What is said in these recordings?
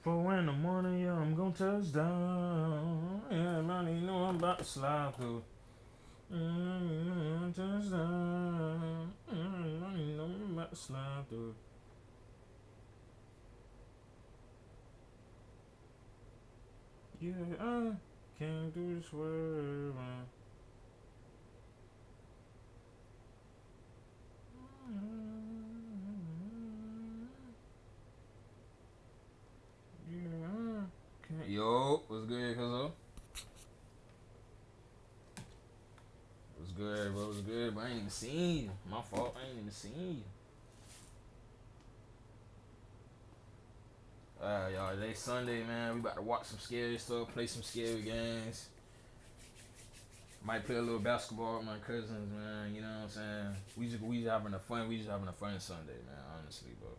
4 in the morning, yeah, I'm gonna touch down. Yeah, money, know I'm about to slide through. Touch down. Money, know I'm about to slide through. Yeah, I can't do this world. Yo, what's good, cuzzo? What's good, bro? What's good, bro? I ain't even seen you. My fault, I ain't even seen you. Y'all, today Sunday, man. We about to watch some scary stuff, play some scary games. Might play a little basketball with my cousins, man. You know what I'm saying? We just having a fun. We just having a fun Sunday, man. Honestly, bro.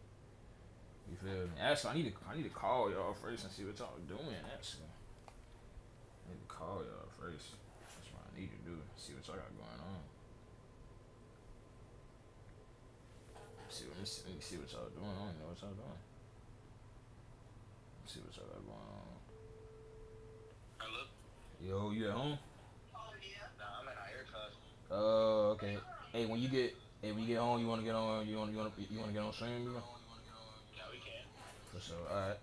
You feel me? Actually, I need to call y'all first and see what y'all doing. Actually, I need to call y'all first. That's what I need to do. See what y'all got going on. Let me see what y'all doing. I don't know what y'all doing. Let's see what y'all got going on. Hello. Yo, you at home? Oh yeah. Nah, I'm at our haircut. Oh, okay. When you get home, you wanna get on? You wanna get on stream? Yeah, we can. For sure. All right.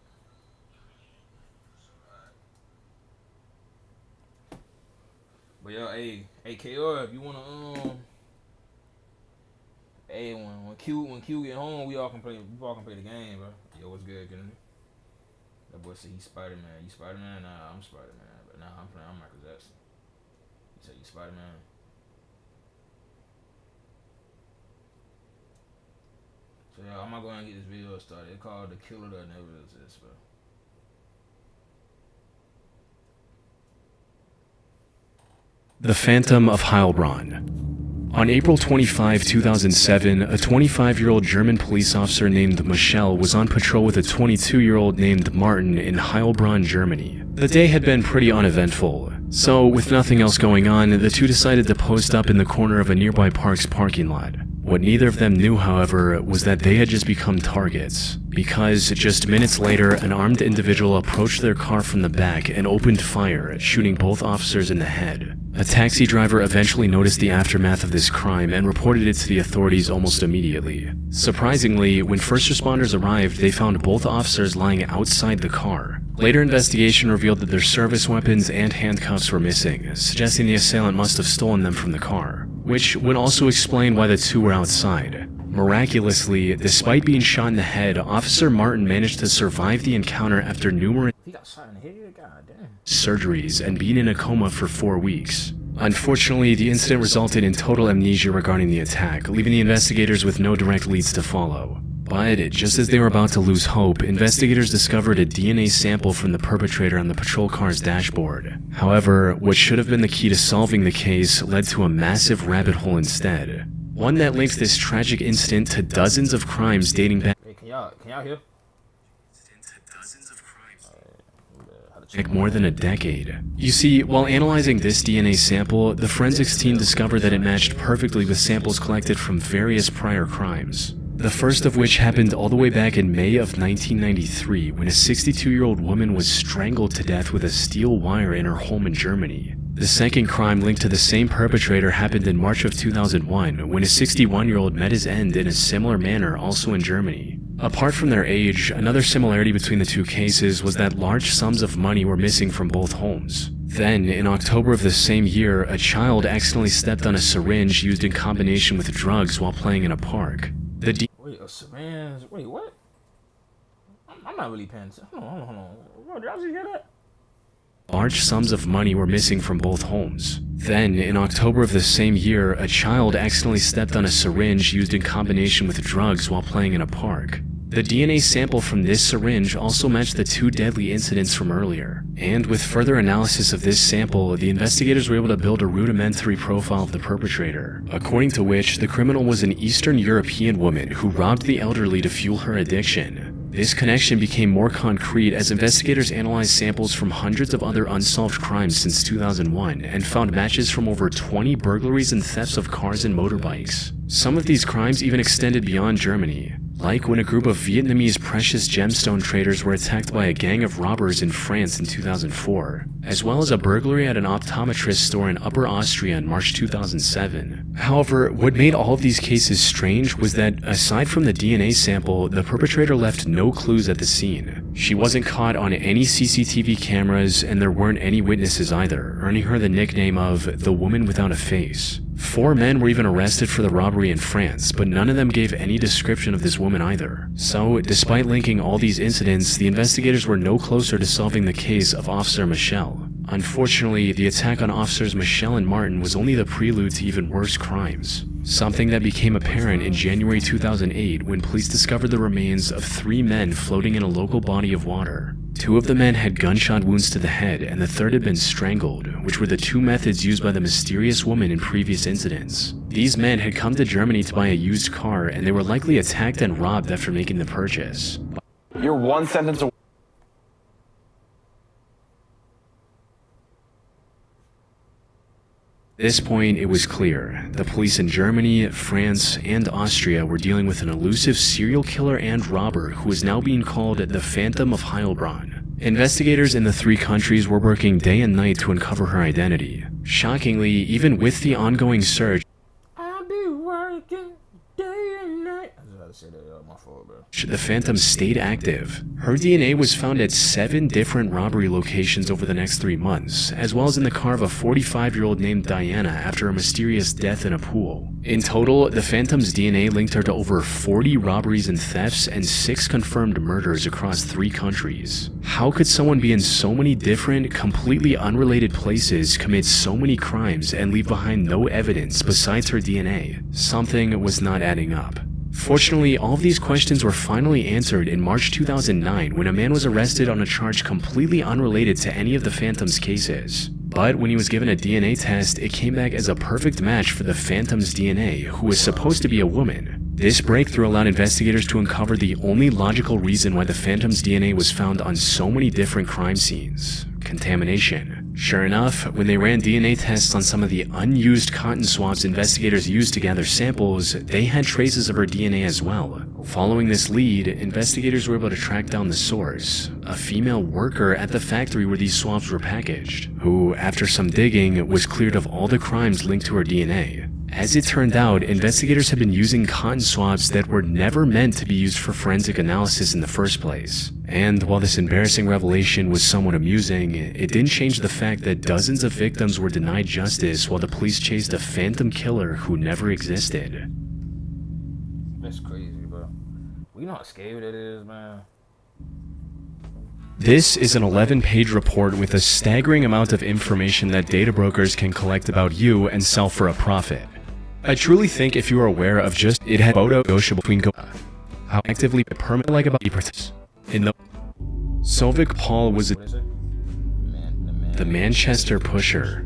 But yo, hey, KR, if you wanna hey, when Q get home, we all can play the game, bro. Yo, what's good, Kennedy? That boy said he's Spider-Man. You Spider-Man? Nah, I'm Spider-Man. But nah, I'm Michael Jackson. You say you Spider-Man? So yeah, I'm gonna go ahead and get this video started. It's called The Killer That Never Exists, bro. The Phantom of Heilbronn. On April 25, 2007, a 25-year-old German police officer named Michel was on patrol with a 22-year-old named Martin in Heilbronn, Germany. The day had been pretty uneventful, so with nothing else going on, the two decided to post up in the corner of a nearby park's parking lot. What neither of them knew, however, was that they had just become targets, because just minutes later, an armed individual approached their car from the back and opened fire, shooting both officers in the head. A taxi driver eventually noticed the aftermath of this crime and reported it to the authorities almost immediately. Surprisingly, when first responders arrived, they found both officers lying outside the car. Later investigation revealed that their service weapons and handcuffs were missing, suggesting the assailant must have stolen them from the car, which would also explain why the two were outside. Miraculously, despite being shot in the head, Officer Martin managed to survive the encounter after numerous surgeries and being in a coma for 4 weeks. Unfortunately, the incident resulted in total amnesia regarding the attack, leaving the investigators with no direct leads to follow. But just as they were about to lose hope, investigators discovered a DNA sample from the perpetrator on the patrol car's dashboard. However, what should have been the key to solving the case led to a massive rabbit hole instead. One that links this tragic incident to dozens of crimes dating back more than a decade. You see, while analyzing this DNA sample, the forensics team discovered that it matched perfectly with samples collected from various prior crimes. The first of which happened all the way back in May of 1993, when a 62-year-old woman was strangled to death with a steel wire in her home in Germany. The second crime linked to the same perpetrator happened in March of 2001, when a 61-year-old met his end in a similar manner also in Germany. Apart from their age, another similarity between the two cases was that large sums of money were missing from both homes. Then, in October of the same year, a child accidentally stepped on a syringe used in combination with drugs while playing in a park. Wait, a syringe? Wait, what? I'm not really paying attention. Hold on. Bro, did I just hear that? Large sums of money were missing from both homes. Then, in October of the same year, a child accidentally stepped on a syringe used in combination with drugs while playing in a park. The DNA sample from this syringe also matched the two deadly incidents from earlier. And with further analysis of this sample, the investigators were able to build a rudimentary profile of the perpetrator, according to which the criminal was an Eastern European woman who robbed the elderly to fuel her addiction. This connection became more concrete as investigators analyzed samples from hundreds of other unsolved crimes since 2001 and found matches from over 20 burglaries and thefts of cars and motorbikes. Some of these crimes even extended beyond Germany. like when a group of Vietnamese precious gemstone traders were attacked by a gang of robbers in France in 2004, as well as a burglary at an optometrist store in Upper Austria in March 2007. However, what made all of these cases strange was that, aside from the DNA sample, the perpetrator left no clues at the scene. She wasn't caught on any CCTV cameras, and there weren't any witnesses either, earning her the nickname of the woman without a face. 4 men were even arrested for the robbery in France, but none of them gave any description of this woman either. So, despite linking all these incidents, the investigators were no closer to solving the case of Officer Michel. Unfortunately, the attack on Officers Michel and Martin was only the prelude to even worse crimes. Something that became apparent in January 2008 when police discovered the remains of 3 men floating in a local body of water. 2 of the men had gunshot wounds to the head, and the third had been strangled, which were the 2 methods used by the mysterious woman in previous incidents. These men had come to Germany to buy a used car, and they were likely attacked and robbed after making the purchase. You're 1 sentence away. At this point, it was clear. The police in Germany, France, and Austria were dealing with an elusive serial killer and robber who was now being called the Phantom of Heilbronn. Investigators in the 3 countries were working day and night to uncover her identity. Shockingly, even with the ongoing search, I'll be working day and night. I just had to say that, my fault, bro. the Phantom stayed active. Her DNA was found at 7 different robbery locations over the next 3 months, as well as in the car of a 45-year-old named Diana after a mysterious death in a pool. In total, the Phantom's DNA linked her to over 40 robberies and thefts and 6 confirmed murders across 3 countries. How could someone be in so many different, completely unrelated places, commit so many crimes, and leave behind no evidence besides her DNA? Something was not adding up. Fortunately, all of these questions were finally answered in March 2009 when a man was arrested on a charge completely unrelated to any of the Phantom's cases. But when he was given a DNA test, it came back as a perfect match for the Phantom's DNA, who was supposed to be a woman. This breakthrough allowed investigators to uncover the only logical reason why the Phantom's DNA was found on so many different crime scenes: contamination. Sure enough, when they ran DNA tests on some of the unused cotton swabs investigators used to gather samples, they had traces of her DNA as well. Following this lead, investigators were able to track down the source, a female worker at the factory where these swabs were packaged, who, after some digging, was cleared of all the crimes linked to her DNA. As it turned out, investigators had been using cotton swabs that were never meant to be used for forensic analysis in the first place. And while this embarrassing revelation was somewhat amusing, it didn't change the fact that dozens of victims were denied justice while the police chased a phantom killer who never existed. That's crazy, bro. We know how scary that is, man. This is an 11-page report with a staggering amount of information that data brokers can collect about you and sell for a profit. I truly think if you are aware of just it had photo between how actively permanent like about in the Sovik Paul was the Manchester Pusher.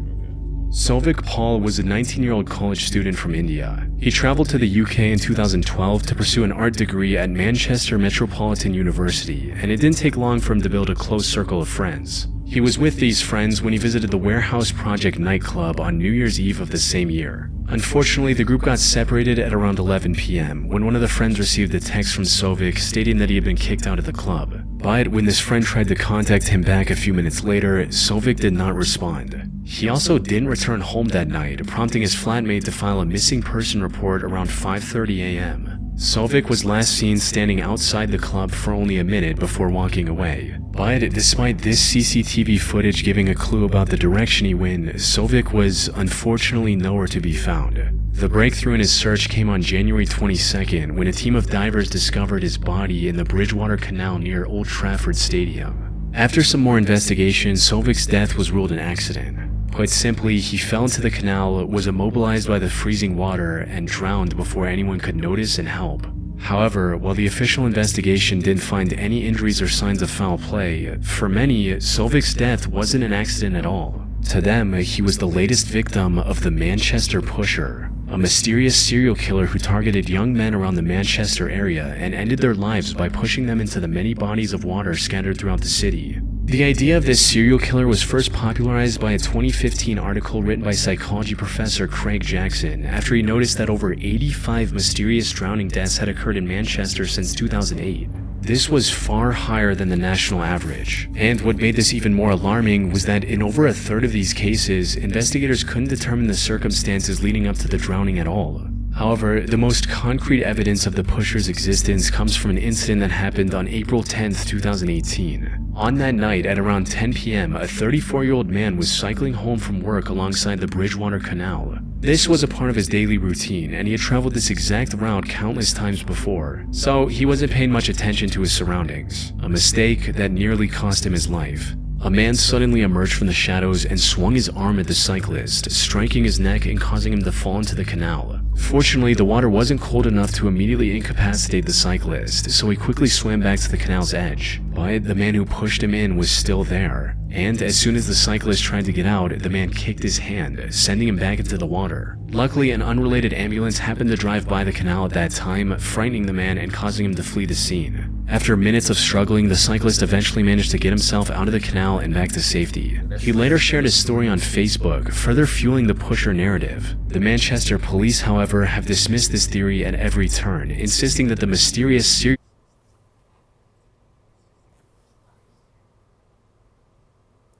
Sovik Paul was a 19-year-old college student from India. He traveled to the UK in 2012 to pursue an art degree at Manchester Metropolitan University, and it didn't take long for him to build a close circle of friends. He was with these friends when he visited the Warehouse Project nightclub on New Year's Eve of the same year. Unfortunately, the group got separated at around 11 p.m. when one of the friends received a text from Sovik stating that he had been kicked out of the club. But when this friend tried to contact him back a few minutes later, Sovik did not respond. He also didn't return home that night, prompting his flatmate to file a missing person report around 5:30 a.m. Sovik was last seen standing outside the club for only a minute before walking away. But despite this CCTV footage giving a clue about the direction he went, Sovik was unfortunately nowhere to be found. The breakthrough in his search came on January 22nd when a team of divers discovered his body in the Bridgewater Canal near Old Trafford Stadium. After some more investigation, Sovik's death was ruled an accident. Quite simply, he fell into the canal, was immobilized by the freezing water, and drowned before anyone could notice and help. However, while the official investigation didn't find any injuries or signs of foul play, for many, Sovik's death wasn't an accident at all. To them, he was the latest victim of the Manchester Pusher, a mysterious serial killer who targeted young men around the Manchester area and ended their lives by pushing them into the many bodies of water scattered throughout the city. The idea of this serial killer was first popularized by a 2015 article written by psychology professor Craig Jackson after he noticed that over 85 mysterious drowning deaths had occurred in Manchester since 2008. This was far higher than the national average, and what made this even more alarming was that in over a third of these cases, investigators couldn't determine the circumstances leading up to the drowning at all. However, the most concrete evidence of the pusher's existence comes from an incident that happened on April 10, 2018. On that night, at around 10 p.m., a 34-year-old man was cycling home from work alongside the Bridgewater Canal. This was a part of his daily routine, and he had traveled this exact route countless times before, so he wasn't paying much attention to his surroundings, a mistake that nearly cost him his life. A man suddenly emerged from the shadows and swung his arm at the cyclist, striking his neck and causing him to fall into the canal. Fortunately, the water wasn't cold enough to immediately incapacitate the cyclist, so he quickly swam back to the canal's edge. But the man who pushed him in was still there, and as soon as the cyclist tried to get out, the man kicked his hand, sending him back into the water. Luckily, an unrelated ambulance happened to drive by the canal at that time, frightening the man and causing him to flee the scene. After minutes of struggling, the cyclist eventually managed to get himself out of the canal and back to safety. He later shared his story on Facebook, further fueling the pusher narrative. The Manchester police, however, have dismissed this theory at every turn, insisting that the mysterious serial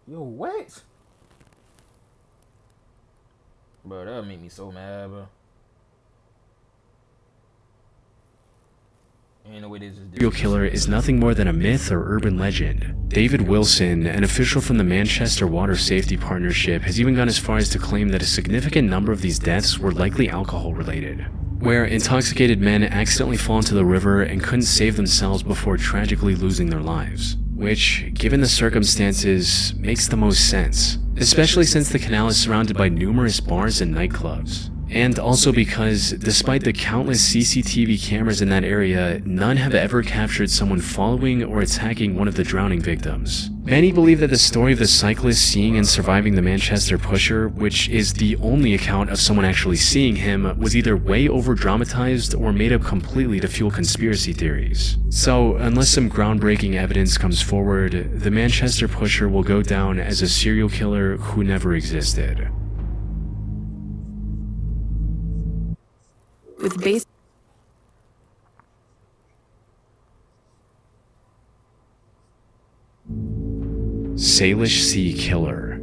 Yo, what? Bro, that'll make me so mad, bro. Ain't no way this is serial killer is nothing more than a myth or urban legend. David Wilson, an official from the Manchester Water Safety Partnership, has even gone as far as to claim that a significant number of these deaths were likely alcohol-related, where intoxicated men accidentally fall into the river and couldn't save themselves before tragically losing their lives. Which, given the circumstances, makes the most sense, especially since the canal is surrounded by numerous bars and nightclubs. And also because, despite the countless CCTV cameras in that area, none have ever captured someone following or attacking one of the drowning victims. Many believe that the story of the cyclist seeing and surviving the Manchester pusher, which is the only account of someone actually seeing him, was either way over-dramatized or made up completely to fuel conspiracy theories. So, unless some groundbreaking evidence comes forward, the Manchester pusher will go down as a serial killer who never existed. With base Salish Sea Killer.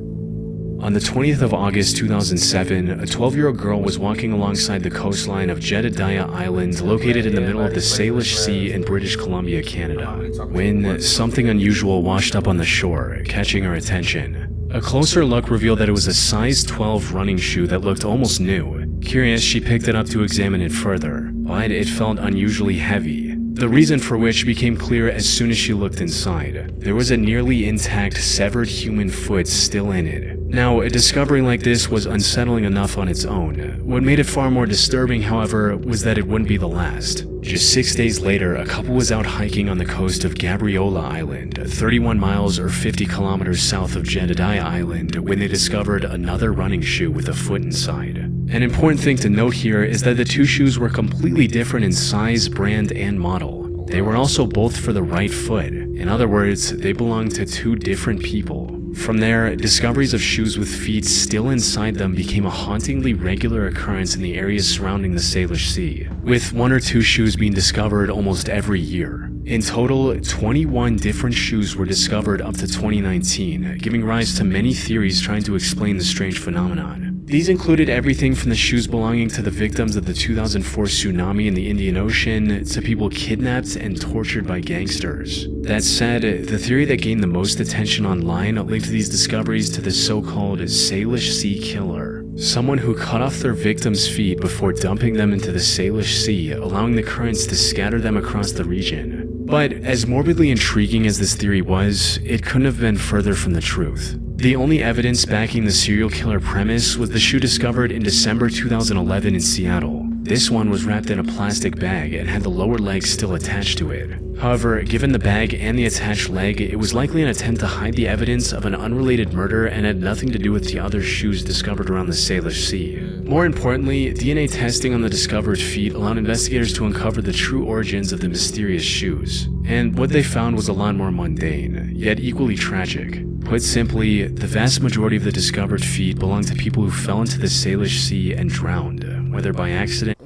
On the 20th of August 2007, a 12-year-old girl was walking alongside the coastline of Jedediah Island, located in the middle of the Salish Sea in British Columbia, Canada, when something unusual washed up on the shore, catching her attention. A closer look revealed that it was a size 12 running shoe that looked almost new. Curious, she picked it up to examine it further, but it felt unusually heavy. The reason for which became clear as soon as she looked inside. There was a nearly intact, severed human foot still in it. Now, a discovery like this was unsettling enough on its own. What made it far more disturbing, however, was that it wouldn't be the last. Just 6 days later, a couple was out hiking on the coast of Gabriola Island, 31 miles or 50 kilometers south of Jedediah Island, when they discovered another running shoe with a foot inside. An important thing to note here is that the two shoes were completely different in size, brand, and model. They were also both for the right foot. In other words, they belonged to two different people. From there, discoveries of shoes with feet still inside them became a hauntingly regular occurrence in the areas surrounding the Salish Sea, with 1 or 2 shoes being discovered almost every year. In total, 21 different shoes were discovered up to 2019, giving rise to many theories trying to explain the strange phenomenon. These included everything from the shoes belonging to the victims of the 2004 tsunami in the Indian Ocean to people kidnapped and tortured by gangsters. That said, the theory that gained the most attention online linked these discoveries to the so-called Salish Sea Killer, someone who cut off their victims' feet before dumping them into the Salish Sea, allowing the currents to scatter them across the region. But as morbidly intriguing as this theory was, it couldn't have been further from the truth. The only evidence backing the serial killer premise was the shoe discovered in December 2011 in Seattle. This one was wrapped in a plastic bag and had the lower leg still attached to it. However, given the bag and the attached leg, it was likely an attempt to hide the evidence of an unrelated murder and had nothing to do with the other shoes discovered around the Salish Sea. More importantly, DNA testing on the discovered feet allowed investigators to uncover the true origins of the mysterious shoes. And what they found was a lot more mundane, yet equally tragic. Put simply, the vast majority of the discovered feet belonged to people who fell into the Salish Sea and drowned, whether by accident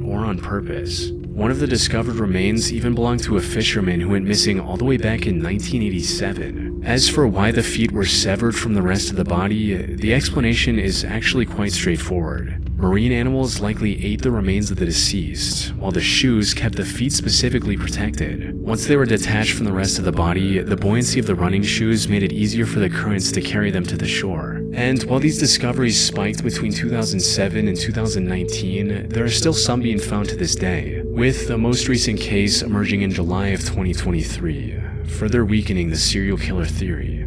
or on purpose. One of the discovered remains even belonged to a fisherman who went missing all the way back in 1987. As for why the feet were severed from the rest of the body, the explanation is actually quite straightforward. Marine animals likely ate the remains of the deceased, while the shoes kept the feet specifically protected. Once they were detached from the rest of the body, the buoyancy of the running shoes made it easier for the currents to carry them to the shore. And while these discoveries spiked between 2007 and 2019, there are still some being found to this day, with the most recent case emerging in July of 2023, further weakening the serial killer theory.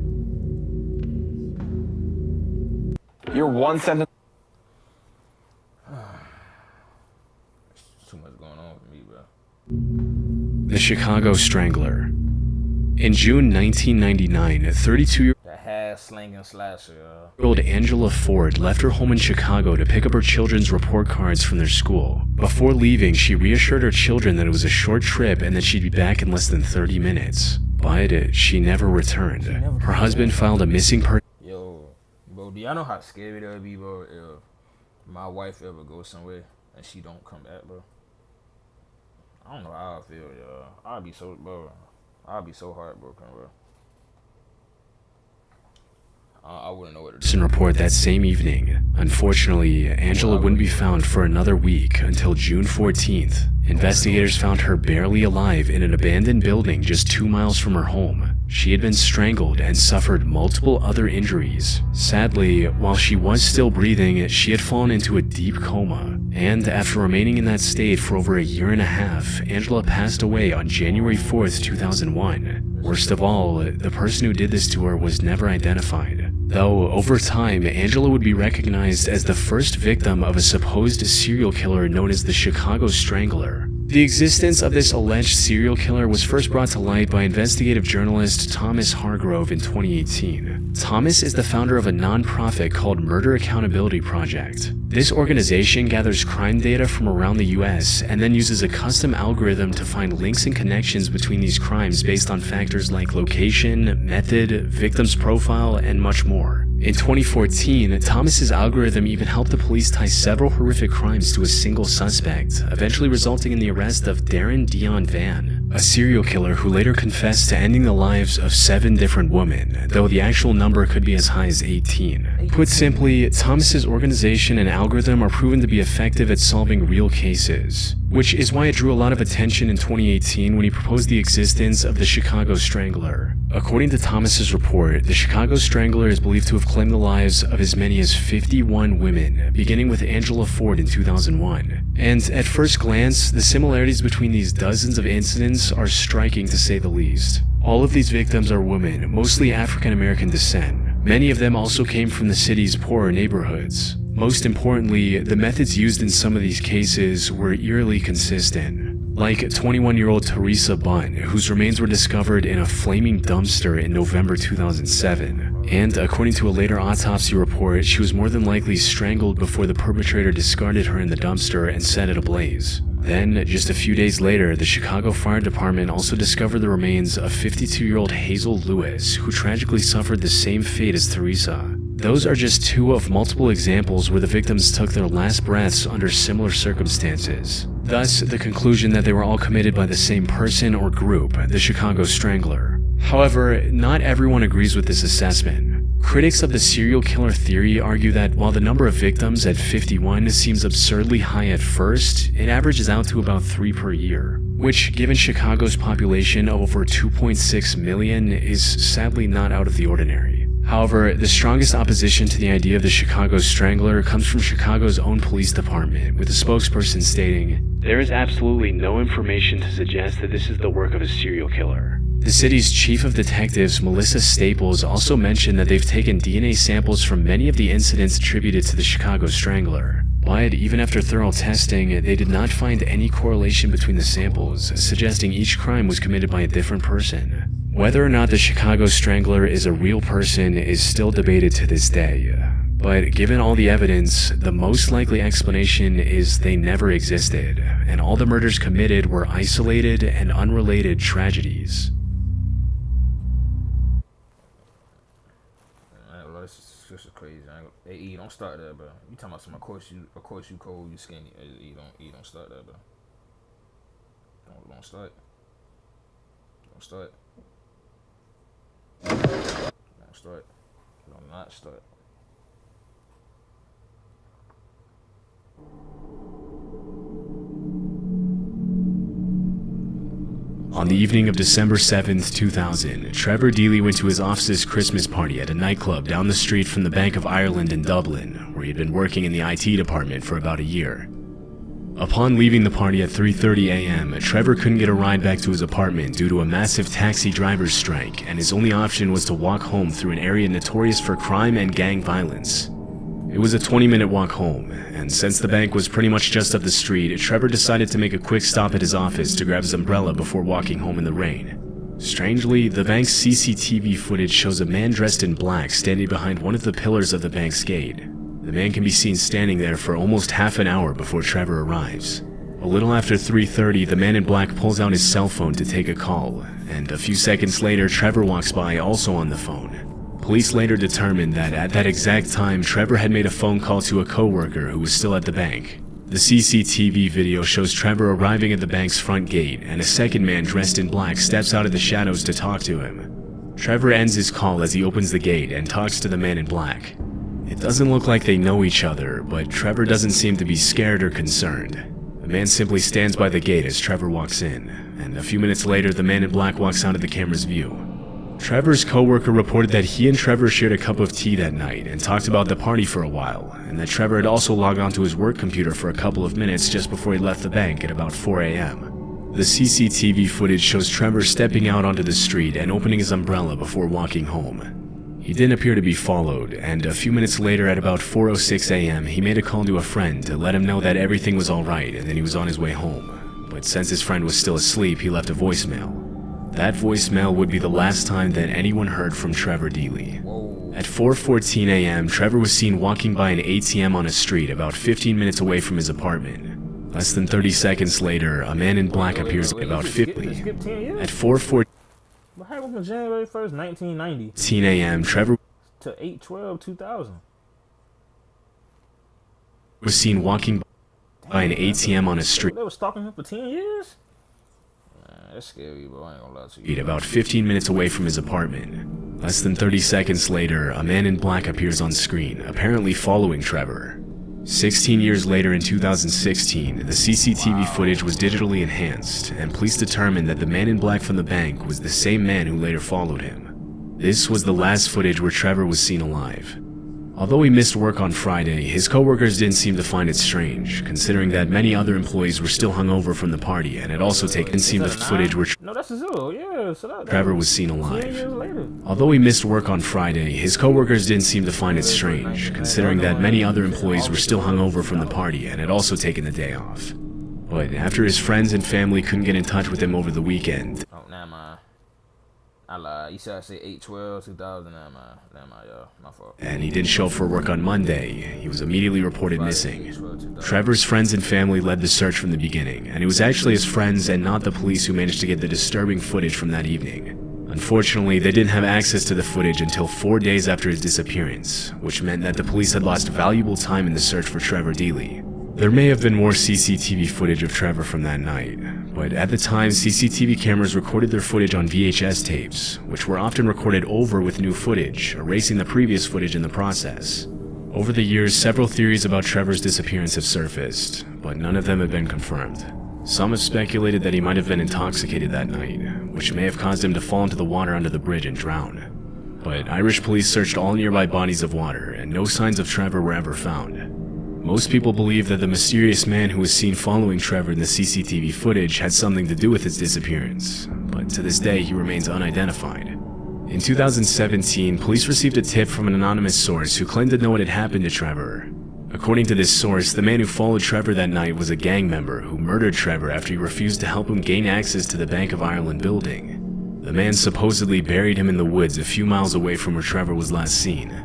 You're one sentence. Too much going on with me, bro. The Chicago Strangler. In June 1999, 32-year-old The hair-slinging slasher, Angela Ford left her home in Chicago to pick up her children's report cards from their school. Before leaving, she reassured her children that it was a short trip and that she'd be back in less than 30 minutes. But she never returned. Her husband filed a missing person. Yo, bro, do y'all know how scary that would be, bro, if my wife ever goes somewhere and she don't come back, bro? I don't know how I feel, yo. I'd be so heartbroken, bro. I wouldn't know what to do. Report that same evening. Unfortunately, Angela wouldn't be found for another week until June 14th. Investigators found her barely alive in an abandoned building just 2 miles from her home. She had been strangled and suffered multiple other injuries. Sadly, while she was still breathing, she had fallen into a deep coma. And after remaining in that state for over a year and a half, Angela passed away on January 4th, 2001. Worst of all, the person who did this to her was never identified. Though, over time, Angela would be recognized as the first victim of a supposed serial killer known as the Chicago Strangler. The existence of this alleged serial killer was first brought to light by investigative journalist Thomas Hargrove in 2018. Thomas is the founder of a non-profit called Murder Accountability Project. This organization gathers crime data from around the US and then uses a custom algorithm to find links and connections between these crimes based on factors like location, method, victim's profile, and much more. In 2014, Thomas's algorithm even helped the police tie several horrific crimes to a single suspect, eventually resulting in the arrest of Darren Dion Van, a serial killer who later confessed to ending the lives of 7 different women, though the actual number could be as high as 18. Put simply, Thomas's organization and algorithm are proven to be effective at solving real cases, which is why it drew a lot of attention in 2018 when he proposed the existence of the Chicago Strangler. According to Thomas's report, the Chicago Strangler is believed to have claimed the lives of as many as 51 women, beginning with Angela Ford in 2001. And at first glance, the similarities between these dozens of incidents are striking to say the least. All of these victims are women, mostly African American descent. Many of them also came from the city's poorer neighborhoods. Most importantly, the methods used in some of these cases were eerily consistent. Like 21-year-old Teresa Bunn, whose remains were discovered in a flaming dumpster in November 2007. And according to a later autopsy report, she was more than likely strangled before the perpetrator discarded her in the dumpster and set it ablaze. Then, just a few days later, the Chicago Fire Department also discovered the remains of 52-year-old Hazel Lewis, who tragically suffered the same fate as Teresa. Those are just 2 of multiple examples where the victims took their last breaths under similar circumstances. Thus, the conclusion that they were all committed by the same person or group, the Chicago Strangler. However, not everyone agrees with this assessment. Critics of the serial killer theory argue that while the number of victims at 51 seems absurdly high at first, it averages out to about 3 per year, which, given Chicago's population of over 2.6 million, is sadly not out of the ordinary. However, the strongest opposition to the idea of the Chicago Strangler comes from Chicago's own police department, with a spokesperson stating, "There is absolutely no information to suggest that this is the work of a serial killer. The city's chief of detectives, Melissa Staples, also mentioned that they've taken DNA samples from many of the incidents attributed to the Chicago Strangler. But even after thorough testing, they did not find any correlation between the samples, suggesting each crime was committed by a different person. Whether or not the Chicago Strangler is a real person is still debated to this day. But given all the evidence, the most likely explanation is they never existed, and all the murders committed were isolated and unrelated tragedies. This is crazy. Hey, E, don't start that, bro. You talking about some? Of course you cold, you skinny. Hey, don't start that, bro. Don't start. Don't start. Don't start. Do not start. On the evening of December 7th, 2000, Trevor Deely went to his office's Christmas party at a nightclub down the street from the Bank of Ireland in Dublin, where he had been working in the IT department for about a year. Upon leaving the party at 3:30 a.m., Trevor couldn't get a ride back to his apartment due to a massive taxi driver's strike, and his only option was to walk home through an area notorious for crime and gang violence. It was a 20-minute walk home, and since the bank was pretty much just up the street, Trevor decided to make a quick stop at his office to grab his umbrella before walking home in the rain. Strangely, the bank's CCTV footage shows a man dressed in black standing behind one of the pillars of the bank's gate. The man can be seen standing there for almost half an hour before Trevor arrives. A little after 3:30, the man in black pulls out his cell phone to take a call, and a few seconds later, Trevor walks by also on the phone. Police later determined that at that exact time, Trevor had made a phone call to a coworker who was still at the bank. The CCTV video shows Trevor arriving at the bank's front gate, and a second man dressed in black steps out of the shadows to talk to him. Trevor ends his call as he opens the gate and talks to the man in black. It doesn't look like they know each other, but Trevor doesn't seem to be scared or concerned. The man simply stands by the gate as Trevor walks in, and a few minutes later, the man in black walks out of the camera's view. Trevor's coworker reported that he and Trevor shared a cup of tea that night and talked about the party for a while, and that Trevor had also logged onto his work computer for a couple of minutes just before he left the bank at about 4 a.m. The CCTV footage shows Trevor stepping out onto the street and opening his umbrella before walking home. He didn't appear to be followed, and a few minutes later at about 4:06 a.m. he made a call to a friend to let him know that everything was alright and that he was on his way home. But since his friend was still asleep, he left a voicemail. That voicemail would be the last time that anyone heard from Trevor Deely. At 4:14 a.m., Trevor was seen walking by an ATM on a street about 15 minutes away from his apartment. Less than 30 seconds later, a man in black appears about 50. At 4:14 What happened from January 1st, 1990 a.m., Trevor to 8/12/2000? was seen walking by an ATM on a street. They were stalking him for 10 years? That's scary, bro. I ain't gonna lie to you. About 15 minutes away from his apartment. Less than 30 seconds later, a man in black appears on screen, apparently following Trevor. 16 years later in 2016, the CCTV footage was digitally enhanced, and police determined that the man in black from the bank was the same man who later followed him. This was the last footage where Trevor was seen alive. Although he missed work on Friday, his coworkers didn't seem to find it strange, considering that many other employees were still hungover from the party and had also taken the footage where No, that's a zero. Yeah, so that Trevor was seen 10 alive. years later. Although he missed work on Friday, his coworkers didn't seem to find it strange, considering that many other employees were still hungover from the party and had also taken the day off. But after his friends and family couldn't get in touch with him over the weekend, Oh, nah, man. I lied. You said I said 8/12/2000. Nah, man, y'all. My fault. and he didn't show up for work on Monday, he was immediately reported missing. Trevor's friends and family led the search from the beginning, and it was actually his friends and not the police who managed to get the disturbing footage from that evening. Unfortunately, they didn't have access to the footage until 4 days after his disappearance, which meant that the police had lost valuable time in the search for Trevor Deely. There may have been more CCTV footage of Trevor from that night, but at the time, CCTV cameras recorded their footage on VHS tapes, which were often recorded over with new footage, erasing the previous footage in the process. Over the years, several theories about Trevor's disappearance have surfaced, but none of them have been confirmed. Some have speculated that he might have been intoxicated that night, which may have caused him to fall into the water under the bridge and drown. But Irish police searched all nearby bodies of water, and no signs of Trevor were ever found. Most people believe that the mysterious man who was seen following Trevor in the CCTV footage had something to do with his disappearance, but to this day he remains unidentified. In 2017, police received a tip from an anonymous source who claimed to know what had happened to Trevor. According to this source, the man who followed Trevor that night was a gang member who murdered Trevor after he refused to help him gain access to the Bank of Ireland building. The man supposedly buried him in the woods a few miles away from where Trevor was last seen.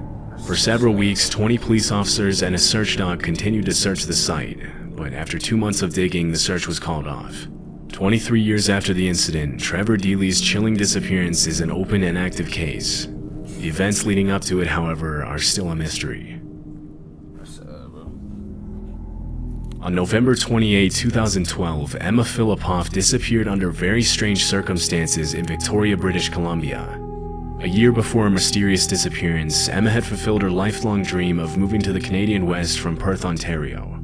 For several weeks, 20 police officers and a search dog continued to search the site, but after 2 months of digging, the search was called off. 23 years after the incident, Trevor Deely's chilling disappearance is an open and active case. The events leading up to it, however, are still a mystery. On November 28, 2012, Emma Philippoff disappeared under very strange circumstances in Victoria, British Columbia. A year before her mysterious disappearance, Emma had fulfilled her lifelong dream of moving to the Canadian West from Perth, Ontario.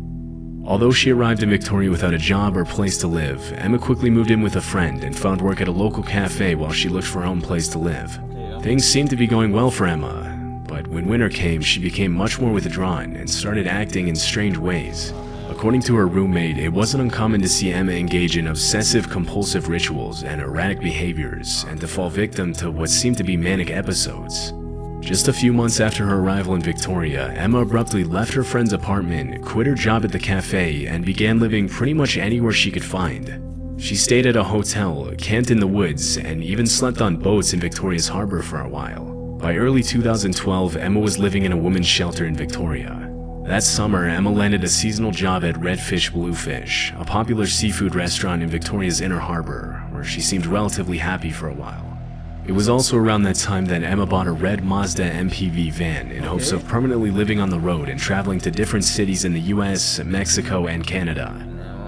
Although she arrived in Victoria without a job or place to live, Emma quickly moved in with a friend and found work at a local cafe while she looked for her own place to live. Things seemed to be going well for Emma, but when winter came, she became much more withdrawn and started acting in strange ways. According to her roommate, it wasn't uncommon to see Emma engage in obsessive-compulsive rituals and erratic behaviors, and to fall victim to what seemed to be manic episodes. Just a few months after her arrival in Victoria, Emma abruptly left her friend's apartment, quit her job at the cafe, and began living pretty much anywhere she could find. She stayed at a hotel, camped in the woods, and even slept on boats in Victoria's harbor for a while. By early 2012, Emma was living in a women's shelter in Victoria. That summer, Emma landed a seasonal job at Redfish Bluefish, a popular seafood restaurant in Victoria's Inner Harbor, where she seemed relatively happy for a while. It was also around that time that Emma bought a red Mazda MPV van in hopes of permanently living on the road and traveling to different cities in the US, Mexico, and Canada.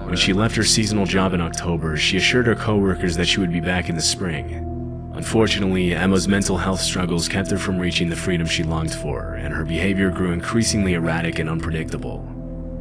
When she left her seasonal job in October, she assured her co-workers that she would be back in the spring. Unfortunately, Emma's mental health struggles kept her from reaching the freedom she longed for, and her behavior grew increasingly erratic and unpredictable.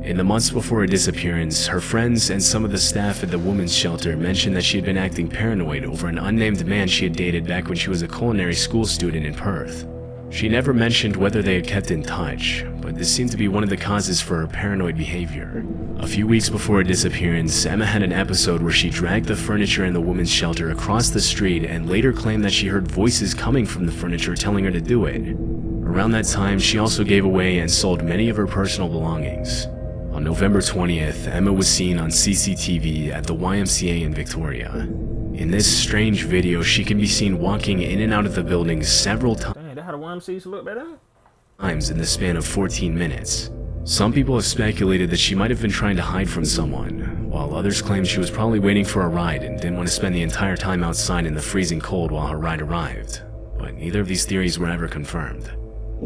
In the months before her disappearance, her friends and some of the staff at the women's shelter mentioned that she had been acting paranoid over an unnamed man she had dated back when she was a culinary school student in Perth. She never mentioned whether they had kept in touch, but this seemed to be one of the causes for her paranoid behavior. A few weeks before her disappearance, Emma had an episode where she dragged the furniture in the women's shelter across the street and later claimed that she heard voices coming from the furniture telling her to do it. Around that time, she also gave away and sold many of her personal belongings. On November 20th, Emma was seen on CCTV at the YMCA in Victoria. In this strange video, she can be seen walking in and out of the building several times in the span of 14 minutes. Some people have speculated that she might have been trying to hide from someone, while others claim she was probably waiting for a ride and didn't want to spend the entire time outside in the freezing cold while her ride arrived. But neither of these theories were ever confirmed.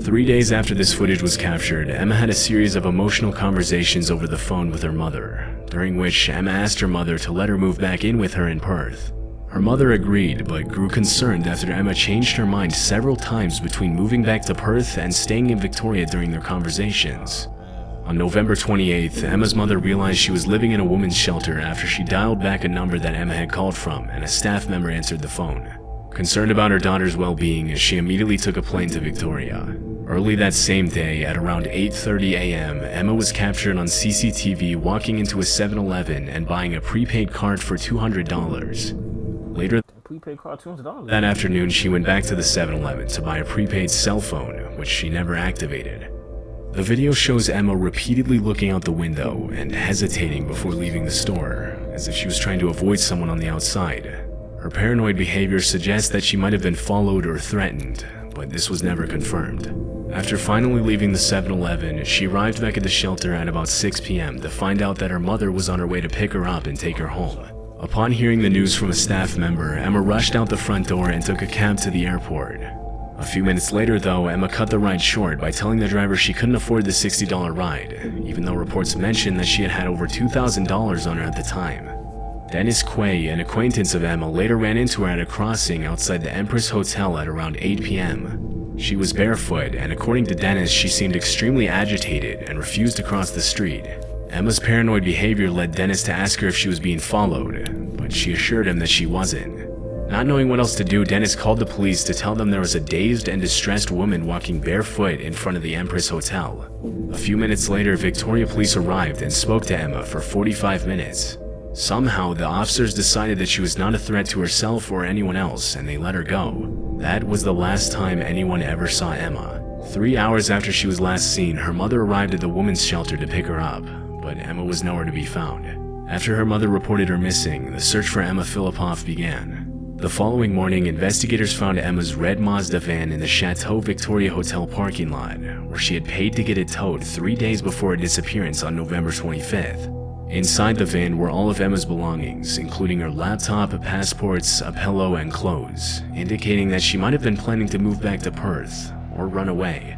3 days after this footage was captured, Emma had a series of emotional conversations over the phone with her mother, during which Emma asked her mother to let her move back in with her in Perth. Her mother agreed, but grew concerned after Emma changed her mind several times between moving back to Perth and staying in Victoria during their conversations. On November 28th, Emma's mother realized she was living in a women's shelter after she dialed back a number that Emma had called from, and a staff member answered the phone. Concerned about her daughter's well-being, she immediately took a plane to Victoria. Early that same day, at around 8:30 a.m., Emma was captured on CCTV walking into a 7-Eleven and buying a prepaid card for $200. Later that afternoon, she went back to the 7-Eleven to buy a prepaid cell phone, which she never activated. The video shows Emma repeatedly looking out the window and hesitating before leaving the store, as if she was trying to avoid someone on the outside. Her paranoid behavior suggests that she might have been followed or threatened, but this was never confirmed. After finally leaving the 7-Eleven, she arrived back at the shelter at about 6 p.m. to find out that her mother was on her way to pick her up and take her home. Upon hearing the news from a staff member, Emma rushed out the front door and took a cab to the airport. A few minutes later, though, Emma cut the ride short by telling the driver she couldn't afford the $60 ride, even though reports mentioned that she had had over $2,000 on her at the time. Dennis Quay, an acquaintance of Emma, later ran into her at a crossing outside the Empress Hotel at around 8 p.m. She was barefoot, and according to Dennis, she seemed extremely agitated and refused to cross the street. Emma's paranoid behavior led Dennis to ask her if she was being followed, but she assured him that she wasn't. Not knowing what else to do, Dennis called the police to tell them there was a dazed and distressed woman walking barefoot in front of the Empress Hotel. A few minutes later, Victoria police arrived and spoke to Emma for 45 minutes. Somehow, the officers decided that she was not a threat to herself or anyone else, and they let her go. That was the last time anyone ever saw Emma. 3 hours after she was last seen, her mother arrived at the women's shelter to pick her up, but Emma was nowhere to be found. After her mother reported her missing, the search for Emma Filipoff began. The following morning, investigators found Emma's red Mazda van in the Chateau Victoria Hotel parking lot, where she had paid to get it towed 3 days before her disappearance on November 25th. Inside the van were all of Emma's belongings, including her laptop, passports, a pillow, and clothes, indicating that she might have been planning to move back to Perth or run away.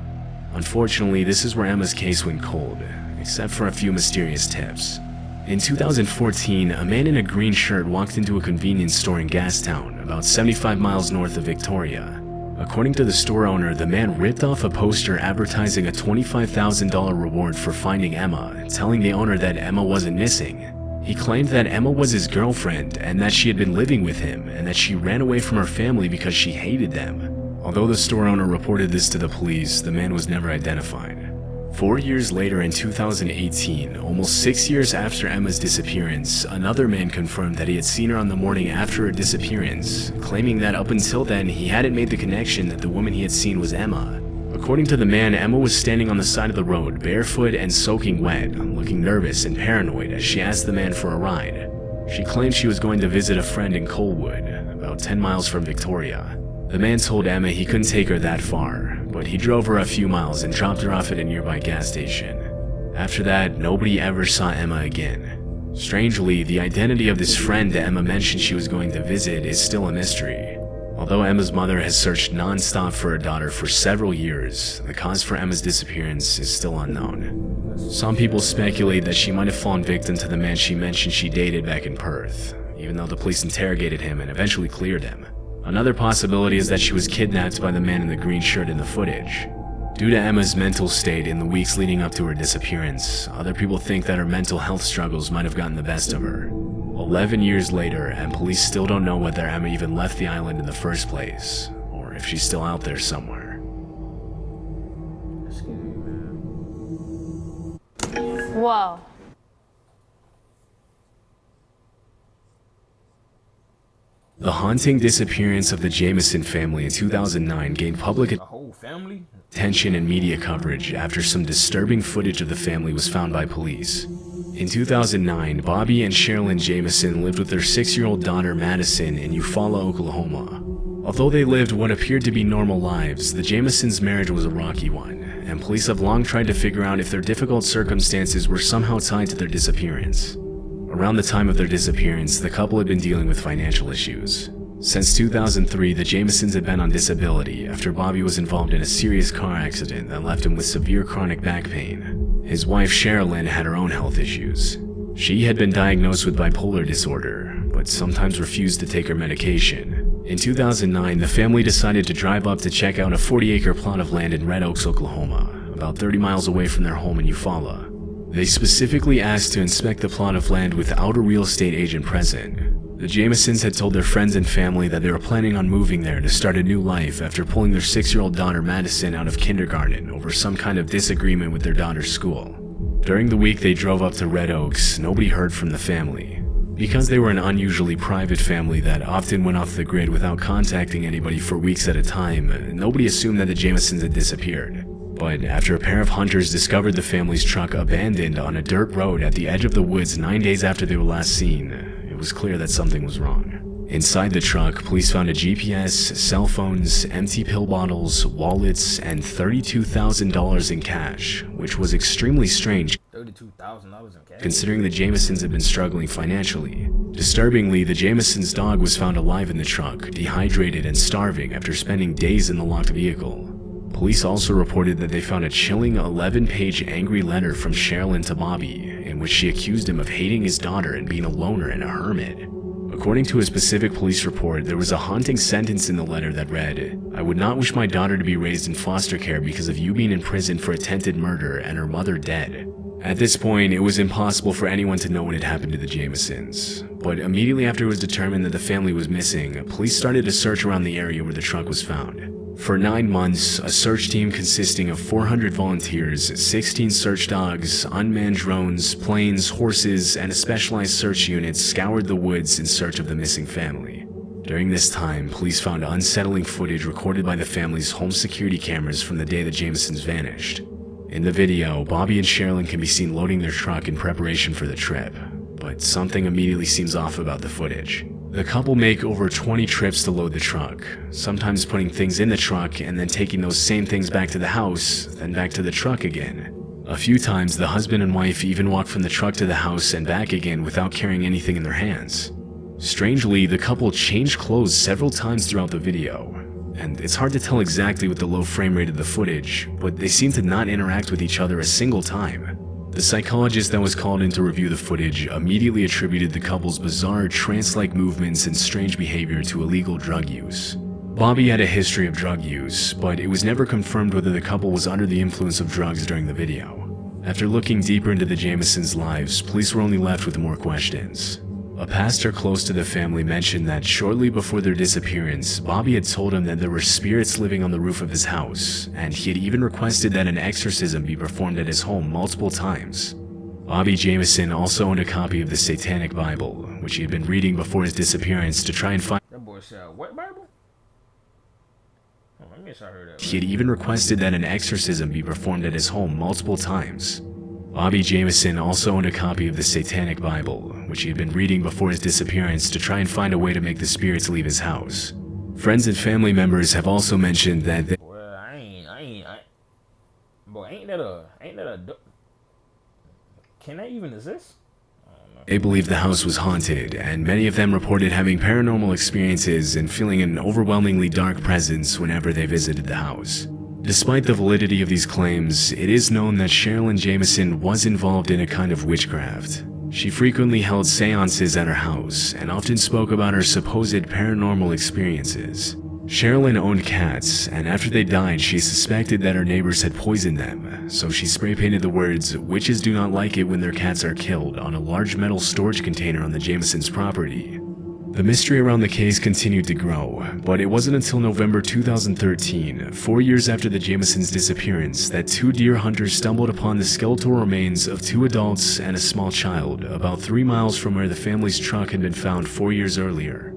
Unfortunately, this is where Emma's case went cold, except for a few mysterious tips. In 2014, a man in a green shirt walked into a convenience store in Gastown, about 75 miles north of Victoria. According to the store owner, the man ripped off a poster advertising a $25,000 reward for finding Emma, telling the owner that Emma wasn't missing. He claimed that Emma was his girlfriend and that she had been living with him and that she ran away from her family because she hated them. Although the store owner reported this to the police, the man was never identified. 4 years later in 2018, almost 6 years after Emma's disappearance, another man confirmed that he had seen her on the morning after her disappearance, claiming that up until then he hadn't made the connection that the woman he had seen was Emma. According to the man, Emma was standing on the side of the road, barefoot and soaking wet, looking nervous and paranoid as she asked the man for a ride. She claimed she was going to visit a friend in Colwood, about 10 miles from Victoria. The man told Emma he couldn't take her that far, but he drove her a few miles and dropped her off at a nearby gas station. After that, nobody ever saw Emma again. Strangely, the identity of this friend that Emma mentioned she was going to visit is still a mystery. Although Emma's mother has searched non-stop for her daughter for several years, the cause for Emma's disappearance is still unknown. Some people speculate that she might have fallen victim to the man she mentioned she dated back in Perth, even though the police interrogated him and eventually cleared him. Another possibility is that she was kidnapped by the man in the green shirt in the footage. Due to Emma's mental state in the weeks leading up to her disappearance, other people think that her mental health struggles might have gotten the best of her. 11 years later, and police still don't know whether Emma even left the island in the first place, or if she's still out there somewhere. Whoa. The haunting disappearance of the Jameson family in 2009 gained public A whole family? attention and media coverage after some disturbing footage of the family was found by police. In 2009, Bobby and Sherilyn Jameson lived with their 6-year-old daughter Madison in Eufaula, Oklahoma. Although they lived what appeared to be normal lives, the Jamesons' marriage was a rocky one, and police have long tried to figure out if their difficult circumstances were somehow tied to their disappearance. Around the time of their disappearance, the couple had been dealing with financial issues. Since 2003, the Jamesons had been on disability after Bobby was involved in a serious car accident that left him with severe chronic back pain. His wife Sherilyn had her own health issues. She had been diagnosed with bipolar disorder, but sometimes refused to take her medication. In 2009, the family decided to drive up to check out a 40-acre plot of land in Red Oaks, Oklahoma, about 30 miles away from their home in Eufaula. They specifically asked to inspect the plot of land without a real estate agent present. The Jamesons had told their friends and family that they were planning on moving there to start a new life after pulling their 6-year-old daughter Madison out of kindergarten over some kind of disagreement with their daughter's school. During the week they drove up to Red Oaks, nobody heard from the family. Because they were an unusually private family that often went off the grid without contacting anybody for weeks at a time, nobody assumed that the Jamesons had disappeared. But after a pair of hunters discovered the family's truck abandoned on a dirt road at the edge of the woods 9 days after they were last seen, it was clear that something was wrong. Inside the truck, police found a GPS, cell phones, empty pill bottles, wallets, and $32,000 in cash, which was extremely strange $32,000 in cash? considering the Jamesons had been struggling financially. Disturbingly, the Jamesons' dog was found alive in the truck, dehydrated and starving after spending days in the locked vehicle. Police also reported that they found a chilling 11-page angry letter from Sherilyn to Bobby, in which she accused him of hating his daughter and being a loner and a hermit. According to a specific police report, there was a haunting sentence in the letter that read, "I would not wish my daughter to be raised in foster care because of you being in prison for attempted murder and her mother dead." At this point, it was impossible for anyone to know what had happened to the Jamesons. But immediately after it was determined that the family was missing, police started a search around the area where the truck was found. For 9 months, a search team consisting of 400 volunteers, 16 search dogs, unmanned drones, planes, horses, and a specialized search unit scoured the woods in search of the missing family. During this time, police found unsettling footage recorded by the family's home security cameras from the day the Jamesons vanished. In the video, Bobby and Sherilyn can be seen loading their truck in preparation for the trip, but something immediately seems off about the footage. The couple make over 20 trips to load the truck, sometimes putting things in the truck and then taking those same things back to the house, then back to the truck again. A few times, the husband and wife even walk from the truck to the house and back again without carrying anything in their hands. Strangely, the couple changed clothes several times throughout the video, and it's hard to tell exactly with the low frame rate of the footage, but they seem to not interact with each other a single time. The psychologist that was called in to review the footage immediately attributed the couple's bizarre trance-like movements and strange behavior to illegal drug use. Bobby had a history of drug use, but it was never confirmed whether the couple was under the influence of drugs during the video. After looking deeper into the Jamesons' lives, police were only left with more questions. A pastor close to the family mentioned that shortly before their disappearance, Bobby had told him that there were spirits living on the roof of his house, and he had even requested that an exorcism be performed at his home multiple times. Bobby Jameson also owned a copy of the Satanic Bible, which he had been reading before his disappearance to try and find. That boy said, what Bible? Oh, I guess I heard that. He had even requested that an exorcism be performed at his home multiple times. Bobby Jameson also owned a copy of the Satanic Bible, which he had been reading before his disappearance to try and find a way to make the spirits leave his house. Friends and family members have also mentioned that they can that even exist? They believed the house was haunted, and many of them reported having paranormal experiences and feeling an overwhelmingly dark presence whenever they visited the house. Despite the validity of these claims, it is known that Sherilyn Jameson was involved in a kind of witchcraft. She frequently held seances at her house and often spoke about her supposed paranormal experiences. Sherilyn owned cats, and after they died, she suspected that her neighbors had poisoned them, so she spray painted the words, "Witches do not like it when their cats are killed," on a large metal storage container on the Jamesons' property. The mystery around the case continued to grow, but it wasn't until November 2013, 4 years after the Jamesons' disappearance, that 2 deer hunters stumbled upon the skeletal remains of 2 adults and a small child, about 3 miles from where the family's truck had been found 4 years earlier.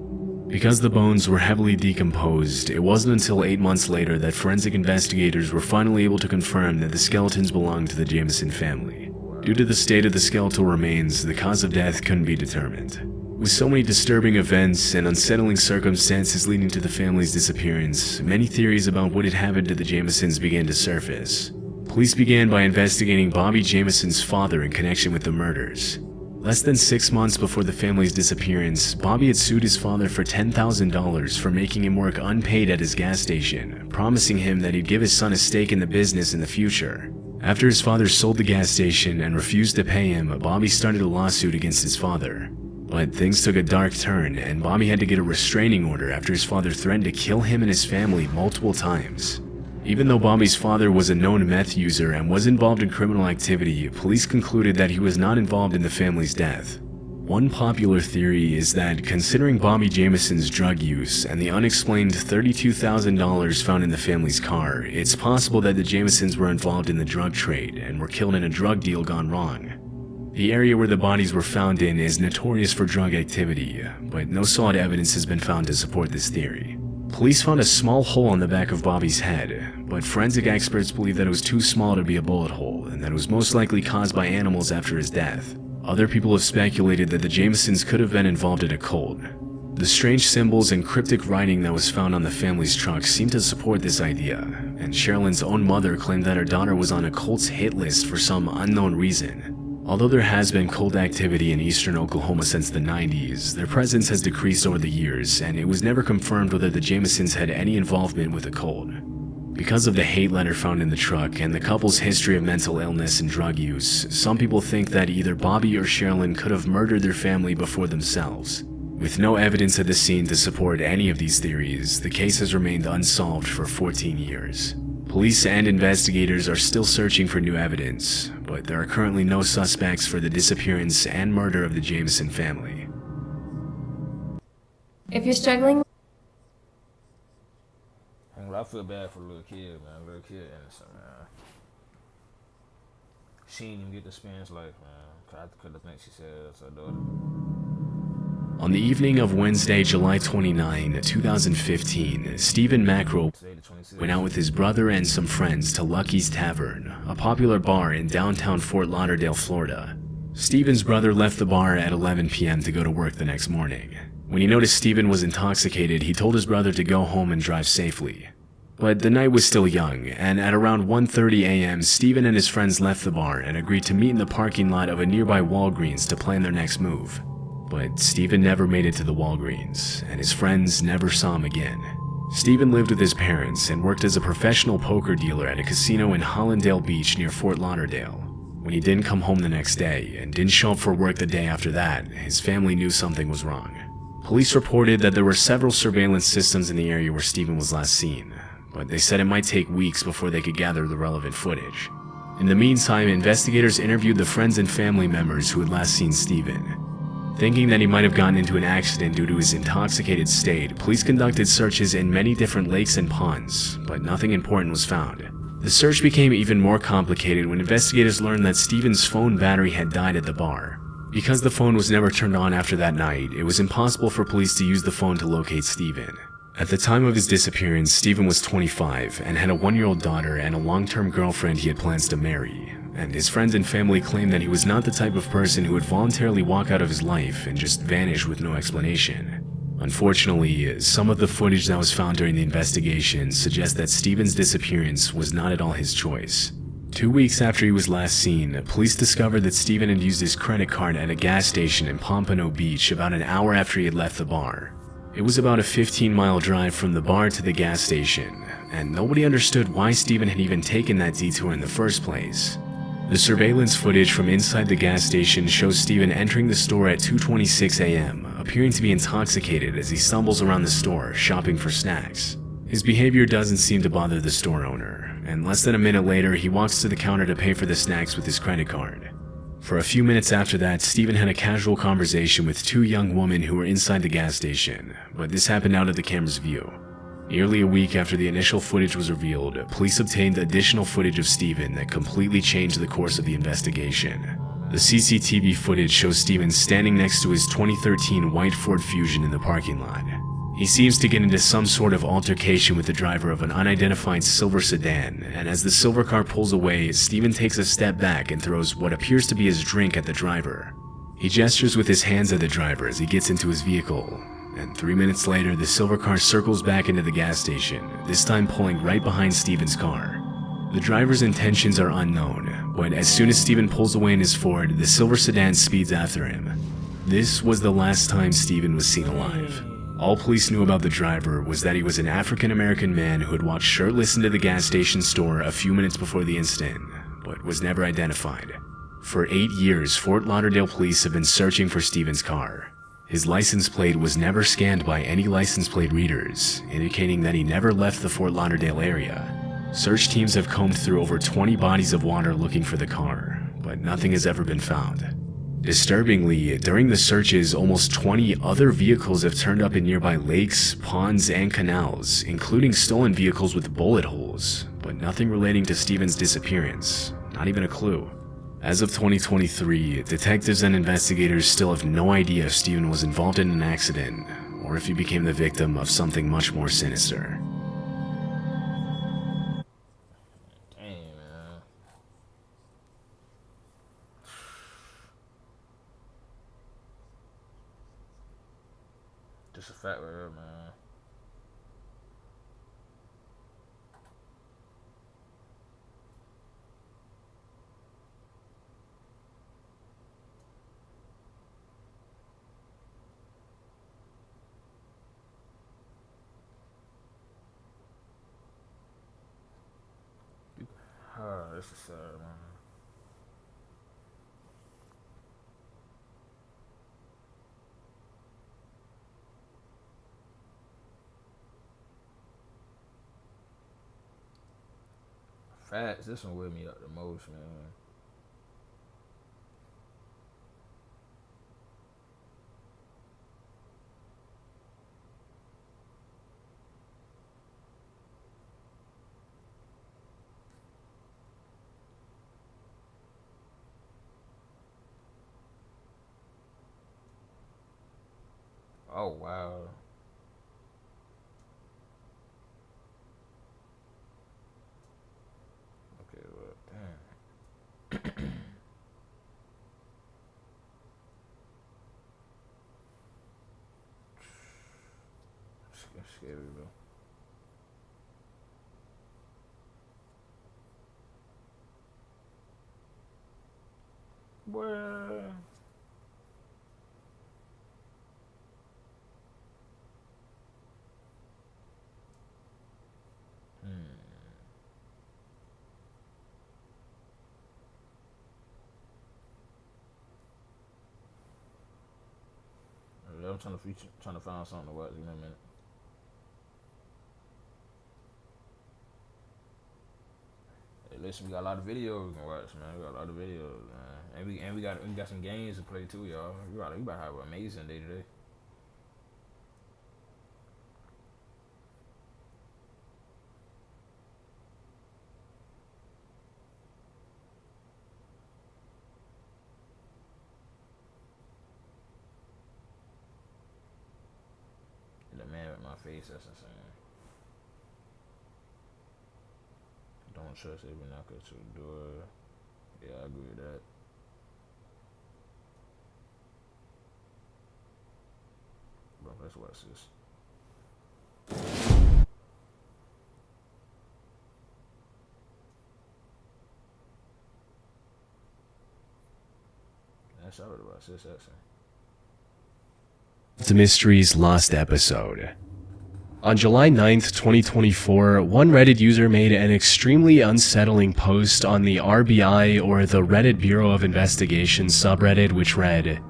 Because the bones were heavily decomposed, it wasn't until 8 months later that forensic investigators were finally able to confirm that the skeletons belonged to the Jameson family. Due to the state of the skeletal remains, the cause of death couldn't be determined. With so many disturbing events and unsettling circumstances leading to the family's disappearance, many theories about what had happened to the Jamesons began to surface. Police began by investigating Bobby Jameson's father in connection with the murders. Less than 6 months before the family's disappearance, Bobby had sued his father for $10,000 for making him work unpaid at his gas station, promising him that he'd give his son a stake in the business in the future. After his father sold the gas station and refused to pay him, Bobby started a lawsuit against his father. But things took a dark turn, and Bobby had to get a restraining order after his father threatened to kill him and his family multiple times. Even though Bobby's father was a known meth user and was involved in criminal activity, police concluded that he was not involved in the family's death. One popular theory is that, considering Bobby Jameson's drug use and the unexplained $32,000 found in the family's car, it's possible that the Jamesons were involved in the drug trade and were killed in a drug deal gone wrong. The area where the bodies were found in is notorious for drug activity, but no solid evidence has been found to support this theory. Police found a small hole on the back of Bobby's head, but forensic experts believe that it was too small to be a bullet hole and that it was most likely caused by animals after his death. Other people have speculated that the Jamesons could have been involved in a cult. The strange symbols and cryptic writing that was found on the family's truck seem to support this idea, and Sherilyn's own mother claimed that her daughter was on a cult's hit list for some unknown reason. Although there has been cult activity in eastern Oklahoma since the 90s, their presence has decreased over the years, and it was never confirmed whether the Jamesons had any involvement with the cult. Because of the hate letter found in the truck and the couple's history of mental illness and drug use, some people think that either Bobby or Sherilyn could have murdered their family before themselves. With no evidence at the scene to support any of these theories, the case has remained unsolved for 14 years. Police and investigators are still searching for new evidence, but there are currently no suspects for the disappearance and murder of the Jameson family. If you're struggling, I feel bad for the little kid, man. Little kid innocent, man. She didn't even get to experience life, man. I could have think she said that's her daughter. On the evening of Wednesday, July 29, 2015, Stephen Mackerel went out with his brother and some friends to Lucky's Tavern, a popular bar in downtown Fort Lauderdale, Florida. Stephen's brother left the bar at 11 p.m. to go to work the next morning. When he noticed Stephen was intoxicated, he told his brother to go home and drive safely. But the night was still young, and at around 1:30 a.m., Stephen and his friends left the bar and agreed to meet in the parking lot of a nearby Walgreens to plan their next move. But Stephen never made it to the Walgreens, and his friends never saw him again. Stephen lived with his parents and worked as a professional poker dealer at a casino in Hollandale Beach near Fort Lauderdale. When he didn't come home the next day and didn't show up for work the day after that, his family knew something was wrong. Police reported that there were several surveillance systems in the area where Stephen was last seen, but they said it might take weeks before they could gather the relevant footage. In the meantime, investigators interviewed the friends and family members who had last seen Stephen. Thinking that he might have gotten into an accident due to his intoxicated state, police conducted searches in many different lakes and ponds, but nothing important was found. The search became even more complicated when investigators learned that Stephen's phone battery had died at the bar. Because the phone was never turned on after that night, it was impossible for police to use the phone to locate Stephen. At the time of his disappearance, Stephen was 25 and had a 1-year-old daughter and a long-term girlfriend he had plans to marry, and his friends and family claimed that he was not the type of person who would voluntarily walk out of his life and just vanish with no explanation. Unfortunately, some of the footage that was found during the investigation suggests that Stephen's disappearance was not at all his choice. 2 weeks after he was last seen, police discovered that Stephen had used his credit card at a gas station in Pompano Beach about an hour after he had left the bar. It was about a 15-mile drive from the bar to the gas station, and nobody understood why Stephen had even taken that detour in the first place. The surveillance footage from inside the gas station shows Stephen entering the store at 2:26 a.m., appearing to be intoxicated as he stumbles around the store, shopping for snacks. His behavior doesn't seem to bother the store owner, and less than a minute later, he walks to the counter to pay for the snacks with his credit card. For a few minutes after that, Stephen had a casual conversation with 2 young women who were inside the gas station, but this happened out of the camera's view. Nearly a week after the initial footage was revealed, police obtained additional footage of Stephen that completely changed the course of the investigation. The CCTV footage shows Stephen standing next to his 2013 white Ford Fusion in the parking lot. He seems to get into some sort of altercation with the driver of an unidentified silver sedan, and as the silver car pulls away, Stephen takes a step back and throws what appears to be his drink at the driver. He gestures with his hands at the driver as he gets into his vehicle, and 3 minutes later, the silver car circles back into the gas station, this time pulling right behind Stephen's car. The driver's intentions are unknown, but as soon as Stephen pulls away in his Ford, the silver sedan speeds after him. This was the last time Stephen was seen alive. All police knew about the driver was that he was an African-American man who had walked shirtless into the gas station store a few minutes before the incident, but was never identified. For 8 years, Fort Lauderdale police have been searching for Stephen's car. His license plate was never scanned by any license plate readers, indicating that he never left the Fort Lauderdale area. Search teams have combed through over 20 bodies of water looking for the car, but nothing has ever been found. Disturbingly, during the searches, almost 20 other vehicles have turned up in nearby lakes, ponds, and canals, including stolen vehicles with bullet holes, but nothing relating to Stephen's disappearance, not even a clue. As of 2023, detectives and investigators still have no idea if Stephen was involved in an accident, or if he became the victim of something much more sinister. Just a fact right there, man. This is sad, man. Facts. This one wear me up the most, man. Oh wow. Okay, well, damn. That's scary, bro. Boy. I'm trying to find something to watch in a minute. Hey, listen, we got a lot of videos we can watch, man. We got a lot of videos, man. And we got some games to play too, y'all. We about to have an amazing day today. The man with my face, that's insane. Don't trust every knock at your door. Yeah, I agree with that. Bro, let's watch this. That's all about this, actually. The Mysteries Lost episode. On July 9th, 2024, one Reddit user made an extremely unsettling post on the RBI, or the Reddit Bureau of Investigation subreddit, which read,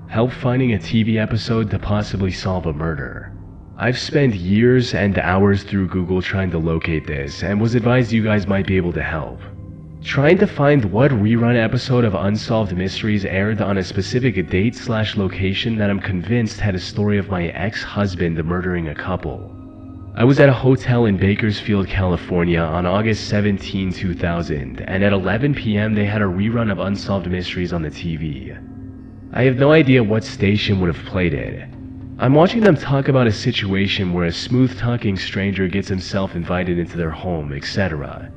"Help finding a TV episode to possibly solve a murder. I've spent years and hours through Google trying to locate this, and was advised you guys might be able to help. Trying to find what rerun episode of Unsolved Mysteries aired on a specific date/location that I'm convinced had a story of my ex-husband murdering a couple. I was at a hotel in Bakersfield, California on August 17, 2000, and at 11 p.m. they had a rerun of Unsolved Mysteries on the TV. I have no idea what station would have played it. I'm watching them talk about a situation where a smooth-talking stranger gets himself invited into their home, etc.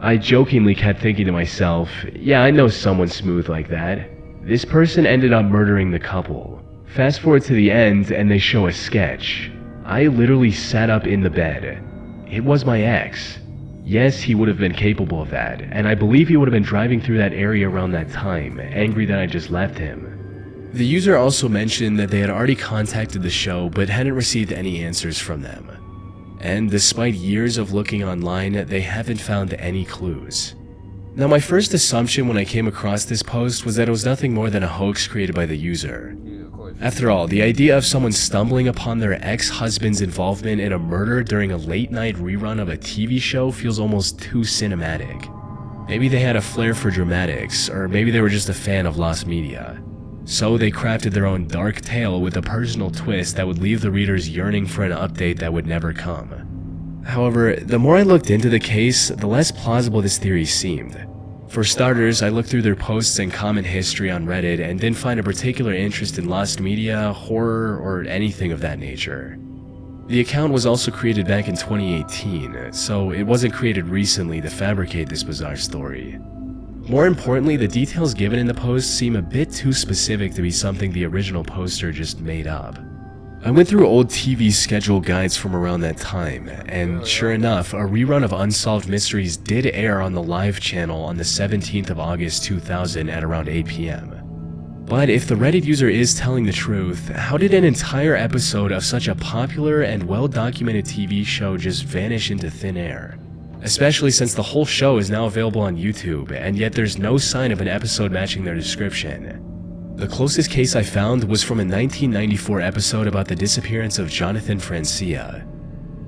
I jokingly kept thinking to myself, yeah, I know someone smooth like that. This person ended up murdering the couple. Fast forward to the end and they show a sketch. I literally sat up in the bed. It was my ex. Yes, he would have been capable of that, and I believe he would have been driving through that area around that time, angry that I just left him." The user also mentioned that they had already contacted the show but hadn't received any answers from them. And despite years of looking online, they haven't found any clues. Now, my first assumption when I came across this post was that it was nothing more than a hoax created by the user. After all, the idea of someone stumbling upon their ex-husband's involvement in a murder during a late-night rerun of a TV show feels almost too cinematic. Maybe they had a flair for dramatics, or maybe they were just a fan of lost media. So they crafted their own dark tale with a personal twist that would leave the readers yearning for an update that would never come. However, the more I looked into the case, the less plausible this theory seemed. For starters, I looked through their posts and comment history on Reddit and didn't find a particular interest in lost media, horror, or anything of that nature. The account was also created back in 2018, so it wasn't created recently to fabricate this bizarre story. More importantly, the details given in the post seem a bit too specific to be something the original poster just made up. I went through old TV schedule guides from around that time, and sure enough, a rerun of Unsolved Mysteries did air on the live channel on the 17th of August 2000 at around 8 p.m. But if the Reddit user is telling the truth, how did an entire episode of such a popular and well-documented TV show just vanish into thin air? Especially since the whole show is now available on YouTube, and yet there's no sign of an episode matching their description. The closest case I found was from a 1994 episode about the disappearance of Jonathan Francia.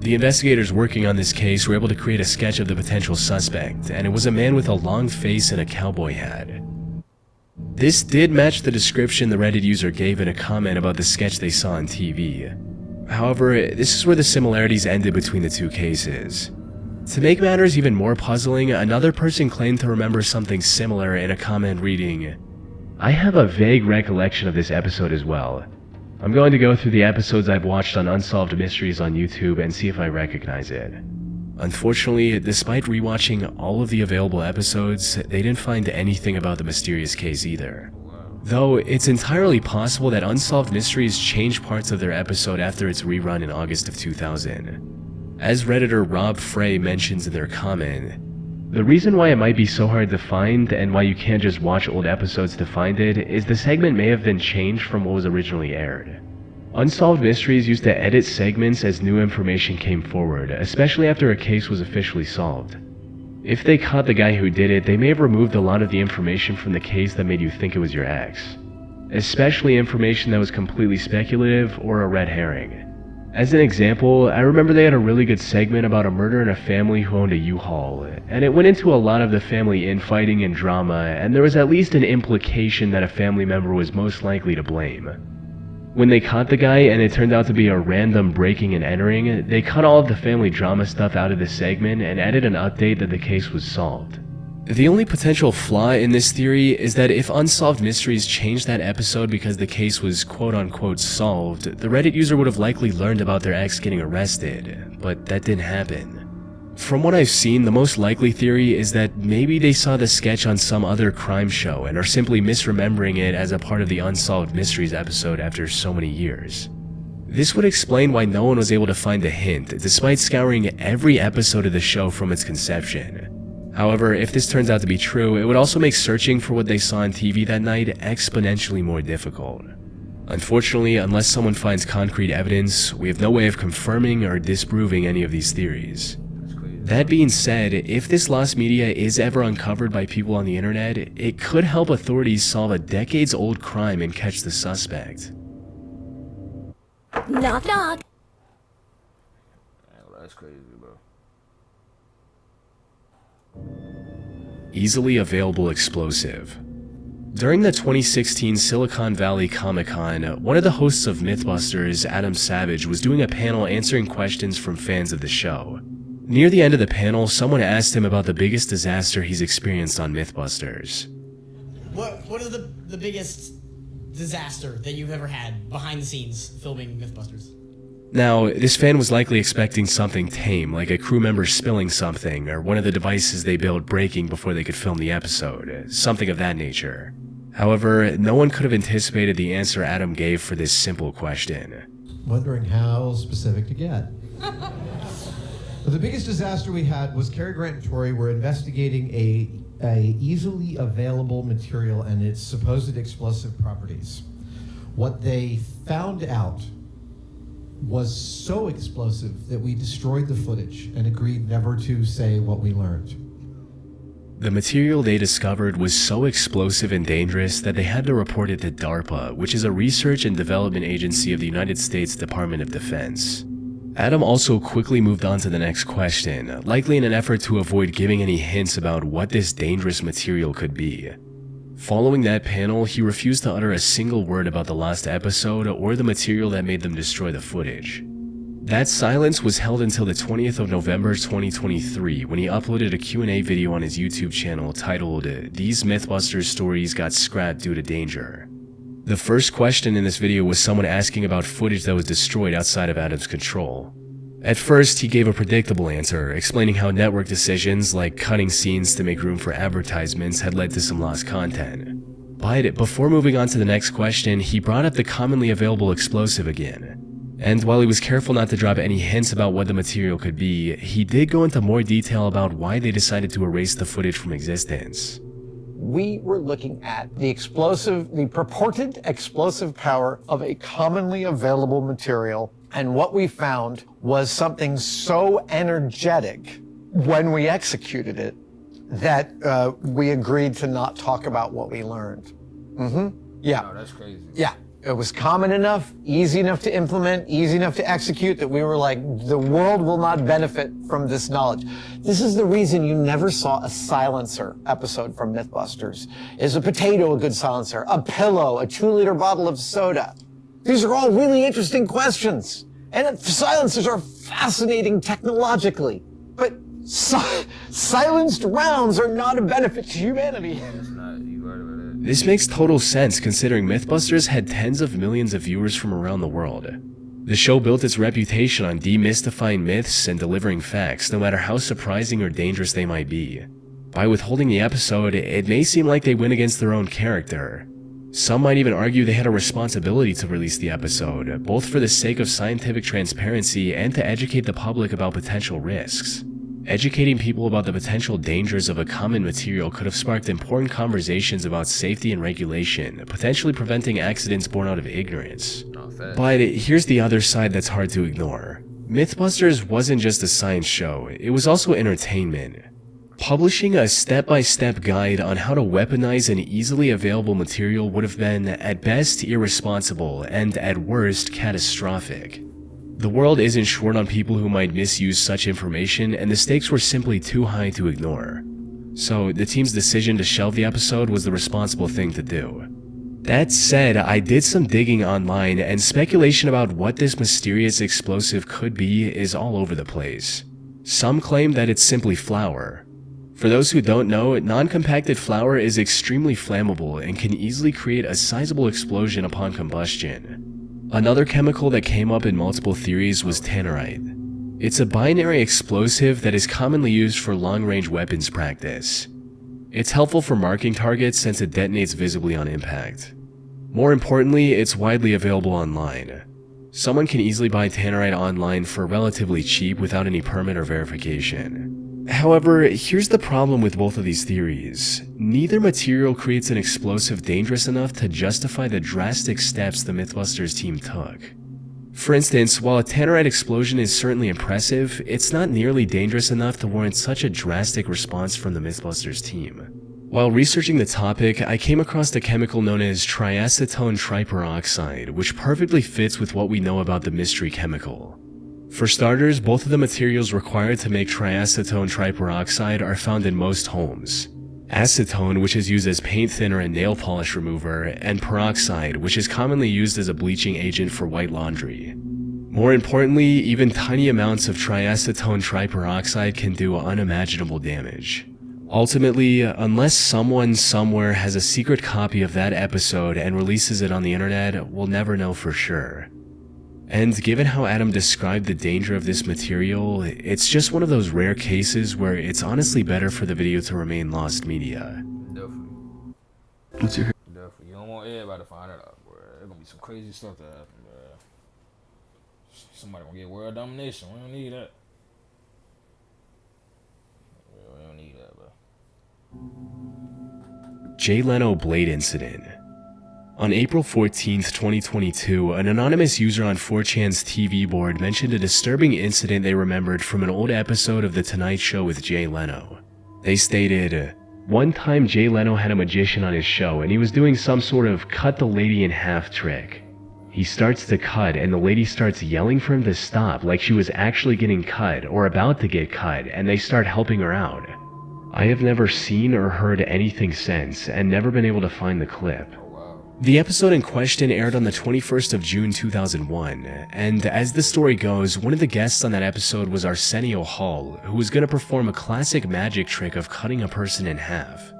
The investigators working on this case were able to create a sketch of the potential suspect, and it was a man with a long face and a cowboy hat. This did match the description the Reddit user gave in a comment about the sketch they saw on TV. However, this is where the similarities ended between the two cases. To make matters even more puzzling, another person claimed to remember something similar in a comment reading, "I have a vague recollection of this episode as well. I'm going to go through the episodes I've watched on Unsolved Mysteries on YouTube and see if I recognize it." Unfortunately, despite rewatching all of the available episodes, they didn't find anything about the mysterious case either. Though, it's entirely possible that Unsolved Mysteries changed parts of their episode after its rerun in August of 2000. As Redditor Rob Frey mentions in their comment, "The reason why it might be so hard to find and why you can't just watch old episodes to find it is the segment may have been changed from what was originally aired. Unsolved Mysteries used to edit segments as new information came forward, especially after a case was officially solved. If they caught the guy who did it, they may have removed a lot of the information from the case that made you think it was your ex, especially information that was completely speculative or a red herring. As an example, I remember they had a really good segment about a murder in a family who owned a U-Haul, and it went into a lot of the family infighting and drama, and there was at least an implication that a family member was most likely to blame. When they caught the guy and it turned out to be a random breaking and entering, they cut all of the family drama stuff out of the segment and added an update that the case was solved." The only potential flaw in this theory is that if Unsolved Mysteries changed that episode because the case was quote-unquote solved, the Reddit user would have likely learned about their ex getting arrested, but that didn't happen. From what I've seen, the most likely theory is that maybe they saw the sketch on some other crime show and are simply misremembering it as a part of the Unsolved Mysteries episode after so many years. This would explain why no one was able to find a hint, despite scouring every episode of the show from its conception. However, if this turns out to be true, it would also make searching for what they saw on TV that night exponentially more difficult. Unfortunately, unless someone finds concrete evidence, we have no way of confirming or disproving any of these theories. That being said, if this lost media is ever uncovered by people on the internet, it could help authorities solve a decades-old crime and catch the suspect. Knock knock. That's crazy, bro. Easily available explosive. During the 2016 Silicon Valley Comic-Con, one of the hosts of Mythbusters, Adam Savage, was doing a panel answering questions from fans of the show. Near the end of the panel, someone asked him about the biggest disaster he's experienced on Mythbusters. What is the biggest disaster that you've ever had behind the scenes filming Mythbusters? Now, this fan was likely expecting something tame, like a crew member spilling something, or one of the devices they built breaking before they could film the episode, something of that nature. However, no one could have anticipated the answer Adam gave for this simple question. Wondering how specific to get. The biggest disaster we had was Cary Grant and Tori were investigating a easily available material and its supposed explosive properties. What they found out was so explosive that we destroyed the footage and agreed never to say what we learned. The material they discovered was so explosive and dangerous that they had to report it to DARPA, which is a research and development agency of the United States Department of Defense. Adam also quickly moved on to the next question, likely in an effort to avoid giving any hints about what this dangerous material could be. Following that panel, he refused to utter a single word about the lost episode or the material that made them destroy the footage. That silence was held until the 20th of November 2023 when he uploaded a Q&A video on his YouTube channel titled, "These Mythbusters stories got scrapped due to danger." The first question in this video was someone asking about footage that was destroyed outside of Adam's control. At first, he gave a predictable answer, explaining how network decisions like cutting scenes to make room for advertisements had led to some lost content. But before moving on to the next question, he brought up the commonly available explosive again. And while he was careful not to drop any hints about what the material could be, he did go into more detail about why they decided to erase the footage from existence. We were looking at the purported explosive power of a commonly available material, and what we found was something so energetic when we executed it that we agreed to not talk about what we learned. Yeah. Oh, that's crazy. Yeah. It was common enough, easy enough to implement, easy enough to execute that we were like, the world will not benefit from this knowledge. This is the reason you never saw a silencer episode from Mythbusters. Is a potato a good silencer? A pillow? A 2-liter bottle of soda? These are all really interesting questions. And silencers are fascinating technologically. But silenced rounds are not a benefit to humanity. This makes total sense considering Mythbusters had tens of millions of viewers from around the world. The show built its reputation on demystifying myths and delivering facts, no matter how surprising or dangerous they might be. By withholding the episode, it may seem like they went against their own character. Some might even argue they had a responsibility to release the episode, both for the sake of scientific transparency and to educate the public about potential risks. Educating people about the potential dangers of a common material could have sparked important conversations about safety and regulation, potentially preventing accidents born out of ignorance. But here's the other side that's hard to ignore. Mythbusters wasn't just a science show, it was also entertainment. Publishing a step-by-step guide on how to weaponize an easily available material would have been, at best, irresponsible and, at worst, catastrophic. The world isn't short on people who might misuse such information, and the stakes were simply too high to ignore. So, the team's decision to shelve the episode was the responsible thing to do. That said, I did some digging online, and speculation about what this mysterious explosive could be is all over the place. Some claim that it's simply flour. For those who don't know, non-compacted flour is extremely flammable and can easily create a sizable explosion upon combustion. Another chemical that came up in multiple theories was tannerite. It's a binary explosive that is commonly used for long-range weapons practice. It's helpful for marking targets since it detonates visibly on impact. More importantly, it's widely available online. Someone can easily buy tannerite online for relatively cheap without any permit or verification. However, here's the problem with both of these theories. Neither material creates an explosive dangerous enough to justify the drastic steps the Mythbusters team took. For instance, while a tannerite explosion is certainly impressive, it's not nearly dangerous enough to warrant such a drastic response from the Mythbusters team. While researching the topic, I came across the chemical known as triacetone triperoxide, which perfectly fits with what we know about the mystery chemical. For starters, both of the materials required to make triacetone triperoxide are found in most homes. Acetone, which is used as paint thinner and nail polish remover, and peroxide, which is commonly used as a bleaching agent for white laundry. More importantly, even tiny amounts of triacetone triperoxide can do unimaginable damage. Ultimately, unless someone somewhere has a secret copy of that episode and releases it on the internet, we'll never know for sure. And given how Adam described the danger of this material, it's just one of those rare cases where it's honestly better for the video to remain lost media. Definitely. What's your... Definitely. You don't want everybody to find it out, bro. There's gonna be some crazy stuff that happen, bro. Somebody gonna get world domination. We don't need that. We don't need that, bro. Jay Leno Blade Incident. On April 14, 2022, an anonymous user on 4chan's TV board mentioned a disturbing incident they remembered from an old episode of The Tonight Show with Jay Leno. They stated, "One time Jay Leno had a magician on his show and he was doing some sort of cut the lady in half trick. He starts to cut and the lady starts yelling for him to stop like she was actually getting cut or about to get cut, and they start helping her out. I have never seen or heard anything since and never been able to find the clip." The episode in question aired on the 21st of June 2001, and as the story goes, one of the guests on that episode was Arsenio Hall, who was going to perform a classic magic trick of cutting a person in half.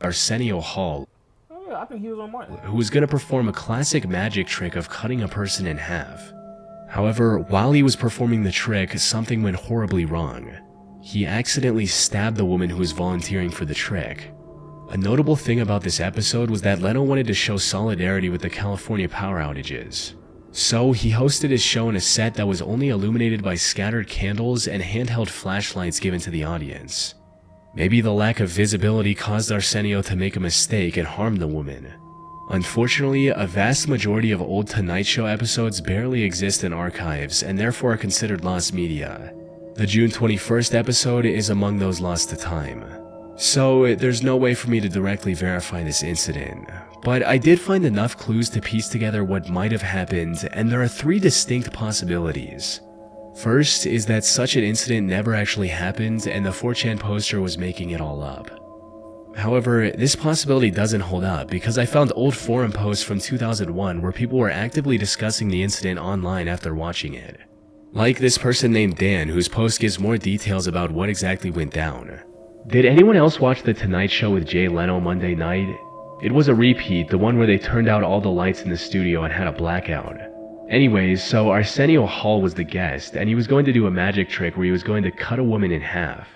Arsenio Hall, Oh yeah, I think he was on mine. who was going to perform a classic magic trick of cutting a person in half. However, while he was performing the trick, something went horribly wrong. He accidentally stabbed the woman who was volunteering for the trick. A notable thing about this episode was that Leno wanted to show solidarity with the California power outages. So he hosted his show in a set that was only illuminated by scattered candles and handheld flashlights given to the audience. Maybe the lack of visibility caused Arsenio to make a mistake and harm the woman. Unfortunately, a vast majority of old Tonight Show episodes barely exist in archives and therefore are considered lost media. The June 21st episode is among those lost to time. So, there's no way for me to directly verify this incident, But I did find enough clues to piece together what might have happened, and there are 3 distinct possibilities. First is that such an incident never actually happened and the 4chan poster was making it all up. However, this possibility doesn't hold up because I found old forum posts from 2001 where people were actively discussing the incident online after watching it. Like this person named Dan, whose post gives more details about what exactly went down. Did anyone else watch The Tonight Show with Jay Leno Monday night? It was a repeat, the one where they turned out all the lights in the studio and had a blackout. Anyways, so Arsenio Hall was the guest, and he was going to do a magic trick where he was going to cut a woman in half.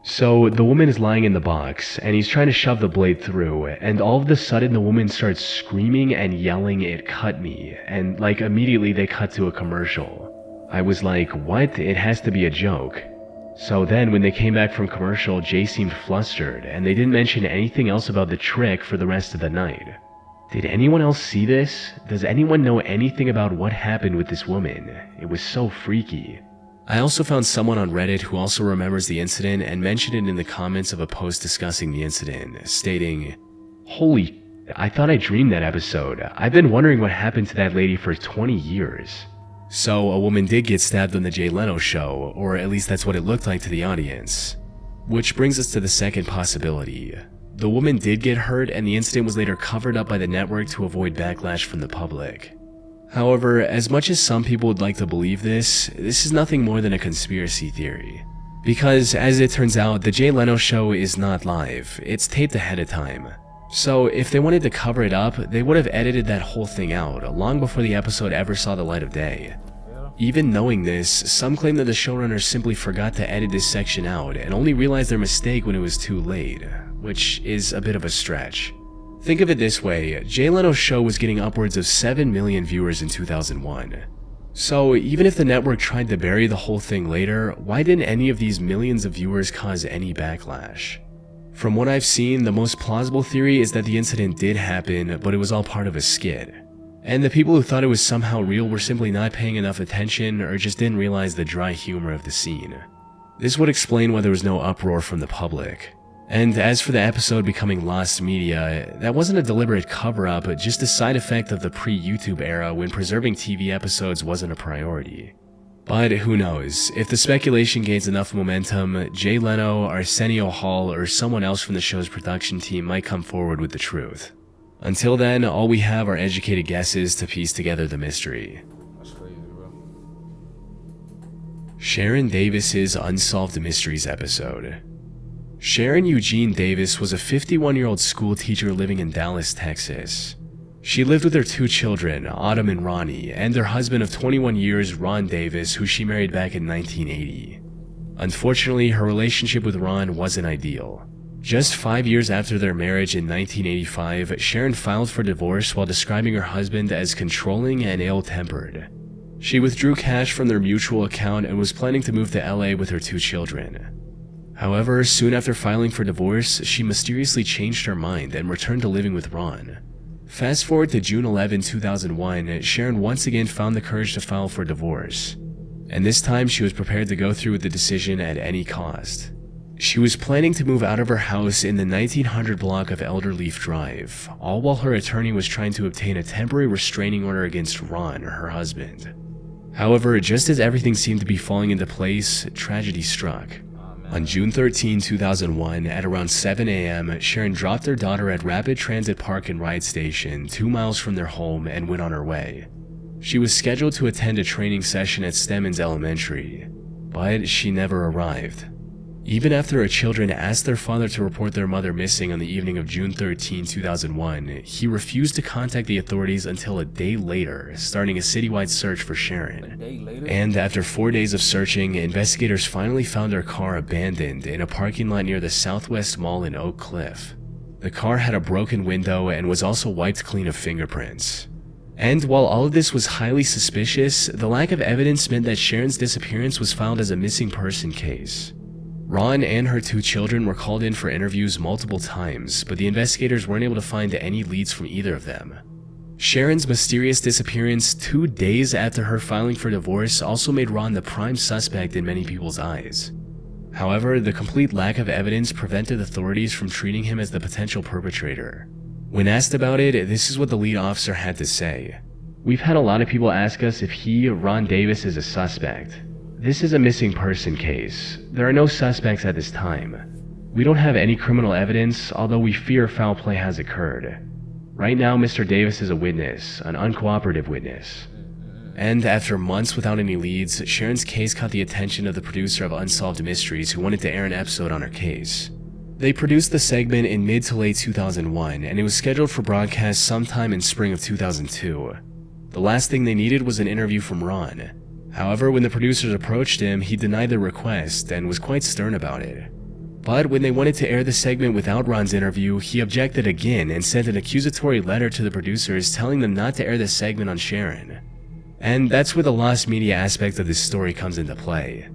So the woman is lying in the box, and he's trying to shove the blade through, and all of a sudden the woman starts screaming and yelling, "It cut me," and like immediately they cut to a commercial. I was like, what? It has to be a joke. So then when they came back from commercial, Jay seemed flustered, and they didn't mention anything else about the trick for the rest of the night. Did anyone else see this? Does anyone know anything about what happened with this woman? It was so freaky. I also found someone on Reddit who also remembers the incident and mentioned it in the comments of a post discussing the incident, stating, "Holy, I thought I dreamed that episode. I've been wondering what happened to that lady for 20 years. So a woman did get stabbed on the Jay Leno show, or at least that's what it looked like to the audience. Which brings us to the second possibility. The woman did get hurt and the incident was later covered up by the network to avoid backlash from the public. However, as much as some people would like to believe this is nothing more than a conspiracy theory. Because, as it turns out, the Jay Leno show is not live, it's taped ahead of time. So if they wanted to cover it up, they would have edited that whole thing out, long before the episode ever saw the light of day. Even knowing this, some claim that the showrunners simply forgot to edit this section out and only realized their mistake when it was too late, which is a bit of a stretch. Think of it this way, Jay Leno's show was getting upwards of 7 million viewers in 2001. So even if the network tried to bury the whole thing later, why didn't any of these millions of viewers cause any backlash? From what I've seen, the most plausible theory is that the incident did happen, but it was all part of a skit. And the people who thought it was somehow real were simply not paying enough attention or just didn't realize the dry humor of the scene. This would explain why there was no uproar from the public. And as for the episode becoming lost media, that wasn't a deliberate cover-up, but just a side effect of the pre-YouTube era when preserving TV episodes wasn't a priority. But who knows, if the speculation gains enough momentum, Jay Leno, Arsenio Hall, or someone else from the show's production team might come forward with the truth. Until then, all we have are educated guesses to piece together the mystery. That's crazy, bro. Sharon Davis's Unsolved Mysteries episode. Sharon Eugene Davis was a 51-year-old school teacher living in Dallas, Texas. She lived with her 2 children, Autumn and Ronnie, and their husband of 21 years, Ron Davis, who she married back in 1980. Unfortunately, her relationship with Ron wasn't ideal. Just 5 years after their marriage in 1985, Sharon filed for divorce while describing her husband as controlling and ill-tempered. She withdrew cash from their mutual account and was planning to move to LA with her 2 children. However, soon after filing for divorce, she mysteriously changed her mind and returned to living with Ron. Fast forward to June 11, 2001, Sharon once again found the courage to file for divorce. And this time she was prepared to go through with the decision at any cost. She was planning to move out of her house in the 1900 block of Elderleaf Drive, all while her attorney was trying to obtain a temporary restraining order against Ron, her husband. However, just as everything seemed to be falling into place, tragedy struck. On June 13, 2001, at around 7 a.m., Sharon dropped their daughter at Rapid Transit Park and Ride Station, 2 miles from their home, and went on her way. She was scheduled to attend a training session at Stemmons Elementary, but she never arrived. Even after her children asked their father to report their mother missing on the evening of June 13, 2001, he refused to contact the authorities until a day later, starting a citywide search for Sharon. And after 4 days of searching, investigators finally found her car abandoned in a parking lot near the Southwest Mall in Oak Cliff. The car had a broken window and was also wiped clean of fingerprints. And while all of this was highly suspicious, the lack of evidence meant that Sharon's disappearance was filed as a missing person case. Ron and her 2 children were called in for interviews multiple times, but the investigators weren't able to find any leads from either of them. Sharon's mysterious disappearance 2 days after her filing for divorce also made Ron the prime suspect in many people's eyes. However, the complete lack of evidence prevented authorities from treating him as the potential perpetrator. When asked about it, this is what the lead officer had to say. "We've had a lot of people ask us if Ron Davis, is a suspect. This is a missing person case. There are no suspects at this time. We don't have any criminal evidence, although we fear foul play has occurred. Right now, Mr. Davis is a witness, an uncooperative witness." And after months without any leads, Sharon's case caught the attention of the producer of Unsolved Mysteries, who wanted to air an episode on her case. They produced the segment in mid to late 2001, and it was scheduled for broadcast sometime in spring of 2002. The last thing they needed was an interview from Ron. However, when the producers approached him, he denied their request and was quite stern about it. But when they wanted to air the segment without Ron's interview, he objected again and sent an accusatory letter to the producers telling them not to air the segment on Sharon. And that's where the lost media aspect of this story comes into play.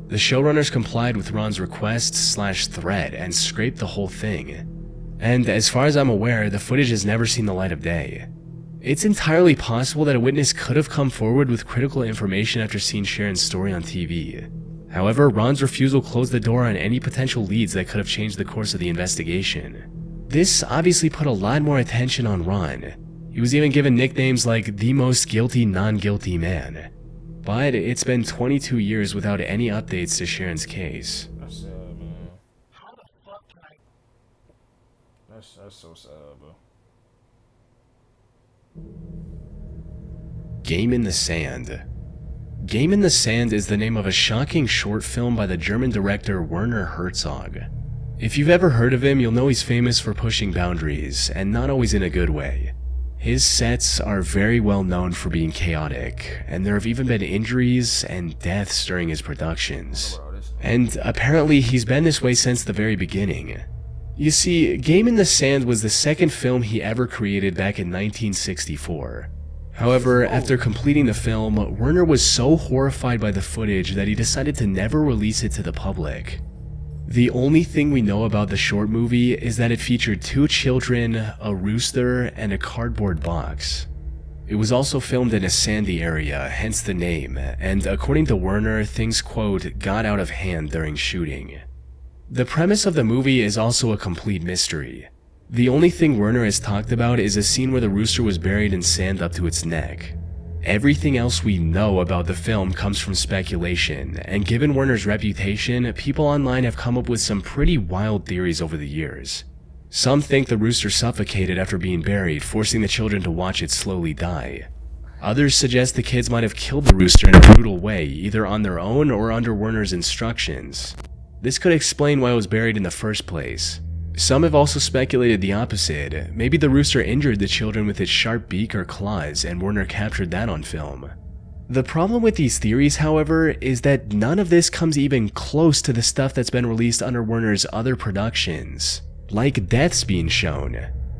The showrunners complied with Ron's request/threat and scraped the whole thing. And as far as I'm aware, the footage has never seen the light of day. It's entirely possible that a witness could have come forward with critical information after seeing Sharon's story on TV. However, Ron's refusal closed the door on any potential leads that could have changed the course of the investigation. This obviously put a lot more attention on Ron. He was even given nicknames like the most guilty non-guilty man. But it's been 22 years without any updates to Sharon's case. That's sad, man. How the fuck can I... That's so sad, bro. Game in the Sand. Game in the Sand is the name of a shocking short film by the German director Werner Herzog. If you've ever heard of him, you'll know he's famous for pushing boundaries, and not always in a good way. His sets are very well known for being chaotic, and there have even been injuries and deaths during his productions. And apparently he's been this way since the very beginning. You see, Game in the Sand was the second film he ever created back in 1964. However, after completing the film, Werner was so horrified by the footage that he decided to never release it to the public. The only thing we know about the short movie is that it featured 2 children, a rooster, and a cardboard box. It was also filmed in a sandy area, hence the name, and according to Werner, things, quote, got out of hand during shooting. The premise of the movie is also a complete mystery. The only thing Werner has talked about is a scene where the rooster was buried in sand up to its neck. Everything else we know about the film comes from speculation, and given Werner's reputation, people online have come up with some pretty wild theories over the years. Some think the rooster suffocated after being buried, forcing the children to watch it slowly die. Others suggest the kids might have killed the rooster in a brutal way, either on their own or under Werner's instructions. This could explain why it was buried in the first place. Some have also speculated the opposite. Maybe the rooster injured the children with its sharp beak or claws, and Werner captured that on film. The problem with these theories, however, is that none of this comes even close to the stuff that's been released under Werner's other productions, like deaths being shown.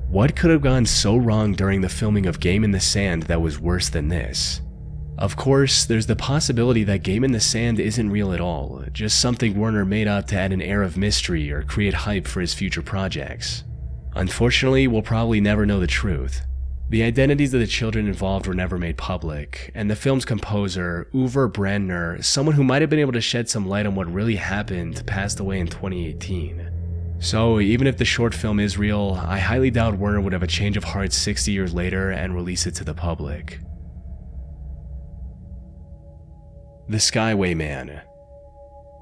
What could have gone so wrong during the filming of Game in the Sand that was worse than this? Of course, there's the possibility that Game in the Sand isn't real at all, just something Werner made up to add an air of mystery or create hype for his future projects. Unfortunately, we'll probably never know the truth. The identities of the children involved were never made public, and the film's composer, Uwe Brandner, someone who might have been able to shed some light on what really happened, passed away in 2018. So even if the short film is real, I highly doubt Werner would have a change of heart 60 years later and release it to the public. The Skyway Man.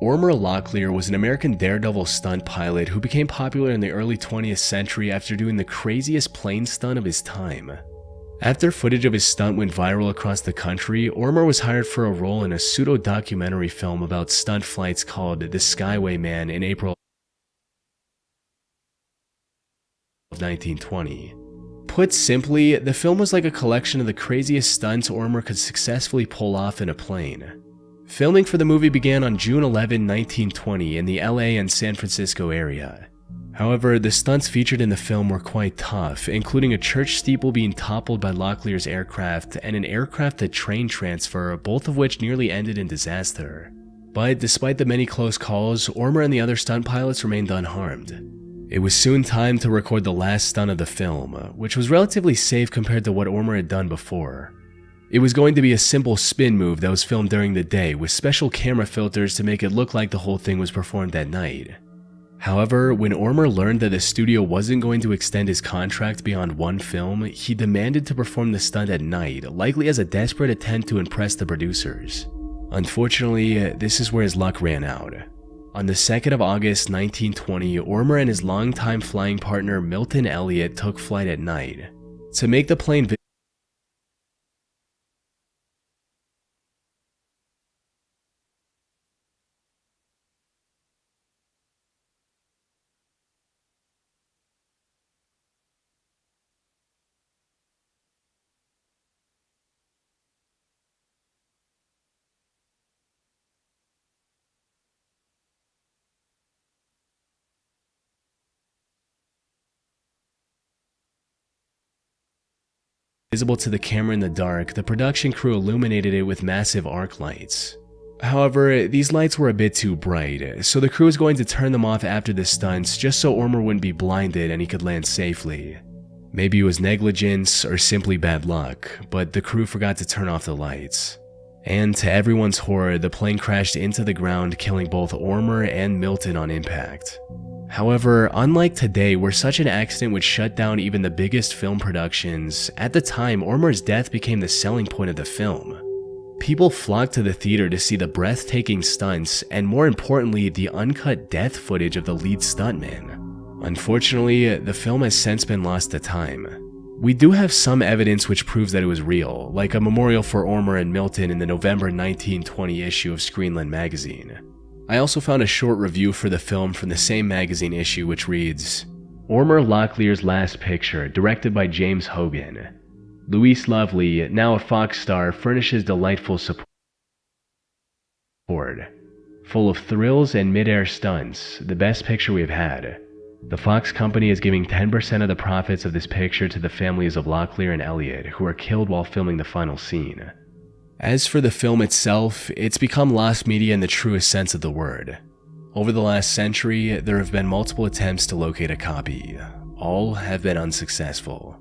Ormer Locklear was an American daredevil stunt pilot who became popular in the early 20th century after doing the craziest plane stunt of his time. After footage of his stunt went viral across the country, Ormer was hired for a role in a pseudo-documentary film about stunt flights called The Skyway Man in April of 1920. Put simply, the film was like a collection of the craziest stunts Ormer could successfully pull off in a plane. Filming for the movie began on June 11, 1920 in the LA and San Francisco area. However, the stunts featured in the film were quite tough, including a church steeple being toppled by Locklear's aircraft and an aircraft-to-train transfer, both of which nearly ended in disaster. But despite the many close calls, Ormer and the other stunt pilots remained unharmed. It was soon time to record the last stunt of the film, which was relatively safe compared to what Ormer had done before. It was going to be a simple spin move that was filmed during the day with special camera filters to make it look like the whole thing was performed at night. However, when Ormer learned that the studio wasn't going to extend his contract beyond one film, he demanded to perform the stunt at night, likely as a desperate attempt to impress the producers. Unfortunately, this is where his luck ran out. On the 2nd of August 1920, Ormer and his longtime flying partner Milton Elliott took flight at night. To make the plane visible to the camera in the dark, the production crew illuminated it with massive arc lights. However, these lights were a bit too bright, so the crew was going to turn them off after the stunts just so Ormer wouldn't be blinded and he could land safely. Maybe it was negligence or simply bad luck, but the crew forgot to turn off the lights. And to everyone's horror, the plane crashed into the ground, killing both Ormer and Milton on impact. However, unlike today, where such an accident would shut down even the biggest film productions, at the time, Ormer's death became the selling point of the film. People flocked to the theater to see the breathtaking stunts, and more importantly, the uncut death footage of the lead stuntman. Unfortunately, the film has since been lost to time. We do have some evidence which proves that it was real, like a memorial for Ormer and Milton in the November 1920 issue of Screenland magazine. I also found a short review for the film from the same magazine issue which reads, Ormer Locklear's Last Picture, directed by James Hogan. Louise Lovely, now a Fox star, furnishes delightful support. Full of thrills and mid-air stunts, the best picture we've had. The Fox company is giving 10% of the profits of this picture to the families of Locklear and Elliott, who are killed while filming the final scene. As for the film itself, it's become lost media in the truest sense of the word. Over the last century, there have been multiple attempts to locate a copy. All have been unsuccessful.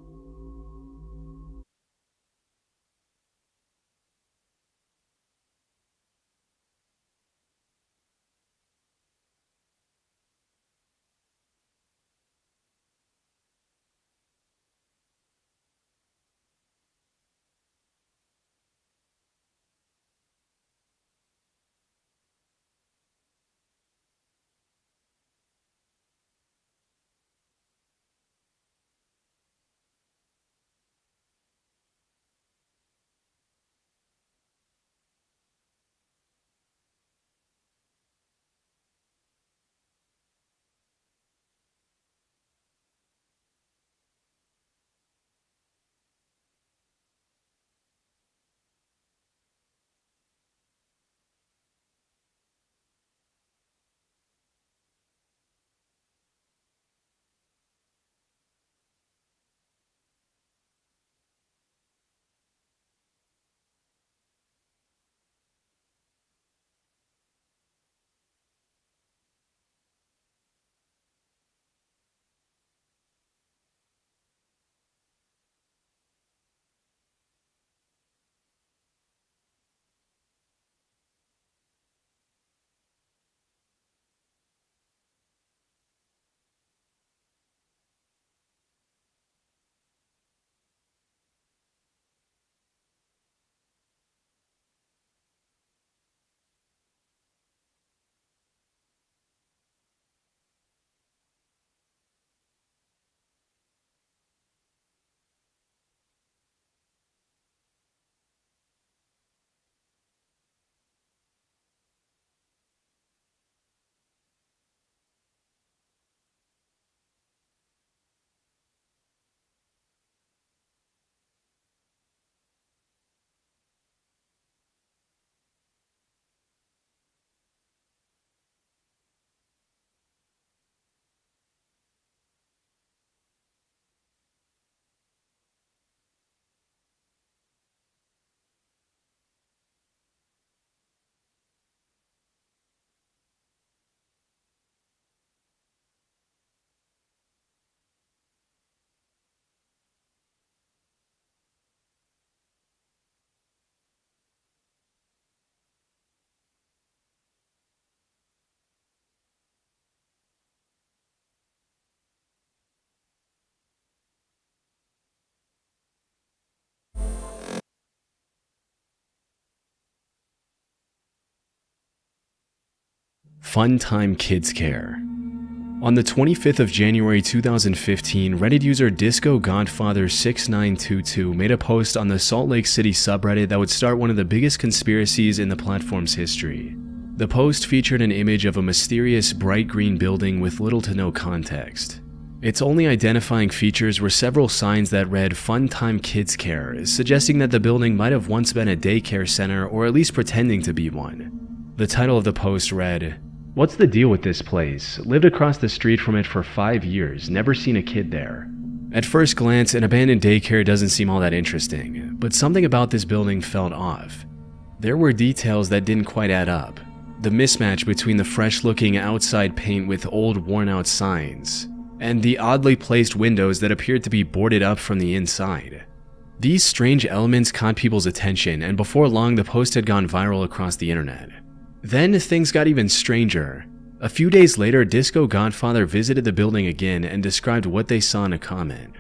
Fun Time Kids Care. On the 25th of January 2015, Reddit user Disco Godfather 6922 made a post on the Salt Lake City subreddit that would start one of the biggest conspiracies in the platform's history. The post featured an image of a mysterious bright green building with little to no context. Its only identifying features were several signs that read Fun Time Kids Care, suggesting that the building might have once been a daycare center or at least pretending to be one. The title of the post read, "What's the deal with this place? Lived across the street from it for 5 years, never seen a kid there." At first glance, an abandoned daycare doesn't seem all that interesting, but something about this building felt off. There were details that didn't quite add up. The mismatch between the fresh-looking outside paint with old worn-out signs, and the oddly placed windows that appeared to be boarded up from the inside. These strange elements caught people's attention, and before long the post had gone viral across the internet. Then things got even stranger. A few days later, Disco Godfather visited the building again and described what they saw in a comment.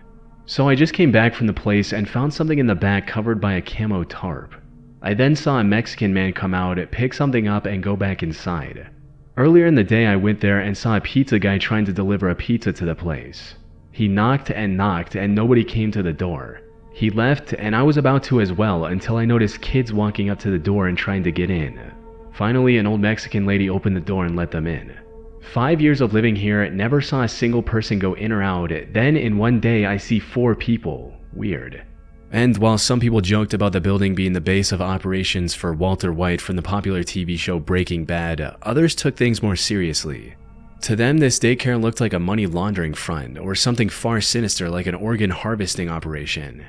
"So I just came back from the place and found something in the back covered by a camo tarp. I then saw a Mexican man come out, pick something up, and go back inside. Earlier in the day I went there and saw a pizza guy trying to deliver a pizza to the place. He knocked and nobody came to the door. He left and I was about to as well until I noticed kids walking up to the door and trying to get in. Finally, an old Mexican lady opened the door and let them in. 5 years of living here, never saw a single person go in or out. Then in one day I see 4 people. Weird." And while some people joked about the building being the base of operations for Walter White from the popular TV show Breaking Bad, others took things more seriously. To them, this daycare looked like a money laundering front, or something far sinister like an organ harvesting operation.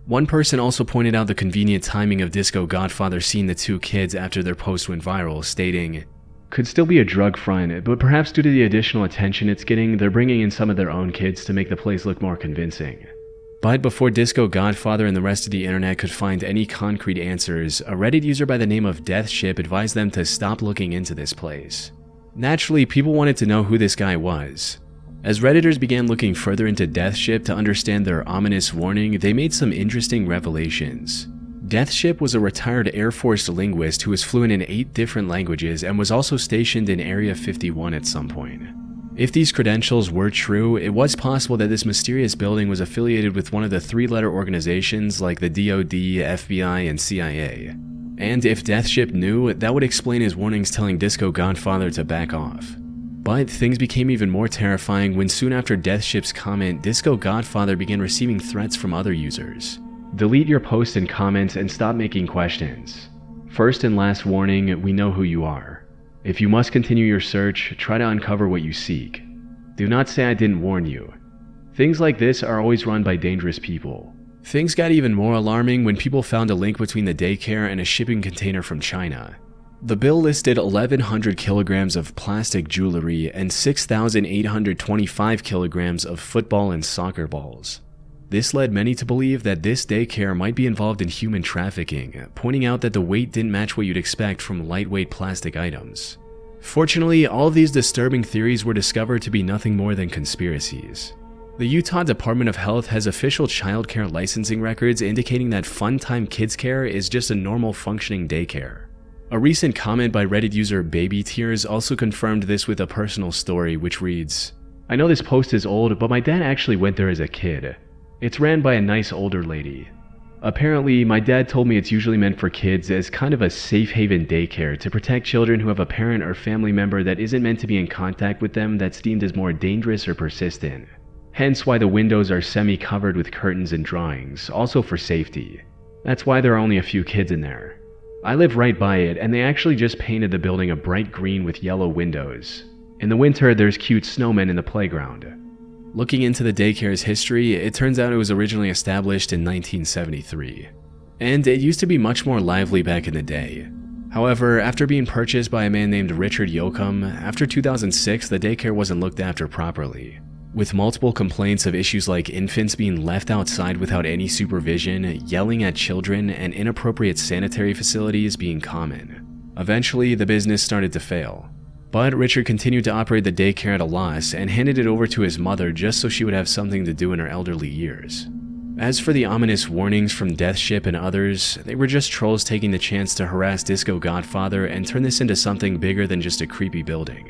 One person also pointed out the convenient timing of Disco Godfather seeing the 2 kids after their post went viral, stating, "Could still be a drug front, but perhaps due to the additional attention it's getting, they're bringing in some of their own kids to make the place look more convincing." But before Disco Godfather and the rest of the internet could find any concrete answers, a Reddit user by the name of Deathship advised them to stop looking into this place. Naturally, people wanted to know who this guy was. As Redditors began looking further into Deathship to understand their ominous warning, they made some interesting revelations. Deathship was a retired Air Force linguist who was fluent in 8 different languages and was also stationed in Area 51 at some point. If these credentials were true, it was possible that this mysterious building was affiliated with one of the 3-letter organizations like the DoD, FBI, and CIA. And if Deathship knew, that would explain his warnings telling Disco Godfather to back off. But things became even more terrifying when soon after Deathship's comment, Disco Godfather began receiving threats from other users. "Delete your posts and comments and stop making questions. First and last warning, we know who you are. If you must continue your search, try to uncover what you seek. Do not say I didn't warn you. Things like this are always run by dangerous people." Things got even more alarming when people found a link between the daycare and a shipping container from China. The bill listed 1,100 kilograms of plastic jewelry and 6,825 kilograms of football and soccer balls. This led many to believe that this daycare might be involved in human trafficking, pointing out that the weight didn't match what you'd expect from lightweight plastic items. Fortunately, all of these disturbing theories were discovered to be nothing more than conspiracies. The Utah Department of Health has official childcare licensing records indicating that Fun Time Kids Care is just a normal functioning daycare. A recent comment by Reddit user Baby Tears also confirmed this with a personal story which reads, "I know this post is old, but my dad actually went there as a kid. It's ran by a nice older lady. Apparently, my dad told me it's usually meant for kids as kind of a safe haven daycare to protect children who have a parent or family member that isn't meant to be in contact with them that's deemed as more dangerous or persistent. Hence why the windows are semi-covered with curtains and drawings, also for safety. That's why there are only a few kids in there. I live right by it, and they actually just painted the building a bright green with yellow windows. In the winter, there's cute snowmen in the playground." Looking into the daycare's history, it turns out it was originally established in 1973. And it used to be much more lively back in the day. However, after being purchased by a man named Richard Yoakum, after 2006, the daycare wasn't looked after properly, with multiple complaints of issues like infants being left outside without any supervision, yelling at children, and inappropriate sanitary facilities being common. Eventually, the business started to fail. But Richard continued to operate the daycare at a loss and handed it over to his mother just so she would have something to do in her elderly years. As for the ominous warnings from Death Ship and others, they were just trolls taking the chance to harass Disco Godfather and turn this into something bigger than just a creepy building.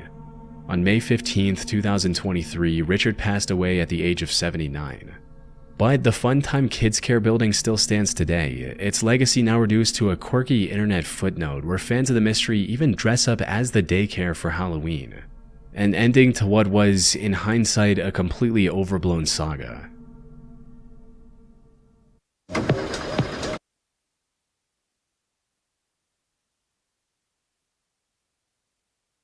On May 15th, 2023, Richard passed away at the age of 79. But the Funtime Kids Care building still stands today, its legacy now reduced to a quirky internet footnote where fans of the mystery even dress up as the daycare for Halloween. An ending to what was, in hindsight, a completely overblown saga.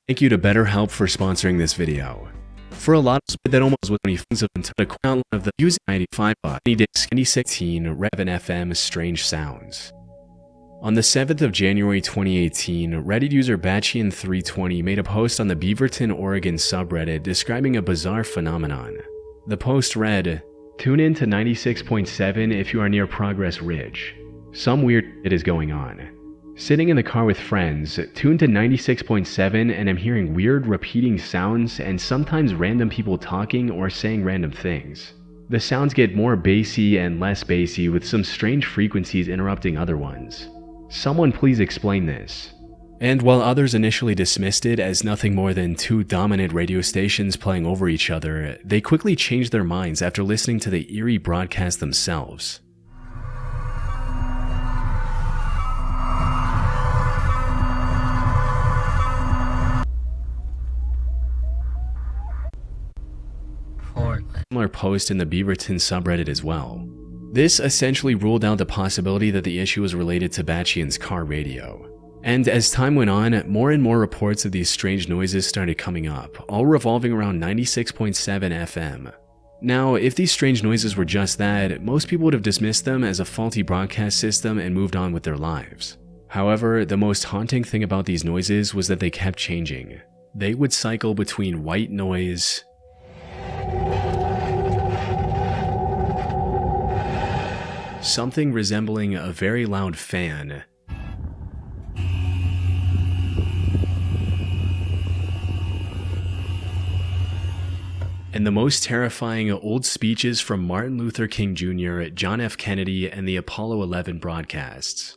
Thank you to BetterHelp for sponsoring this video. For a lot of that almost with 20 things of the crown of the using 95 disc 2016 Revan FM Strange Sounds. On the 7th of January 2018, Reddit user Batchian320 made a post on the Beaverton, Oregon subreddit describing a bizarre phenomenon. The post read, "Tune in to 96.7 if you are near Progress Ridge. Some weird shit is going on. Sitting in the car with friends, tuned to 96.7 and I'm hearing weird repeating sounds and sometimes random people talking or saying random things. The sounds get more bassy and less bassy with some strange frequencies interrupting other ones. Someone please explain this." And while others initially dismissed it as nothing more than two dominant radio stations playing over each other, they quickly changed their minds after listening to the eerie broadcast themselves. Similar post in the Beaverton subreddit as well. This essentially ruled out the possibility that the issue was related to Batchian's car radio. And as time went on, more and more reports of these strange noises started coming up, all revolving around 96.7 FM. Now, if these strange noises were just that, most people would have dismissed them as a faulty broadcast system and moved on with their lives. However, the most haunting thing about these noises was that they kept changing. They would cycle between white noise, something resembling a very loud fan, and the most terrifying old speeches from Martin Luther King Jr., John F. Kennedy, and the Apollo 11 broadcasts.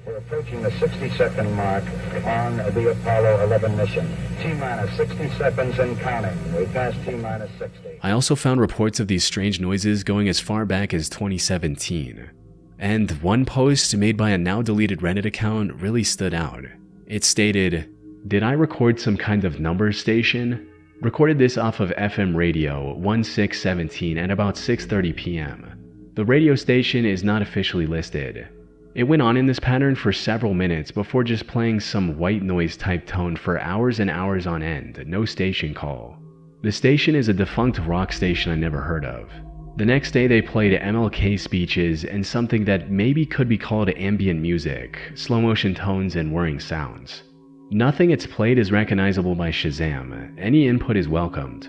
We're approaching the 60-second mark on the Apollo 11 mission. T-minus 60 seconds and counting. We passed T-minus 60. I also found reports of these strange noises going as far back as 2017. And one post made by a now deleted Reddit account really stood out. It stated, "Did I record some kind of number station? Recorded this off of FM radio 1617 at about 6:30 p.m. The radio station is not officially listed." It went on in this pattern for several minutes before just playing some white noise type tone for hours and hours on end, no station call. The station is a defunct rock station I never heard of. The next day they played MLK speeches and something that maybe could be called ambient music, slow motion tones and whirring sounds. Nothing it's played is recognizable by Shazam. Any input is welcomed.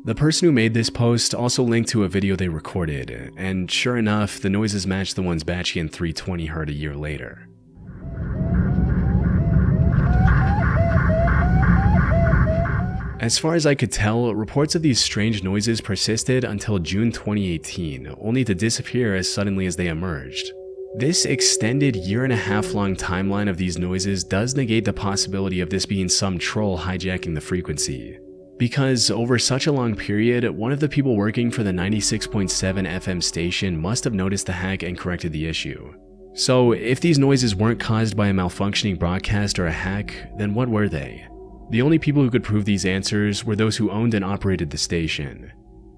The person who made this post also linked to a video they recorded, and sure enough, the noises matched the ones Batchian320 heard a year later. As far as I could tell, reports of these strange noises persisted until June 2018, only to disappear as suddenly as they emerged. This extended year-and-a-half-long timeline of these noises does negate the possibility of this being some troll hijacking the frequency. Because over such a long period, one of the people working for the 96.7 FM station must have noticed the hack and corrected the issue. So if these noises weren't caused by a malfunctioning broadcast or a hack, then what were they? The only people who could prove these answers were those who owned and operated the station.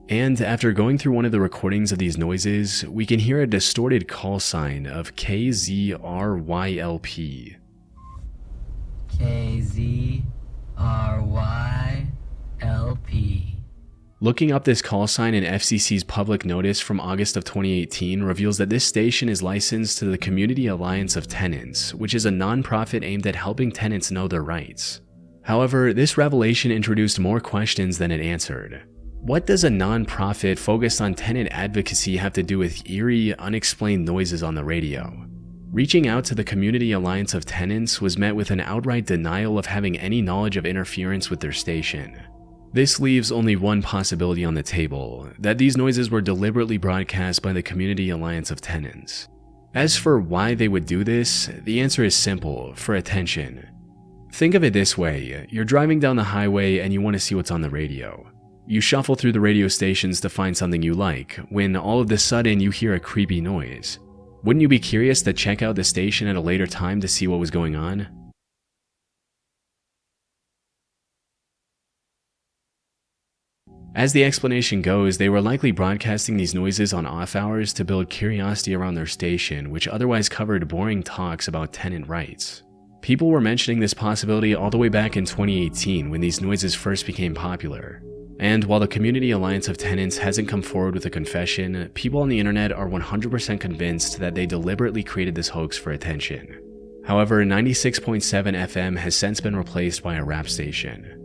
And after going through one of the recordings of these noises, we can hear a distorted call sign of KZRYLP. KZRYLP. Looking up this call sign in FCC's public notice from August of 2018 reveals that this station is licensed to the Community Alliance of Tenants, which is a non-profit aimed at helping tenants know their rights. However, this revelation introduced more questions than it answered. What does a non-profit focused on tenant advocacy have to do with eerie, unexplained noises on the radio? Reaching out to the Community Alliance of Tenants was met with an outright denial of having any knowledge of interference with their station. This leaves only one possibility on the table, that these noises were deliberately broadcast by the Community Alliance of Tenants. As for why they would do this, the answer is simple: for attention. Think of it this way: you're driving down the highway and you want to see what's on the radio. You shuffle through the radio stations to find something you like, when all of a sudden you hear a creepy noise. Wouldn't you be curious to check out the station at a later time to see what was going on? As the explanation goes, they were likely broadcasting these noises on off hours to build curiosity around their station, which otherwise covered boring talks about tenant rights. People were mentioning this possibility all the way back in 2018 when these noises first became popular. And while the Community Alliance of Tenants hasn't come forward with a confession, people on the internet are 100% convinced that they deliberately created this hoax for attention. However, 96.7 FM has since been replaced by a rap station.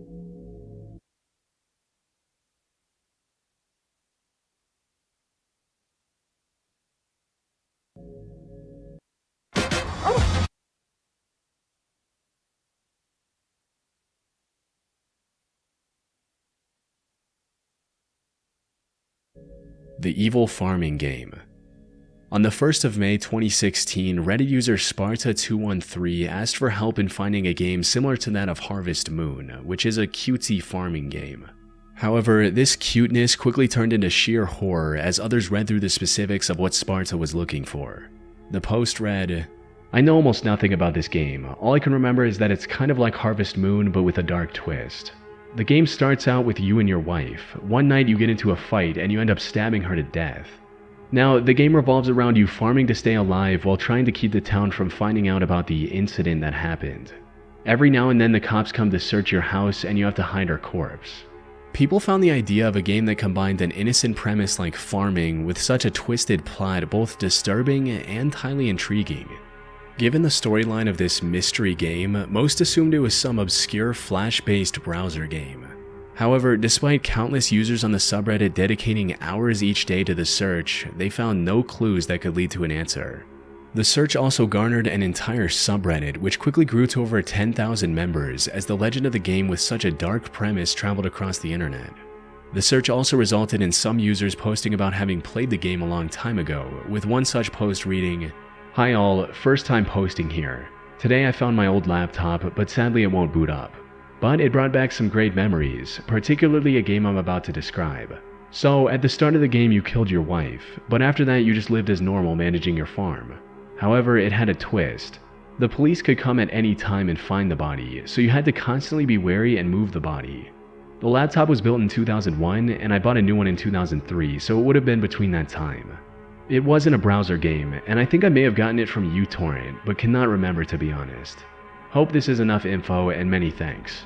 The Evil Farming Game. On the 1st of May 2016, Reddit user Sparta213 asked for help in finding a game similar to that of Harvest Moon, which is a cutesy farming game. However, this cuteness quickly turned into sheer horror as others read through the specifics of what Sparta was looking for. The post read, "I know almost nothing about this game. All I can remember is that it's kind of like Harvest Moon but with a dark twist. The game starts out with you and your wife. One night you get into a fight and you end up stabbing her to death. Now, the game revolves around you farming to stay alive while trying to keep the town from finding out about the incident that happened. Every now and then the cops come to search your house and you have to hide her corpse." People found the idea of a game that combined an innocent premise like farming with such a twisted plot both disturbing and highly intriguing. Given the storyline of this mystery game, most assumed it was some obscure Flash-based browser game. However, despite countless users on the subreddit dedicating hours each day to the search, they found no clues that could lead to an answer. The search also garnered an entire subreddit, which quickly grew to over 10,000 members as the legend of the game with such a dark premise traveled across the internet. The search also resulted in some users posting about having played the game a long time ago, with one such post reading, "Hi all, first time posting here. Today I found my old laptop, but sadly it won't boot up. But it brought back some great memories, particularly a game I'm about to describe. So, at the start of the game you killed your wife, but after that you just lived as normal managing your farm. However, it had a twist. The police could come at any time and find the body, so you had to constantly be wary and move the body. The laptop was built in 2001, and I bought a new one in 2003, so it would have been between that time. It wasn't a browser game, and I think I may have gotten it from uTorrent, but cannot remember to be honest. Hope this is enough info, and many thanks."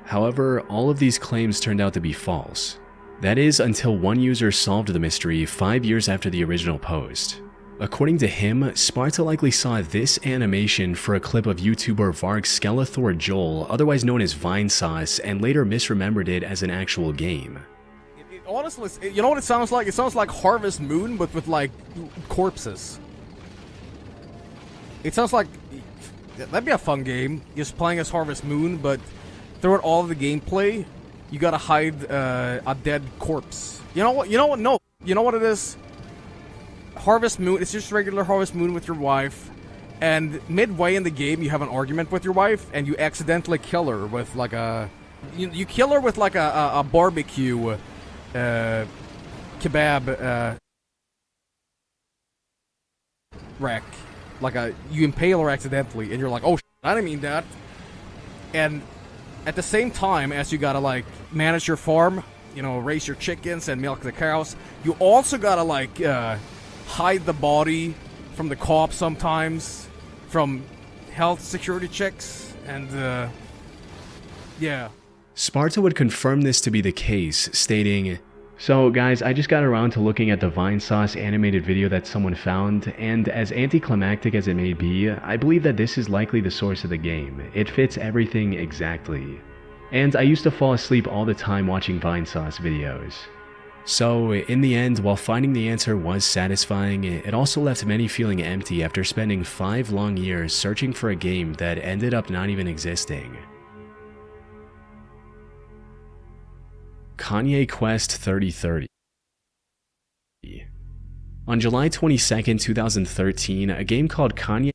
However, all of these claims turned out to be false. That is, until one user solved the mystery 5 years after the original post. According to him, Sparta likely saw this animation for a clip of YouTuber Varg Skeletor Joel, otherwise known as Vinesauce, and later misremembered it as an actual game. Honestly, you know what it sounds like? It sounds like Harvest Moon, but with, like, corpses. It sounds like... That'd be a fun game, just playing as Harvest Moon, but throughout all of the gameplay, you gotta hide a dead corpse. You know what? No. You know what it is? Harvest Moon, it's just regular Harvest Moon with your wife, and midway in the game, you have an argument with your wife, and you accidentally kill her with, like, a... You kill her with, like, a barbecue... kebab rack, like you impale her accidentally, and you're like, "Oh, I didn't mean that." And at the same time as you gotta like manage your farm, you know, raise your chickens and milk the cows, you also gotta like hide the body from the cops sometimes, from health security checks, and yeah. Sparta would confirm this to be the case, stating, "So guys, I just got around to looking at the Vinesauce animated video that someone found, and as anticlimactic as it may be, I believe that this is likely the source of the game. It fits everything exactly. And I used to fall asleep all the time watching Vinesauce videos." So, in the end, while finding the answer was satisfying, it also left many feeling empty after spending 5 long years searching for a game that ended up not even existing. Kanye Quest 3030. On July 22, 2013, a game called Kanye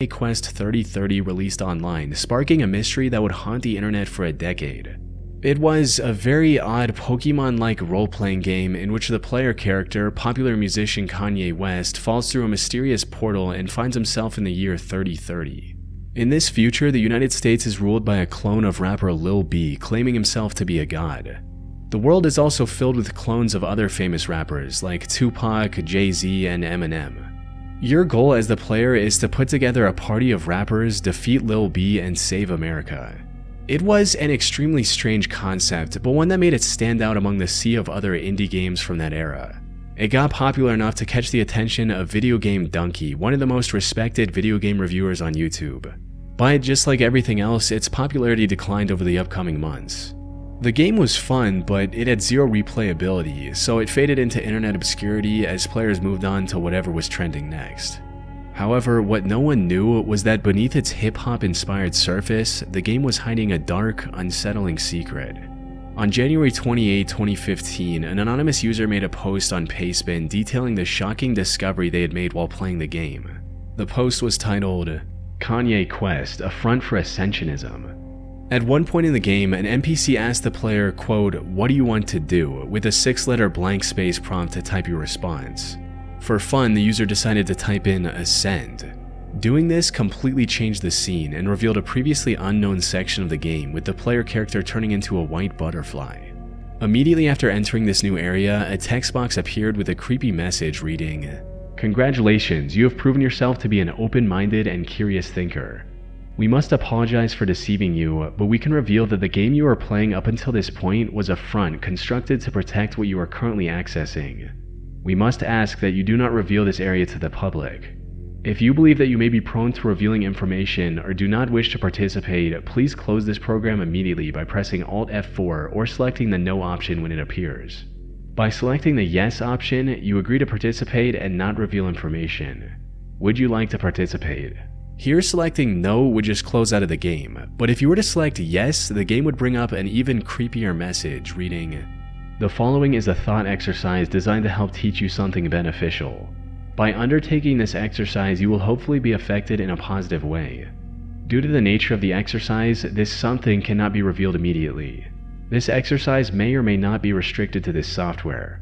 Quest 3030 released online, sparking a mystery that would haunt the internet for a decade. It was a very odd Pokemon-like role-playing game in which the player character, popular musician Kanye West, falls through a mysterious portal and finds himself in the year 3030. In this future, the United States is ruled by a clone of rapper Lil B, claiming himself to be a god. The world is also filled with clones of other famous rappers like Tupac, Jay-Z, and Eminem. Your goal as the player is to put together a party of rappers, defeat Lil B, and save America. It was an extremely strange concept, but one that made it stand out among the sea of other indie games from that era. It got popular enough to catch the attention of Video Game Donkey, one of the most respected video game reviewers on YouTube. But just like everything else, its popularity declined over the upcoming months. The game was fun, but it had zero replayability, so it faded into internet obscurity as players moved on to whatever was trending next. However, what no one knew was that beneath its hip-hop inspired surface, the game was hiding a dark, unsettling secret. On January 28, 2015, an anonymous user made a post on Pastebin detailing the shocking discovery they had made while playing the game. The post was titled, "Kanye Quest, a front for Ascensionism." At one point in the game, an NPC asked the player, quote, "What do you want to do?" with a 6-letter blank space prompt to type your response. For fun, the user decided to type in "Ascend." Doing this completely changed the scene and revealed a previously unknown section of the game, with the player character turning into a white butterfly. Immediately after entering this new area, a text box appeared with a creepy message reading, "Congratulations, you have proven yourself to be an open-minded and curious thinker. We must apologize for deceiving you, but we can reveal that the game you are playing up until this point was a front constructed to protect what you are currently accessing. We must ask that you do not reveal this area to the public. If you believe that you may be prone to revealing information or do not wish to participate, please close this program immediately by pressing Alt F4 or selecting the No option when it appears. By selecting the Yes option, you agree to participate and not reveal information. Would you like to participate?" Here, selecting no would just close out of the game, but if you were to select yes, the game would bring up an even creepier message reading, "The following is a thought exercise designed to help teach you something beneficial. By undertaking this exercise, you will hopefully be affected in a positive way. Due to the nature of the exercise, this something cannot be revealed immediately. This exercise may or may not be restricted to this software.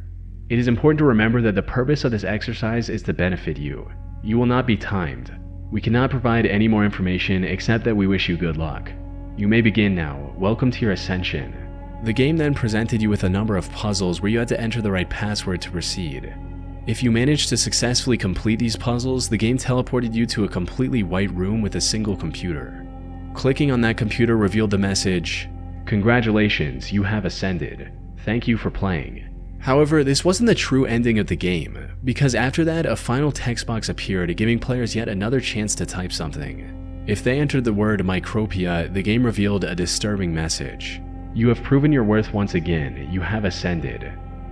It is important to remember that the purpose of this exercise is to benefit you. You will not be timed. We cannot provide any more information except that we wish you good luck. You may begin now. Welcome to your ascension." The game then presented you with a number of puzzles where you had to enter the right password to proceed. If you managed to successfully complete these puzzles, the game teleported you to a completely white room with a single computer. Clicking on that computer revealed the message, "Congratulations, you have ascended. Thank you for playing." However, this wasn't the true ending of the game, because after that, a final text box appeared, giving players yet another chance to type something. If they entered the word Micropia, the game revealed a disturbing message. "You have proven your worth once again. You have ascended.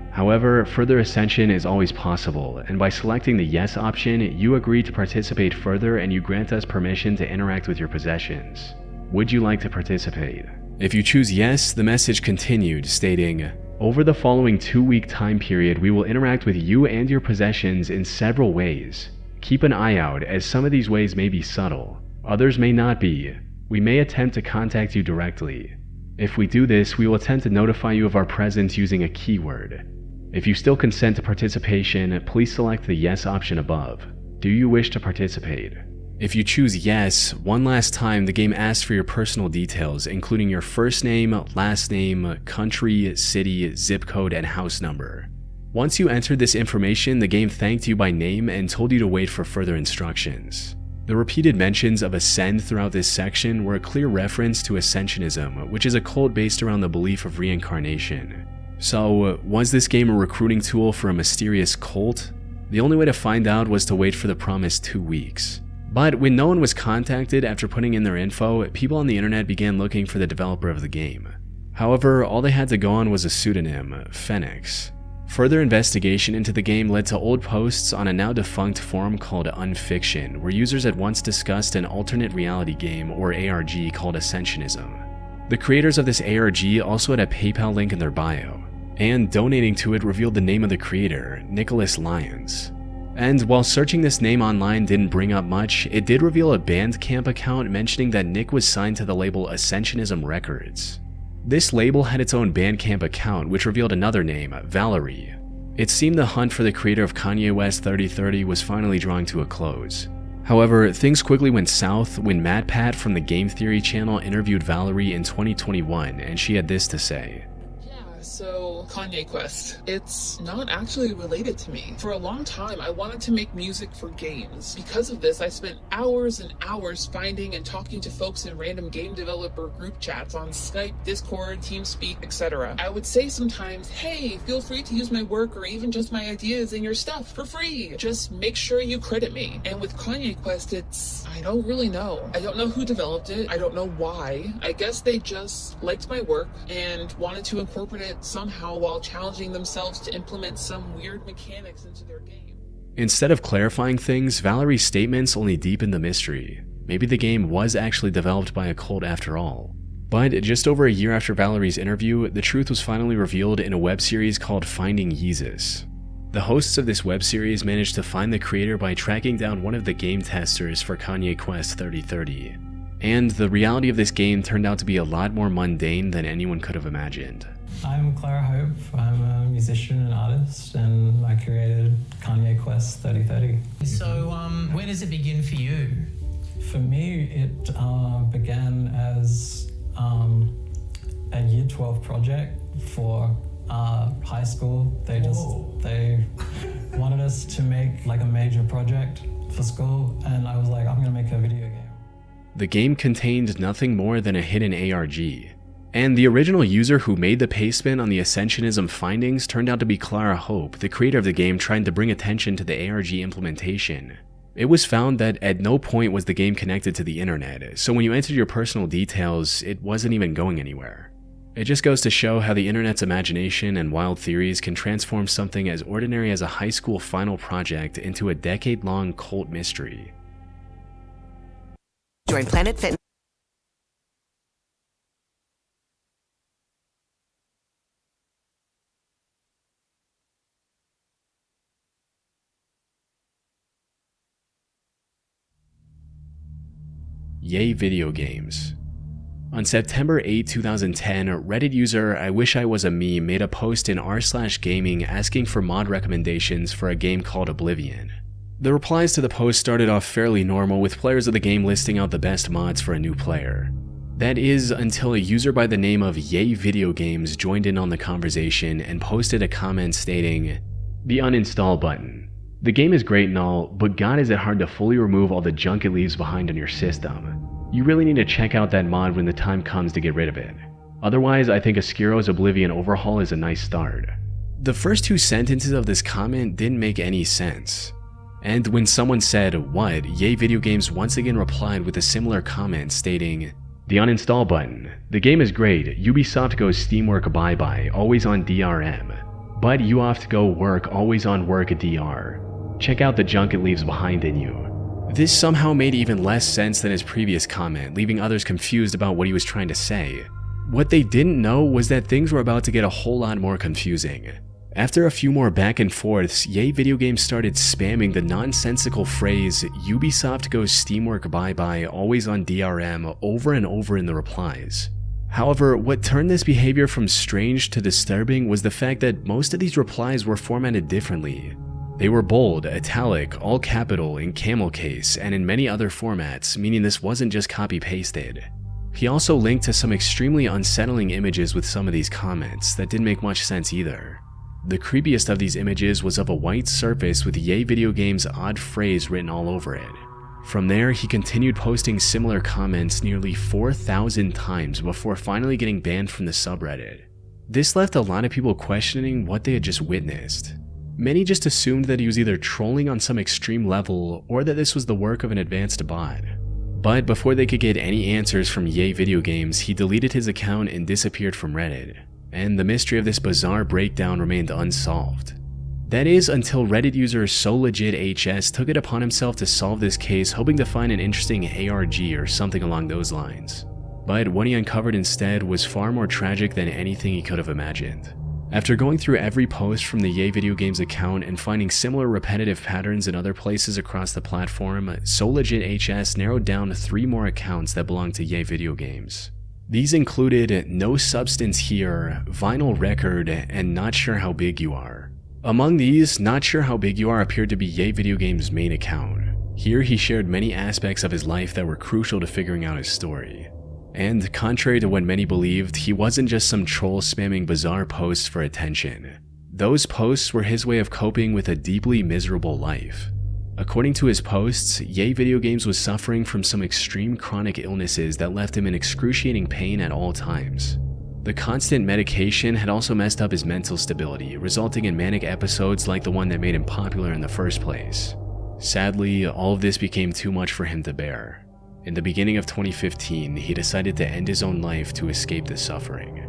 However, further ascension is always possible, and by selecting the yes option, you agree to participate further and you grant us permission to interact with your possessions. Would you like to participate?" If you choose yes, the message continued, stating, "Over the following 2-week time period, we will interact with you and your possessions in several ways. Keep an eye out, as some of these ways may be subtle. Others may not be. We may attempt to contact you directly. If we do this, we will attempt to notify you of our presence using a keyword. If you still consent to participation, please select the yes option above. Do you wish to participate?" If you choose yes, one last time the game asks for your personal details, including your first name, last name, country, city, zip code, and house number. Once you entered this information, the game thanked you by name and told you to wait for further instructions. The repeated mentions of ascend throughout this section were a clear reference to Ascensionism, which is a cult based around the belief of reincarnation. So, was this game a recruiting tool for a mysterious cult? The only way to find out was to wait for the promised 2 weeks. But when no one was contacted after putting in their info, people on the internet began looking for the developer of the game. However, all they had to go on was a pseudonym, Phoenix. Further investigation into the game led to old posts on a now defunct forum called Unfiction, where users had once discussed an alternate reality game, or ARG, called Ascensionism. The creators of this ARG also had a PayPal link in their bio, and donating to it revealed the name of the creator, Nicholas Lyons. And while searching this name online didn't bring up much, it did reveal a Bandcamp account mentioning that Nick was signed to the label Ascensionism Records. This label had its own Bandcamp account, which revealed another name, Valerie. It seemed the hunt for the creator of Kanye West 3030 was finally drawing to a close. However, things quickly went south when MadPat from the Game Theory channel interviewed Valerie in 2021, and she had this to say. So, Kanye Quest, it's not actually related to me. For a long time, I wanted to make music for games. Because of this, I spent hours and hours finding and talking to folks in random game developer group chats on Skype, Discord, TeamSpeak, etc. I would say sometimes, hey, feel free to use my work or even just my ideas in your stuff for free. Just make sure you credit me. And with Kanye Quest, I don't really know. I don't know who developed it. I don't know why. I guess they just liked my work and wanted to incorporate it somehow while challenging themselves to implement some weird mechanics into their game. Instead of clarifying things, Valerie's statements only deepened the mystery. Maybe the game was actually developed by a cult after all. But just over a year after Valerie's interview, the truth was finally revealed in a web series called Finding Yeezus. The hosts of this web series managed to find the creator by tracking down one of the game testers for Kanye Quest 3030. And the reality of this game turned out to be a lot more mundane than anyone could have imagined. I'm Clara Hope. I'm a musician and artist, and I created Kanye Quest 3030. So, where does it begin for you? For me, it began as a Year 12 project for high school. They wanted us to make like a major project for school, and I was like, I'm gonna make a video game. The game contained nothing more than a hidden ARG. And the original user who made the pastebin on the Ascensionism findings turned out to be Clara Hope, the creator of the game, trying to bring attention to the ARG implementation. It was found that at no point was the game connected to the internet, so when you entered your personal details, it wasn't even going anywhere. It just goes to show how the internet's imagination and wild theories can transform something as ordinary as a high school final project into a decade-long cult mystery. Join Planet Fitness. Yay video games. On September 8, 2010, Reddit user I Wish I Was a Me made a post in r/gaming asking for mod recommendations for a game called Oblivion. The replies to the post started off fairly normal, with players of the game listing out the best mods for a new player. That is, until a user by the name of Yay Video Games joined in on the conversation and posted a comment stating, "The uninstall button. The game is great and all, but god is it hard to fully remove all the junk it leaves behind on your system. You really need to check out that mod when the time comes to get rid of it. Otherwise, I think a Skiro's Oblivion overhaul is a nice start." The first two sentences of this comment didn't make any sense. And when someone said, "What?" Yay Video Games once again replied with a similar comment stating, "The uninstall button. The game is great. Ubisoft goes Steamwork bye-bye, always on DRM. But you have to go work, always on work DR. Check out the junk it leaves behind in you." This somehow made even less sense than his previous comment, leaving others confused about what he was trying to say. What they didn't know was that things were about to get a whole lot more confusing. After a few more back and forths, Yay Video Games started spamming the nonsensical phrase "Ubisoft goes Steamwork bye-bye, always on DRM" over and over in the replies. However, what turned this behavior from strange to disturbing was the fact that most of these replies were formatted differently. They were bold, italic, all capital, in camel case, and in many other formats, meaning this wasn't just copy-pasted. He also linked to some extremely unsettling images with some of these comments that didn't make much sense either. The creepiest of these images was of a white surface with Yay Video Games' odd phrase written all over it. From there, he continued posting similar comments nearly 4,000 times before finally getting banned from the subreddit. This left a lot of people questioning what they had just witnessed. Many just assumed that he was either trolling on some extreme level or that this was the work of an advanced bot. But before they could get any answers from Yay Video Games, he deleted his account and disappeared from Reddit. And the mystery of this bizarre breakdown remained unsolved. That is, until Reddit user SoLegitHS took it upon himself to solve this case, hoping to find an interesting ARG or something along those lines. But what he uncovered instead was far more tragic than anything he could have imagined. After going through every post from the Yay Video Games account and finding similar repetitive patterns in other places across the platform, SoLegitHS narrowed down 3 more accounts that belonged to Yay Video Games. These included No Substance Here, Vinyl Record, and Not Sure How Big You Are. Among these, Not Sure How Big You Are appeared to be Yay Video Games' main account. Here he shared many aspects of his life that were crucial to figuring out his story. And contrary to what many believed, he wasn't just some troll spamming bizarre posts for attention. Those posts were his way of coping with a deeply miserable life. According to his posts, Yay Video Games was suffering from some extreme chronic illnesses that left him in excruciating pain at all times. The constant medication had also messed up his mental stability, resulting in manic episodes like the one that made him popular in the first place. Sadly, all of this became too much for him to bear. In the beginning of 2015, he decided to end his own life to escape the suffering.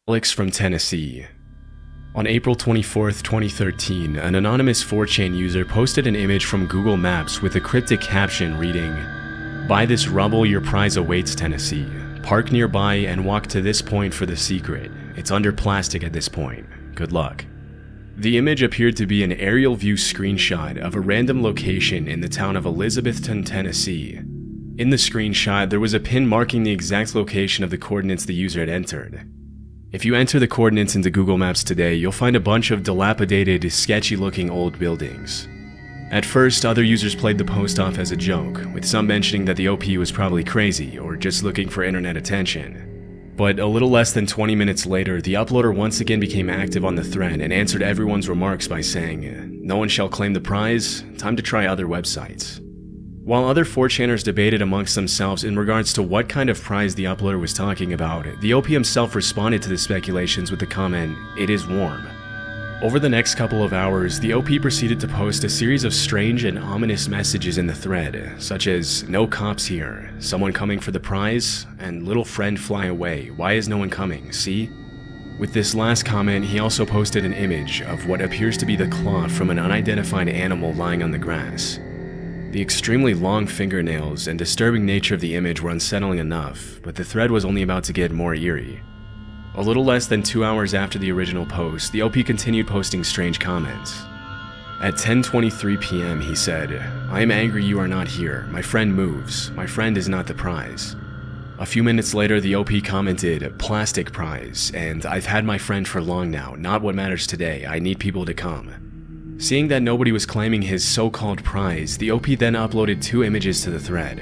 Alex from Tennessee. On April 24, 2013, an anonymous 4chan user posted an image from Google Maps with a cryptic caption reading, "By this rubble your prize awaits, Tennessee. Park nearby and walk to this point for the secret. It's under plastic at this point. Good luck." The image appeared to be an aerial view screenshot of a random location in the town of Elizabethton, Tennessee. In the screenshot, there was a pin marking the exact location of the coordinates the user had entered. If you enter the coordinates into Google Maps today, you'll find a bunch of dilapidated, sketchy-looking old buildings. At first, other users played the post off as a joke, with some mentioning that the OP was probably crazy or just looking for internet attention. But a little less than 20 minutes later, the uploader once again became active on the thread and answered everyone's remarks by saying, "No one shall claim the prize, time to try other websites." While other 4chaners debated amongst themselves in regards to what kind of prize the uploader was talking about, the OP himself responded to the speculations with the comment, "It is warm." Over the next couple of hours, the OP proceeded to post a series of strange and ominous messages in the thread, such as, "No cops here," "Someone coming for the prize," and "Little friend fly away, why is no one coming, see?" With this last comment, he also posted an image of what appears to be the claw from an unidentified animal lying on the grass. The extremely long fingernails and disturbing nature of the image were unsettling enough, but the thread was only about to get more eerie. A little less than 2 hours after the original post, the OP continued posting strange comments. At 10:23 p.m. he said, "I am angry you are not here. My friend moves. My friend is not the prize." A few minutes later, the OP commented, "Plastic prize," and "I've had my friend for long now. Not what matters today. I need people to come." Seeing that nobody was claiming his so-called prize, the OP then uploaded 2 images to the thread.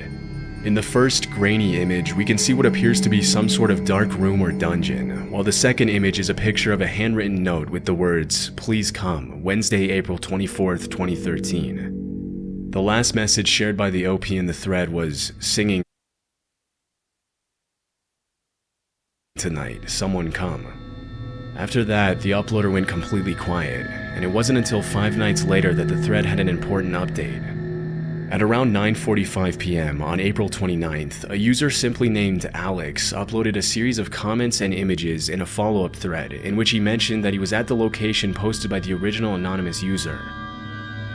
In the first grainy image, we can see what appears to be some sort of dark room or dungeon, while the second image is a picture of a handwritten note with the words, "Please come, Wednesday, April 24th, 2013. The last message shared by the OP in the thread was, "Singing tonight, someone come." After that, the uploader went completely quiet, and it wasn't until 5 nights later that the thread had an important update. At around 9:45 p.m. on April 29th, a user simply named Alex uploaded a series of comments and images in a follow-up thread in which he mentioned that he was at the location posted by the original anonymous user.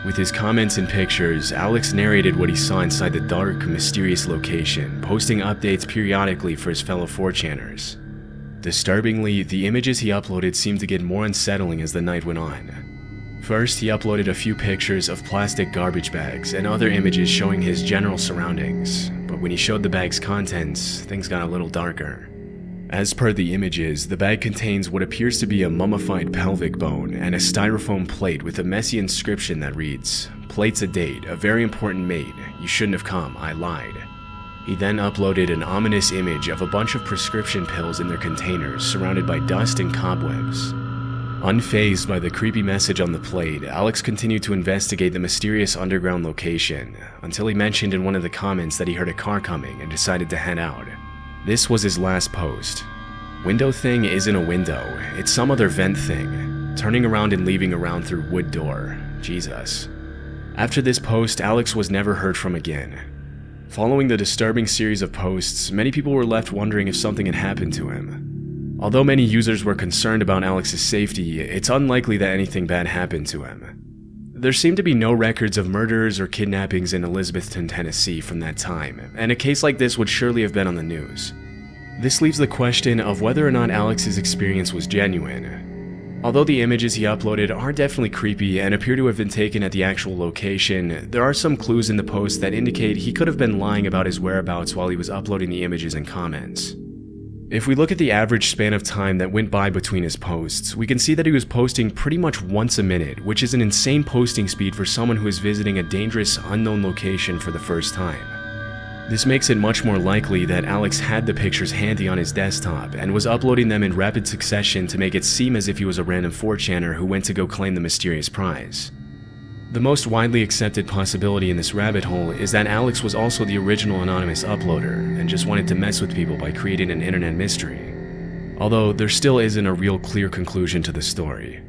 With his comments and pictures, Alex narrated what he saw inside the dark, mysterious location, posting updates periodically for his fellow 4chaners. Disturbingly, the images he uploaded seemed to get more unsettling as the night went on. First, he uploaded a few pictures of plastic garbage bags and other images showing his general surroundings, but when he showed the bag's contents, things got a little darker. As per the images, the bag contains what appears to be a mummified pelvic bone and a styrofoam plate with a messy inscription that reads, "Plate's a date, a very important mate, you shouldn't have come, I lied." He then uploaded an ominous image of a bunch of prescription pills in their containers surrounded by dust and cobwebs. Unfazed by the creepy message on the plate, Alex continued to investigate the mysterious underground location, until he mentioned in one of the comments that he heard a car coming and decided to head out. This was his last post. Window thing isn't a window, it's some other vent thing. Turning around and leaving around through wood door. Jesus. After this post, Alex was never heard from again. Following the disturbing series of posts, many people were left wondering if something had happened to him. Although many users were concerned about Alex's safety, it's unlikely that anything bad happened to him. There seemed to be no records of murders or kidnappings in Elizabethton, Tennessee from that time, and a case like this would surely have been on the news. This leaves the question of whether or not Alex's experience was genuine. Although the images he uploaded are definitely creepy and appear to have been taken at the actual location, there are some clues in the post that indicate he could have been lying about his whereabouts while he was uploading the images and comments. If we look at the average span of time that went by between his posts, we can see that he was posting pretty much once a minute, which is an insane posting speed for someone who is visiting a dangerous, unknown location for the first time. This makes it much more likely that Alex had the pictures handy on his desktop and was uploading them in rapid succession to make it seem as if he was a random 4chaner who went to go claim the mysterious prize. The most widely accepted possibility in this rabbit hole is that Alex was also the original anonymous uploader and just wanted to mess with people by creating an internet mystery. Although there still isn't a real clear conclusion to the story.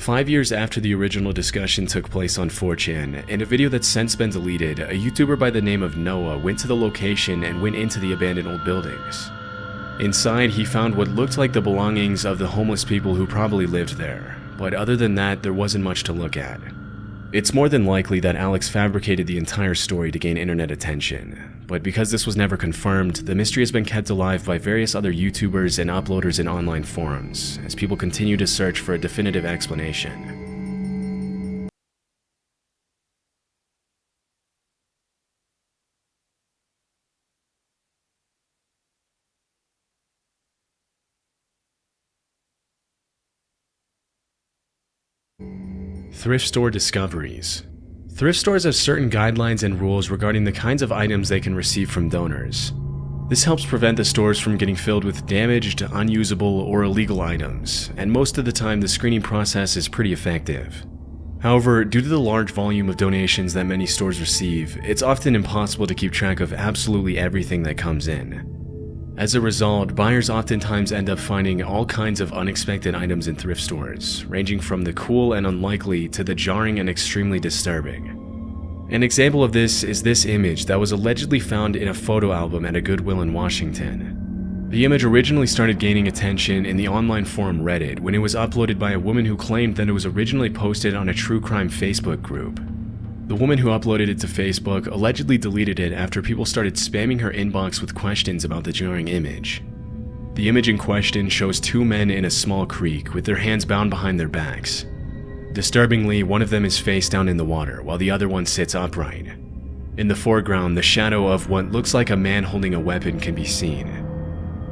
5 years after the original discussion took place on 4chan, in a video that's since been deleted, a YouTuber by the name of Noah went to the location and went into the abandoned old buildings. Inside, he found what looked like the belongings of the homeless people who probably lived there, but other than that, there wasn't much to look at. It's more than likely that Alex fabricated the entire story to gain internet attention, but because this was never confirmed, the mystery has been kept alive by various other YouTubers and uploaders in online forums, as people continue to search for a definitive explanation. Thrift store discoveries. Thrift stores have certain guidelines and rules regarding the kinds of items they can receive from donors. This helps prevent the stores from getting filled with damaged, unusable, or illegal items, and most of the time the screening process is pretty effective. However, due to the large volume of donations that many stores receive, it's often impossible to keep track of absolutely everything that comes in. As a result, buyers oftentimes end up finding all kinds of unexpected items in thrift stores, ranging from the cool and unlikely to the jarring and extremely disturbing. An example of this is this image that was allegedly found in a photo album at a Goodwill in Washington. The image originally started gaining attention in the online forum Reddit when it was uploaded by a woman who claimed that it was originally posted on a true crime Facebook group. The woman who uploaded it to Facebook allegedly deleted it after people started spamming her inbox with questions about the jarring image. The image in question shows two men in a small creek with their hands bound behind their backs. Disturbingly, one of them is face down in the water while the other one sits upright. In the foreground, the shadow of what looks like a man holding a weapon can be seen.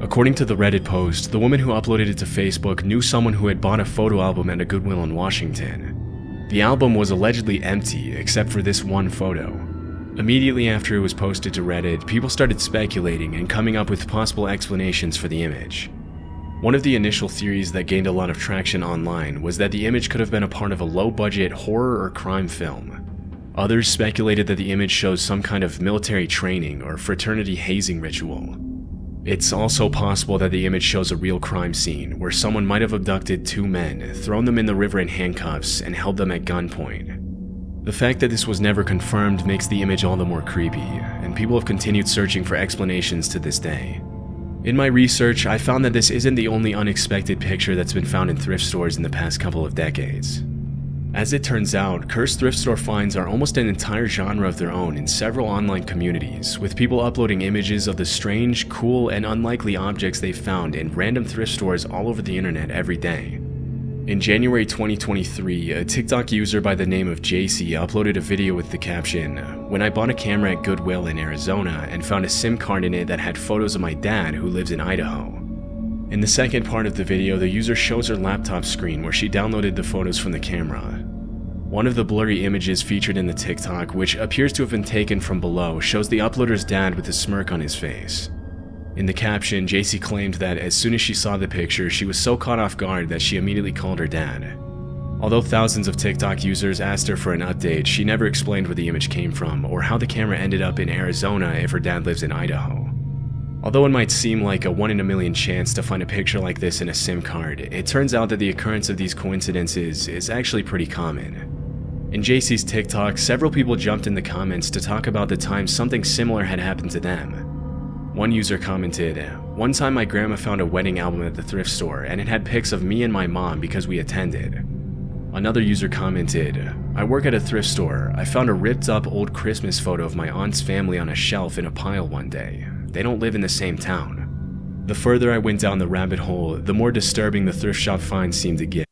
According to the Reddit post, the woman who uploaded it to Facebook knew someone who had bought a photo album at a Goodwill in Washington. The album was allegedly empty except for this one photo. Immediately after it was posted to Reddit, people started speculating and coming up with possible explanations for the image. One of the initial theories that gained a lot of traction online was that the image could have been a part of a low-budget horror or crime film. Others speculated that the image shows some kind of military training or fraternity hazing ritual. It's also possible that the image shows a real crime scene where someone might have abducted two men, thrown them in the river in handcuffs, and held them at gunpoint. The fact that this was never confirmed makes the image all the more creepy, and people have continued searching for explanations to this day. In my research, I found that this isn't the only unexpected picture that's been found in thrift stores in the past couple of decades. As it turns out, cursed thrift store finds are almost an entire genre of their own in several online communities, with people uploading images of the strange, cool, and unlikely objects they've found in random thrift stores all over the internet every day. In January 2023, a TikTok user by the name of JC uploaded a video with the caption, "When I bought a camera at Goodwill in Arizona and found a SIM card in it that had photos of my dad who lives in Idaho." In the second part of the video, the user shows her laptop screen where she downloaded the photos from the camera. One of the blurry images featured in the TikTok, which appears to have been taken from below, shows the uploader's dad with a smirk on his face. In the caption, JC claimed that as soon as she saw the picture, she was so caught off guard that she immediately called her dad. Although thousands of TikTok users asked her for an update, she never explained where the image came from or how the camera ended up in Arizona if her dad lives in Idaho. Although it might seem like a 1 in a million chance to find a picture like this in a SIM card, it turns out that the occurrence of these coincidences is actually pretty common. In JC's TikTok, several people jumped in the comments to talk about the time something similar had happened to them. One user commented, "One time my grandma found a wedding album at the thrift store and it had pics of me and my mom because we attended." Another user commented, "I work at a thrift store. I found a ripped up old Christmas photo of my aunt's family on a shelf in a pile one day. They don't live in the same town." The further I went down the rabbit hole, the more disturbing the thrift shop finds seemed to get.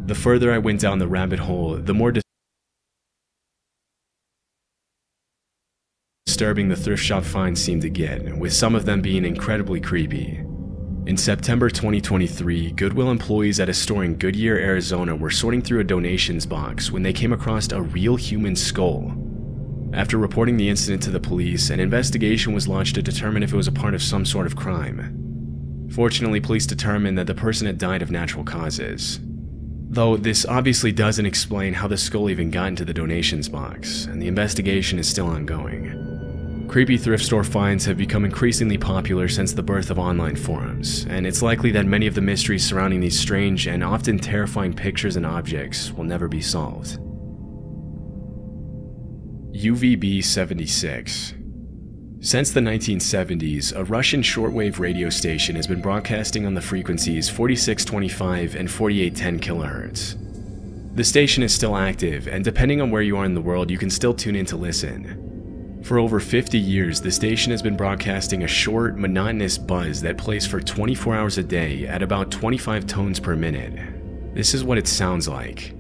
The further I went down the rabbit hole, the more disturbing the thrift shop finds seemed to get, with some of them being incredibly creepy. In September 2023, Goodwill employees at a store in Goodyear, Arizona were sorting through a donations box when they came across a real human skull. After reporting the incident to the police, an investigation was launched to determine if it was a part of some sort of crime. Fortunately, police determined that the person had died of natural causes. Though this obviously doesn't explain how the skull even got into the donations box, and the investigation is still ongoing. Creepy thrift store finds have become increasingly popular since the birth of online forums, and it's likely that many of the mysteries surrounding these strange and often terrifying pictures and objects will never be solved. UVB-76. Since the 1970s, a Russian shortwave radio station has been broadcasting on the frequencies 4625 and 4810 kHz. The station is still active, and depending on where you are in the world, you can still tune in to listen. For over 50 years, the station has been broadcasting a short, monotonous buzz that plays for 24 hours a day at about 25 tones per minute. This is what it sounds like.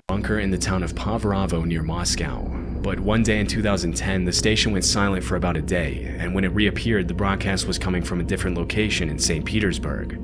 Bunker in the town of Pavrovo near Moscow. But one day in 2010, the station went silent for about a day, and when it reappeared, the broadcast was coming from a different location in St. Petersburg.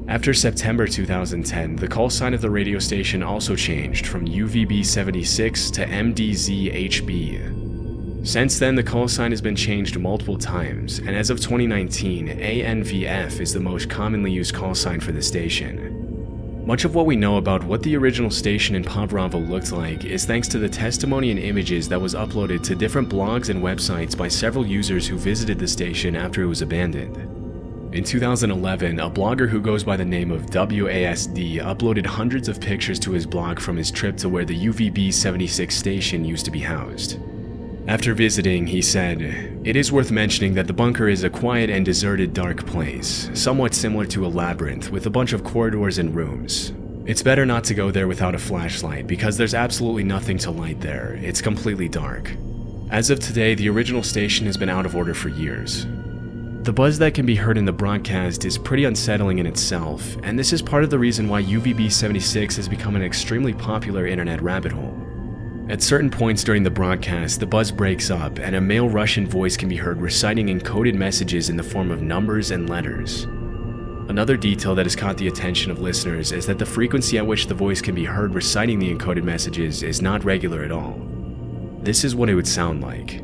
After September 2010, the call sign of the radio station also changed from UVB-76 to MDZHB. Since then, the call sign has been changed multiple times, and as of 2019, ANVF is the most commonly used call sign for the station. Much of what we know about what the original station in Pavrovo looked like is thanks to the testimony and images that was uploaded to different blogs and websites by several users who visited the station after it was abandoned. In 2011, a blogger who goes by the name of WASD uploaded hundreds of pictures to his blog from his trip to where the UVB-76 station used to be housed. After visiting, he said, "It is worth mentioning that the bunker is a quiet and deserted dark place, somewhat similar to a labyrinth with a bunch of corridors and rooms. It's better not to go there without a flashlight because there's absolutely nothing to light there. It's completely dark." As of today, the original station has been out of order for years. The buzz that can be heard in the broadcast is pretty unsettling in itself, and this is part of the reason why UVB-76 has become an extremely popular internet rabbit hole. At certain points during the broadcast, the buzz breaks up and a male Russian voice can be heard reciting encoded messages in the form of numbers and letters. Another detail that has caught the attention of listeners is that the frequency at which the voice can be heard reciting the encoded messages is not regular at all. This is what it would sound like.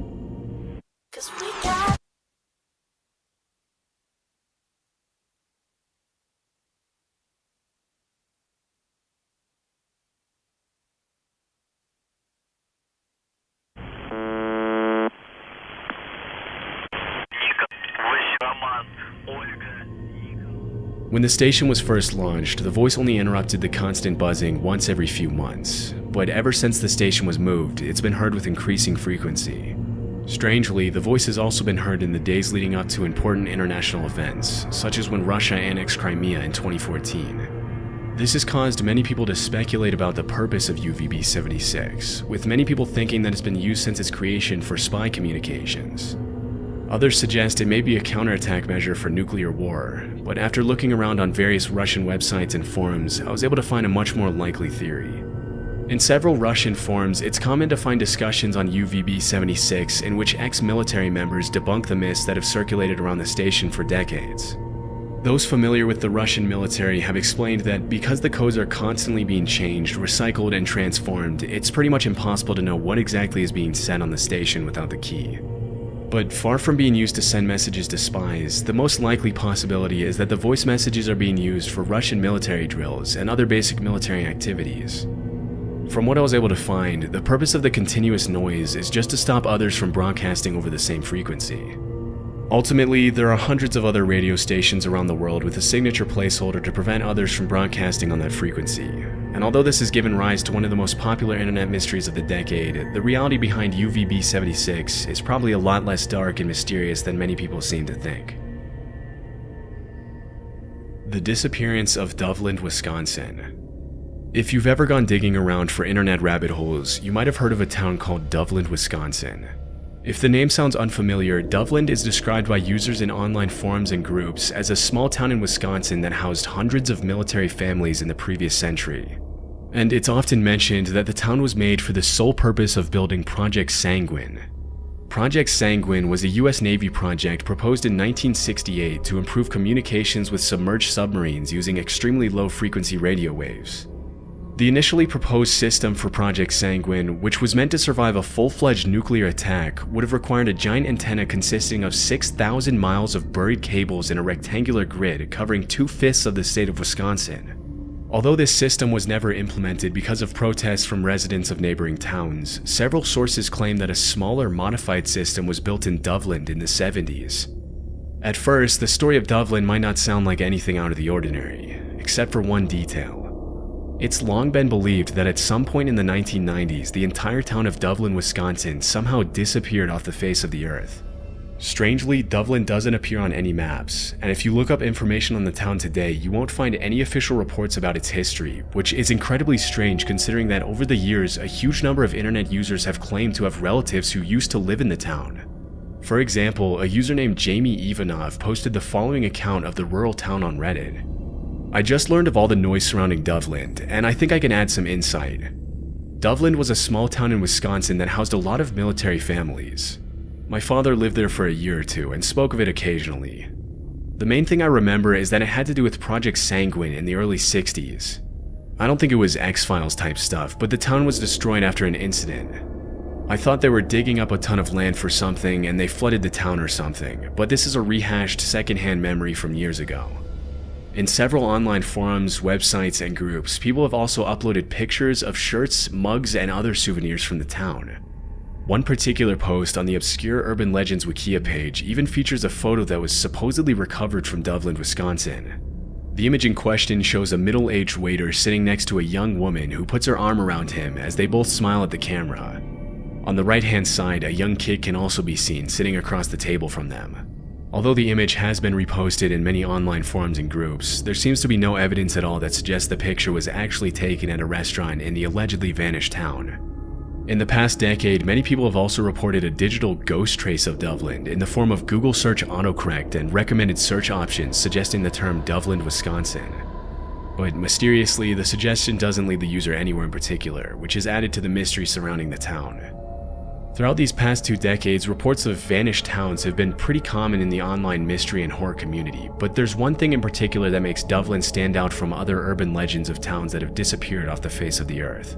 When the station was first launched, the voice only interrupted the constant buzzing once every few months, but ever since the station was moved, it's been heard with increasing frequency. Strangely, the voice has also been heard in the days leading up to important international events, such as when Russia annexed Crimea in 2014. This has caused many people to speculate about the purpose of UVB-76, with many people thinking that it's been used since its creation for spy communications. Others suggest it may be a counterattack measure for nuclear war, but after looking around on various Russian websites and forums, I was able to find a much more likely theory. In several Russian forums, it's common to find discussions on UVB-76 in which ex-military members debunk the myths that have circulated around the station for decades. Those familiar with the Russian military have explained that because the codes are constantly being changed, recycled, and transformed, it's pretty much impossible to know what exactly is being said on the station without the key. But far from being used to send messages to spies, the most likely possibility is that the voice messages are being used for Russian military drills and other basic military activities. From what I was able to find, the purpose of the continuous noise is just to stop others from broadcasting over the same frequency. Ultimately, there are hundreds of other radio stations around the world with a signature placeholder to prevent others from broadcasting on that frequency. And although this has given rise to one of the most popular internet mysteries of the decade, the reality behind UVB-76 is probably a lot less dark and mysterious than many people seem to think. The disappearance of Dovland, Wisconsin. If you've ever gone digging around for internet rabbit holes, you might have heard of a town called Dovland, Wisconsin. If the name sounds unfamiliar, Dovland is described by users in online forums and groups as a small town in Wisconsin that housed hundreds of military families in the previous century. And it's often mentioned that the town was made for the sole purpose of building Project Sanguine. Project Sanguine was a US Navy project proposed in 1968 to improve communications with submerged submarines using extremely low-frequency radio waves. The initially proposed system for Project Sanguine, which was meant to survive a full-fledged nuclear attack, would have required a giant antenna consisting of 6,000 miles of buried cables in a rectangular grid covering 2/5 of the state of Wisconsin. Although this system was never implemented because of protests from residents of neighboring towns, several sources claim that a smaller modified system was built in Dublin in the 70s. At first, the story of Dublin might not sound like anything out of the ordinary, except for one detail. It's long been believed that at some point in the 1990s, the entire town of Dublin, Wisconsin somehow disappeared off the face of the earth. Strangely, Dublin doesn't appear on any maps, and if you look up information on the town today, you won't find any official reports about its history, which is incredibly strange considering that over the years, a huge number of internet users have claimed to have relatives who used to live in the town. For example, a user named Jamie Ivanov posted the following account of the rural town on Reddit. I just learned of all the noise surrounding Dublin, and I think I can add some insight. Dublin was a small town in Wisconsin that housed a lot of military families. My father lived there for a year or two and spoke of it occasionally. The main thing I remember is that it had to do with Project Sanguine in the early 60s. I don't think it was X-Files type stuff, but the town was destroyed after an incident. I thought they were digging up a ton of land for something and they flooded the town or something, but this is a rehashed secondhand memory from years ago. In several online forums, websites, and groups, people have also uploaded pictures of shirts, mugs, and other souvenirs from the town. One particular post on the obscure Urban Legends Wikia page even features a photo that was supposedly recovered from Dublin, Wisconsin. The image in question shows a middle-aged waiter sitting next to a young woman who puts her arm around him as they both smile at the camera. On the right-hand side, a young kid can also be seen sitting across the table from them. Although the image has been reposted in many online forums and groups, there seems to be no evidence at all that suggests the picture was actually taken at a restaurant in the allegedly vanished town. In the past decade, many people have also reported a digital ghost trace of Dublin in the form of Google search autocorrect and recommended search options suggesting the term Dublin, Wisconsin. But mysteriously, the suggestion doesn't lead the user anywhere in particular, which is added to the mystery surrounding the town. Throughout these past 2 decades, reports of vanished towns have been pretty common in the online mystery and horror community, but there's one thing in particular that makes Dublin stand out from other urban legends of towns that have disappeared off the face of the earth.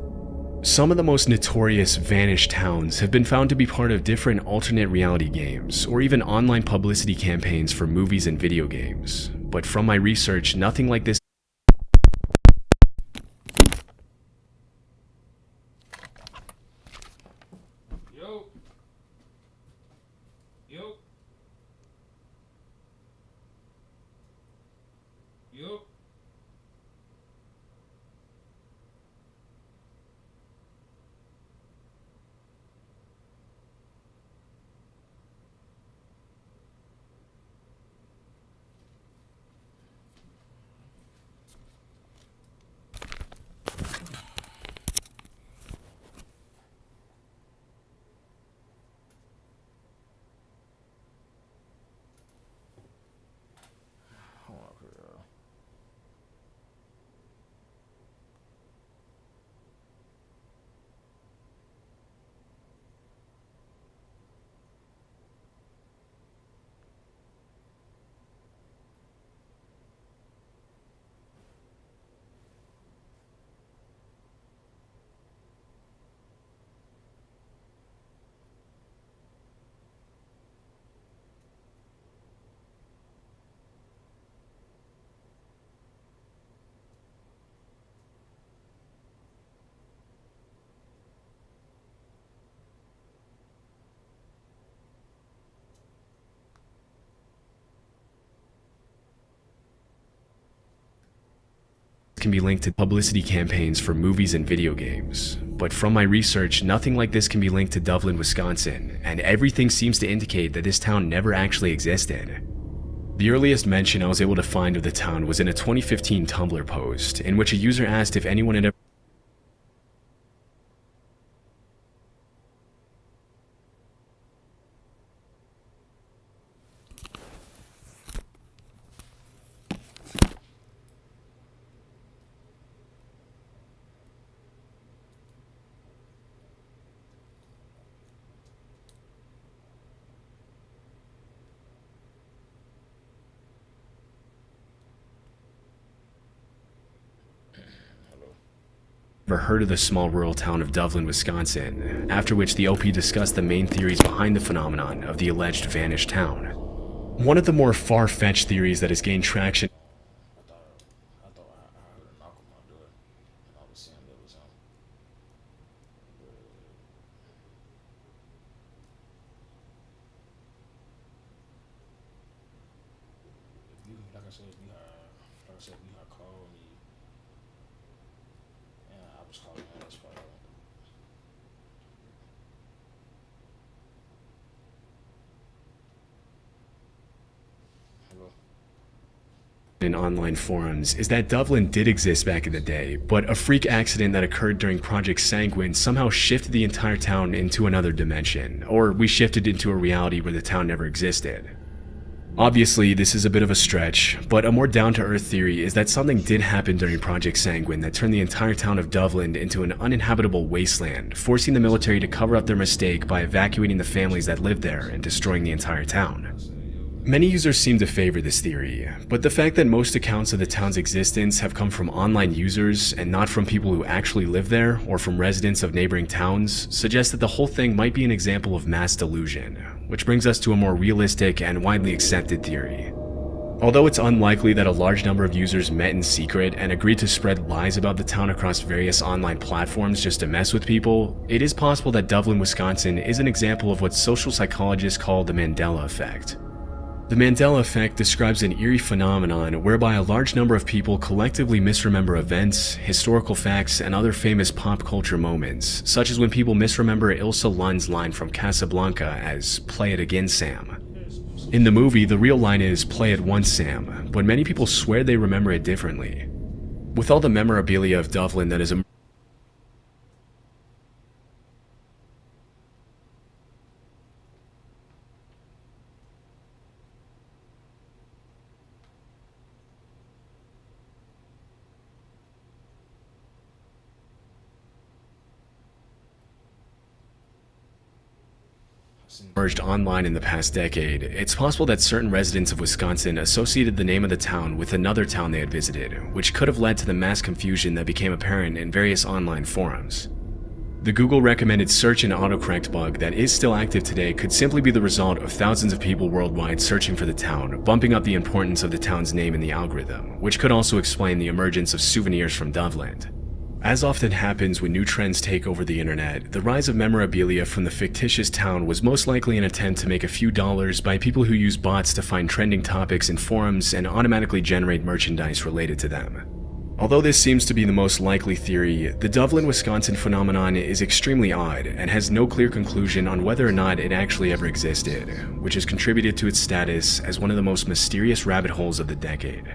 Some of the most notorious vanished towns have been found to be part of different alternate reality games, or even online publicity campaigns for movies and video games. But from my research, nothing like this can be linked to publicity campaigns for movies and video games. But from my research, nothing like this can be linked to Dublin, Wisconsin, and everything seems to indicate that this town never actually existed. The earliest mention I was able to find of the town was in a 2015 Tumblr post, in which a user asked if anyone had ever heard of the small rural town of Dublin, Wisconsin, after which the OP discussed the main theories behind the phenomenon of the alleged vanished town. One of the more far-fetched theories that has gained traction said, we had called me. Yeah, I was calling her. That's why. Hello. In online forums is that Dublin did exist back in the day, but a freak accident that occurred during Project Sanguine somehow shifted the entire town into another dimension, or we shifted into a reality where the town never existed. Obviously, this is a bit of a stretch, but a more down-to-earth theory is that something did happen during Project Sanguine that turned the entire town of Dublin into an uninhabitable wasteland, forcing the military to cover up their mistake by evacuating the families that lived there and destroying the entire town. Many users seem to favor this theory, but the fact that most accounts of the town's existence have come from online users and not from people who actually live there or from residents of neighboring towns suggests that the whole thing might be an example of mass delusion, which brings us to a more realistic and widely accepted theory. Although it's unlikely that a large number of users met in secret and agreed to spread lies about the town across various online platforms just to mess with people, it is possible that Dublin, Wisconsin is an example of what social psychologists call the Mandela effect. The Mandela effect describes an eerie phenomenon whereby a large number of people collectively misremember events, historical facts, and other famous pop culture moments, such as when people misremember Ilsa Lund's line from Casablanca as "Play it again, Sam." In the movie, the real line is "Play it once, Sam," but many people swear they remember it differently. With all the memorabilia of Dublin that is emerged online in the past decade, it's possible that certain residents of Wisconsin associated the name of the town with another town they had visited, which could have led to the mass confusion that became apparent in various online forums. The Google recommended search and autocorrect bug that is still active today could simply be the result of thousands of people worldwide searching for the town, bumping up the importance of the town's name in the algorithm, which could also explain the emergence of souvenirs from Dublin. As often happens when new trends take over the internet, the rise of memorabilia from the fictitious town was most likely an attempt to make a few dollars by people who use bots to find trending topics in forums and automatically generate merchandise related to them. Although this seems to be the most likely theory, the Dublin, Wisconsin phenomenon is extremely odd and has no clear conclusion on whether or not it actually ever existed, which has contributed to its status as one of the most mysterious rabbit holes of the decade.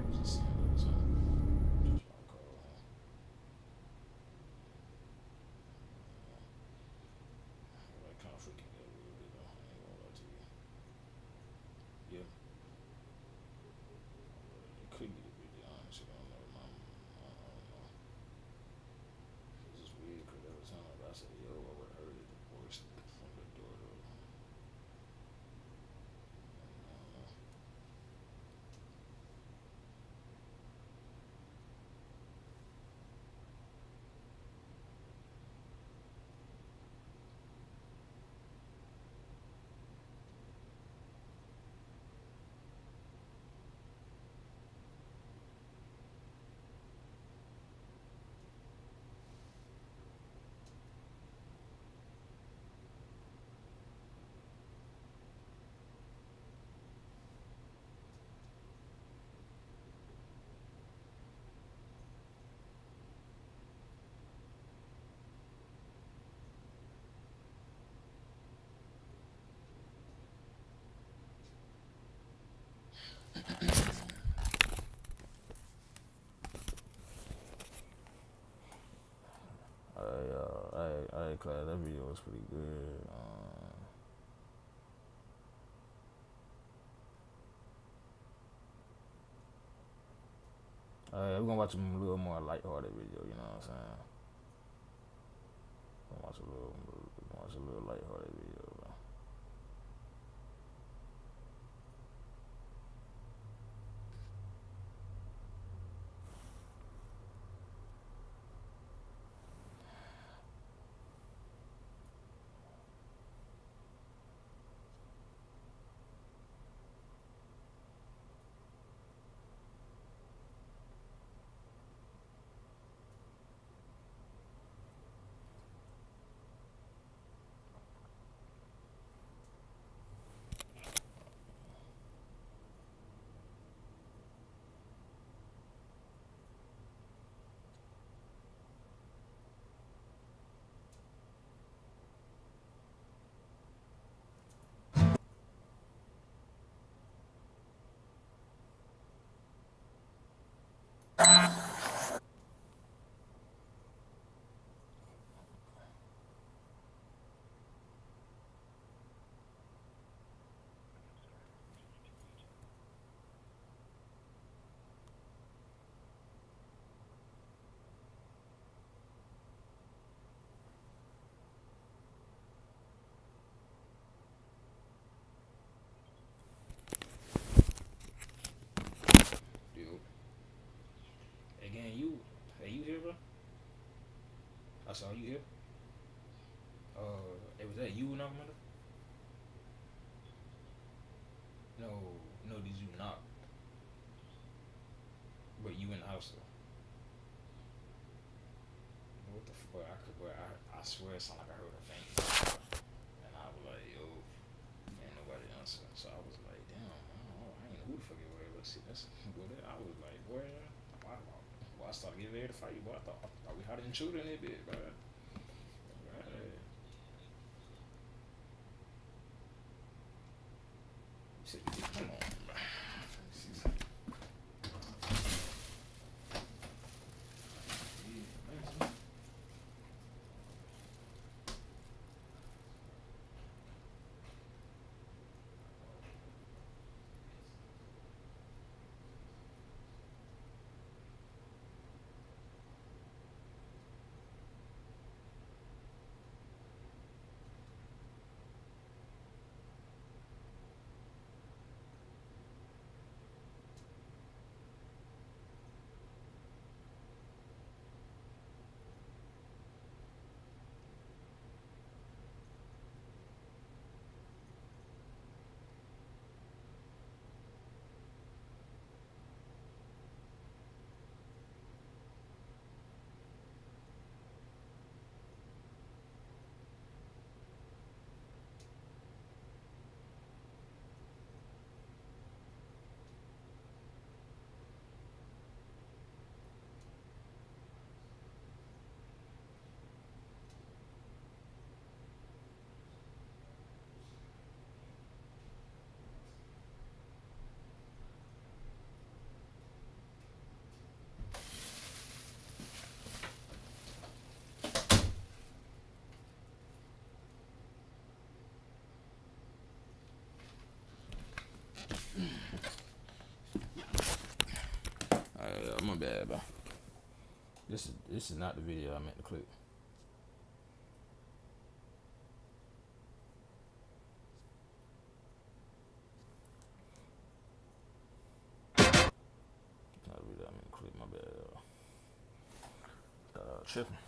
Alright, class, that video was pretty good. Alright, we're gonna watch a little more lighthearted video, you know what I'm saying? We're gonna watch a little lighthearted video, bro. saw you here. It was that you knock, mother? No, did you knock? But you in the house though. What the fuck? I swear it sounded like I heard a faint. And I was like, yo, ain't nobody answer. So I was like, damn, I ain't know who the fuck it was. Let's see, I was like, boy, I started getting ready to fight you, boy. I thought we had an intruder in that bit, bro. Come on, bro. My bad, bro. This is not the video I meant to clip. Not the video I meant to clip. My bad. Tripping.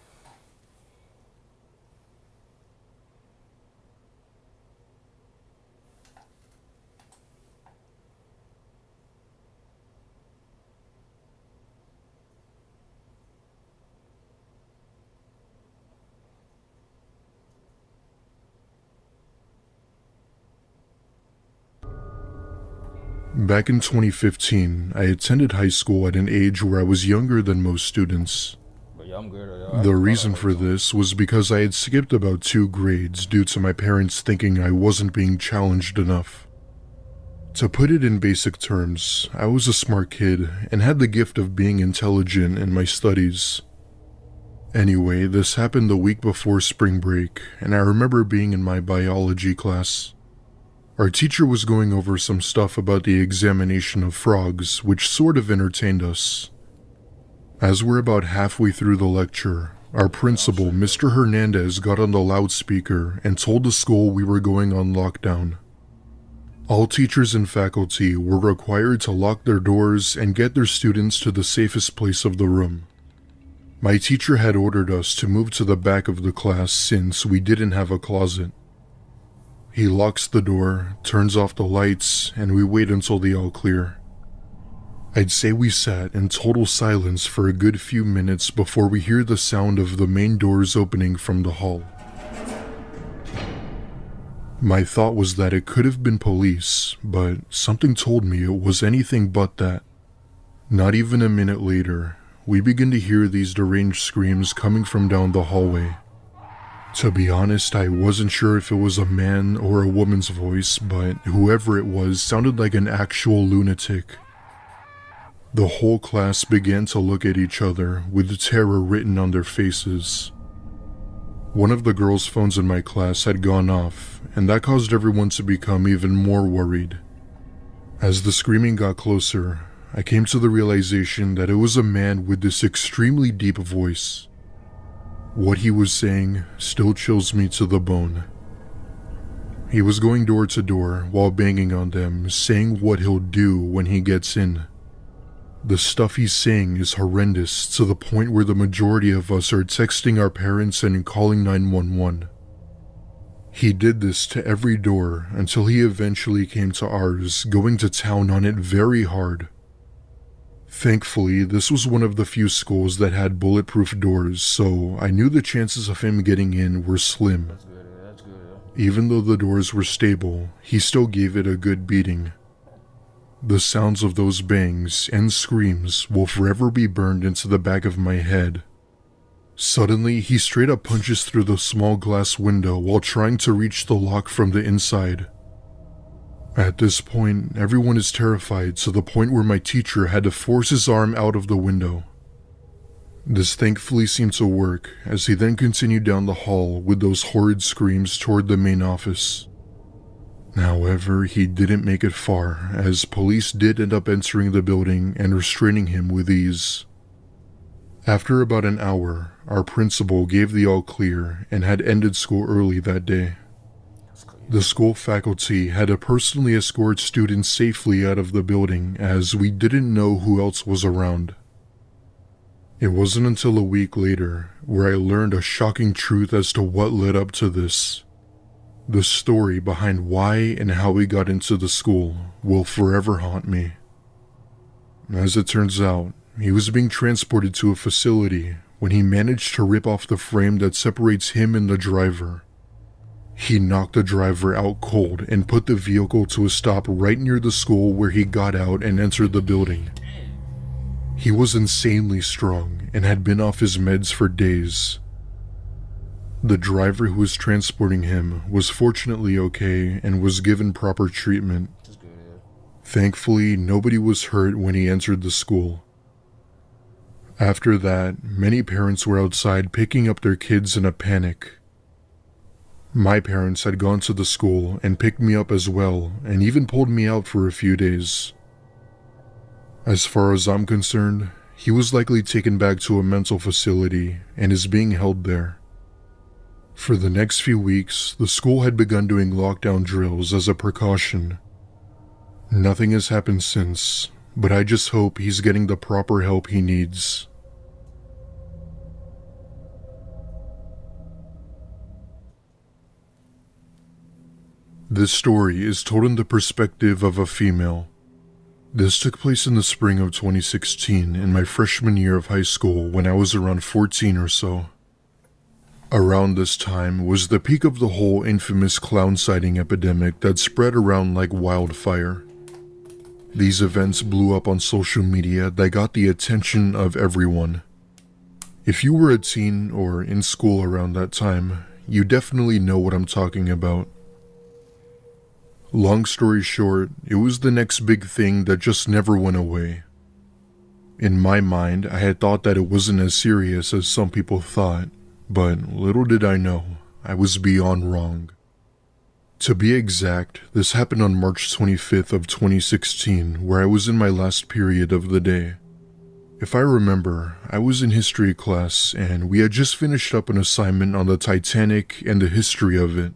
Back in 2015, I attended high school at an age where I was younger than most students. The reason for this was because I had skipped about 2 grades due to my parents thinking I wasn't being challenged enough. To put it in basic terms, I was a smart kid and had the gift of being intelligent in my studies. Anyway, this happened the week before spring break, and I remember being in my biology class. Our teacher was going over some stuff about the examination of frogs, which sort of entertained us. As we're about halfway through the lecture, our principal, Mr. Hernandez, got on the loudspeaker and told the school we were going on lockdown. All teachers and faculty were required to lock their doors and get their students to the safest place of the room. My teacher had ordered us to move to the back of the class since we didn't have a closet. He locks the door, turns off the lights, and we wait until the all clear. I'd say we sat in total silence for a good few minutes before we hear the sound of the main doors opening from the hall. My thought was that it could have been police, but something told me it was anything but that. Not even a minute later, we begin to hear these deranged screams coming from down the hallway. To be honest, I wasn't sure if it was a man or a woman's voice, but whoever it was sounded like an actual lunatic. The whole class began to look at each other with terror written on their faces. One of the girls' phones in my class had gone off, and that caused everyone to become even more worried. As the screaming got closer, I came to the realization that it was a man with this extremely deep voice. What he was saying still chills me to the bone. He was going door to door while banging on them, saying what he'll do when he gets in. The stuff he's saying is horrendous to the point where the majority of us are texting our parents and calling 911. He did this to every door until he eventually came to ours, going to town on it very hard. Thankfully, this was one of the few schools that had bulletproof doors, so I knew the chances of him getting in were slim. That's good. Even though the doors were stable, he still gave it a good beating. The sounds of those bangs and screams will forever be burned into the back of my head. Suddenly, he straight up punches through the small glass window while trying to reach the lock from the inside. At this point, everyone is terrified to the point where my teacher had to force his arm out of the window. This thankfully seemed to work, as he then continued down the hall with those horrid screams toward the main office. However, he didn't make it far, as police did end up entering the building and restraining him with ease. After about an hour, our principal gave the all clear and had ended school early that day. The school faculty had to personally escort students safely out of the building, as we didn't know who else was around. It wasn't until a week later where I learned a shocking truth as to what led up to this. The story behind why and how he got into the school will forever haunt me. As it turns out, he was being transported to a facility when he managed to rip off the frame that separates him and the driver. He knocked the driver out cold and put the vehicle to a stop right near the school where he got out and entered the building. He was insanely strong and had been off his meds for days. The driver who was transporting him was fortunately okay and was given proper treatment. Thankfully, nobody was hurt when he entered the school. After that, many parents were outside picking up their kids in a panic. My parents had gone to the school and picked me up as well, and even pulled me out for a few days. As far as I'm concerned, he was likely taken back to a mental facility and is being held there. For the next few weeks, the school had begun doing lockdown drills as a precaution. Nothing has happened since, but I just hope he's getting the proper help he needs. This story is told in the perspective of a female. This took place in the spring of 2016 in my freshman year of high school when I was around 14 or so. Around this time was the peak of the whole infamous clown sighting epidemic that spread around like wildfire. These events blew up on social media that got the attention of everyone. If you were a teen or in school around that time, you definitely know what I'm talking about. Long story short, it was the next big thing that just never went away. In my mind, I had thought that it wasn't as serious as some people thought, but little did I know, I was beyond wrong. To be exact, this happened on March 25th of 2016, where I was in my last period of the day. If I remember, I was in history class and we had just finished up an assignment on the Titanic and the history of it.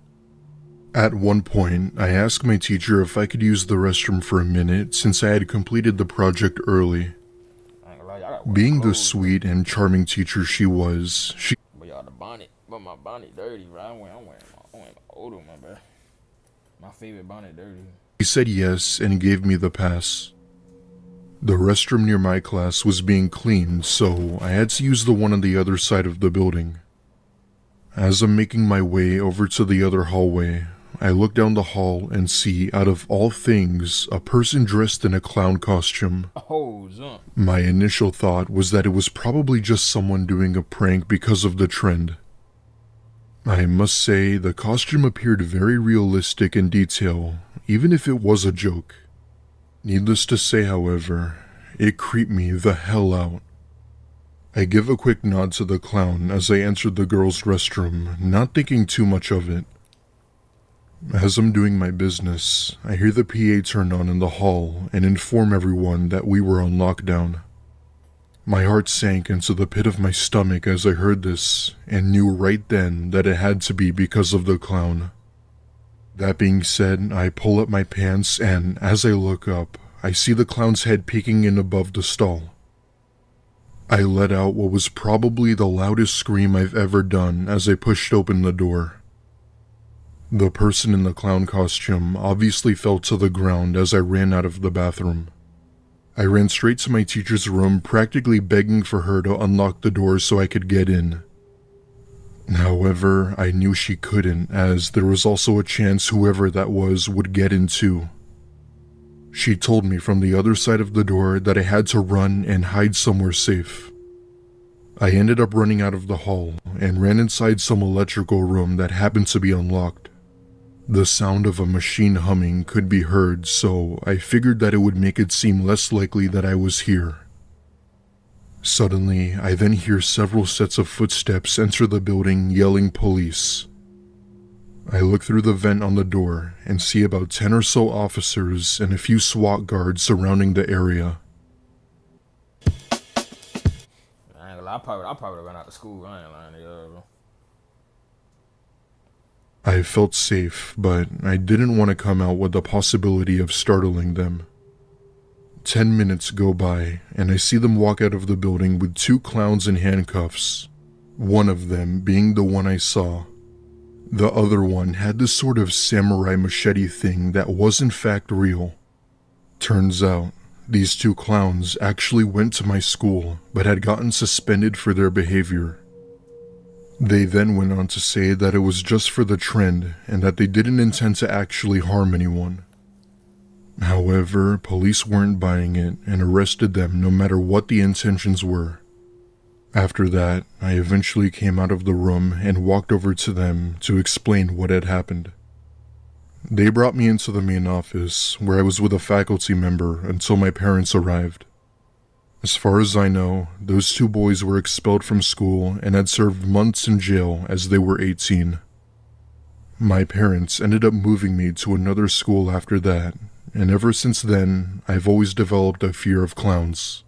At one point, I asked my teacher if I could use the restroom for a minute since I had completed the project early. Being the sweet and charming teacher she was, she But my bonnet dirty, bro. I'm wearing my old one, bro. My favorite bonnet dirty. She said yes and gave me the pass. The restroom near my class was being cleaned, so I had to use the one on the other side of the building. As I'm making my way over to the other hallway, I look down the hall and see, out of all things, a person dressed in a clown costume. My initial thought was that it was probably just someone doing a prank because of the trend. I must say, the costume appeared very realistic in detail, even if it was a joke. Needless to say, however, it creeped me the hell out. I give a quick nod to the clown as I enter the girls' restroom, not thinking too much of it. As I'm doing my business, I hear the PA turn on in the hall and inform everyone that we were on lockdown. My heart sank into the pit of my stomach as I heard this, and knew right then that it had to be because of the clown. That being said, I pull up my pants and, as I look up, I see the clown's head peeking in above the stall. I let out what was probably the loudest scream I've ever done as I pushed open the door. The person in the clown costume obviously fell to the ground as I ran out of the bathroom. I ran straight to my teacher's room, practically begging for her to unlock the door so I could get in. However, I knew she couldn't, as there was also a chance whoever that was would get in too. She told me from the other side of the door that I had to run and hide somewhere safe. I ended up running out of the hall and ran inside some electrical room that happened to be unlocked. The sound of a machine humming could be heard, so I figured that it would make it seem less likely that I was here. Suddenly, I then hear several sets of footsteps enter the building yelling police. I look through the vent on the door and see about 10 or so officers and a few SWAT guards surrounding the area. I probably went out to school. I ain't lying to you. I felt safe, but I didn't want to come out with the possibility of startling them. 10 minutes go by, and I see them walk out of the building with 2 clowns in handcuffs, one of them being the one I saw. The other one had this sort of samurai machete thing that was in fact real. Turns out, these 2 clowns actually went to my school, but had gotten suspended for their behavior. They then went on to say that it was just for the trend and that they didn't intend to actually harm anyone. However, police weren't buying it and arrested them no matter what the intentions were. After that, I eventually came out of the room and walked over to them to explain what had happened. They brought me into the main office, where I was with a faculty member until my parents arrived. As far as I know, those 2 boys were expelled from school and had served months in jail as they were 18. My parents ended up moving me to another school after that, and ever since then, I've always developed a fear of clowns.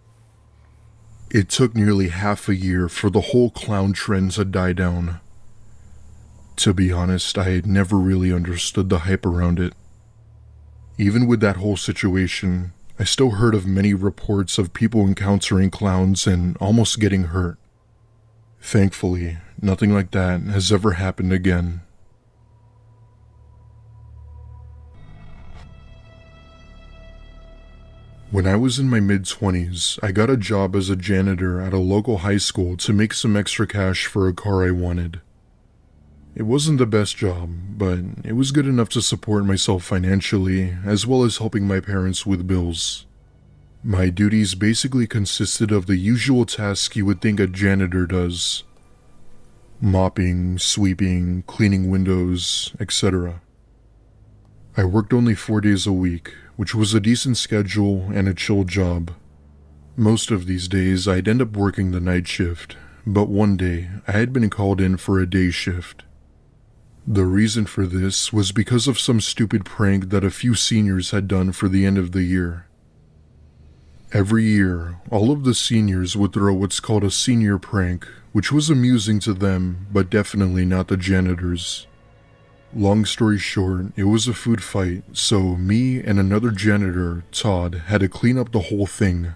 It took nearly half a year for the whole clown trend to die down. To be honest, I had never really understood the hype around it. Even with that whole situation, I still heard of many reports of people encountering clowns and almost getting hurt. Thankfully, nothing like that has ever happened again. When I was in my mid-20s, I got a job as a janitor at a local high school to make some extra cash for a car I wanted. It wasn't the best job, but it was good enough to support myself financially, as well as helping my parents with bills. My duties basically consisted of the usual tasks you would think a janitor does: mopping, sweeping, cleaning windows, etc. I worked only 4 days a week, which was a decent schedule and a chill job. Most of these days I'd end up working the night shift, but one day I had been called in for a day shift. The reason for this was because of some stupid prank that a few seniors had done for the end of the year. Every year, all of the seniors would throw what's called a senior prank, which was amusing to them, but definitely not the janitors. Long story short, it was a food fight, so me and another janitor, Todd, had to clean up the whole thing.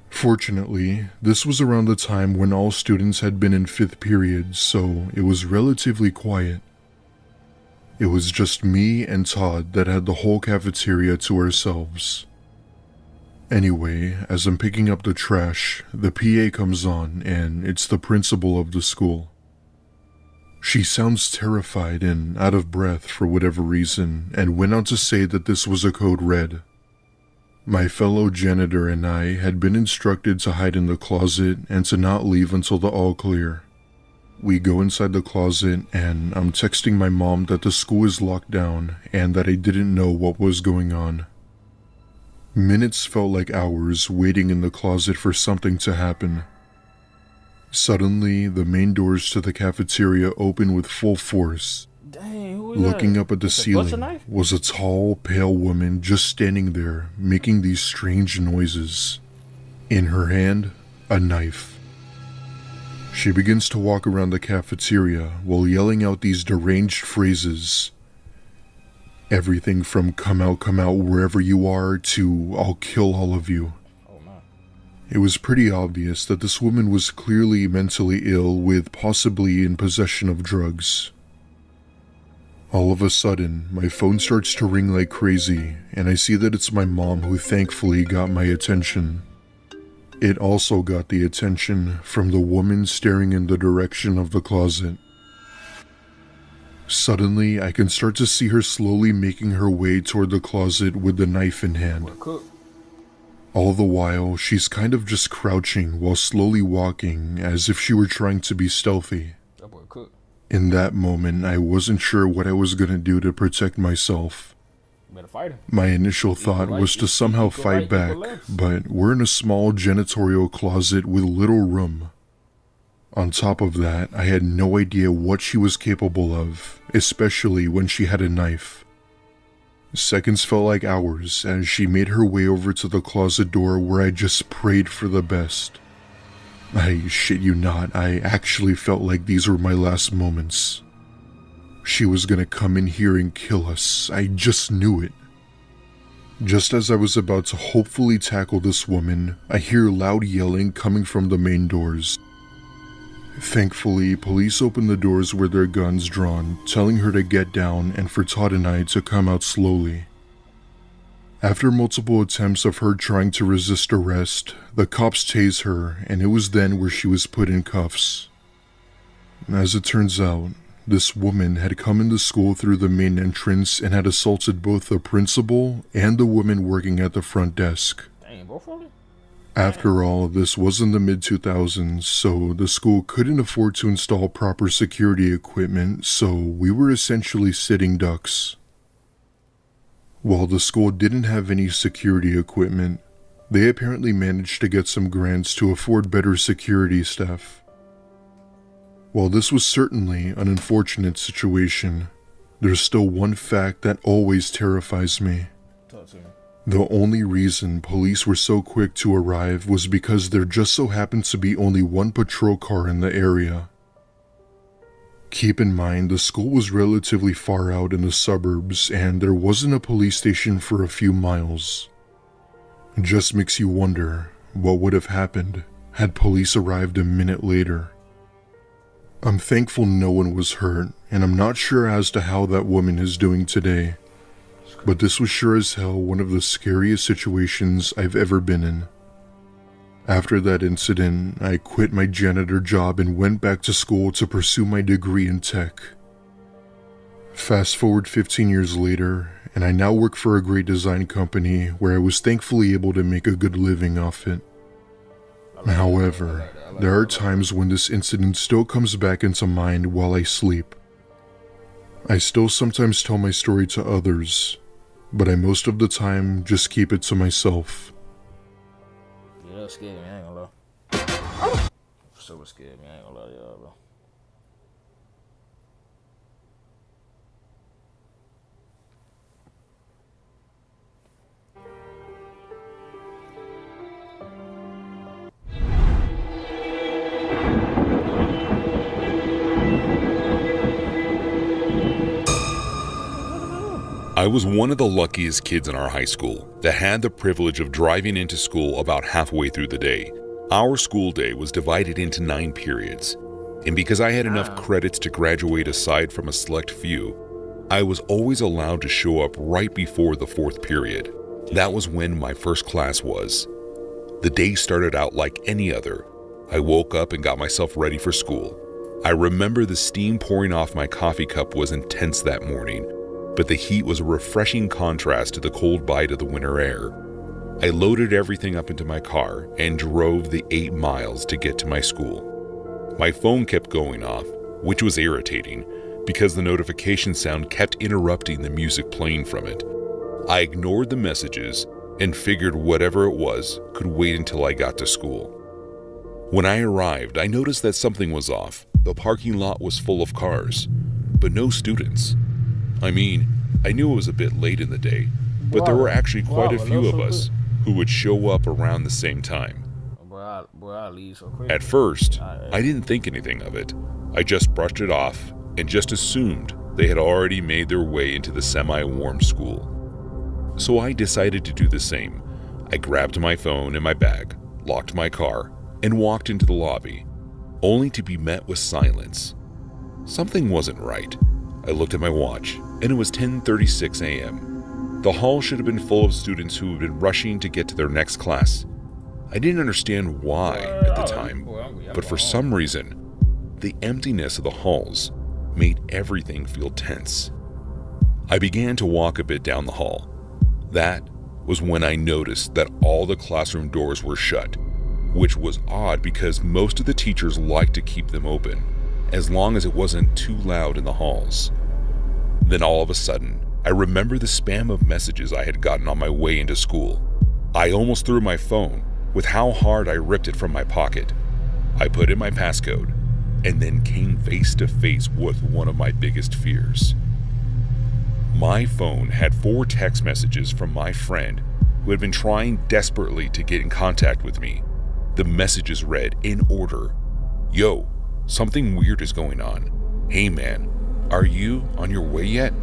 Fortunately, this was around the time when all students had been in 5th period, so it was relatively quiet. It was just me and Todd that had the whole cafeteria to ourselves. Anyway, as I'm picking up the trash, the PA comes on, and it's the principal of the school. She sounds terrified and out of breath for whatever reason, and went on to say that this was a code red. My fellow janitor and I had been instructed to hide in the closet and to not leave until the all clear. We go inside the closet, and I'm texting my mom that the school is locked down and that I didn't know what was going on. Minutes felt like hours waiting in the closet for something to happen. Suddenly, the main doors to the cafeteria open with full force. Dang, who was Looking that? up at the That's a ceiling butcher knife? was a tall, pale woman just standing there, making these strange noises. In her hand, a knife. She begins to walk around the cafeteria while yelling out these deranged phrases. Everything from come out wherever you are to I'll kill all of you. It was pretty obvious that this woman was clearly mentally ill with possibly in possession of drugs. All of a sudden, my phone starts to ring like crazy, and I see that it's my mom who thankfully got my attention. It also got the attention from the woman staring in the direction of the closet. Suddenly, I can start to see her slowly making her way toward the closet with the knife in hand. All the while, she's kind of just crouching while slowly walking as if she were trying to be stealthy. In that moment, I wasn't sure what I was gonna do to protect myself. My initial thought was to somehow fight back, but we're in a small janitorial closet with little room. On top of that, I had no idea what she was capable of, especially when she had a knife. Seconds felt like hours as she made her way over to the closet door where I just prayed for the best. I shit you not, I actually felt like these were my last moments. She was gonna come in here and kill us, I just knew it. Just as I was about to hopefully tackle this woman, I hear loud yelling coming from the main doors. Thankfully, police opened the doors with their guns drawn, telling her to get down and for Todd and I to come out slowly. After multiple attempts of her trying to resist arrest, the cops tased her, and it was then where she was put in cuffs. As it turns out, this woman had come into school through the main entrance and had assaulted both the principal and the woman working at the front desk. After all, this was in the mid-2000s, so the school couldn't afford to install proper security equipment, so we were essentially sitting ducks. While the school didn't have any security equipment, they apparently managed to get some grants to afford better security staff. While this was certainly an unfortunate situation, there's still one fact that always terrifies me. The only reason police were so quick to arrive was because there just so happened to be only one patrol car in the area. Keep in mind, the school was relatively far out in the suburbs and there wasn't a police station for a few miles. It just makes you wonder what would have happened had police arrived a minute later. I'm thankful no one was hurt, and I'm not sure as to how that woman is doing today. But this was sure as hell one of the scariest situations I've ever been in. After that incident, I quit my janitor job and went back to school to pursue my degree in tech. Fast forward 15 years later, and I now work for a great design company where I was thankfully able to make a good living off it. However, there are times when this incident still comes back into mind while I sleep. I still sometimes tell my story to others, but I most of the time just keep it to myself. Yeah, that's scary, man. I ain't gonna lie. Super scared, man. I ain't gonna lie to y'all, bro. I was one of the luckiest kids in our high school that had the privilege of driving into school about halfway through the day. Our school day was divided into 9 periods, and because I had enough credits to graduate aside from a select few, I was always allowed to show up right before the 4th period. That was when my first class was. The day started out like any other. I woke up and got myself ready for school. I remember the steam pouring off my coffee cup was intense that morning, but the heat was a refreshing contrast to the cold bite of the winter air. I loaded everything up into my car and drove the 8 miles to get to my school. My phone kept going off, which was irritating because the notification sound kept interrupting the music playing from it. I ignored the messages and figured whatever it was could wait until I got to school. When I arrived, I noticed that something was off. The parking lot was full of cars, but no students. I mean, I knew it was a bit late in the day, but there were actually quite a few of us who would show up around the same time. At first, I didn't think anything of it. I just brushed it off and just assumed they had already made their way into the semi-warm school. So I decided to do the same. I grabbed my phone and my bag, locked my car, and walked into the lobby, only to be met with silence. Something wasn't right. I looked at my watch, and it was 10:36 a.m. The hall should have been full of students who had been rushing to get to their next class. I didn't understand why at the time, but for some reason, the emptiness of the halls made everything feel tense. I began to walk a bit down the hall. That was when I noticed that all the classroom doors were shut, which was odd because most of the teachers liked to keep them open, as long as it wasn't too loud in the halls. Then all of a sudden, I remember the spam of messages I had gotten on my way into school. I almost threw my phone with how hard I ripped it from my pocket. I put in my passcode and then came face to face with one of my biggest fears. My phone had 4 text messages from my friend who had been trying desperately to get in contact with me. The messages read in order: "Yo, something weird is going on. Hey man, are you on your way yet?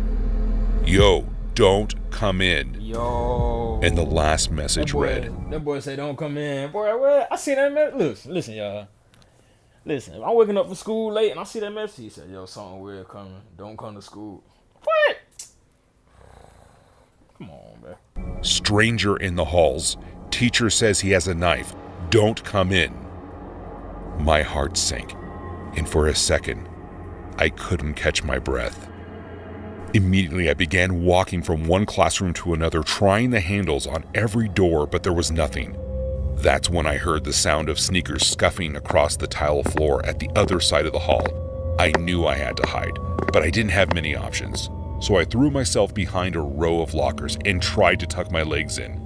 Yo, don't come in." Yo. And the last message read, That boy say don't come in. Boy, what? I see that message. Listen, y'all. Listen, if I'm waking up for school late and I see that message, he said, yo, something weird coming. Don't come to school. What? Come on, man. "Stranger in the halls. Teacher says he has a knife. Don't come in." My heart sank, and for a second, I couldn't catch my breath. Immediately, I began walking from one classroom to another, trying the handles on every door, but there was nothing. That's when I heard the sound of sneakers scuffing across the tile floor at the other side of the hall. I knew I had to hide, but I didn't have many options. So I threw myself behind a row of lockers and tried to tuck my legs in.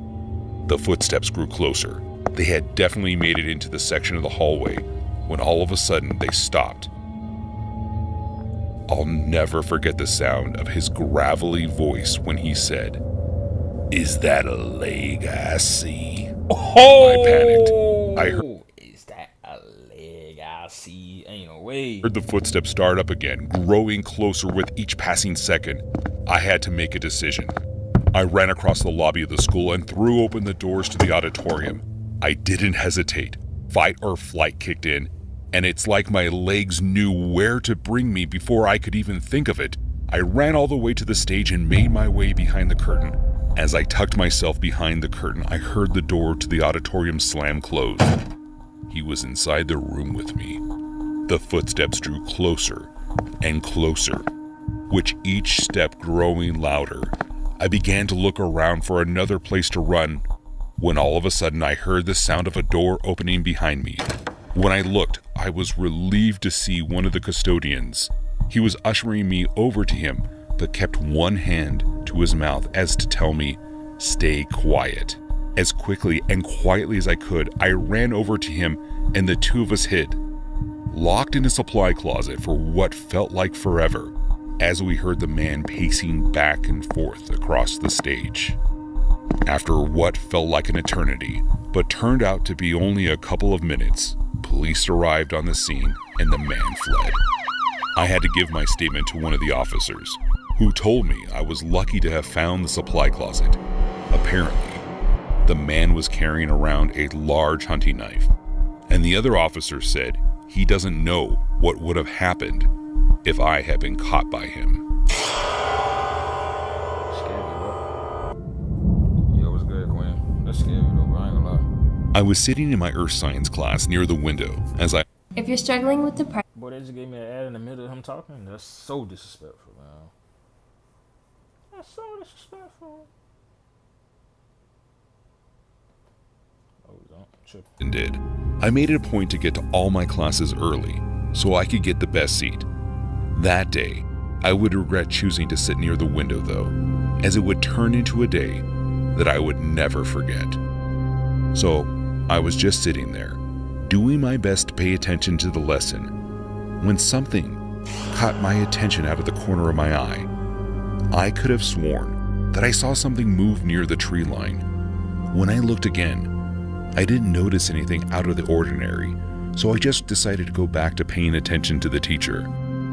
The footsteps grew closer. They had definitely made it into the section of the hallway when all of a sudden they stopped. I'll never forget the sound of his gravelly voice when he said, "Is that a leg I see?" Oh! I panicked. I heard Is that a leg I see? Ain't no way. the footsteps start up again, growing closer with each passing second. I had to make a decision. I ran across the lobby of the school and threw open the doors to the auditorium. I didn't hesitate. Fight or flight kicked in, and it's like my legs knew where to bring me before I could even think of it. I ran all the way to the stage and made my way behind the curtain. As I tucked myself behind the curtain, I heard the door to the auditorium slam closed. He was inside the room with me. The footsteps drew closer and closer, with each step growing louder. I began to look around for another place to run, when all of a sudden I heard the sound of a door opening behind me. When I looked, I was relieved to see one of the custodians. He was ushering me over to him, but kept one hand to his mouth as to tell me, "Stay quiet." As quickly and quietly as I could, I ran over to him and the two of us hid, locked in a supply closet for what felt like forever, as we heard the man pacing back and forth across the stage. After what felt like an eternity, but turned out to be only a couple of minutes, police arrived on the scene and the man fled. I had to give my statement to one of the officers, who told me I was lucky to have found the supply closet. Apparently, the man was carrying around a large hunting knife, and the other officer said he doesn't know what would have happened if I had been caught by him. I was sitting in my earth science class near the window as I... If you're struggling with depression... Boy, they just gave me an ad in the middle of him talking. That's so disrespectful, man. That's so disrespectful. Oh, don't trip. And did. I made it a point to get to all my classes early so I could get the best seat. That day, I would regret choosing to sit near the window though, as it would turn into a day that I would never forget. So, I was just sitting there, doing my best to pay attention to the lesson, when something caught my attention out of the corner of my eye. I could have sworn that I saw something move near the tree line. When I looked again, I didn't notice anything out of the ordinary, so I just decided to go back to paying attention to the teacher.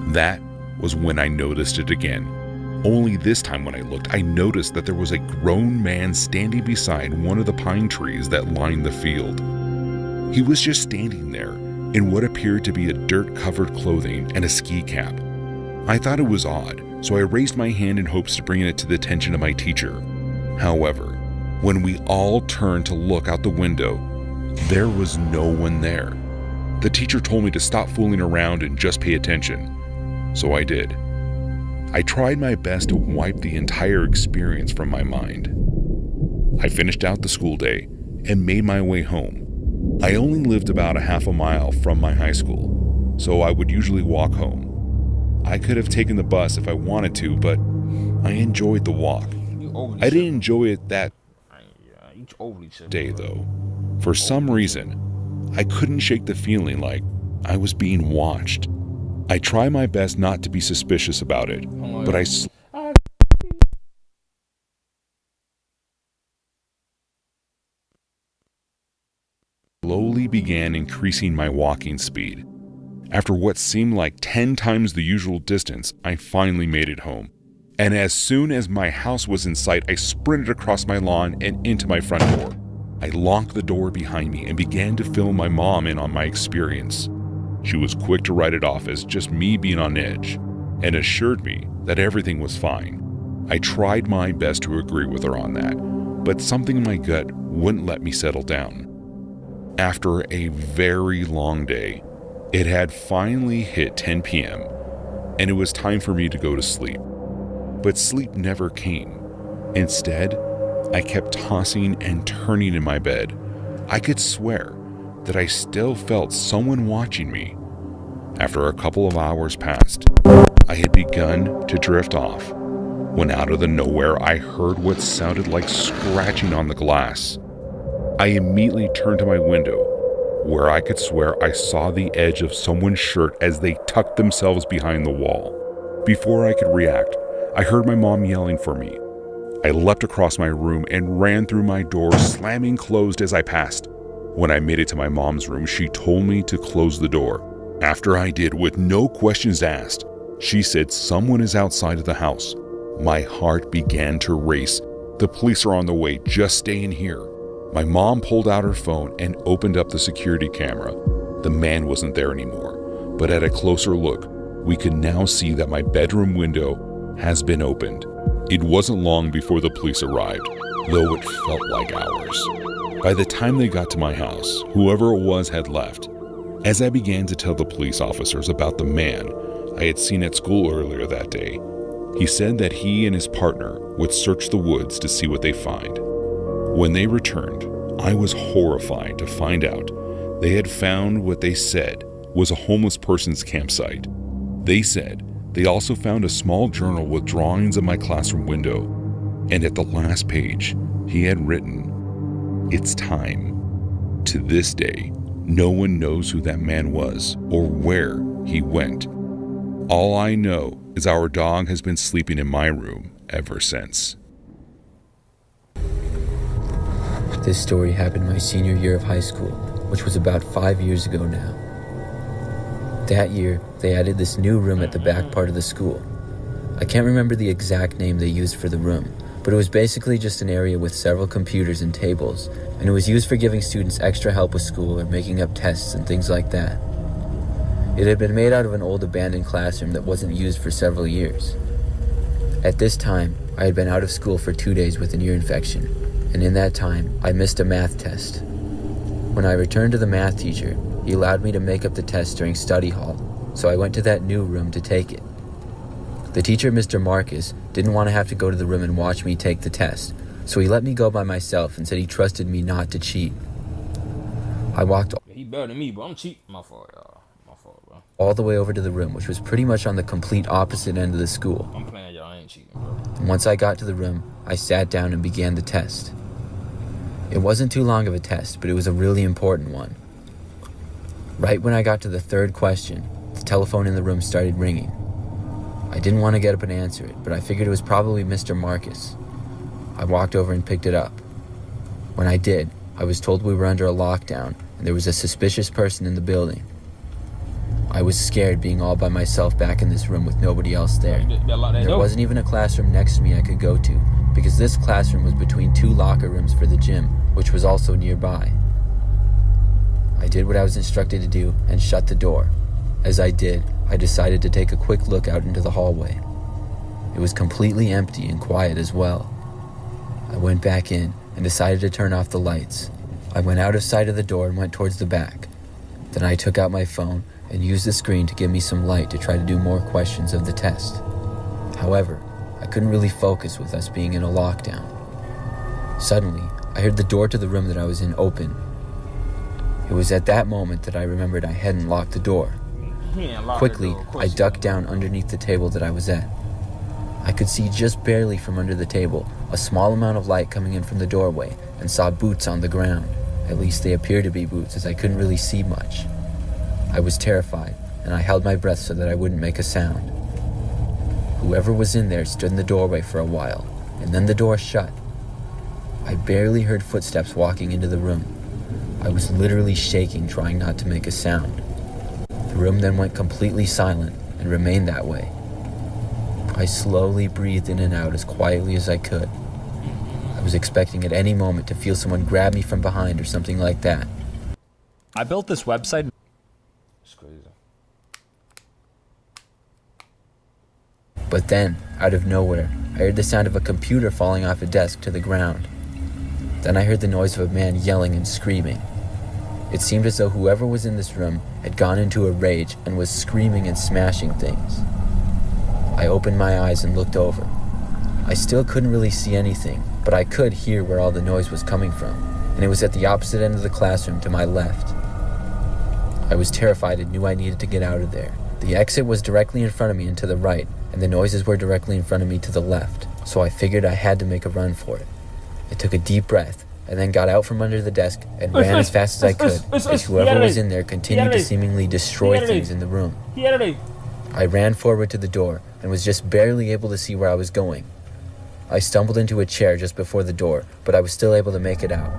That was when I noticed it again. Only this time when I looked, I noticed that there was a grown man standing beside one of the pine trees that lined the field. He was just standing there in what appeared to be a dirt-covered clothing and a ski cap. I thought it was odd, so I raised my hand in hopes to bring it to the attention of my teacher. However, when we all turned to look out the window, there was no one there. The teacher told me to stop fooling around and just pay attention, so I did. I tried my best to wipe the entire experience from my mind. I finished out the school day and made my way home. I only lived about a half a mile from my high school, so I would usually walk home. I could have taken the bus if I wanted to, but I enjoyed the walk. I didn't enjoy it that day though. For some reason, I couldn't shake the feeling like I was being watched. I try my best not to be suspicious about it, but I slowly began increasing my walking speed. After what seemed like 10 times the usual distance, I finally made it home. And as soon as my house was in sight, I sprinted across my lawn and into my front door. I locked the door behind me and began to fill my mom in on my experience. She was quick to write it off as just me being on edge and assured me that everything was fine. I tried my best to agree with her on that, but something in my gut wouldn't let me settle down. After a very long day, it had finally hit 10 p.m. and it was time for me to go to sleep. But sleep never came. Instead, I kept tossing and turning in my bed. I could swear that I still felt someone watching me. After a couple of hours passed, I had begun to drift off when out of the nowhere I heard what sounded like scratching on the glass. I immediately turned to my window, where I could swear I saw the edge of someone's shirt as they tucked themselves behind the wall. Before I could react, I heard my mom yelling for me. I leapt across my room and ran through my door, slamming closed as I passed. When I made it to my mom's room, she told me to close the door. After I did, with no questions asked, she said someone is outside of the house. My heart began to race. The police are on the way, just stay in here. My mom pulled out her phone and opened up the security camera. The man wasn't there anymore, but at a closer look, we could now see that my bedroom window has been opened. It wasn't long before the police arrived, though it felt like hours. By the time they got to my house, whoever it was had left. As I began to tell the police officers about the man I had seen at school earlier that day, he said that he and his partner would search the woods to see what they find. When they returned, I was horrified to find out they had found what they said was a homeless person's campsite. They said they also found a small journal with drawings of my classroom window, and at the last page, he had written, "It's time." To this day, no one knows who that man was or where he went. All I know is our dog has been sleeping in my room ever since. This story happened my senior year of high school, which was about 5 years ago now. That year, they added this new room at the back part of the school. I can't remember the exact name they used for the room, but it was basically just an area with several computers and tables, and it was used for giving students extra help with school or making up tests and things like that. It had been made out of an old abandoned classroom that wasn't used for several years. At this time, I had been out of school for 2 days with an ear infection, and in that time, I missed a math test. When I returned to the math teacher, he allowed me to make up the test during study hall, so I went to that new room to take it. The teacher, Mr. Marcus, didn't want to have to go to the room and watch me take the test, so he let me go by myself and said he trusted me not to cheat. I walked He better than me, but I'm cheap. My fault, y'all. My fault, bro. all the way over to the room, which was pretty much on the complete opposite end of the school. I'm playing, y'all. I ain't cheating, bro. And once I got to the room, I sat down and began the test. It wasn't too long of a test, but it was a really important one. Right when I got to the third question, the telephone in the room started ringing. I didn't want to get up and answer it, but I figured it was probably Mr. Marcus. I walked over and picked it up. When I did, I was told we were under a lockdown and there was a suspicious person in the building. I was scared being all by myself back in this room with nobody else there. There wasn't even a classroom next to me I could go to, because this classroom was between 2 locker rooms for the gym, which was also nearby. I did what I was instructed to do and shut the door. As I did, I decided to take a quick look out into the hallway. It was completely empty and quiet as well. I went back in and decided to turn off the lights. I went out of sight of the door and went towards the back. Then I took out my phone and used the screen to give me some light to try to do more questions of the test. However, I couldn't really focus with us being in a lockdown. Suddenly, I heard the door to the room that I was in open. It was at that moment that I remembered I hadn't locked the door. Quickly, I ducked down underneath the table that I was at. I could see just barely from under the table a small amount of light coming in from the doorway and saw boots on the ground. At least they appeared to be boots, as I couldn't really see much. I was terrified, and I held my breath so that I wouldn't make a sound. Whoever was in there stood in the doorway for a while, and then the door shut. I barely heard footsteps walking into the room. I was literally shaking, trying not to make a sound. The room then went completely silent and remained that way. I slowly breathed in and out as quietly as I could. I was expecting at any moment to feel someone grab me from behind or something like that. I built this website. It's crazy. But then, out of nowhere, I heard the sound of a computer falling off a desk to the ground. Then I heard the noise of a man yelling and screaming. It seemed as though whoever was in this room had gone into a rage and was screaming and smashing things. I opened my eyes and looked over. I still couldn't really see anything, but I could hear where all the noise was coming from, and it was at the opposite end of the classroom to my left. I was terrified and knew I needed to get out of there. The exit was directly in front of me and to the right, and the noises were directly in front of me to the left, so I figured I had to make a run for it. I took a deep breath, and then got out from under the desk and ran as fast as I could, as whoever was in there continued to seemingly destroy things in the room. I ran forward to the door and was just barely able to see where I was going. I stumbled into a chair just before the door, but I was still able to make it out.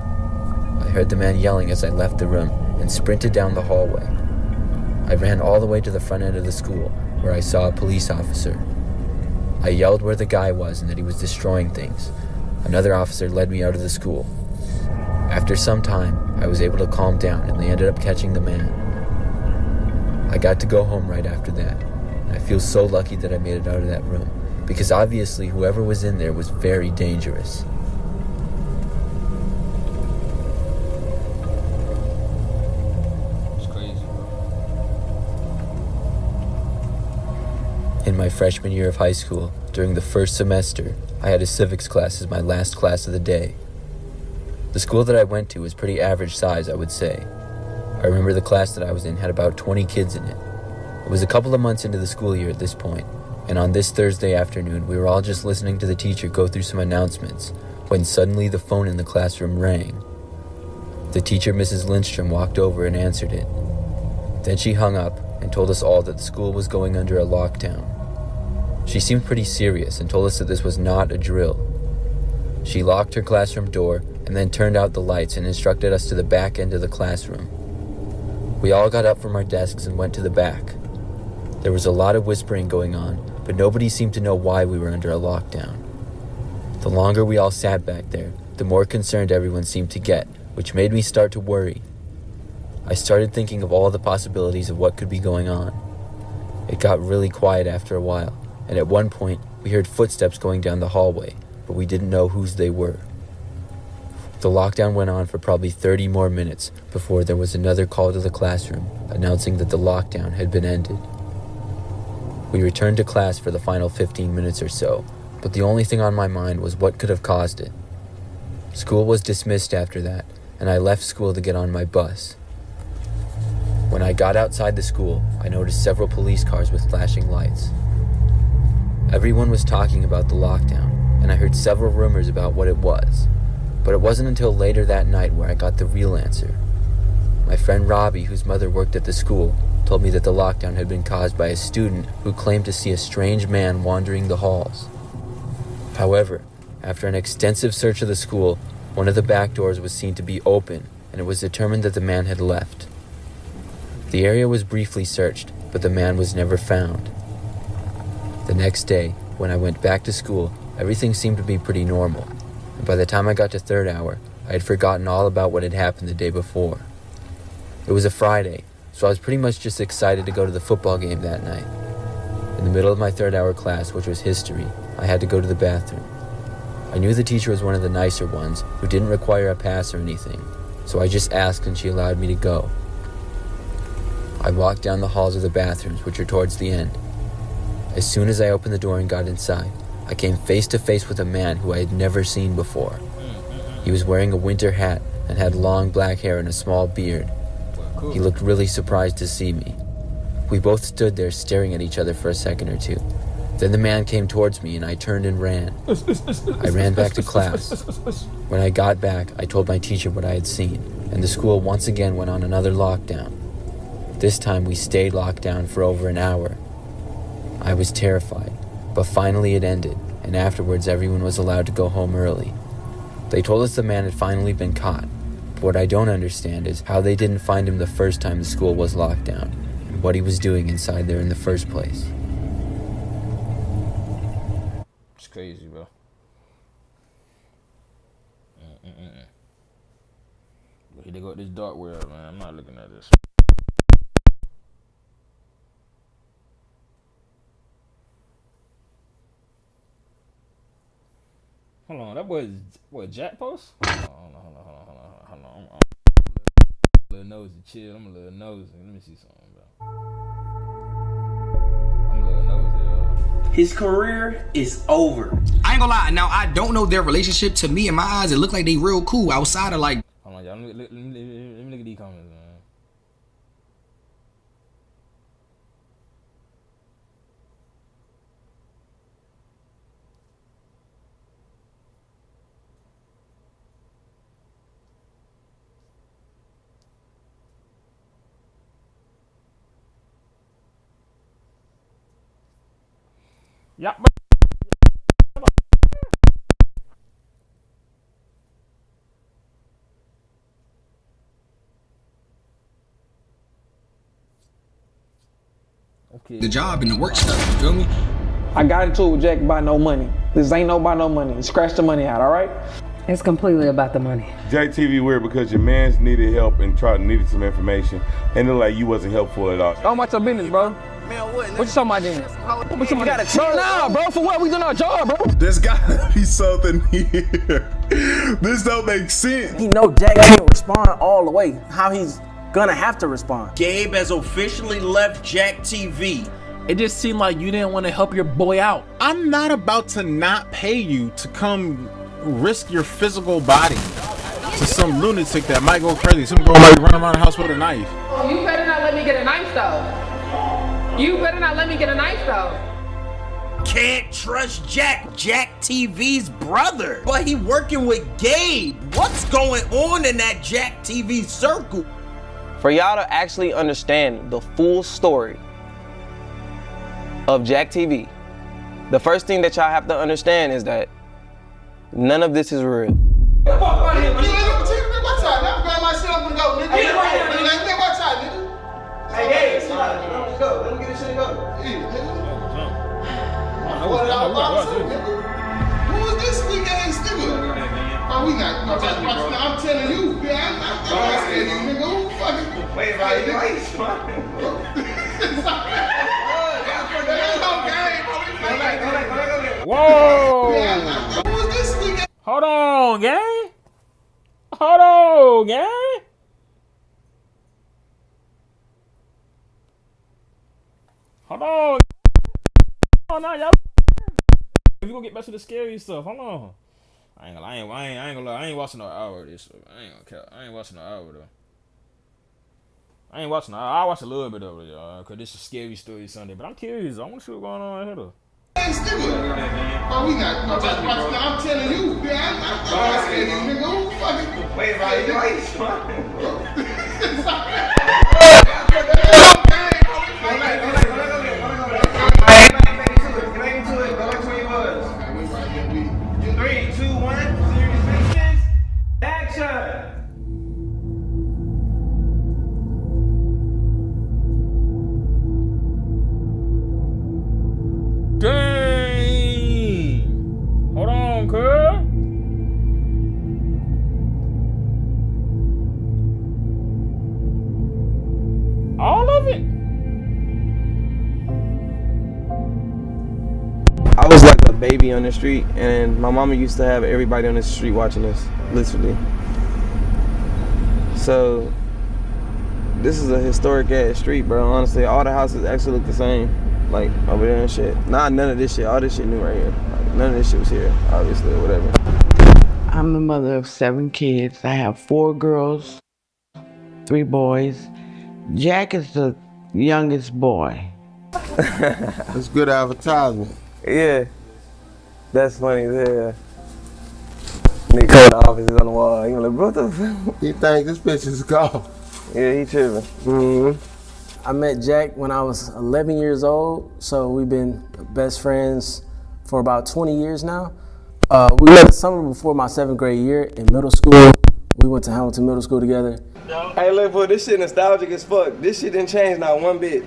I heard the man yelling as I left the room and sprinted down the hallway. I ran all the way to the front end of the school, where I saw a police officer. I yelled where the guy was and that he was destroying things. Another officer led me out of the school. After some time, I was able to calm down and they ended up catching the man. I got to go home right after that, and I feel so lucky that I made it out of that room, because obviously whoever was in there was very dangerous. It's crazy, bro. In my freshman year of high school, during the first semester, I had a civics class as my last class of the day. The school that I went to was pretty average size, I would say. I remember the class that I was in had about 20 kids in it. It was a couple of months into the school year at this point, and on this Thursday afternoon, we were all just listening to the teacher go through some announcements, when suddenly the phone in the classroom rang. The teacher, Mrs. Lindstrom, walked over and answered it. Then she hung up and told us all that the school was going under a lockdown. She seemed pretty serious and told us that this was not a drill. She locked her classroom door and then turned out the lights and instructed us to the back end of the classroom. We all got up from our desks and went to the back. There was a lot of whispering going on, but nobody seemed to know why we were under a lockdown. The longer we all sat back there, the more concerned everyone seemed to get, which made me start to worry. I started thinking of all the possibilities of what could be going on. It got really quiet after a while, and at one point we heard footsteps going down the hallway, but we didn't know whose they were. The lockdown went on for probably 30 more minutes before there was another call to the classroom announcing that the lockdown had been ended. We returned to class for the final 15 minutes or so, but the only thing on my mind was what could have caused it. School was dismissed after that, and I left school to get on my bus. When I got outside the school, I noticed several police cars with flashing lights. Everyone was talking about the lockdown, and I heard several rumors about what it was. But it wasn't until later that night where I got the real answer. My friend Robbie, whose mother worked at the school, told me that the lockdown had been caused by a student who claimed to see a strange man wandering the halls. However, after an extensive search of the school, one of the back doors was seen to be open, and it was determined that the man had left. The area was briefly searched, but the man was never found. The next day, when I went back to school, everything seemed to be pretty normal, and by the time I got to third hour, I had forgotten all about what had happened the day before. It was a Friday, so I was pretty much just excited to go to the football game that night. In the middle of my third hour class, which was history, I had to go to the bathroom. I knew the teacher was one of the nicer ones who didn't require a pass or anything, so I just asked and she allowed me to go. I walked down the halls of the bathrooms, which are towards the end. As soon as I opened the door and got inside, I came face to face with a man who I had never seen before. He was wearing a winter hat and had long black hair and a small beard. He looked really surprised to see me. We both stood there staring at each other for a second or two. Then the man came towards me and I turned and ran. I ran back to class. When I got back, I told my teacher what I had seen, and the school once again went on another lockdown. This time we stayed locked down for over an hour. I was terrified, but finally it ended, and afterwards everyone was allowed to go home early. They told us the man had finally been caught, but what I don't understand is how they didn't find him the first time the school was locked down, and what he was doing inside there in the first place. It's crazy, bro. But here they got this dark world, man. I'm not looking at this. Hold on, that boy is what, Jack Post? Hold on. I'm a little nosy, chill. I'm a little nosy. Let me see something, bro. I'm a little nosy, yo. His career is over. I ain't gonna lie. Now, I don't know their relationship. To me, in my eyes, it looked like they real cool outside of like. Hold on, y'all. Let me look at these comments, man. Yeah. Okay. The job and the work stuff, you feel me? I got into it with Jack about no money. This ain't no about no money. Scratch the money out, all right? It's completely about the money. Jack TV weird because your mans needed help and needed some information, and it like you wasn't helpful at all. Don't mind your business, bro. What you talking about then? What you gotta chill now, bro. For what? We doing our job, bro. There's gotta be something here. This don't make sense. He know Jack can't respond all the way. How he's gonna have to respond. Gabe has officially left Jack TV. It just seemed like you didn't want to help your boy out. I'm not about to not pay you to come risk your physical body to some lunatic that might go crazy. Some girl might run around the house with a knife. You better not let me get a knife, though. You better not let me get a knife, though. Can't trust Jack. Jack TV's brother. But he working with Gabe. What's going on in that Jack TV circle? For y'all to actually understand the full story of Jack TV, the first thing that y'all have to understand is that none of this is real. I'm telling you, man, I'm telling you, nigga, who fucking play by Whoa! Hold on, gang. Hold on, gang. Hold on. Oh no, y'all. We gonna get back to the scary stuff. Hold on. I ain't gonna lie. I ain't watching no hour of this. I ain't gonna care. I ain't watching no hour though. I ain't watching no hour. I watch a little bit of it, y'all, cause this is Scary Story Sunday. But I'm curious. I wanna see what's going on here though. I'm telling you, man, I'm telling you, nigga, who fucking play baby on the street, and my mama used to have everybody on the street watching us, literally. So this is a historic ass street, bro. Honestly, all the houses actually look the same, like over there and shit. None of this shit. All this shit new right here. Like, none of this shit was here, obviously, or whatever. I'm the mother of 7 kids. I have 4 girls, 3 boys. Jack is the youngest boy. That's good advertisement. Yeah, that's funny as hell. Nigga called the office is on the wall. You like, what the fuck? He think this bitch is gone. Yeah, he tripping. Mm-hmm. I met Jack when I was 11 years old, so we've been best friends for about 20 years now. We met the summer before my 7th grade year in middle school. We went to Hamilton Middle School together. Hey, look, boy, this shit nostalgic as fuck. This shit didn't change not one bit.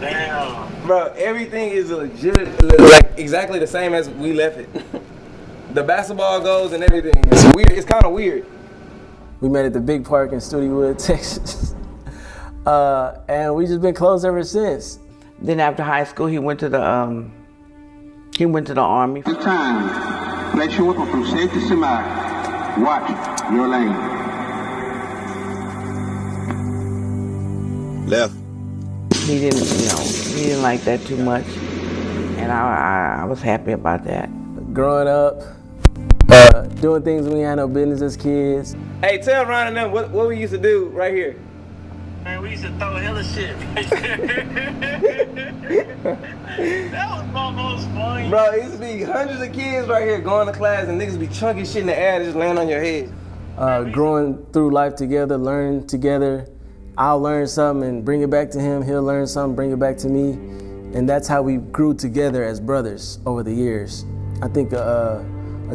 Damn. Bro, everything is legit, like exactly the same as we left it. The basketball goals and everything. It's weird. It's kind of weird. We met at the big park in Studewood, Texas. And we just been close ever since. Then after high school, he went to the army. This time, place your weapon from safe to semi. Watch your lane. Left. He didn't like that too much, and I was happy about that. Growing up, doing things we had no business as kids. Hey, tell Ron and them what we used to do right here. Man, we used to throw hella shit right there. That was my most fun. Bro, it used to be hundreds of kids right here going to class and niggas be chunking shit in the air and just land on your head. Growing through life together, learning together. I'll learn something and bring it back to him. He'll learn something, bring it back to me. And that's how we grew together as brothers over the years. I think a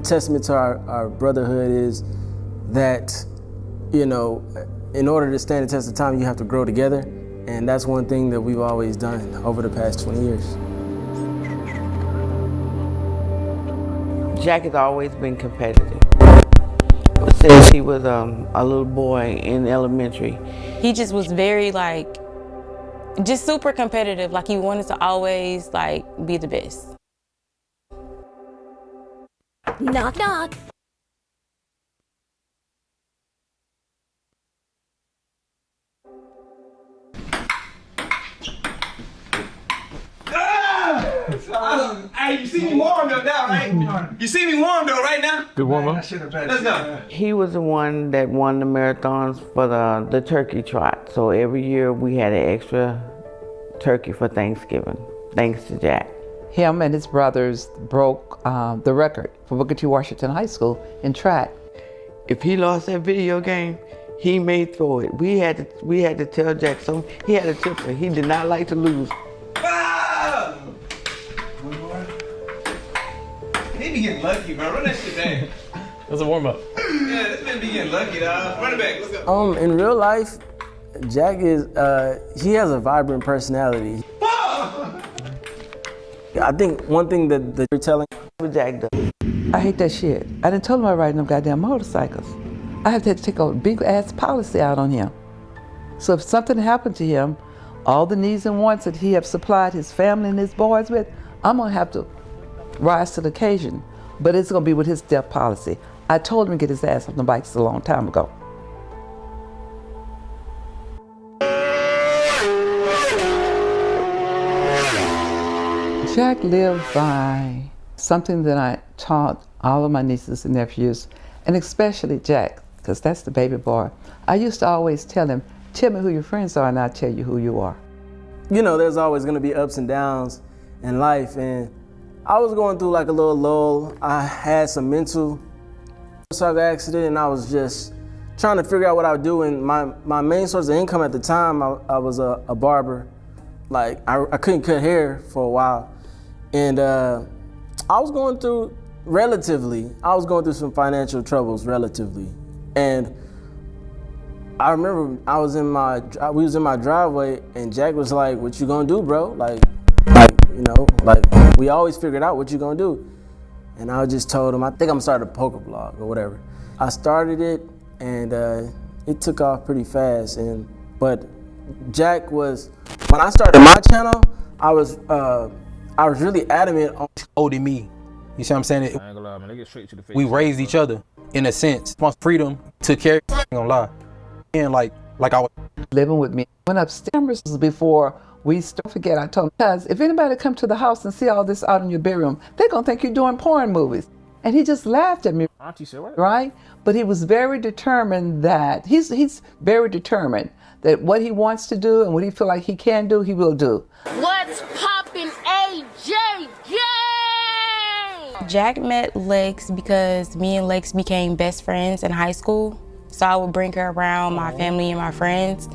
testament to our brotherhood is that, you know, in order to stand the test of time, you have to grow together. And that's one thing that we've always done over the past 20 years. Jack has always been competitive. Since he was a little boy in elementary. He just was very just super competitive. Like he wanted to always be the best. Knock, knock. Hey, you see me warmed up now, right? You see me warmed up right now? Good warm up. Let's go. He was the one that won the marathons for the turkey trot. So every year we had an extra turkey for Thanksgiving, thanks to Jack. Him and his brothers broke the record for Booker T. Washington High School in track. If he lost that video game, he may throw it. We had to tell Jack something. He had a temper. He did not like to lose. He be getting lucky, bro. Run that shit back. That's a warm up. Yeah, this man be getting lucky, dog. Run it back. Let's go. In real life, Jack is, he has a vibrant personality. I think one thing that you're telling Jack does. I hate that shit. I done told him I ride them goddamn motorcycles. I have to take a big ass policy out on him. So if something happened to him, all the needs and wants that he have supplied his family and his boys with, I'm gonna have to rise to the occasion. But it's gonna be with his death policy. I told him to get his ass on the bikes a long time ago. Jack lives by something that I taught all of my nieces and nephews, and especially Jack, because that's the baby boy. I used to always tell him, tell me who your friends are and I'll tell you who you are. You know, there's always gonna be ups and downs in life, and I was going through like a little lull. I had some mental accident and I was just trying to figure out what I would do, and my main source of income at the time, I was a barber. Like, I couldn't cut hair for a while. And I was going through some financial troubles relatively. And I remember we was in my driveway and Jack was like, what you gonna do, bro? Like, we always figured out what you gonna do. And I just told him, I think I'm gonna start a poker blog or whatever. I started it and it took off pretty fast. But Jack was, when I started my channel, I I was really adamant on older me. You see what I'm saying? I ain't gonna lie, man. They get straight to the face. We raised each other in a sense. Once freedom took care, I ain't gonna lie. And like I was living with me. Went upstairs before we don't forget. I told him, because if anybody come to the house and see all this out in your bedroom, they're gonna think you're doing porn movies. And he just laughed at me. Auntie said what? Right? But he was very determined that he's very determined that what he wants to do and what he feel like he can do, he will do. What's poppin', AJJ? Jack met Lex because me and Lex became best friends in high school. So I would bring her around my family and my friends.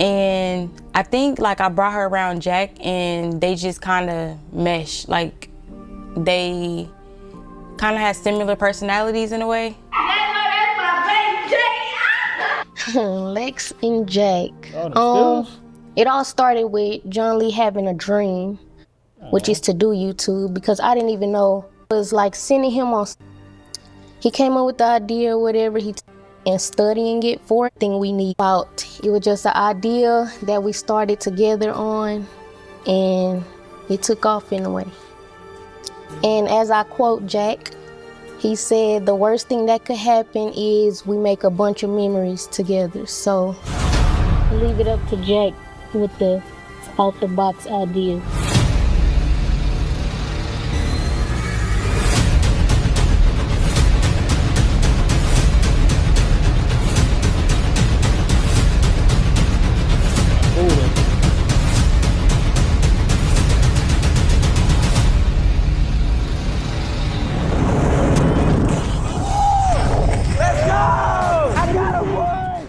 And I think like I brought her around Jack and they just kind of meshed. Like they kind of had similar personalities in a way. Lex and Jack. It all started with John Lee having a dream, which is to do YouTube, because I didn't even know. It was like sending him on. He came up with the idea, whatever and studying it for everything we need out. It was just an idea that we started together on, and it took off in a way. And as I quote Jack, he said the worst thing that could happen is we make a bunch of memories together. So leave it up to Jack with the out-the-box idea.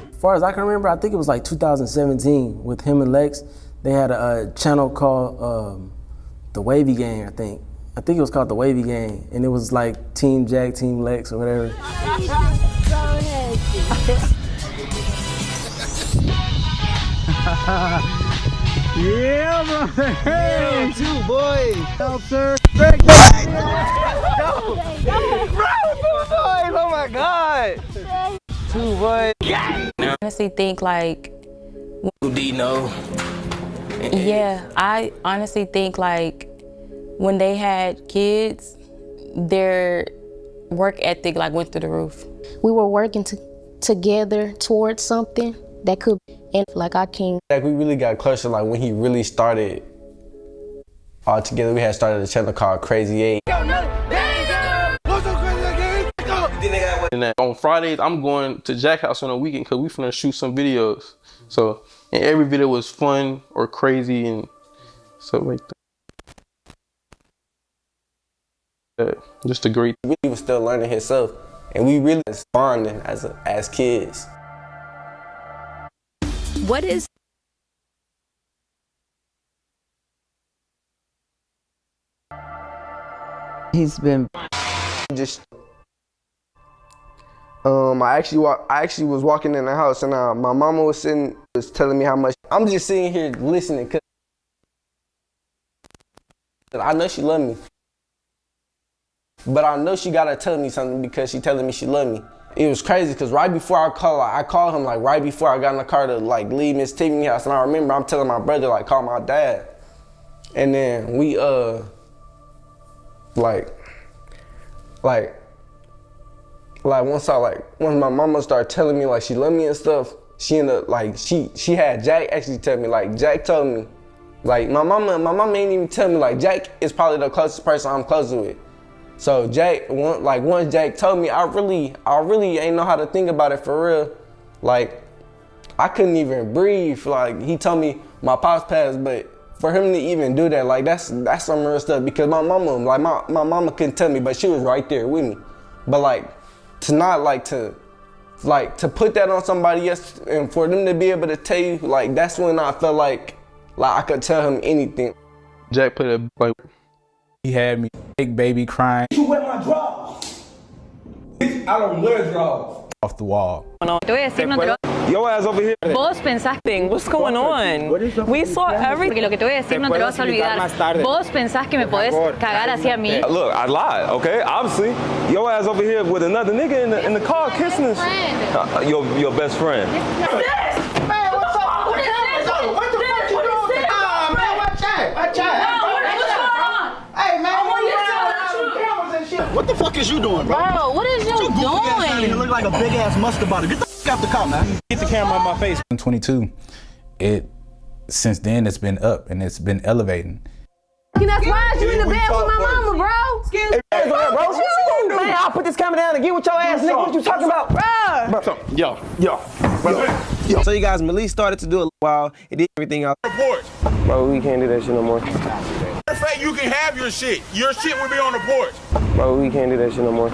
As far as I can remember, I think it was like 2017 with him and Lex. They had a channel called The Wavy Gang, I think. I think it was called The Wavy Gang, and it was like Team Jack, Team Lex, or whatever. Yeah, brother. Hey, two boys. Help, sir. Go. Oh my God. Two boys. I honestly think like, Dino. yeah, I honestly think like when they had kids, their work ethic like went through the roof. We were working together towards something that could, and like I can't. Like we really got closer like when he really started all together. We had started a channel called Crazy 8. And on Fridays, I'm going to Jack House on a weekend because we finna shoot some videos. So, and every video was fun or crazy and stuff like that. Just a great. He was still learning himself, and we really was bonding as kids. What is? He's been just. I actually was walking in the house and my mama was telling me how much. I'm just sitting here listening because I know she love me, but I know she gotta tell me something because she telling me she love me. It was crazy because right before I called him like right before I got in the car to like leave Miss Tiffany's house, and I remember I'm telling my brother like call my dad, and then we once my mama started telling me like she loved me and stuff, she ended up like she had Jack actually tell me like Jack told me like my mama ain't even tell me like Jack is probably the closest person I'm close with. So Jack once Jack told me I really ain't know how to think about it for real. Like I couldn't even breathe. Like he told me my pops passed, but for him to even do that, like that's some real stuff because my mama couldn't tell me, but she was right there with me. But like to not to put that on somebody else and for them to be able to tell you, like that's when I felt like I could tell him anything. Jack put a like he had me big baby crying. You wear my drawers. I don't wear drawers. Off the wall. Te voy a decir, no te lo... Your ass over here. Vos pensaste, what's going on? We saw everything. Porque lo que te voy a decir no te lo vas a olvidar. Vos pensás que me podés cagar hacia mí. Look, I lied, okay? Obviously, your ass over here with another nigga in the car kissing us. Your best friend. Man, what's up? What the fuck you doing? Man, watch out. Watch out. What the fuck is you doing, bro? Bro, what is you doing? You look like a big ass mustard bottle. Get the fuck out the car, man. Get the camera on my face. 22, since then it's been up and it's been elevating. That's why you in the bed with my mama, bro. Excuse me. Hey, bro, man, I'll put this camera down and get with your ass, nigga. What you talking about? Bro. Yo. So you guys, Malik started to do a while. It did everything else. Porch. Bro, we can't do that shit no more. Matter of fact, you can have your shit. Your shit will be on the porch. Bro, we can't do that shit no more.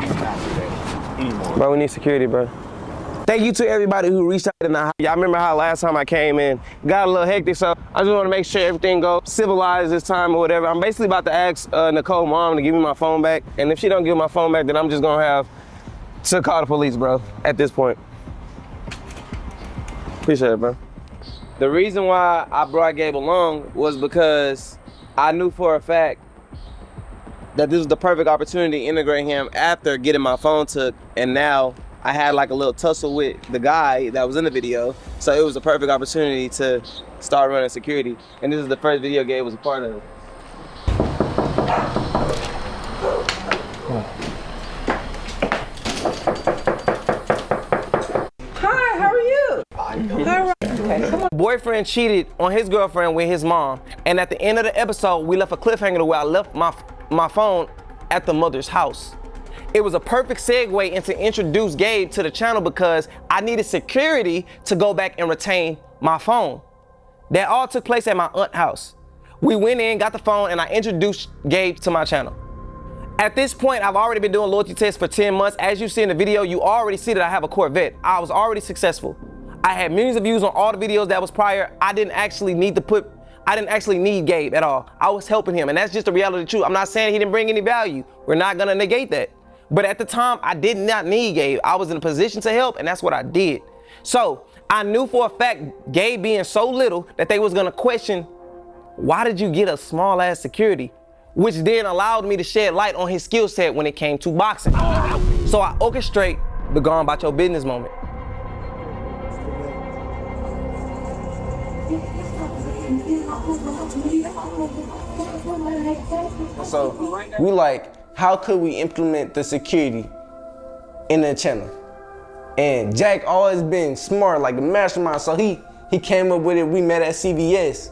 Bro, we need security, bro. Thank you to everybody who reached out tonight. Y'all remember how last time I came in, got a little hectic, so I just want to make sure everything goes civilized this time or whatever. I'm basically about to ask Nicole's mom to give me my phone back, and if she don't give my phone back, then I'm just gonna have to call the police, bro, at this point. Appreciate it, bro. The reason why I brought Gabe along was because I knew for a fact that this was the perfect opportunity to integrate him after getting my phone took, and now I had like a little tussle with the guy that was in the video, so it was a perfect opportunity to start running security. And this is the first video Gabe was a part of. Hi, how are you? Boyfriend cheated on his girlfriend with his mom, and at the end of the episode, we left a cliffhanger where I left my phone at the mother's house. It was a perfect segue into introduce Gabe to the channel because I needed security to go back and retain my phone. That all took place at my aunt's house. We went in, got the phone, and I introduced Gabe to my channel. At this point, I've already been doing loyalty tests for 10 months. As you see in the video, you already see that I have a Corvette. I was already successful. I had millions of views on all the videos that was prior. I didn't actually need Gabe at all. I was helping him, and that's just the reality of the truth. I'm not saying he didn't bring any value. We're not gonna negate that. But at the time, I did not need Gabe. I was in a position to help, and that's what I did. So I knew for a fact, Gabe being so little, that they was gonna question, why did you get a small ass security? Which then allowed me to shed light on his skill set when it came to boxing. So I orchestrate the gone about your business moment. So we like, how could we implement the security in the channel? And Jack always been smart, like a mastermind, so he came up with it. We met at CVS,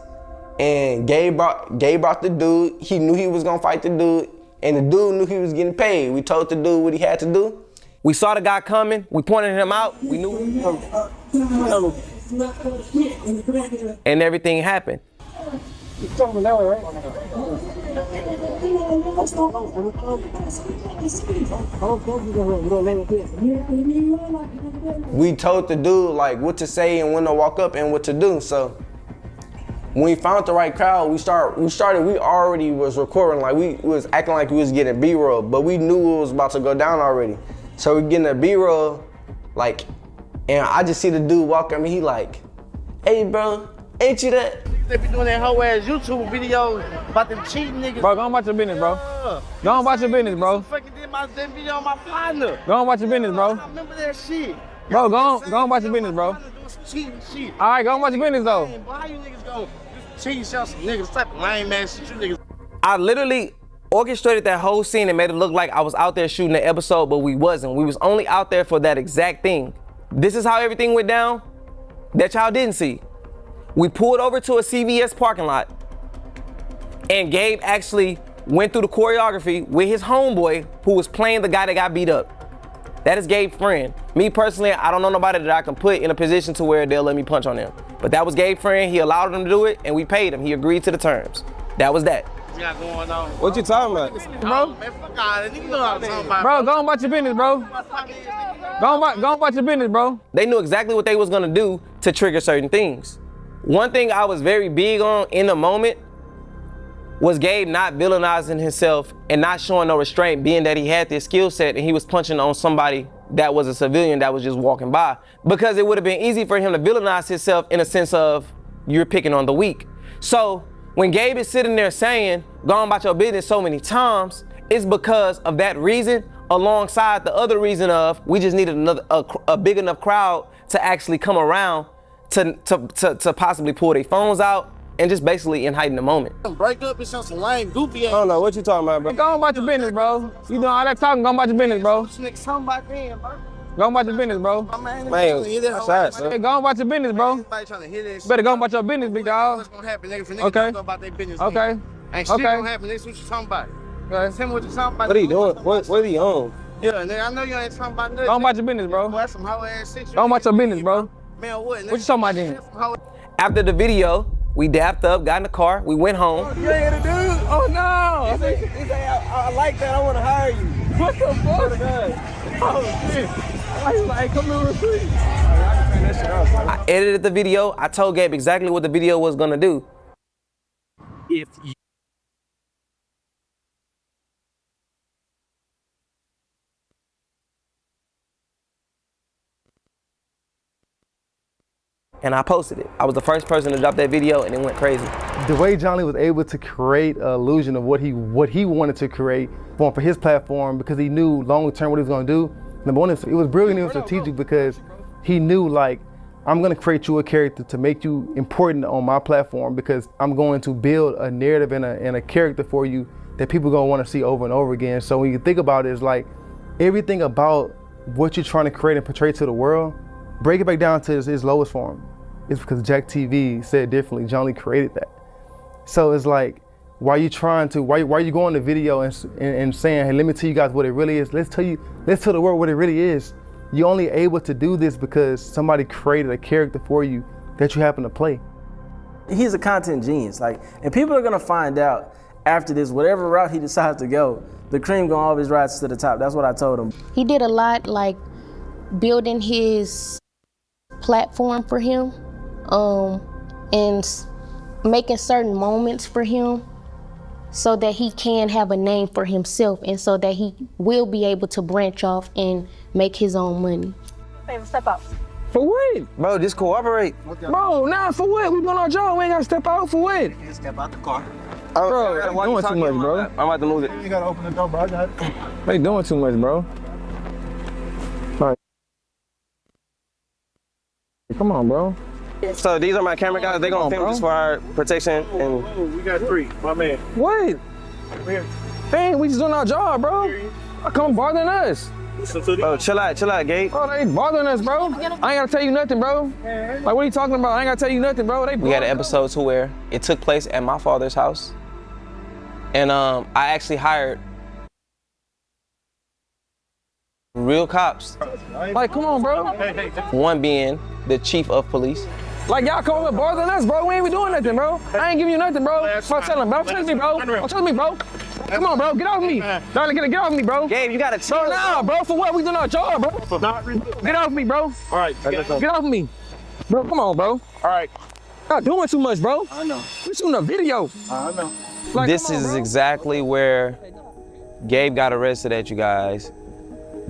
and Gabe brought the dude. He knew he was gonna fight the dude, and the dude knew he was getting paid. We told the dude what he had to do. We saw the guy coming, we pointed him out, we knew he was coming. And everything happened. We told the dude like what to say and when to walk up and what to do. So when we found the right crowd, we already was recording, like we was acting like we was getting B-roll, but we knew it was about to go down already. So we getting a B-roll, like, and I just see the dude walk at me, he like, hey bro, ain't you that? They be doing that whole ass YouTube videos about them cheating niggas. Bro, go on about your business, bro. Go on about your business, bro. Fucking did my video on my partner. Go on about your business, bro. I remember that shit. Bro, go on about your business, bro. Cheating shit. All right, go on about your business, though. Boy, how you niggas go cheating some niggas, type of lame ass shit you niggas. I literally orchestrated that whole scene and made it look like I was out there shooting the episode, but we wasn't. We was only out there for that exact thing. This is how everything went down that y'all didn't see. We pulled over to a CVS parking lot, and Gabe actually went through the choreography with his homeboy who was playing the guy that got beat up. That is Gabe's friend. Me personally, I don't know nobody that I can put in a position to where they'll let me punch on them. But that was Gabe's friend. He allowed him to do it, and we paid him. He agreed to the terms. That was that. What you got going on? What you talking about? Bro, man, fuck all that. Niggas know what I'm talking about. Bro, go on about your business, bro. Go on about your business, bro. They knew exactly what they was gonna do to trigger certain things. One thing I was very big on in the moment was Gabe not villainizing himself and not showing no restraint, being that he had this skill set and he was punching on somebody that was a civilian that was just walking by. Because it would have been easy for him to villainize himself in a sense of, you're picking on the weak. So when Gabe is sitting there saying, go on about your business so many times, it's because of that reason, alongside the other reason of, we just needed a big enough crowd to actually come around to possibly pull their phones out and just basically in heighten the moment. Break up and some lame, goofy ass. I don't know what you talking about, bro. Go on about your business, bro. You doing all that talking, go on about your business, bro. Niggas talking about them, bro. Go on about your business, bro. Man, shots, Hey, go on about your business, bro. Everybody trying to hear this. Better go on about your business, big dog. What's gonna happen, nigga? For niggas Okay. to go about their business. Okay. Nigga. Ain't shit Okay. gonna happen. This what you talking about. Okay. Tell me what you talking about. What are you doing? What are you on? Yeah, nigga, I know you ain't talking about nothing. Go on about your business, bro. Boy, that's some hoe ass shit. Go on about your business, bro. Man, what? What you talking about then? After the video, we dapped up, got in the car, we went home. You ain't the dude? Oh no! I like that. I want to hire you. What the fuck? Oh shit! Why you like, come here real quick? I edited the video. I told Gabe exactly what the video was gonna do. If you and I posted it. I was the first person to drop that video and it went crazy. The way Johnny was able to create an illusion of what he wanted to create for his platform, because he knew long term what he was gonna do. Number one, it was brilliant, it was strategic, because he knew, like, I'm gonna create you a character to make you important on my platform, because I'm going to build a narrative and a character for you that people are gonna wanna see over and over again. So when you think about it, it's like everything about what you're trying to create and portray to the world, break it back down to its lowest form. It's because Jack TV said differently. Johnny created that. So it's like, why are you going to video and saying, hey, let me tell you guys what it really is. Let's tell the world what it really is. You're only able to do this because somebody created a character for you that you happen to play. He's a content genius, and people are gonna find out after this, whatever route he decides to go, the cream gonna always rise to the top. That's what I told him. He did a lot, like building his platform for him, and making certain moments for him so that he can have a name for himself and so that he will be able to branch off and make his own money. Step out. For what? Bro, just cooperate. Bro, nah, for what? We doing our job. We ain't gotta step out for what? Step out the car. Bro, they doing too much, bro. I'm about to move it. You gotta open the door, bro. I got it. They doing too much, bro. All right. Come on, bro. So these are my camera guys. They gonna film just for our protection. And We got three, my man. What? Dang, we just doing our job, bro. Come bothering us. Bro, chill out, Gabe. Oh, they ain't bothering us, bro. I ain't gotta tell you nothing, bro. Like, what are you talking about? I ain't gotta tell you nothing, bro. We had an episode to where it took place at my father's house. And I actually hired real cops. Like, come on, bro. One being the chief of police. Like, y'all come over bothering us, bro. We ain't even doing nothing, bro. I ain't giving you nothing, bro. I'm telling, bro. Trust me, bro. Trust me, bro. Come on, bro. Get off me. Darling, get off me, bro. Gabe, you gotta chill. Bro, nah, bro. For what? We doing our job, bro. Get off me, bro. All right, get off me. Bro, come on, bro. All right. Not doing too much, bro. I know. We shooting a video. I know. Like, This is exactly where Gabe got arrested at, you guys.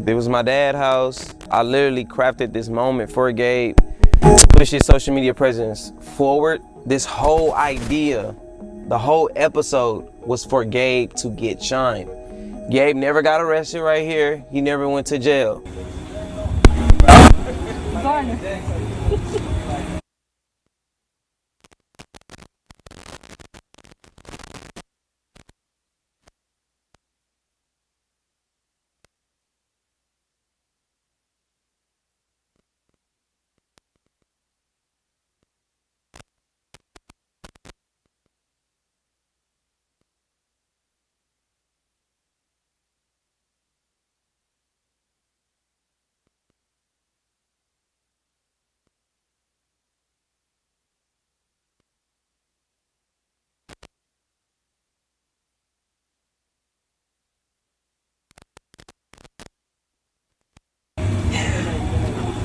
It was my dad's house. I literally crafted this moment for Gabe to push his social media presence forward. This whole idea, the whole episode was for Gabe to get shine. Gabe never got arrested right here. He never went to jail.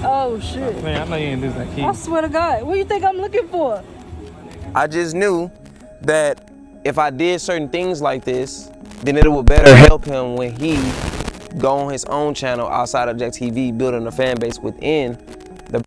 Oh shit. Man, I know you ain't losing that key. I swear to God. What do you think I'm looking for? I just knew that if I did certain things like this, then it would better help him when he go on his own channel outside of Jack TV, building a fan base within the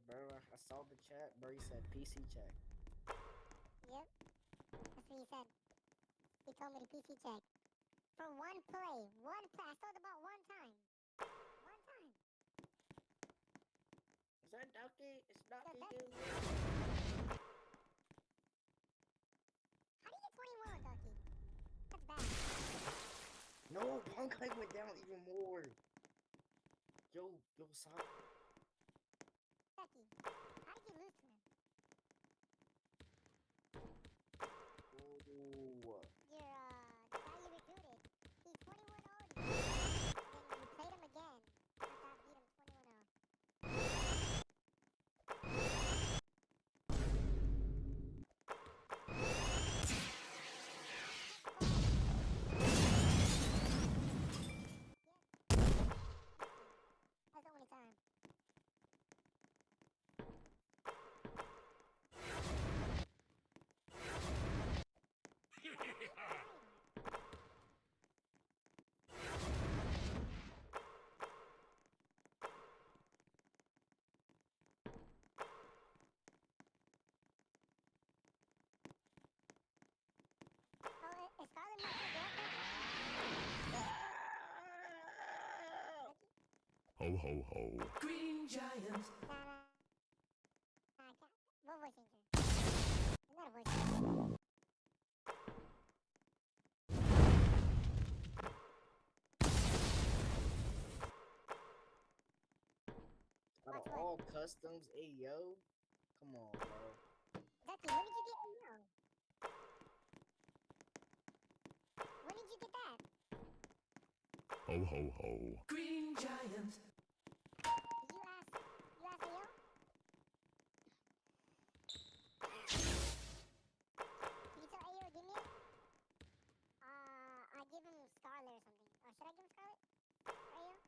bro. I saw the chat, bro. He said PC check. Yep. That's what he said. He told me to PC check. For one play. One play. I saw the ball one time. One time. Is that Ducky? It's Ducky. How do you get 21, Ducky? That's bad. No, Punk Leg went down even more. Yo, stop. Ducky, how did you lose to him? Ooh. The guy you recruited, he's 21 already. Then you played him again after I beat him 21-0. That's the only time. Oh, is Scarlet not your girlfriend? Ho ho ho. Green Giant. What voice changer? It's not a voice changer. Out of all customs, ayo. Come on, bro. Ducky, when did you get AO? When did you get that? Ho ho ho. Green Giant. Did you ask AO? Did you tell AO to give me it? I give him Scarlet or something. Should I give him Scarlet? For AO?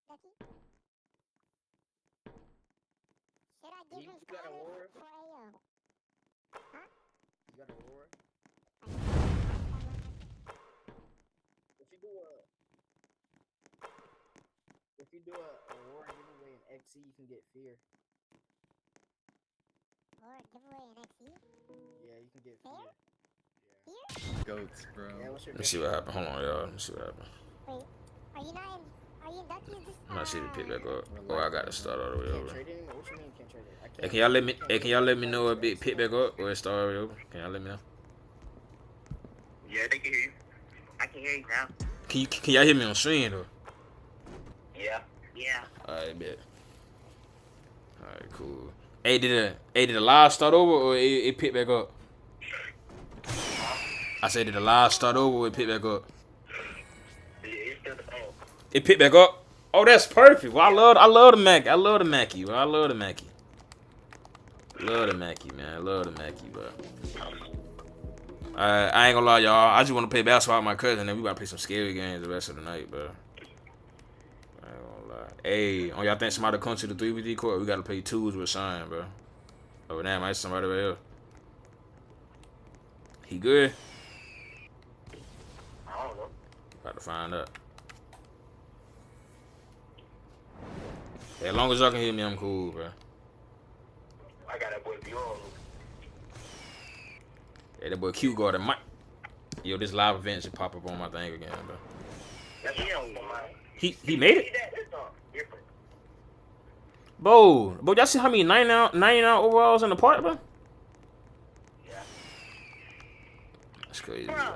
Ducky? Should I give him Scarlet for AO? Huh? You got Aurora? If you do a Aurora giveaway in XC, you can get Fear. Aurora giveaway in XC? Yeah, you can get Fear. Goats, bro. Yeah, what's your Let me see what happened. Hold on, y'all. Let me see what happened. Wait, are you not in? Are you in Ducky's? I'm not see if it pick back up. Oh, I got to start all the way over. Trade it anymore? What you mean you can't trade it? Hey, can y'all let me? Hey, can y'all let me know if it pick back up or it start all the way over? Can y'all let me know? Yeah, they can hear you. I can hear you now. Can y'all hear me on stream though? Yeah. Yeah. Alright, bet. Alright, cool. Hey, did the live start over or it picked back up? I said, did the live start over or it picked back up? It picked back up. Oh, that's perfect. Well, I love the Mackie. I love the Mackie. Bro. I love the Mackie. Love the Mackie, man. I love the Mackie, bro. I ain't gonna lie, y'all. I just want to play basketball with my cousin, and we about to play some scary games the rest of the night, bro. I ain't gonna lie. Hey, on y'all think somebody come to the 3v3 court? We gotta play twos with Shine, bro. Oh, damn, I see somebody right here. He good? I don't know. About to find out. Hey, as long as y'all can hear me, I'm cool, bro. I got that boy Bjorn. Hey, that boy Q guard Mike. Yo, this live event should pop up on my thing again, bro. He made it? Bro, y'all see how many 99 overalls in the park, bro? Yeah. That's crazy, bro.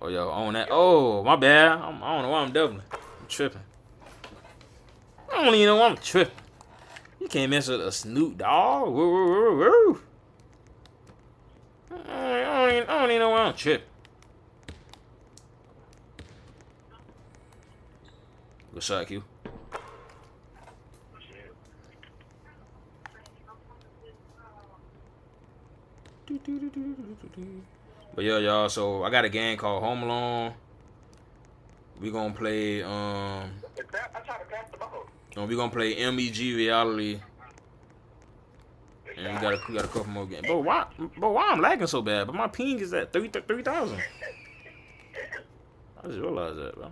Oh, yo, on that. Oh, my bad. I don't know why I'm doubling. I'm tripping. I don't even know why I'm tripping. You can't mess with a Snoop Dogg. Woo, woo, woo, woo. I don't even know why I'm tripping. Good shot, Q. But yeah, y'all, so I got a game called Home Alone. We gonna play we gonna play MEG Reality. And we got a couple more games. But why I'm lagging so bad? But my ping is at 3,000. I just realized that, bro.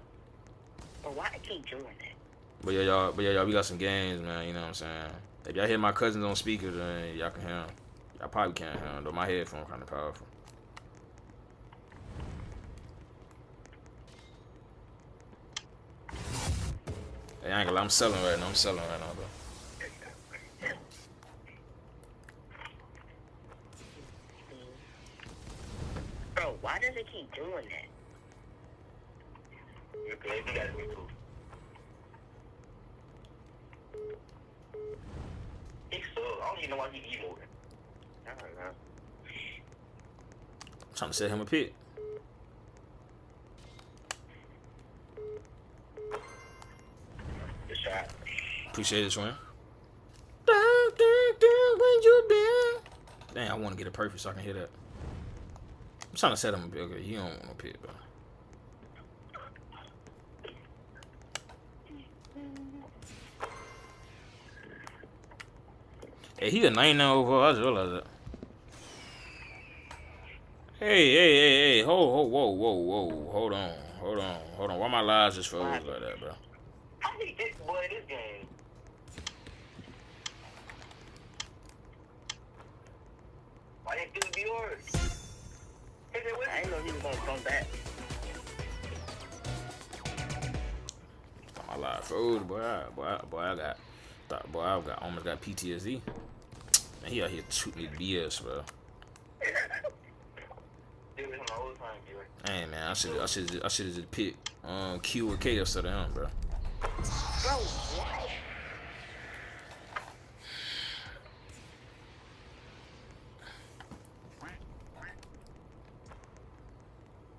But why I keep doing that? But yeah, y'all, we got some games, man. You know what I'm saying? If y'all hear my cousins on speakers, then y'all can hear them. Y'all probably can't hear them, though. My headphone kind of powerful. Hey, I ain't gonna lie, I'm selling right now, bro. Bro, why does it keep doing that? You're good. You gotta be cool. He's so, I don't even know why he emoting. I don't know. I'm trying to set him a pick. Good shot. Appreciate it, Swin. Dang, I want to get it perfect so I can hear that. I'm trying to set him a pick. Okay, he don't want no pick, bro. Hey, he a 9 now overall. I just realized that. Hey. Whoa. Hold on. Why my lives just froze like that, bro? I need this boy this game. Why didn't do be yours? I didn't know he was gonna come back. My life froze, boy. I almost got PTSD. Man, he out here shooting me BS, bro. Hey man, I should have just picked Q or K instead of him, bro. Bro, what?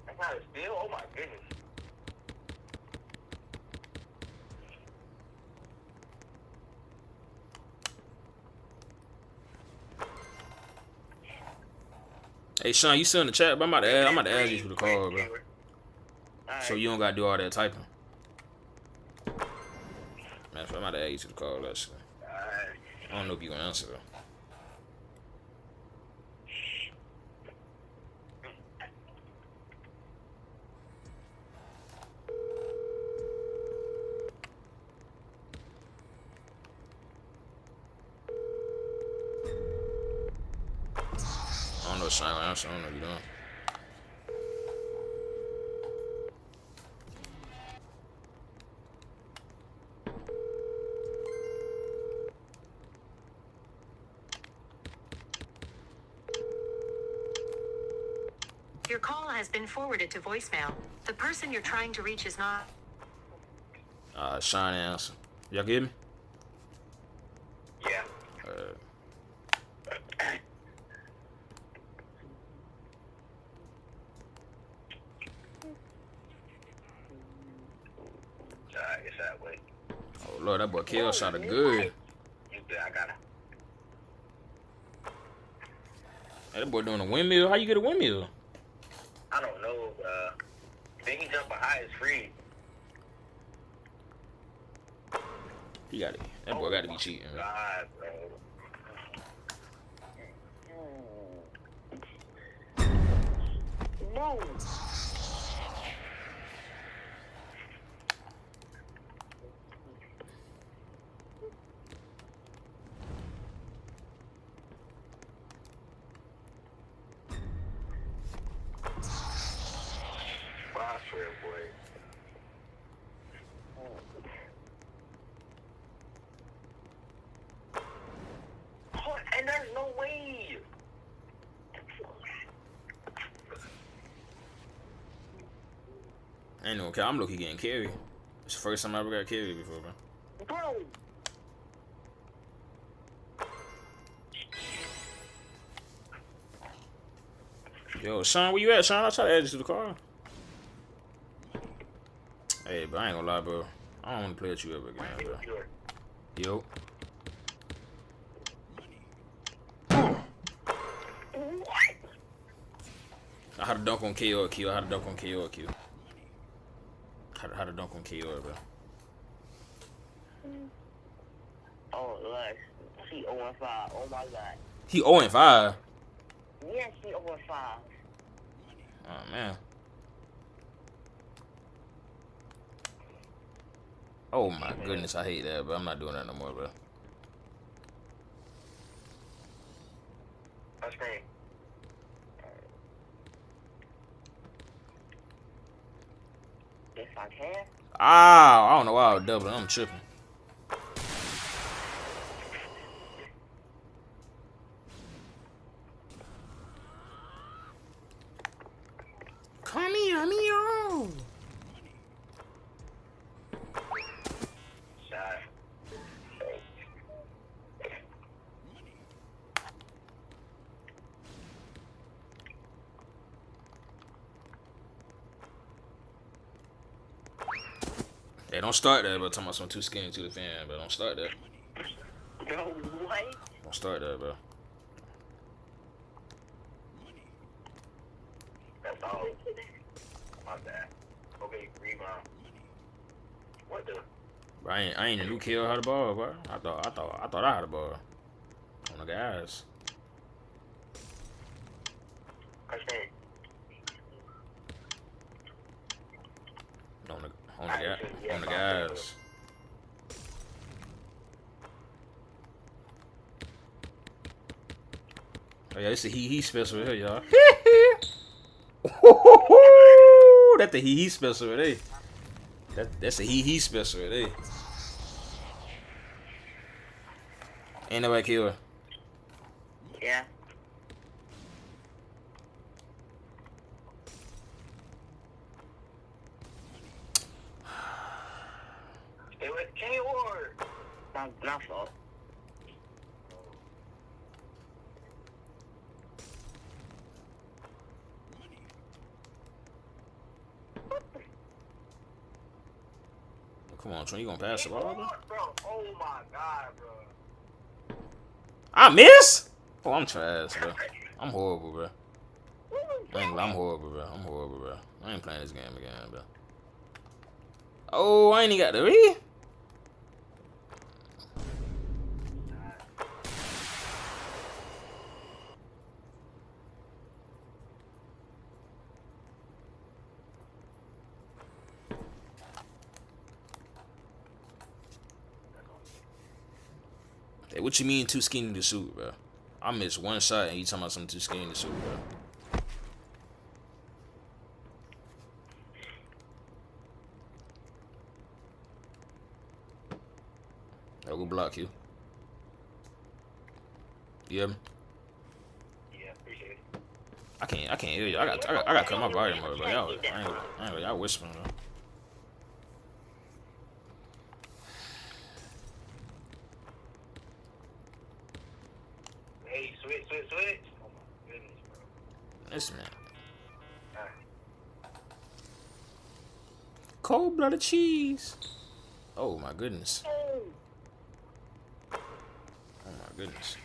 That's not a steal? Oh my goodness. Hey Sean, you still in the chat, bro? I'm about to add you to the call, bro. So you don't gotta do all that typing. Man, I'm about to add you to the call, actually. I don't know if you gonna answer though. I don't know if Sean gonna answer. I don't know what you're doing. Your call has been forwarded to voicemail. The person you're trying to reach is not. Sean answer. Y'all get me? Yeah. It's that way. Oh Lord, that boy Kale shot a good. You good? I got it. Hey, that boy doing a windmill. How you get a windmill? I don't know. Then he jumping high as free. He got it. That boy got to be cheating. Man. God, bro. No. I swear, boy. Oh, and there's no way. I ain't no okay. I'm low-key getting carried. It's the first time I ever got carried before, bro. Bro. Yo, Sean, where you at, Sean? I try to add you to the car. Hey, bro, I ain't gonna lie, bro. I don't want to play with you ever again, bro. Yo. I had to dunk on KO or Q. I had to dunk on KO or Q. How to dunk on KO, bro. Oh, Lex. She 0-5. Oh my god. He 0-5. Yes, she 0-5. Oh man. Oh my goodness, I hate that, but I'm not doing that no more, bro. Touch screen. Yes, I can. Ah, I don't know why I was doubling. I'm tripping. Come here, Mio. Shot. Hey, don't start that, bro. Talking about some too skinny to the fan, bro. Don't start that. Bro, what? Don't start that, bro. That's all. My bad. Okay, rebound. What the? Bro, I ain't a new kid how the ball, bro. I thought I had the ball. On the guys. Touch screen. On the guys. Oh yeah, it's a he special right here, y'all. That's the he special right there. That's a he special right there. Ain't nobody kill her. Yeah. Stay with Kenny Ward. Not fault. Come on, Trent, you gonna pass the ball, bro? Bro, oh my God, bro. I miss? Oh, I'm trash, bro. I'm horrible, bro. I'm horrible, bro. I'm horrible, bro. I ain't playing this game again, bro. Oh, I ain't even got the read. Hey, what you mean too skinny to shoot, bro? I missed one shot and you talking about something too skinny to shoot, bro. I'll go block you. You hear me? Yeah, appreciate it. I can't hear you. I got cut my volume up, bro. Y'all whispering, though. Hey, switch. Oh my goodness, bro. Listen, man. Cold-blooded cheese. Oh my goodness. Oh my goodness.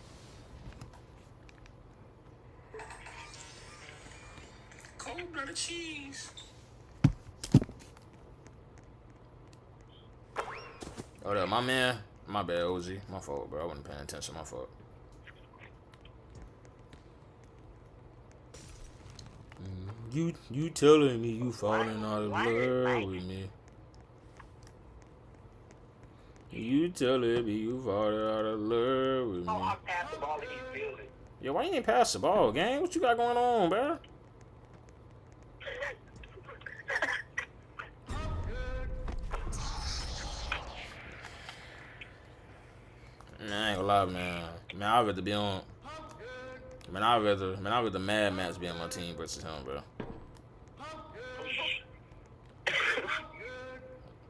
Cold-blooded cheese. Oh, my man. My bad, OZ. My fault, bro. I wasn't paying attention. My fault. You telling me you falling out of love with me? You telling me you falling out of love with me? I passed the ball and he fielded it. Yeah, why you ain't pass the ball, gang? What you got going on, bro? Man, I ain't gonna lie, man. Man, I'd rather be on. Man, I'd rather Mad Max be on my team versus him, bro.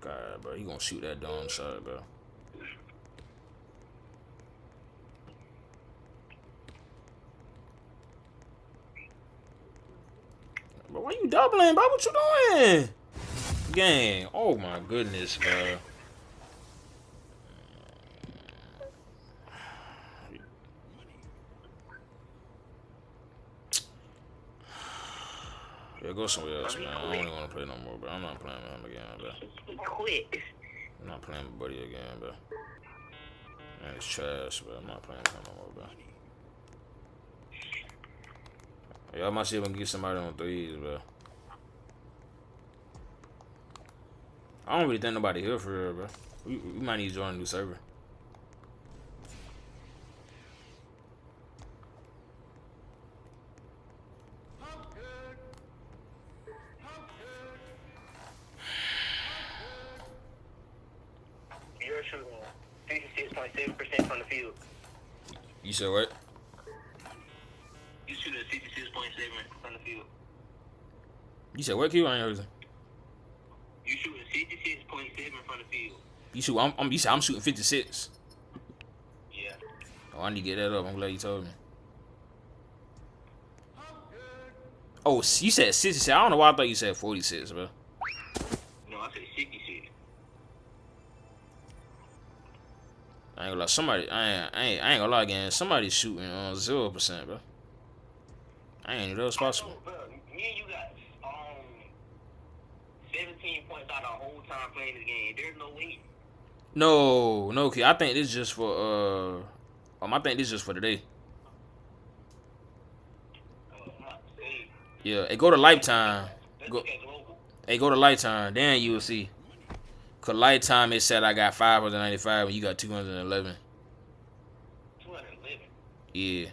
God, bro, he gonna shoot that dumb shot, bro. But why you doubling, bro? What you doing? Gang, oh my goodness, bro. Yeah, go somewhere else, man. I don't even want to play no more, bro. I'm not playing with him again, bro. Quit. I'm not playing with Buddy again, bro. Man, it's trash, bro. I'm not playing with him no more, bro. Y'all might see if I can get somebody on threes, bro. I don't really think nobody here for real, bro. We might need to join a new server. You're shooting 66.7% from the field. You said what? You shooting 66.7 from the field. You said what, Q? I ain't heard you. You shooting 66.7 from the field. You shoot. You said I'm shooting 56. Yeah. Oh, I need to get that up. I'm glad you told me. Oh, you said 66. I don't know why I thought you said 46, bro. No, I said 66. I ain't gonna lie. Somebody, I ain't gonna lie again. Somebody's shooting 0%, bro. I ain't know that was possible. Bro, me and you got 17 points out the whole time playing this game. There's no way. No, kid. I think this just for I think this just for today. Yeah, hey, go to lifetime. Go to lifetime. Then you will see. Cause lifetime it said I got 595 and you got 211. 211. Yeah.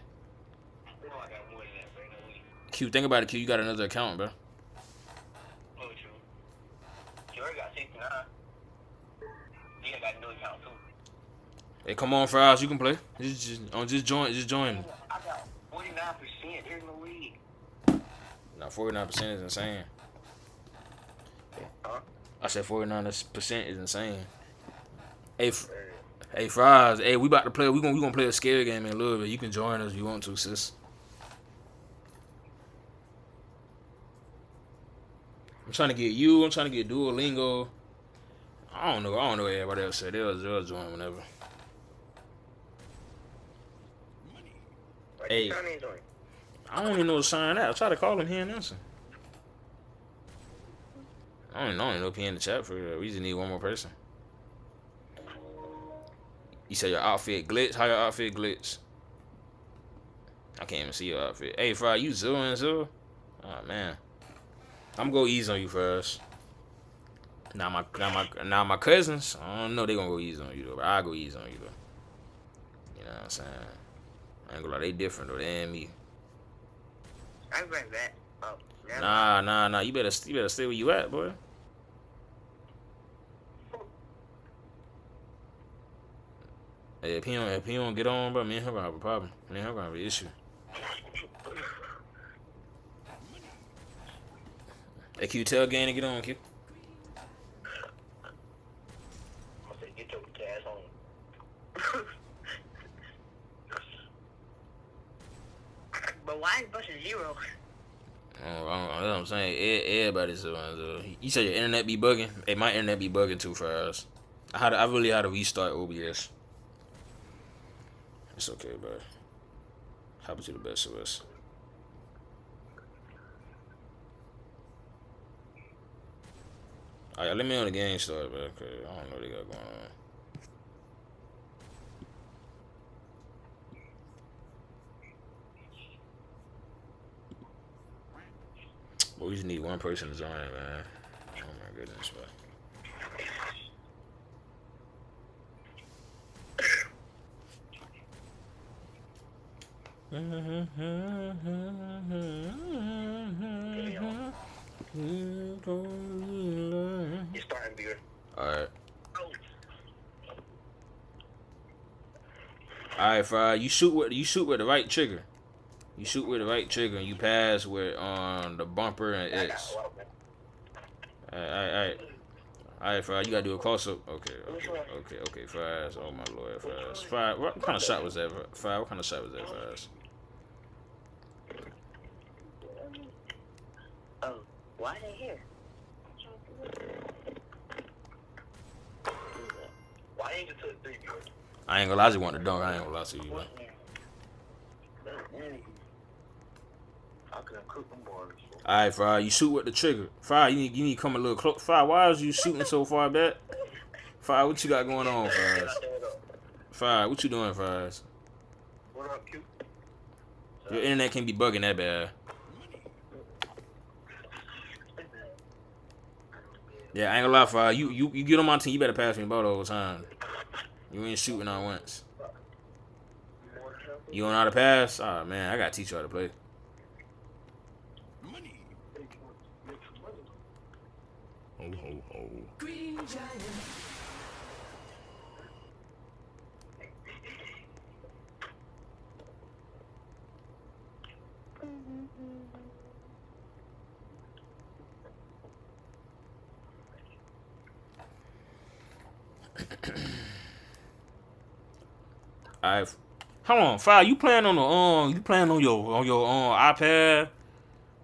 I know I got more than that, bro. No way. Q, think about it, Q. You got another account, bro. Oh, true. You already got 69. You got no account too. Hey, come on, Fries. You can play. Just join. Just join. I got 49%. There's no way. Now 49% is insane. Huh? I said 49% is insane. Hey, Fries. Hey, we about to play. We gonna play a scary game in a little bit. You can join us if you want to, sis. I'm trying to get you. I'm trying to get Duolingo. I don't know what everybody else said. They'll join whenever. Hey, I don't even know what sign out. I try to call him here and answer. I don't know if he in the chat for real. We just need one more person. You said your outfit glitch? How your outfit glitch? I can't even see your outfit. Hey, Fry, you 0 and 0? Oh man, I'm gonna go easy on you first. Now my cousins, I don't know they gonna go easy on you though, but I'll go easy on you though. You know what I'm saying? I ain't gonna lie, they different though. They ain't me. I'm going back. Oh, nah. You better stay where you at, boy. Hey, if he don't get on, bro, me and her gonna have a problem. Me and her gonna have an issue. Hey, Q, tell Gang to get on, Q. I said, get your ass on. But why is bunch of zeros? That's what I'm saying. Everybody's 0 and 0. You said your internet be bugging? Hey, my internet be bugging too for us. I really had to restart OBS. It's okay, bro. Happen to the best of us. Alright, let me know the game start, bro. Cause I don't know what they got going on. But we just need one person to join, man. Oh my goodness, bro. You're starting beer. Alright. Alright, Fry. You shoot with the right trigger. You shoot with the right trigger and you pass with the bumper and X. Alright, Fry. You gotta do a close up. Okay, Fries. Oh my lord, Fries. Fry, what kind of shot was that, Fry? What kind of shot was that, Fries? Oh, why are they here? Why ain't you took 3 beers? I ain't gonna lie, I just want to dunk. I ain't gonna lie to you, man. Alright, Fry, you shoot with the trigger. Fry, you need to come a little close. Fry, why is you shooting so far back? Fry, what you got going on, Fries? Fry, what you doing, Fries? What up, Q? Your internet can't be bugging that bad. Yeah, I ain't gonna lie, Fire. You get on my team, you better pass me the ball all the time. You ain't shooting on once. You don't know how to pass? Oh man, I gotta teach you how to play. Ho ho ho. Green Giant. Alright. Hold on, Fire, you playing on the your iPad?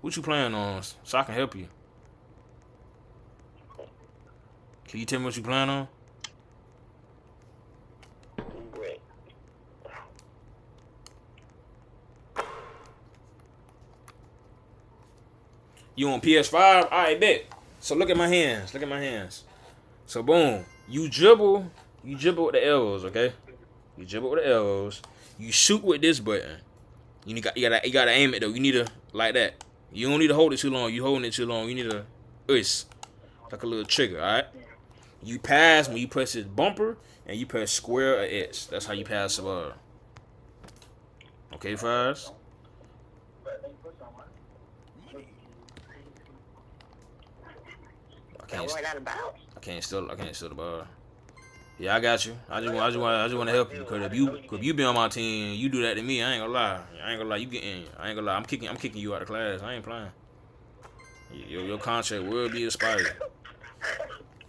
What you playing on so I can help you? Can you tell me what you playing on? You on PS5? Alright, bet. So look at my hands. Look at my hands. So boom. You dribble with the elbows, okay? You dribble with the elbows. You shoot with this button. You gotta aim it though. You need to like that. You don't need to hold it too long. You holding it too long. You need to like a little trigger, alright? You pass when you press this bumper and you press square or X. That's how you pass the ball. Okay, Fires? I can't steal the ball. Yeah, I got you. I just want to help you. Cause if you be on my team, you do that to me. I ain't gonna lie. You getting. I ain't gonna lie. I'm kicking you out of class. I ain't playing. Your contract will be expired.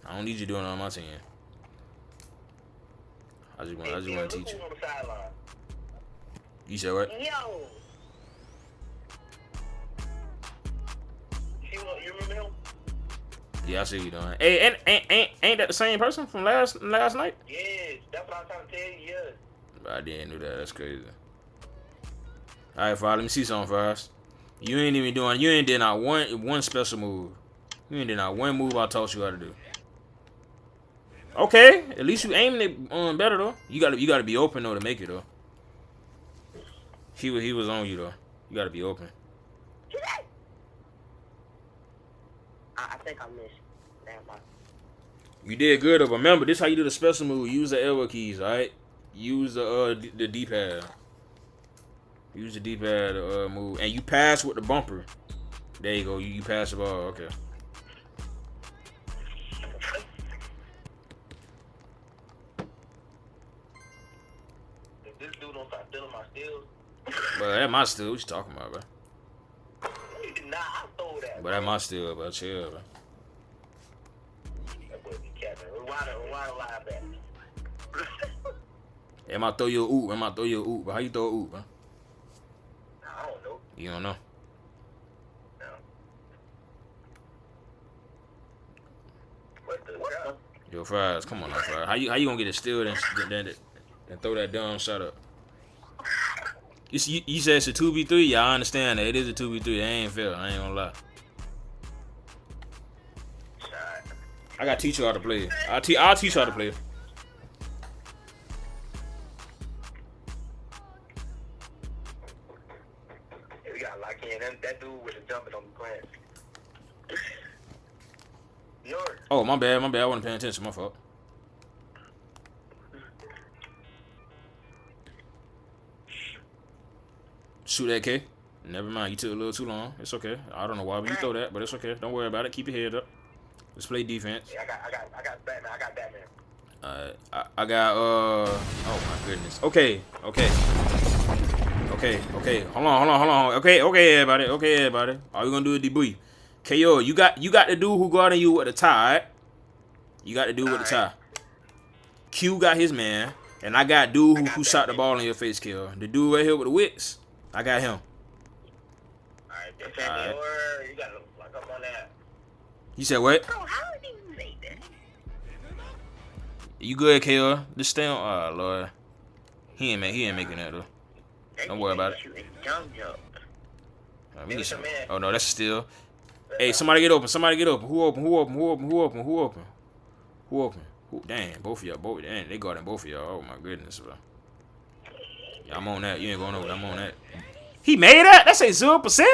I don't need you doing it on my team. I just want to teach you. You said what? Yo. You remember him? Yeah, I see what you doing. Hey, ain't that the same person from last night? Yes, that's what I'm trying to tell you. Yes. I didn't do that. That's crazy. All right, Fire. Let me see something first. You ain't did not one special move. You ain't did not one move I taught you how to do. Okay, at least you aiming it better though. You gotta be open though to make it though. He was on you though. You gotta be open. I think I missed. Damn, you did good though. Remember, this is how you do the special move. Use the elbow keys, alright? Use the D-pad. Use the D-pad move. And you pass with the bumper. There you go. You pass the ball. Okay. if this dude don't start stealing my steals. Bro, that my steal. What you talking about, bro? Nah, I stole that. But that my steal, bro. Chill, bro. That boy be capping. Why lie back? Am I throw you a oop? But how you throw a oop, bro? I don't know. You don't know? No. What the? Yo, Fries, come on now, Fries. How you gonna get it steal and throw that dumb shot up? You said it's a 2v3? Yeah, I understand that. It is a 2v3. That ain't fair. I ain't gonna lie. I gotta teach you how to play. I'll teach you how to play. We got lock in. That dude with the jumping on the class. Oh, my bad. I wasn't paying attention. My fault. Shoot that K. Never mind. You took a little too long. It's okay. I don't know why you throw that, but it's okay. Don't worry about it. Keep your head up. Let's play defense. Yeah, I got Batman. Alright. I got oh my goodness. Okay. Hold on. Okay, everybody. All we gonna do is debrief. KO, you got the dude who guarding you with the tie. Right? You got the dude with the tie. Q got his man, and I got dude who shot the ball in your face, kill. The dude right here with the wicks, I got him. Alright. You gotta lock up on that. You said what? Bro, how did you say that? You good, KO? Just stay on. Oh Lord, he ain't making that though. Don't worry about it. Oh no, that's still. Hey, somebody get open. Who open? Dang, both of y'all. Dang, they guarding both of y'all. Oh my goodness, bro. Yeah, I'm on that. You ain't going over. I'm on that. He made that? That's a 0%?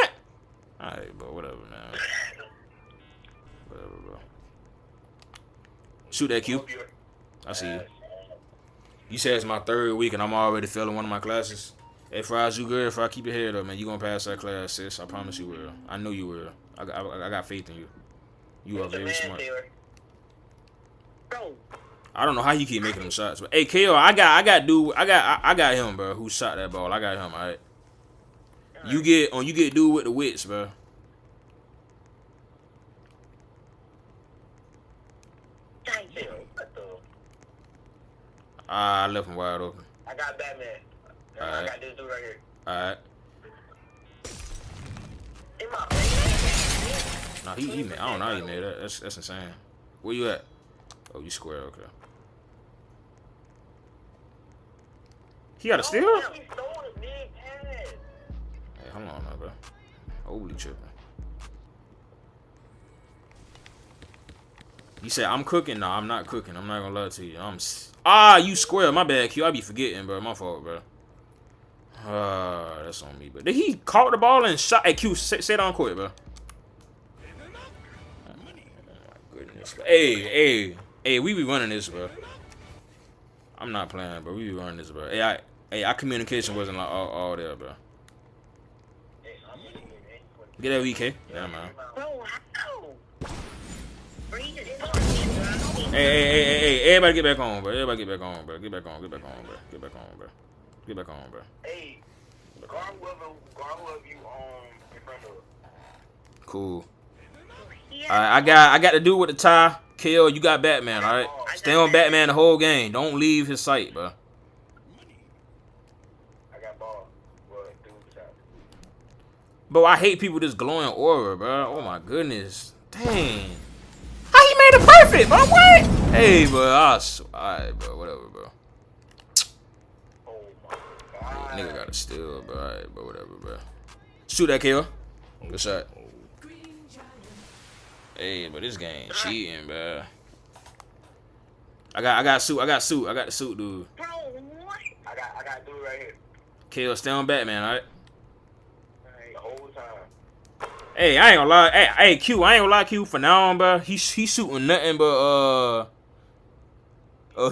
Alright, bro. Whatever, man. Whatever, bro. Shoot that Q. I see you. You said it's my 3rd week and I'm already failing one of my classes. Hey, Fries, you good? If I keep your head up, man, you gonna pass that class, sis. I promise you will. I know you will. I got faith in you. You are very smart. I don't know how you keep making them shots, but hey, KO, I got him, bro. Who shot that ball? I got him. All right. You get dude with the wits, bro. I left him wide open. I got Batman. I got this dude right here. Alright. Nah, he made. I don't know how he made that. That's insane. Where you at? Oh, you square. Okay. He got a steal? Hey, hold on, now, bro. Holy tripping. You said I'm cooking? Nah, I'm not cooking. I'm not gonna lie to you. You square. My bad, Q. I be forgetting, bro. My fault, bro. That's on me. But did he caught the ball and shot? Hey, Q, sit on court, bro. Oh my goodness. Hey, we be running this, bro. I'm not playing, bro. We be running this, bro. Hey, our communication wasn't like all there, bro. Get that VK. Yeah, man. Hey, everybody get back on, bro. Everybody get back on, bro. Get back on, bro. Get back on, bro. Hey, guard whoever you in front of. Cool. Alright, I got to do with the tie. KO, you got Batman, alright? Stay on Batman the whole game. Don't leave his sight, bro. I got ball. Bro, I hate people just glowing aura, bro. Oh my goodness. Dang. How he made it perfect, bro? What? Hey, bro. Alright, bro. Whatever, bro. Hey, nigga got to steal, bro. Alright, bro. Whatever, bro. Shoot that, KO. Good shot. Hey, but this game cheating, bro. I got suit. I got the suit, dude. Bro, what? I got dude right here. KO, stay on Batman, alright? The whole time. Hey, I ain't gonna lie. Hey, Q, I ain't gonna lie, Q. For now on, bro, he shooting nothing but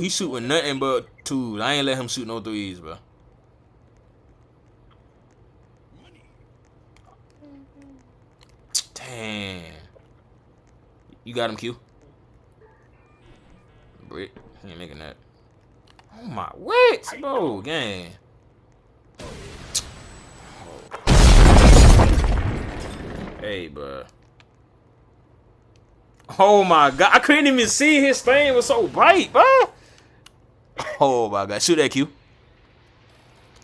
he shooting nothing but twos. I ain't let him shoot no threes, bro. Damn. You got him, Q. Brick. He ain't making that. Oh my, what, bro? Gang. Hey, bro. Oh my god, I couldn't even see his thing. It was so bright, bro. Oh my god, shoot that, Q.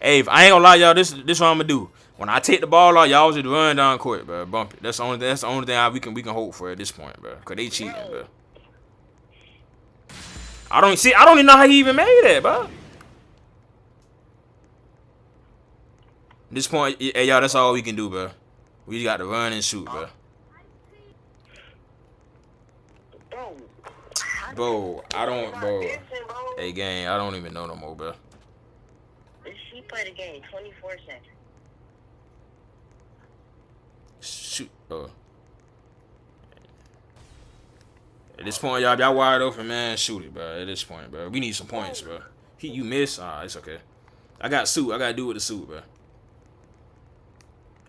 Hey, if I ain't gonna lie, y'all. This what I'm gonna do. When I take the ball out, y'all just run down court, bro. Bump it. That's the only thing we can hope for at this point, bro. Cause they cheating, bro. I don't even know how he even made that, bro. At this point, hey, y'all, that's all we can do, bro. We just got to run and shoot, bro. Bro, Hey, gang, I don't even know no more, bro. She play the game 24/7. Shoot, At this point, y'all wide open, man. Shoot it, bro. At this point, bro. We need some points, bro. You miss? It's okay. I got suit. I got to do with the suit, bro.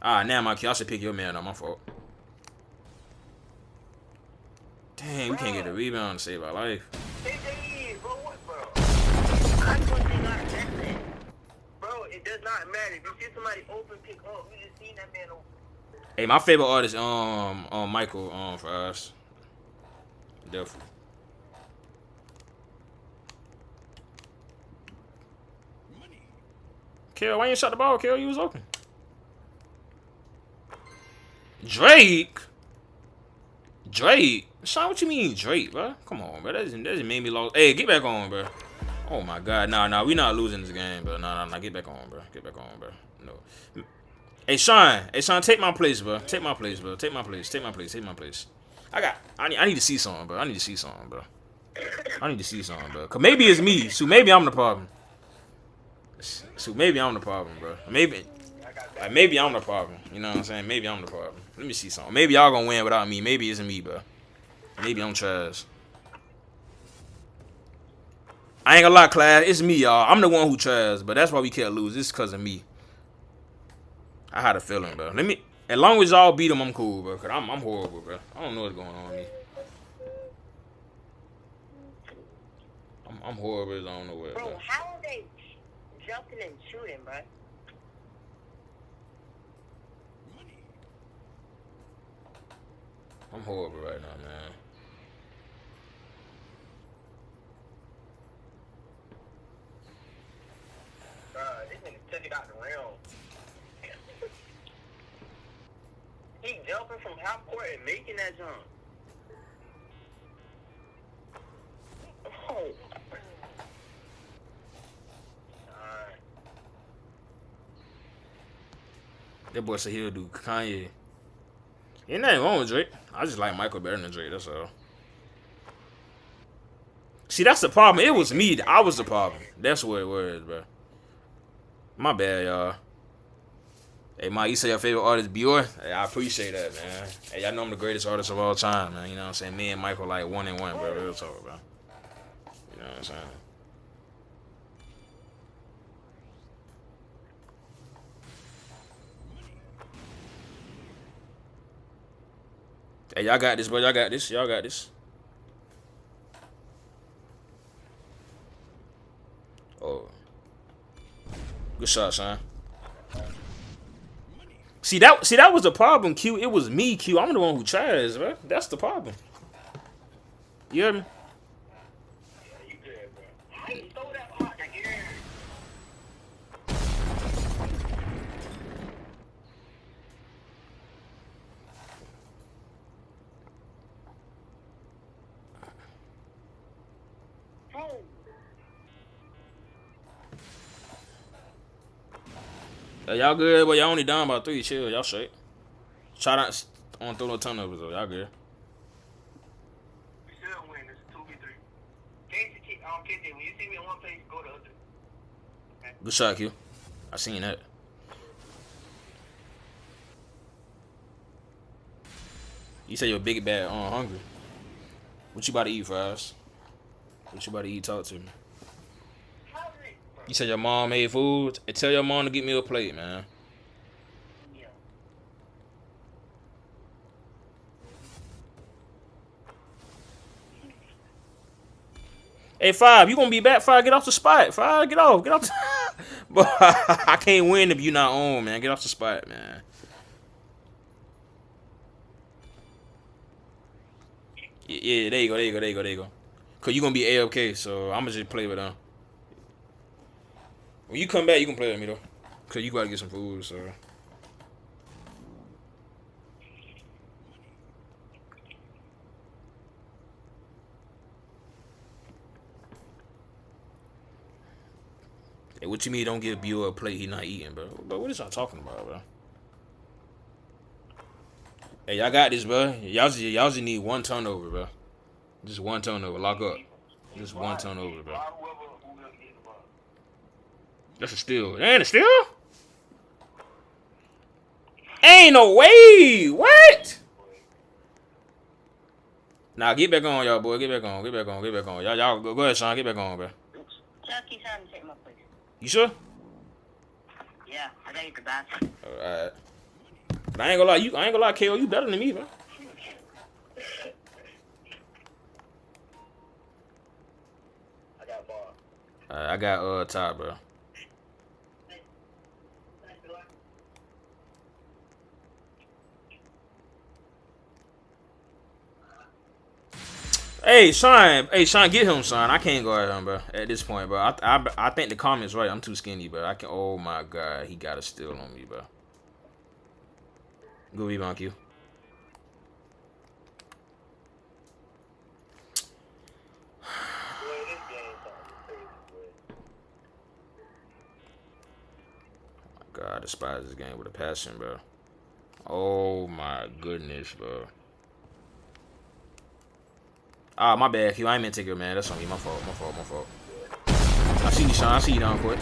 Now my kid. I should pick your man up. My fault. Dang, we can't get a rebound to save our life. Bro, it does not matter. If you see somebody open, pick up. We just seen that man open. Hey, my favorite artist, Michael, for us. Definitely. Kel, why you shot the ball, Kel? You was open. Drake? Sean, what you mean Drake, bro? Come on, bro. That just made me lost. Hey, get back on, bro. Oh my god. Nah, we not losing this game, bro. Nah, get back on, bro. Get back on, bro. No. Hey, Sean, take my place, bro. Take my place. I need to see something, bro. I need to see something, bro. Cause maybe it's me. So maybe I'm the problem. Bro. Maybe I'm the problem. You know what I'm saying? Maybe I'm the problem. Let me see something. Maybe y'all gonna win without me. Maybe it's me, bro. Maybe I'm trash. I ain't gonna lie, class. It's me, y'all. I'm the one who tries, but that's why we can't lose. It's because of me. I had a feeling, bro. As long as y'all beat them, I'm cool, bro. Cause I'm horrible, bro. I don't know what's going on with me. I'm horrible as I don't know where, bro. Bro, how are they jumping and shooting, bro? I'm horrible right now, man. This nigga took it out the realm. He jumping from half court and making that jump. Oh. That boy said he'll do Kanye. Ain't nothing wrong with Drake. I just like Michael better than Drake, that's all. See, that's the problem. It was me. I was the problem. That's what it was, bro. My bad, y'all. Hey, Mike, you say your favorite artist, Bjork? Hey, I appreciate that, man. Hey, y'all know I'm the greatest artist of all time, man. You know what I'm saying? Me and Michael like 1-1, bro. Real talk, bro. You know what I'm saying? Hey, y'all got this, bro. Y'all got this. Y'all got this. Oh. Good shot, son. See that was the problem, Q. It was me, Q. I'm the one who tries, bro. That's the problem. You hear me? Hey, y'all good? But y'all only down by 3. Chill. Y'all straight. Try not on throw no turnovers though. Y'all good. We still win. It's 2v3. When you see me in one place, go to the other. Okay? Good shot, Q. I seen that. You say you're big bad hungry. What you about to eat, Fries? What you about to eat? Talk to me. You said your mom made food? Hey, tell your mom to get me a plate, man. Hey, Five, you gonna be back? Five, get off the spot. Five, get off. Get off. But I can't win if you not on, man. Get off the spot, man. Yeah, there you go, there you go, there you go, there you go. Cause you gonna be AFK, so I'ma just play with them. When you come back, you can play with me though. Cause you gotta get some food, so. Hey, what you mean don't give Buell a plate he not eating, bro? But what is y'all talking about, bro? Hey, y'all got this, bro. Y'all just need one turnover, bro. Just one turnover. Lock up. Just one turnover, bro. That's a steal. That ain't a steal? Ain't no way. What? Nah, get back on, y'all, boy. Get back on. Get back on. Get back on. Y'all go ahead, Sean. Get back on, bro. Chucky trying to take my place. You sure? Yeah, I gotta get the bathroom. Alright. But I ain't gonna lie, I ain't gonna lie, KO, you better than me, bro. I got ball. I got top, bro. Hey, Sean, get him, Sean. I can't go at him, bro. At this point, bro. I think the comment's right. I'm too skinny, bro. I can. Oh my god, he got a steal on me, bro. Good rebound, Q. God, I despise this game with a passion, bro. Oh my goodness, bro. Ah, my bad, Q. I ain't meant to take it, man. That's on me. My fault. My fault. My fault. I see you, Sean. I see you down quick.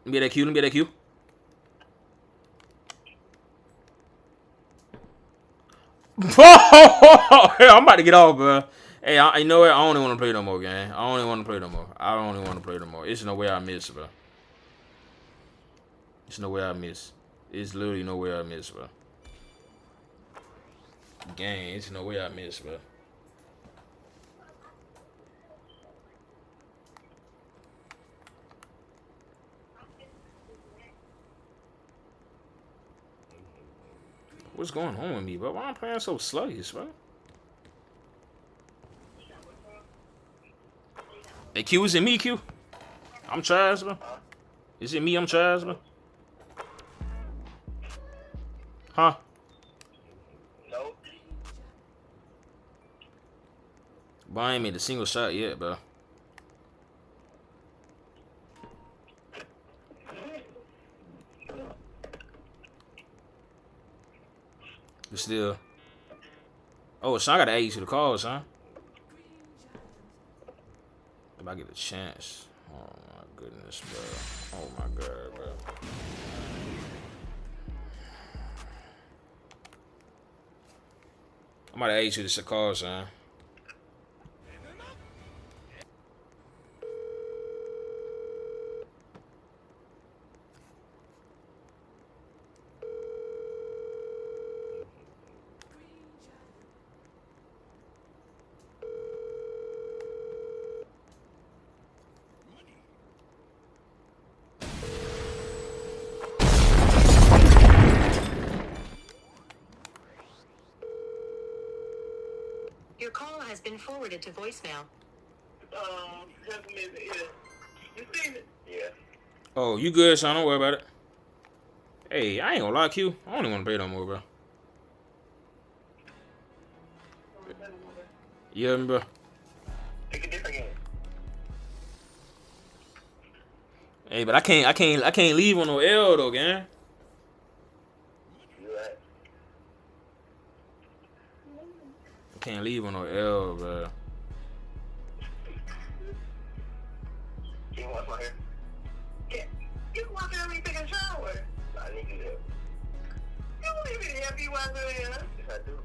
me get that Q. Let me get that Q. Hey, I'm about to get off, bro. Hey, you know what? I don't even want to play no more, gang. I don't even want to play no more. I don't even want to play no more. It's no way I miss, bro. It's no way I miss. It's literally no way I miss, bro. Gang, it's no way I miss, bro. What's going on with me, bro? Why am I playing so sluggish, bro? Hey, Q, is it me, Q? I'm trash, bro. Is it me? I'm trash, bro. Huh? No. But I ain't made a single shot yet, bro. But still. Oh, son, I gotta add you to the call, son. If I get a chance. Oh my goodness, bro. Oh my god, bro. I'm about to add you to the call, son. Your call has been forwarded to voicemail. You seen it? Yeah. Oh, you good, son? Don't worry about it. Hey, I ain't gonna lie, Q. I don't even want to play no more, bro. You hear me, bro? Pick a different game. Hey, but I can't leave on no L though, gang. You right. I can't leave on no L, bro. You wash my hair? Yeah. You can wash everything, take a shower. I need you to help. You won't even help you wash your hair. Yes, I do.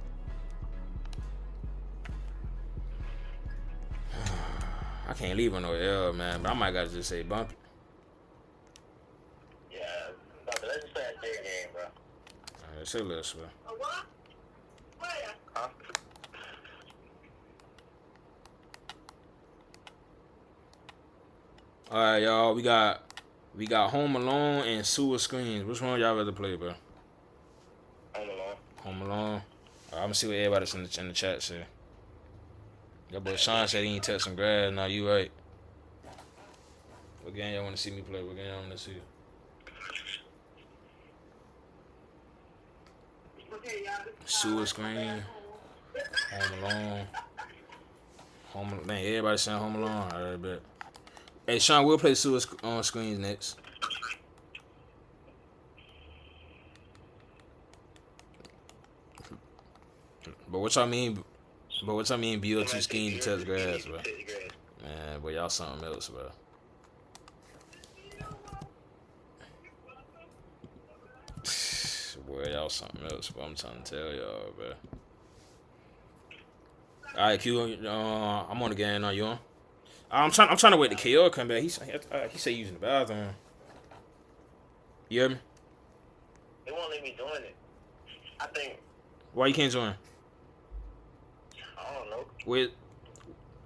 I can't leave on no L, man. But I might gotta just say bump it. Yeah, but let's just play a fair game, bro. Alright, say less, bro. A what? Where? Huh? Alright, y'all. We got Home Alone and Sewer Screens. Which one y'all rather play, bro? Home Alone. Home Alone. Alright, I'm gonna see what everybody's in the chat say. That boy Sean said he ain't touch some grass. Now you right. What game y'all want to see me play? What game y'all want to see? Sewer Screen. Home Alone. Man, everybody saying Home Alone. Alright, bet. Hey, Sean, we'll play Sewer Screens next. But what y'all mean? But what y'all mean? BO2 scheme to touch grass, bro? Man, boy, y'all something else, bro. Boy, y'all something else, bro. I'm trying to tell y'all, bro. All right, Q. I'm on the game now. You on? I'm trying to wait the KO come back. He said he's using the bathroom. You hear me? They won't let me join it. I think. Why you can't join? I don't know.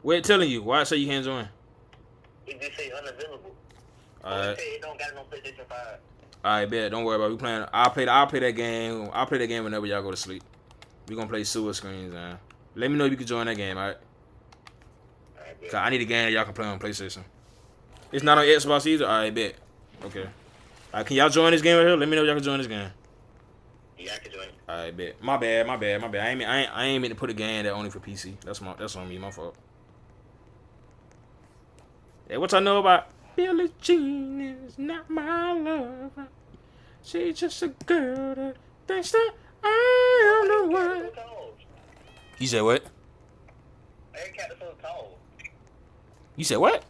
Wait, telling you why I say you can't join. It just say unavailable. Alright. It don't got no PlayStation 5. Alright, bet. Don't worry about it. We playing. I'll play that game. I'll play that game whenever y'all go to sleep. We gonna play Sewer Screens, man. Let me know if you can join that game, alright? Cause I need a game that y'all can play on PlayStation. It's not on Xbox either. Alright, bet. Okay. Alright, can y'all join this game right here? Let me know if y'all can join this game. Yeah, I can join. Alright, bet. My bad. I ain't meant to put a game that only for PC. That's on me. My fault. Hey, what I know about Billie Jean is not my lover. She's just a girl that thinks that I am the one. You said what? You said what?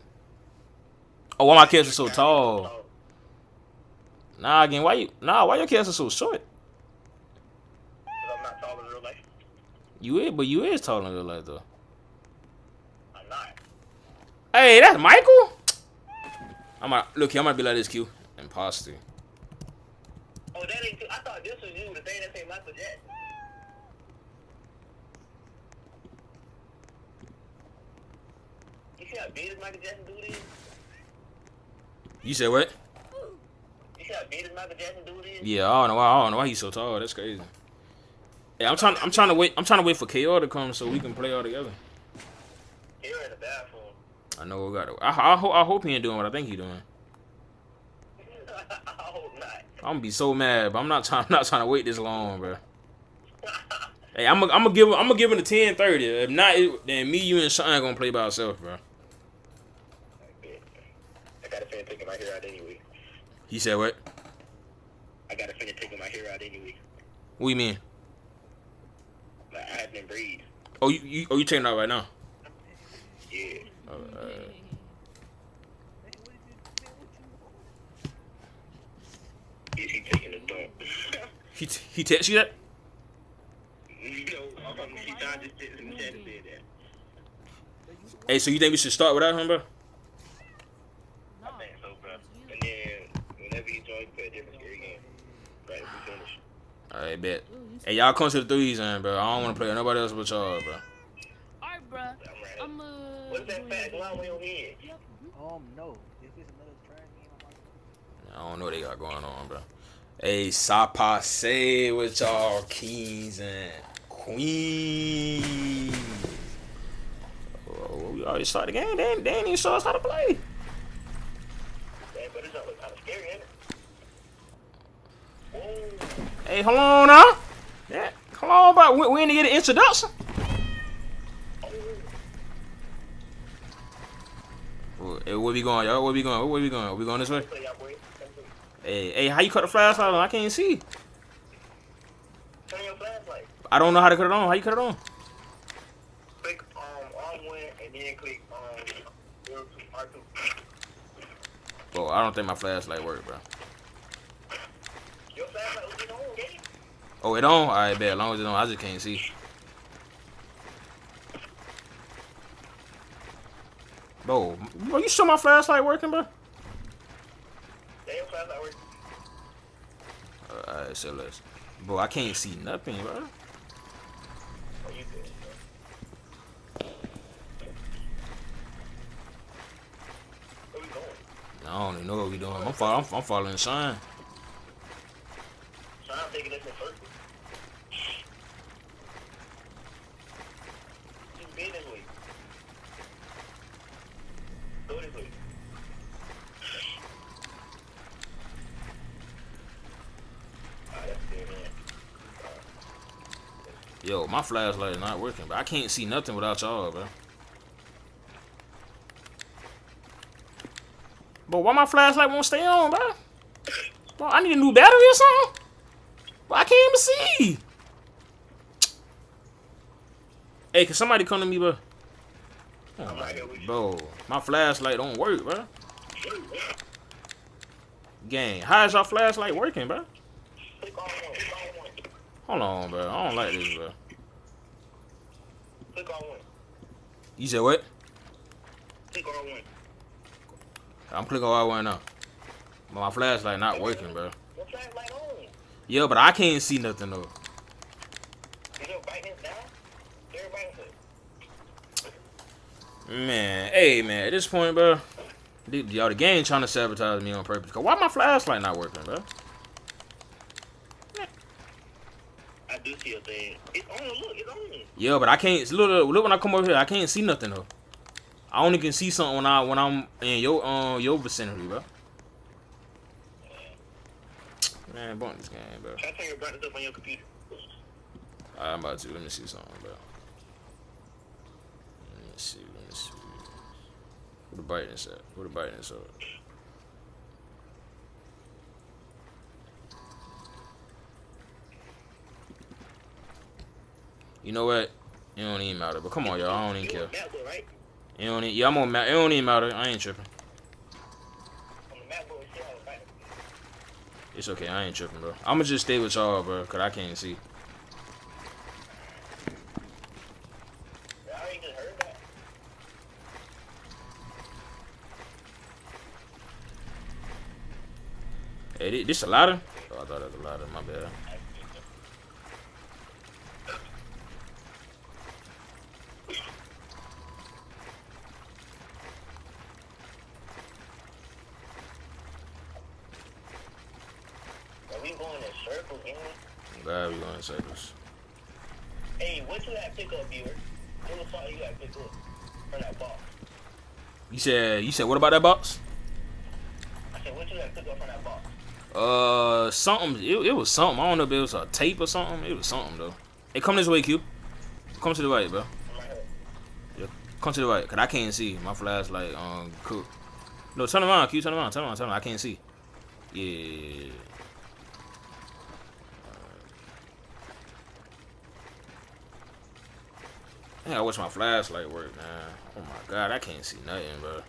Oh, why my kids are so tall? Nah, again, why your cats are so short? I'm not tall in real life. You is tall in real life though. I'm not. Hey, that's Michael. I'm gonna be like this, Q. Imposter. Oh, that ain't. I thought this was you. The thing that say Michael Jackson. You see how big does Michael Jackson dude is? You said what? You see how big does Michael Jackson dude is? Yeah, I don't know why he's so tall. That's crazy. Yeah, I'm trying to wait for KO to come so we can play all together. You're in the bathroom. I know we got to. I hope he ain't doing what I think he doing. I hope not. I'm gonna be so mad, but I'm not trying to wait this long, bro. Hey, I'm gonna give him the 10:30. If not, then me, you, and Sean gonna play by ourselves, bro. I gotta finish taking my hair out anyway. He said what? I gotta finish taking my hair out anyway. What you mean? Like I haven't been breathed. Oh, you taking it out right now? Yeah. Is he taking a dump? He text you that? No, he thought this shit in the chat said that. Hey, so you think we should start without him, bro? I think so, bro. And then whenever he joins, play a different scary game. Right, if we finish. Alright, bet. Hey, y'all come to the threes, man, bro. I don't want to play with nobody else but y'all, bro. Alright, bro. What's that fat line on your head? No. If it's another trash game, I don't know what they got going on, bro. Hey, Sapa say with y'all kings and queens. Oh, we already started the game. They ain't even show us how to play. Damn, but this don't look kind of scary, ain't it? Hey, hold on now. Yeah, hold on, bro. We ain't get an introduction. Hey, where we going, y'all? Where we going? Where we going? We going this way? Hey, how you cut the flashlight on? I can't see. Turn your flashlight. I don't know how to cut it on. How you cut it on? Click R1 and then click R2. Bro, I don't think my flashlight worked, bro. Your flashlight was on, okay? Oh, it on? Alright, bet. As long as it on, I just can't see. Bro, you sure my flashlight working, bro? Yeah, your flashlight working. Alright, so let's. Bro, I can't see nothing, bro. Oh, you good, bro. Where we going? I don't even know what we doing. I'm following Sean. Sean taking this in first. Just be this way. Go this way. Yo, my flashlight is not working, but I can't see nothing without y'all, bro. But why my flashlight won't stay on, bro? Bro, I need a new battery or something? Bro, I can't even see. Hey, can somebody come to me, bro? Oh, bro, my flashlight don't work, bro. Gang, how is your flashlight working, bro? Hold on, bro. I don't like this, bro. Click R1. You said what? Click R1. I'm clicking R1 now. But my flashlight not working, bro. Your flashlight on. Yeah, but I can't see nothing, though. Is your brightness down? Everybody said. Man, hey, man. At this point, bro. Y'all, the game trying to sabotage me on purpose. Cause why my flashlight not working, bro? I do see a thing. It's on. Look, it's on. Yeah, but I can't look when I come over here. I can't see nothing though. I only can see something when I'm in your vicinity, bro. Man, bump this game, bro. Try to turn your brightness up on your computer. Alright, I'm about to. Let me see something, bro. Let me see. Where the brightness at? Where the brightness at? You know what? It don't even matter. But come on, y'all. I don't even care. It don't even, yeah, I'm on. It don't even matter. I ain't tripping. It's okay. I ain't tripping, bro. I'ma just stay with y'all, bro, cause I can't see. Hey, this a ladder? Oh, I thought it was a ladder. My bad. Are we going in circles, gang? I'm glad we going in circles. Hey, what you got pick up, viewer? What was something you got pick up from that box? You said what about that box? I said, what you got pick up from that box? Something. It was something. I don't know if it was a tape or something. It was something though. Hey, come this way, Q. Come to the right, bro. Yeah, come to the right, cause I can't see. My flashlight cool. No, turn around, Q. Turn around. I can't see. Yeah. I gotta watch my flashlight work, man. Oh my god, I can't see nothing, bro.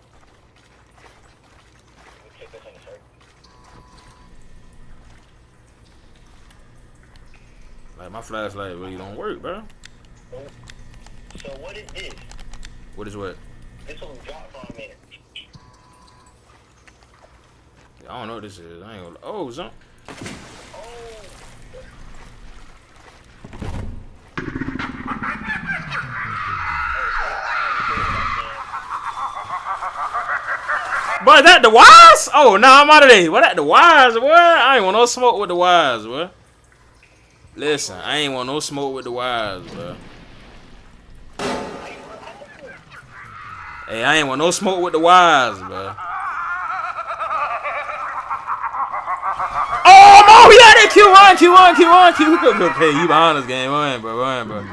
Like, my flashlight really don't work, bro. So what is this? What is what? This one dropped from me. I don't know what this is. I ain't gonna. Oh, something. But that the wires? Oh, nah, I'm out of there. What that the wires, boy? I ain't want no smoke with the wires, boy. Listen, I ain't want no smoke with the wires, bro. Hey, I ain't want no smoke with the wires, bro. Oh, Mo, he had that Q1. Okay, you behind us, game. Run, bro.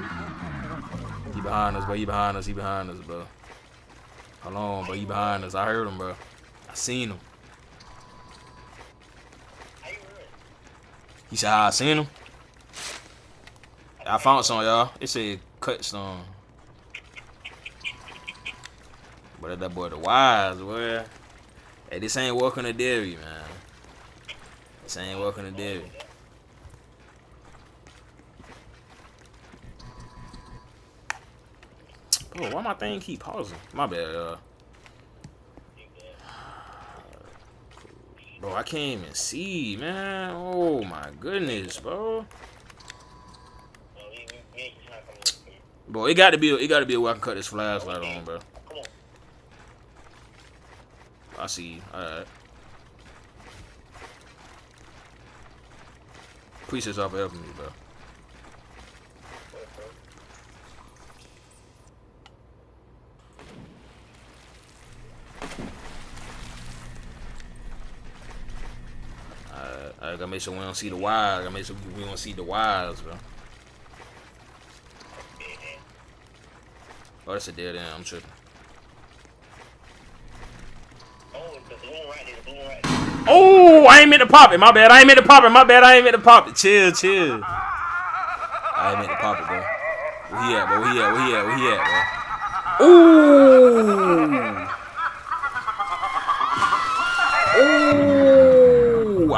He behind us, bro. Hold on, bro. He behind us. I heard him, bro. I seen him. He said, I seen him. I found some, y'all. It said cut stone. But that boy the wise, boy. Hey, this ain't walking to dairy, man. This ain't walking to dairy. Oh, why my thing keep pausing? My bad, y'all. Bro, I can't even see, man. Oh my goodness, bro. Bro, it got to be a way I can cut this flashlight on, bro. I see you. Alright. Appreciate y'all for helping me, bro. I gotta make sure we don't see the wires. I gotta make sure we don't see the wires, bro. Oh, that's a dead end. I'm tripping. Oh, I ain't meant to pop it. My bad. I ain't meant to pop it. Chill. I ain't meant to pop it, bro. Where he at, bro? Ooh.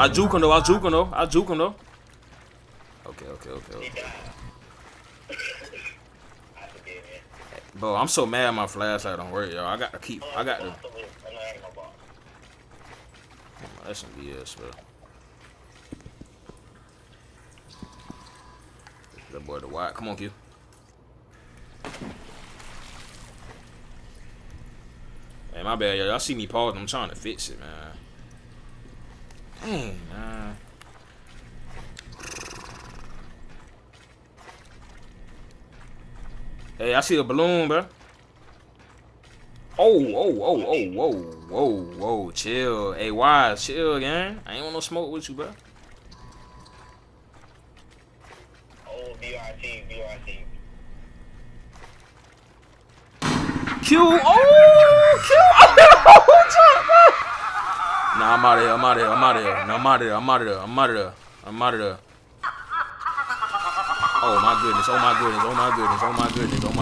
I juke him though. Okay. Bro, I'm so mad my flashlight don't work, y'all. I got to. That's some BS, bro. That boy the white. Come on, Q. Hey, my bad, y'all. Y'all see me pausing. I'm trying to fix it, man. Dang, man. Hey, I see a balloon, bro. Whoa, chill. Hey, wise, chill, gang. I ain't want no smoke with you, bro. Oh, BRT. Q. Oh, Q. Nah, I'm out of here. Oh my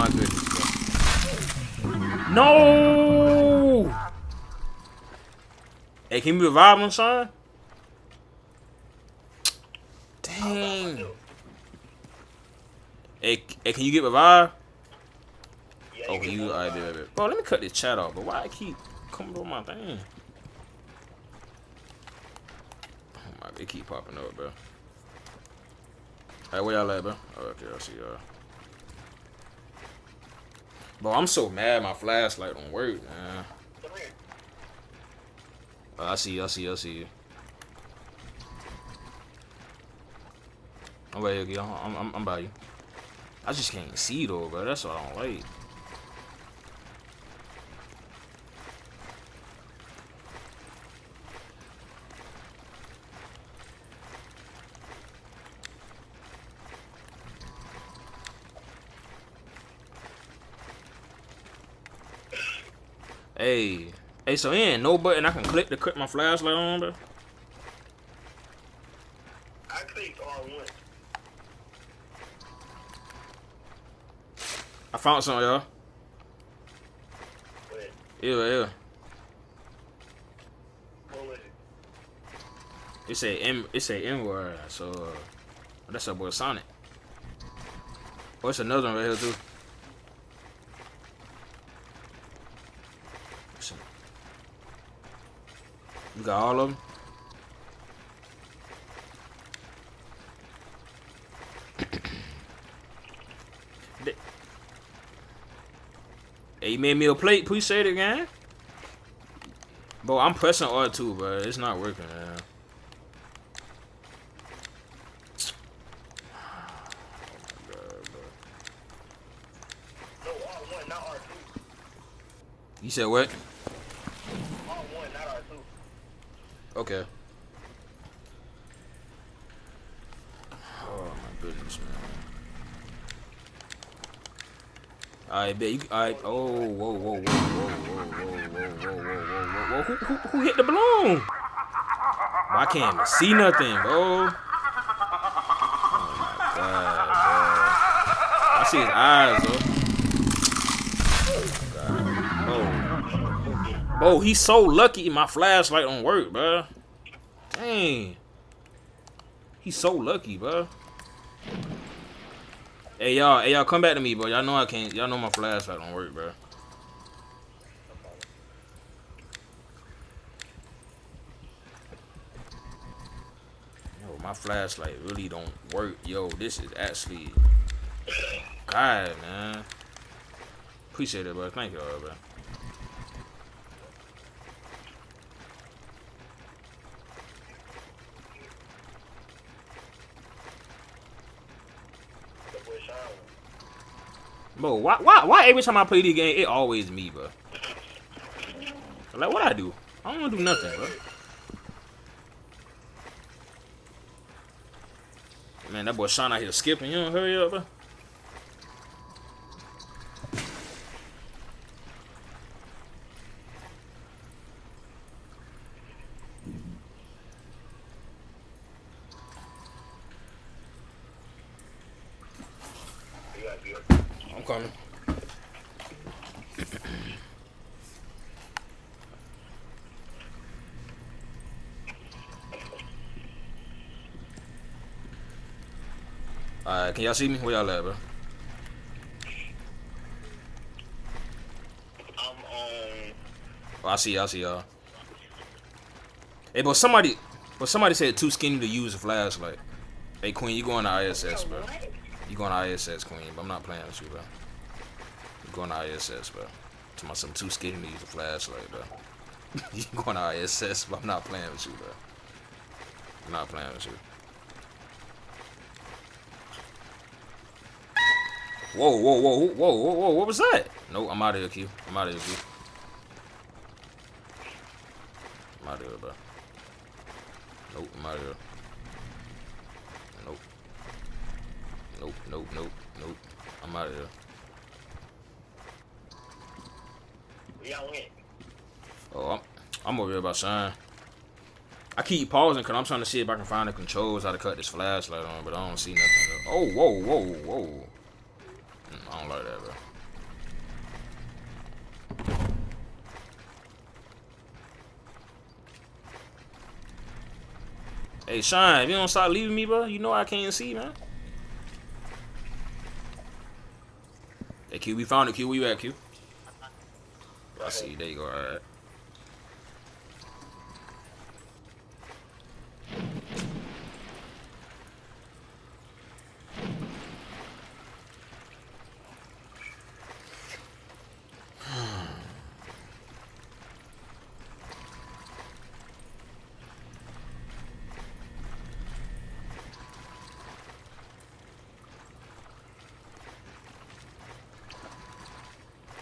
goodness. No! Hey, can we revive him, son? Hey, can you get revive? Oh, can you? Alright, baby. Bro, let me cut this chat off. But why I keep coming on my thing? Oh my, they keep popping up, bro. Alright, where y'all at, bro? Oh, okay, I see y'all. Bro, I'm so mad my flashlight don't work, man. I see you. I'm right here, I'm by you. I just can't see though, bro. That's what I don't like. Hey, so ain't no button I can click to cut my flashlight on, bro? I clicked R1. I found some, y'all. What? Yeah. What was it? It say N word, so that's our boy Sonic. Oh, it's another one right here too. You got all of them? Hey, you made me a plate. Appreciate it, gang. Bro, I'm pressing R2, bro. It's not working, man. No, R1, not R2. You said what? R1, not R2. Okay. Oh my goodness, man. Alright, bet you. Alright. Oh, whoa. Who hit the balloon? Bro, I can't even see nothing, bro. Oh my god, bro. I see his eyes, bro. Bro, he's so lucky my flashlight don't work, bro. Dang. He's so lucky, bro. Hey y'all, come back to me, bro. Y'all know I can't. Y'all know my flashlight don't work, bro. Yo, my flashlight really don't work. Yo, this is actually God, man. Appreciate it, bro. Thank y'all, bro. Bro, why every time I play this game, it always me, bro? Like, what I do? I don't want to do nothing, bro. Man, that boy Sean out here skipping. You don't hurry up, bro. I'm coming. Alright, can y'all see me? Where y'all at, bro? Oh, I see y'all. Hey, but somebody said too skinny to use a flashlight. Hey, Queen, you going to ISS, bro? You going to ISS, Queen? But I'm not playing with you, bro. You going to ISS, bro? To my some too skinny to use a flashlight, bro. You going to ISS, but I'm not playing with you, bro. I'm not playing with you. Whoa, what was that? No, I'm out of here, Q. I'm out of here, Q. I'm out of here, bro. Nope, I'm out of here. Nope. I'm out of here. Where y'all went? Oh, I'm over here about Shine. I keep pausing because I'm trying to see if I can find the controls how to cut this flashlight on, but I don't see nothing. Oh, whoa. I don't like that, bro. Hey, Shine, if you don't stop leaving me, bro, you know I can't see, man. Hey, Q, we found it. Q, where you at, Q? I see. There you go. All right.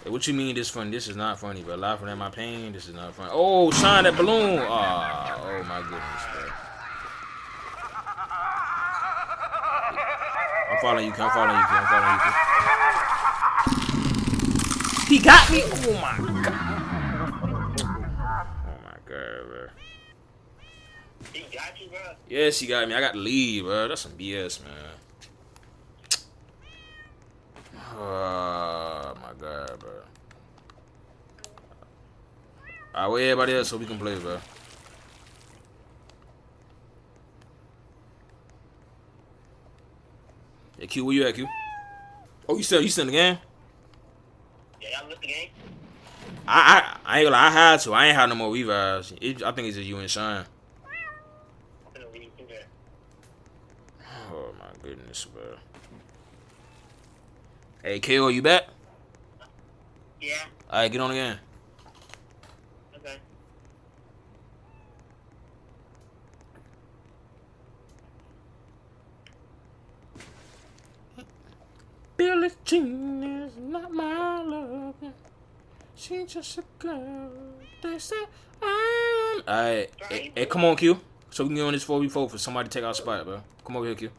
Hey, what you mean this funny? This is not funny, bro. Laughing at my pain, this is not funny. Oh, shine that balloon. Oh my goodness, bro. I'm following you, Q. I'm following you, Q. I'm following you, Q. He got me. Oh my god. Oh my god, bro. He got you, bro. Yes, he got me. I got the lead, bro. That's some BS, man. Oh my god, bro. Alright, where everybody else so we can play, bro? Hey, Q, where you at, Q? Oh, you still in the game? Yeah, y'all left the game. I ain't gonna lie, I had to. I ain't had no more revives. I think it's just you and Shine. Oh my goodness, bro. Hey, KO, you back? Yeah. Alright, get on again. Okay. Billie Jean is not my love. She just a girl. They say I'm. Alright. Hey, come on, Q. So we can get on this 4v4 for somebody to take our spot, bro. Come over here, Q.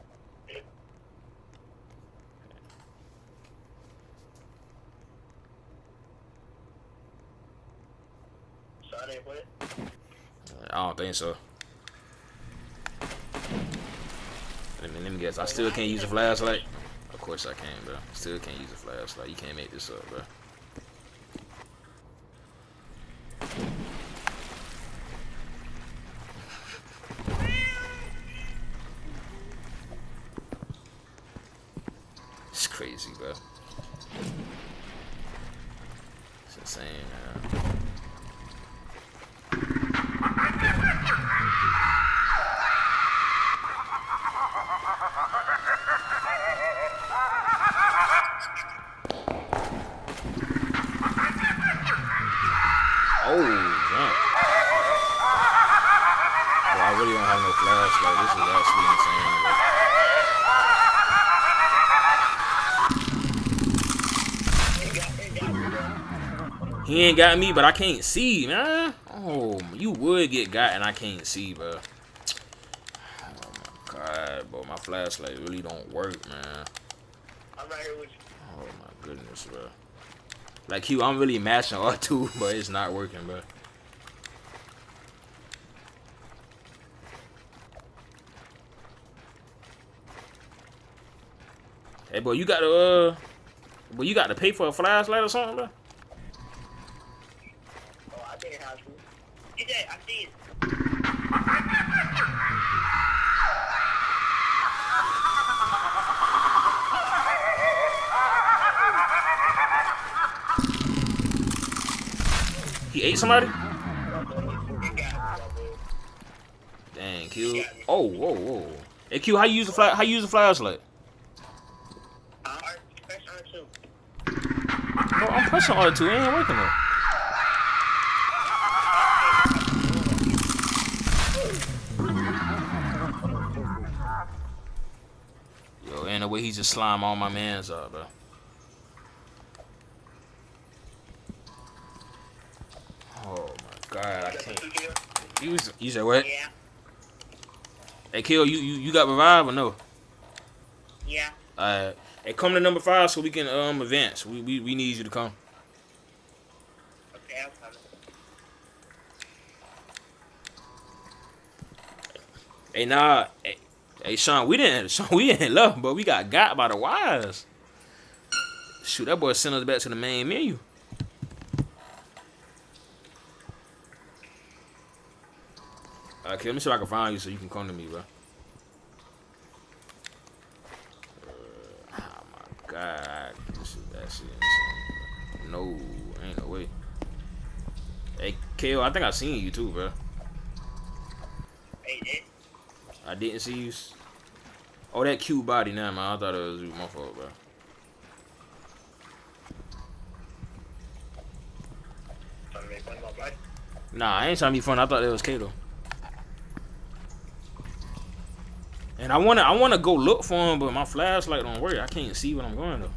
I don't think so. Let me guess. I still can't use a flashlight. Of course I can, bro. Still can't use a flashlight. You can't make this up, bro. It's crazy, bro. It's insane, man. Oh, jump. Bro, I really don't have no flashlight. This is actually insane, bro. He ain't got me, but I can't see, man. Oh, you would get got and I can't see, bro. Oh my god, bro. My flashlight really don't work, man. I'm right here with you. Oh my goodness, bro. Like Q, I'm really mashing R2, but it's not working, bro. Hey, bro, you got to pay for a flashlight or something, bro? Oh, I think it has to. DJ, I see it. He ate somebody? Dang, Q. Oh, whoa, whoa. Hey, Q, how you use the flashlight? Press R2. Bro, I'm pressing R2. It ain't working though. Yo, ain't no way he just slime all my mans up, bro. Oh my god, I can't. You said what? Yeah. Hey, Kill, you got revive or no? Yeah. Hey, come to number 5 so we can advance. We need you to come. Okay, I'm coming. Hey, nah. Hey, Sean, we didn't love, but we got by the wires. Shoot, that boy sent us back to the main menu. Okay, let me see if I can find you so you can come to me, bro. Oh my god, this is bad. that shit insane, bro. No, ain't no way. Hey, KO, I think I seen you too, bro. I didn't see you. Oh, that cute body now, man. I thought it was you. My fault, bro. Nah, I ain't trying to be fun. I thought it was Kato. And I wanna go look for him, but my flashlight don't work. I can't see what I'm going though.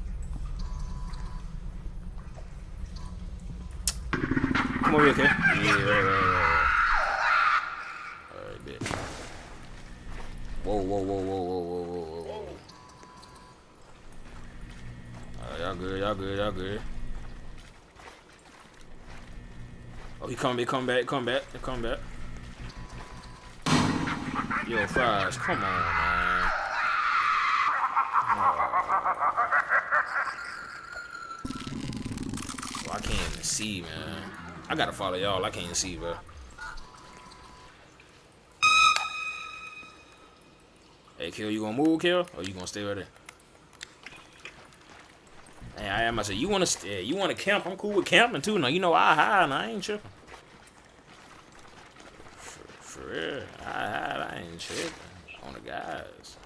Come over here, okay? Yeah, right. Alright, bet. Whoa. Alright, y'all good. Oh, he come back. Yo, Fries, come on, man. Oh, I can't even see, man. I gotta follow y'all. I can't see, bro. Hey, Kill, you gonna move, Kill? Or you gonna stay right there? Hey, I am. I said, you wanna stay? You wanna camp? I'm cool with camping too. Now you know I hide, and I ain't tripping. For real, I ain't tripping on the guys.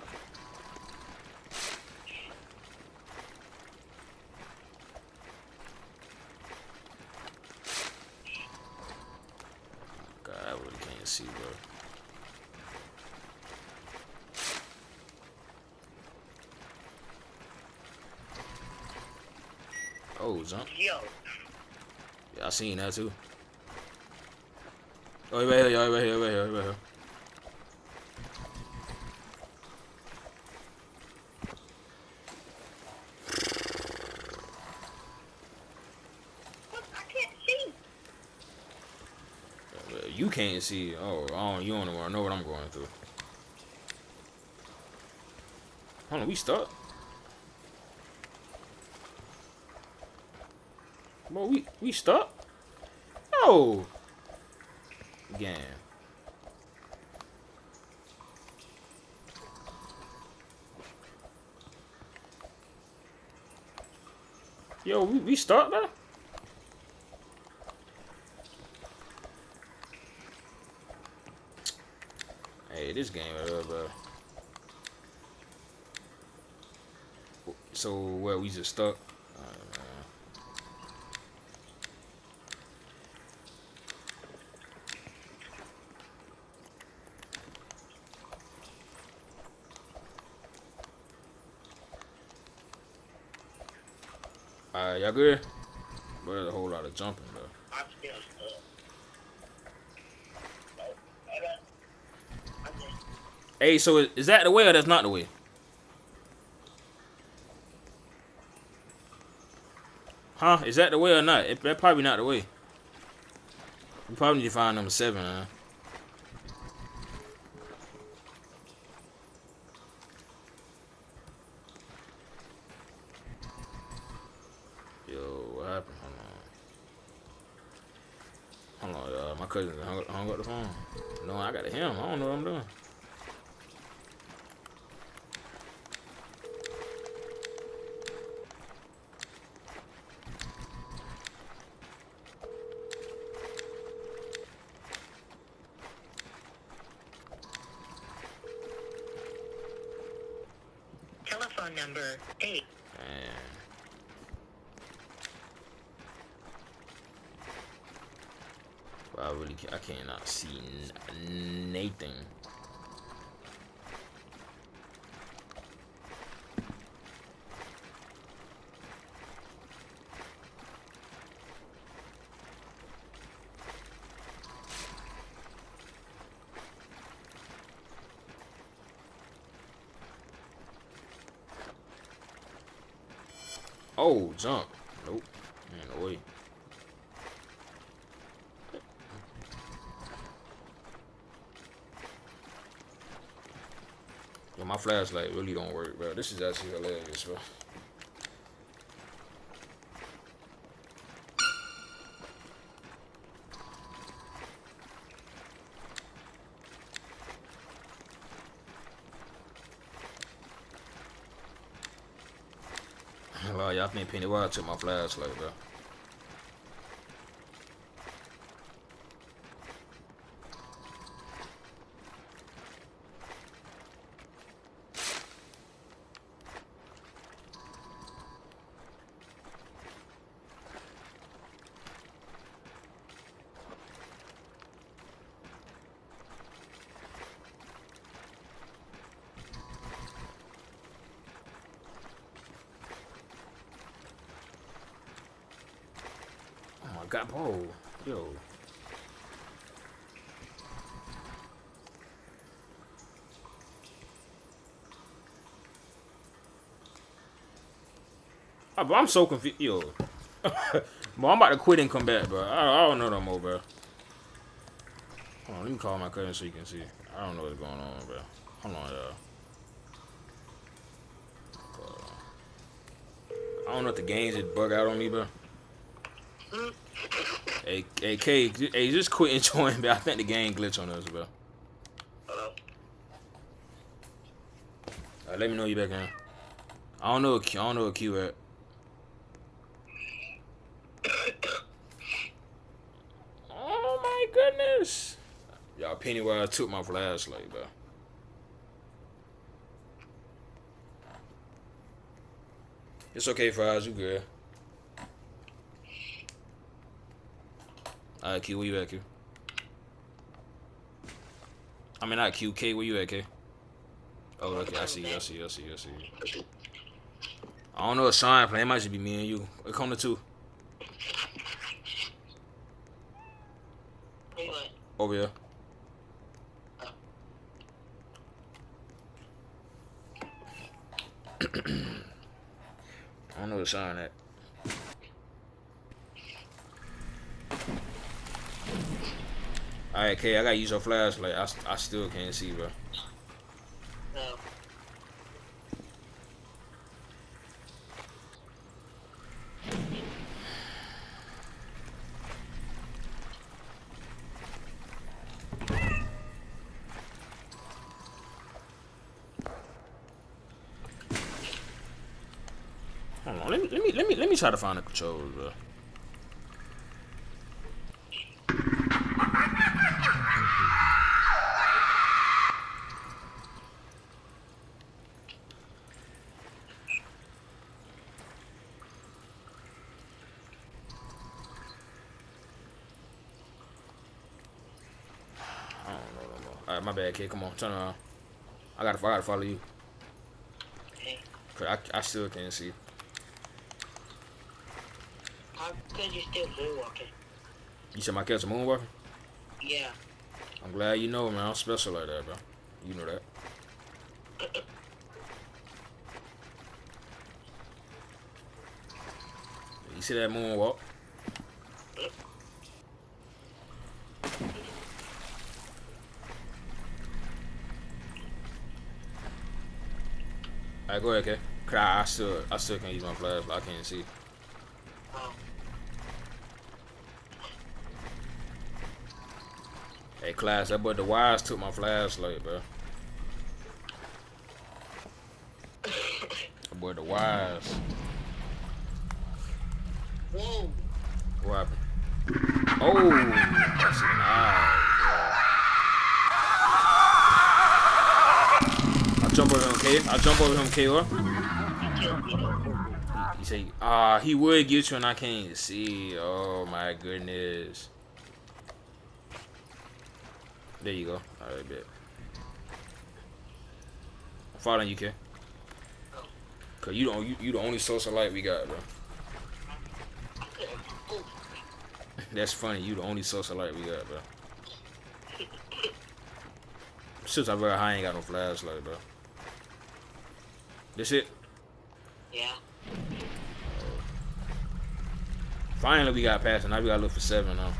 God, I really can't see, bro. Oh, jump. Yo. Yeah, I seen that too. Oh, he right here. You can't see. Oh, you don't know what I'm going through. Hold on, we stuck. Bro, we stuck? No. Again. Yo, we stuck now? Hey, this game, bro. So, well, we just stuck. Alright, y'all good? But there's a whole lot of jumping, bro. Hey, so is that the way or that's not the way? Huh? Is that the way or not? That's probably not the way. We probably need to find number 7, huh? Yo, what happened? Hold on, y'all. My cousin hung up the phone. No, I got him. I don't know what I'm doing. Telephone number 8. Well, I cannot see Nathan. Oh, jump. Nope. Ain't no way. Yo, my flashlight really don't work, bro. This is actually hilarious, bro. Lord, y'all think Pennywise took my flashlight, bro. God, bro, yo. Oh, bro, I'm so confused, yo. Bro, I'm about to quit and come back, bro. I don't know no more, bro. Hold on, let me call my cousin so you can see. I don't know what's going on, bro. Hold on, y'all. I don't know if the games just bug out on me, bro. Hey, K, hey, just quit enjoying, bro. I think the game glitch on us, bro. Let me know you back in. I don't know a Q at. Oh my goodness. Y'all, Pennywise took my flashlight, bro. It's okay, Fries, you good. Alright, Q, where you at, Q? I mean, not Q, K, where you at, K? Oh, okay, I see you. I don't know if Sean playing. It might just be me and you. It come to two. Over here. I don't know what Sean at. Alright, K, I gotta use your flashlight. I still can't see, bro. No. Hold on, let me try to find the controls, bro. Alright, my bad, kid. Come on, turn around. I gotta follow you. Cause I still can't see. How could you still moonwalking? You said my cat's a moonwalker? Yeah. I'm glad you know, man. I'm special like that, bro. You know that. You see that moonwalk? Alright, go ahead, K. Cause I still can't use my flashlight. I can't see. Hey, class, that boy the wires took my flashlight, bro. That boy the wires. Whoa. What happened? Oh, that's an eye, bro. I jump over him, K. I jump over him, K. You say, he would get you and I can't see. Oh my goodness. There you go. Alright, bet. I'm following you, K. Cause you the only source of light we got, bro. That's funny. You the only source of light we got, bro. Since I realized I ain't got no flashlight, bro. This it? Yeah. Finally, we got past it. Now we gotta look for 7 now.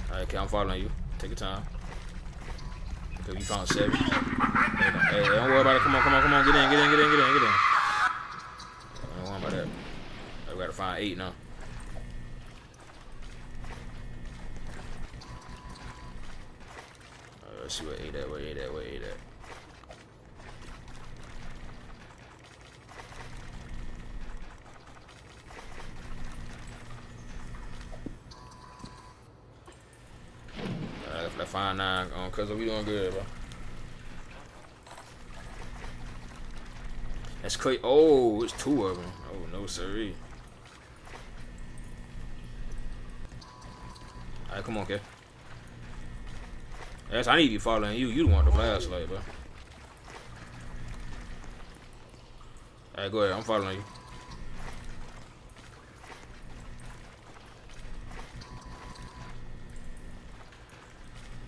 Alright, okay, I'm following you. Take your time. Cause you found 7. Hey, don't worry about it. Come on. Get in. Don't worry about that. We gotta find 8 now. Let's see where 8 at. Let's find 9 cuz we doing good, bro. That's crazy. Oh, it's 2 of them. Oh, no, sirree. Alright, come on, kid. Yes, I need to be following you. You the one with the flashlight, bro. Alright, go ahead. I'm following you.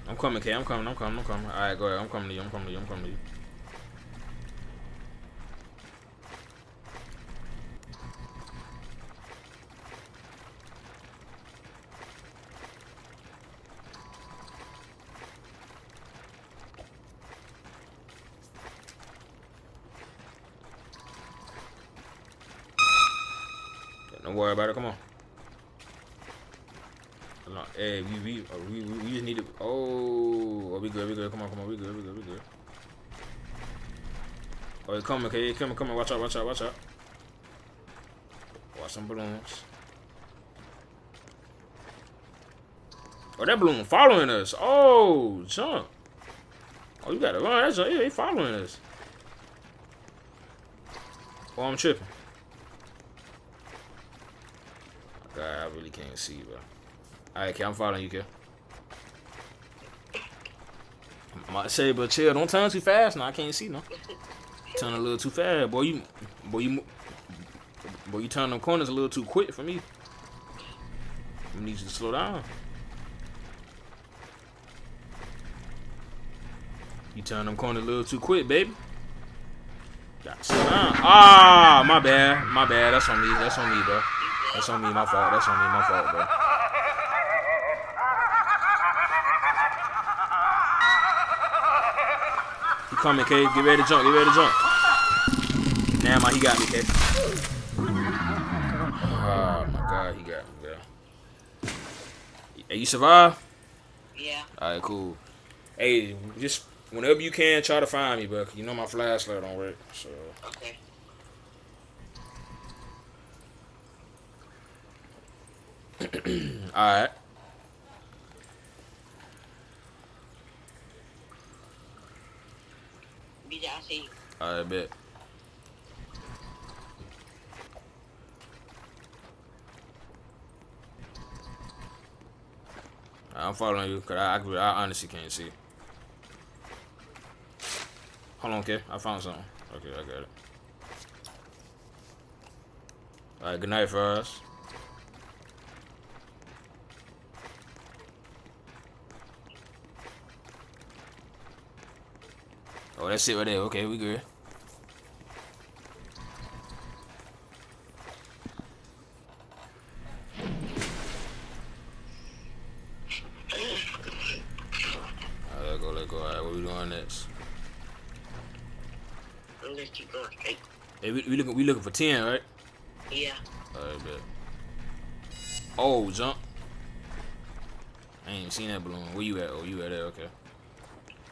I'm coming, K. I'm coming. Alright, go ahead. I'm coming to you. Don't worry about it. Come on. Hey, we just need to. Oh, we good. Come on. We good. Oh, it's coming, okay? Coming. Watch out. Watch some balloons. Oh, that balloon following us. Oh, jump. Oh, you gotta run. That's he following us. Oh, I'm tripping. God, I really can't see, bro. Alright, K, I'm following you, K. I'm about to say, but chill, don't turn too fast now. I can't see no. Turn a little too fast, boy. You turn them corners a little too quick for me. I need you to slow down. You turn them corners a little too quick, baby. Got to slow down. Ah, my bad. That's on me, bro. That's on me, my fault, bro. He coming, K. Get ready to jump. Damn, he got me, K. Oh my God, he got me, bro. Hey, you survive? Yeah. Alright, cool. Hey, just whenever you can, try to find me, bro. You know my flashlight don't work, so. Okay. Alright. BJ, I see you. Alright, bet. I'm following you, cause I honestly can't see. Hold on, kid. I found something. Okay, I got it. Alright, good night for us. Oh, that's it right there. Okay, we good. Let go. Alright, what we doing next? I'll let you go straight. Hey, we looking for 10, right? Yeah. Alright, bet. Oh, jump. I ain't even seen that balloon. Where you at? Oh, you at there, okay.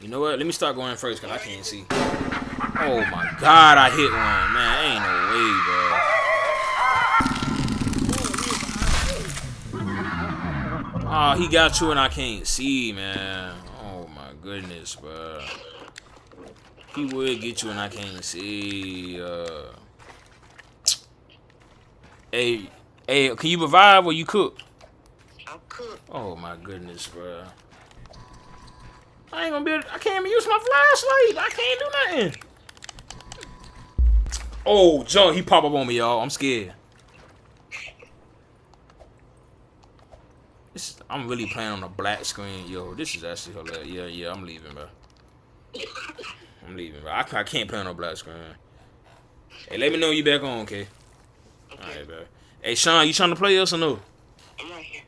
You know what? Let me start going first, cause I can't see. Oh my God, I hit one, man. Ain't no way, bro. Oh, he got you and I can't see, man. Oh my goodness, bro. He would get you and I can't see. Hey, can you revive or you cook? I'll cook. Oh my goodness, bro. I ain't gonna be able to, I can't even use my flashlight. I can't do nothing. Oh, John, he pop up on me, y'all. I'm scared. I'm really playing on a black screen, yo. This is actually hilarious. Yeah, I'm leaving, bro. I can't play on a black screen. Hey, let me know you back on, okay? Alright, bro. Hey, Sean, you trying to play us or no? I'm right here.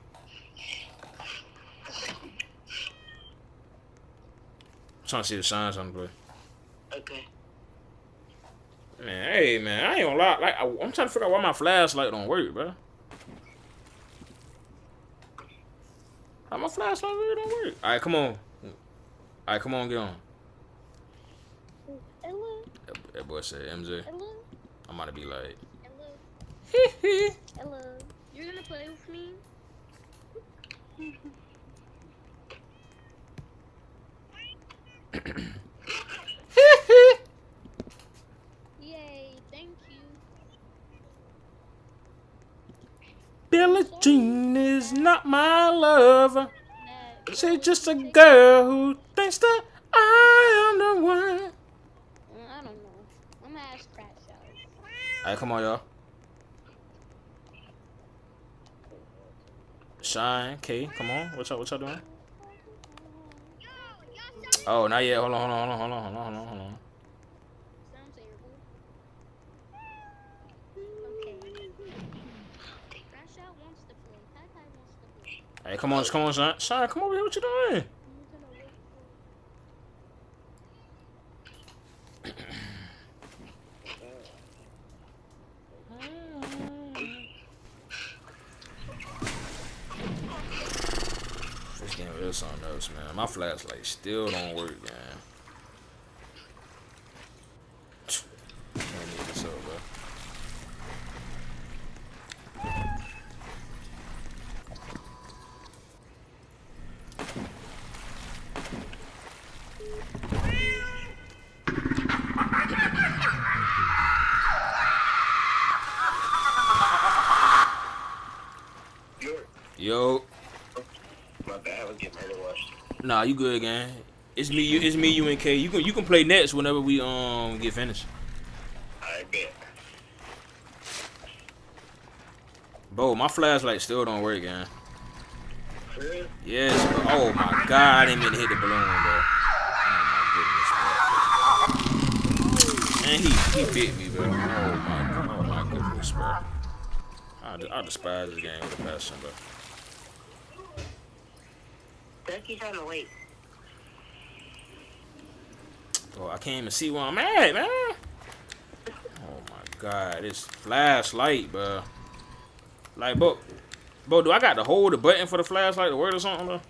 trying to see the Shine trying to play. Okay. Man, hey man, I ain't gonna lie. Like I'm trying to figure out why my flashlight don't work, bro. How my flashlight really don't work? All right, come on. All right, come on, get on. Hello. That boy said MJ. Hello. I'm about to be like. Hello. Hello. You're gonna play with me? Yay, thank you. Billie Jean is not my lover. She's just a girl who thinks that I am the one. I don't know. I'm gonna ask Crash out. Alright, come on, y'all. Shine, K, come on. What y'all doing? Oh, not yet. Hold on. Sounds terrible. Okay. Crash out wants to play. Kai wants to play. Hey, come on, Shine. Shine, come over here. What you doing? This game is something else, man. My flashlight still don't work, man. Can't need this up, bro. Yo. My bad, I was getting my hair washed. Nah, you good, gang. It's me, you, and K. You can play next whenever we get finished. I bet. Bro, my flashlight still don't work, gang. Yes, bro. Oh my god, I didn't mean to hit the balloon, bro. Oh my goodness, bro. And he bit me, bro. Oh my goodness, bro. I despise this game with a passion, bro. Ducky's on the way. Bro, I can't even see where I'm at, man. Oh my god, this flashlight, bro. Like, bro, do I got to hold the button for the flashlight to work or something, bro?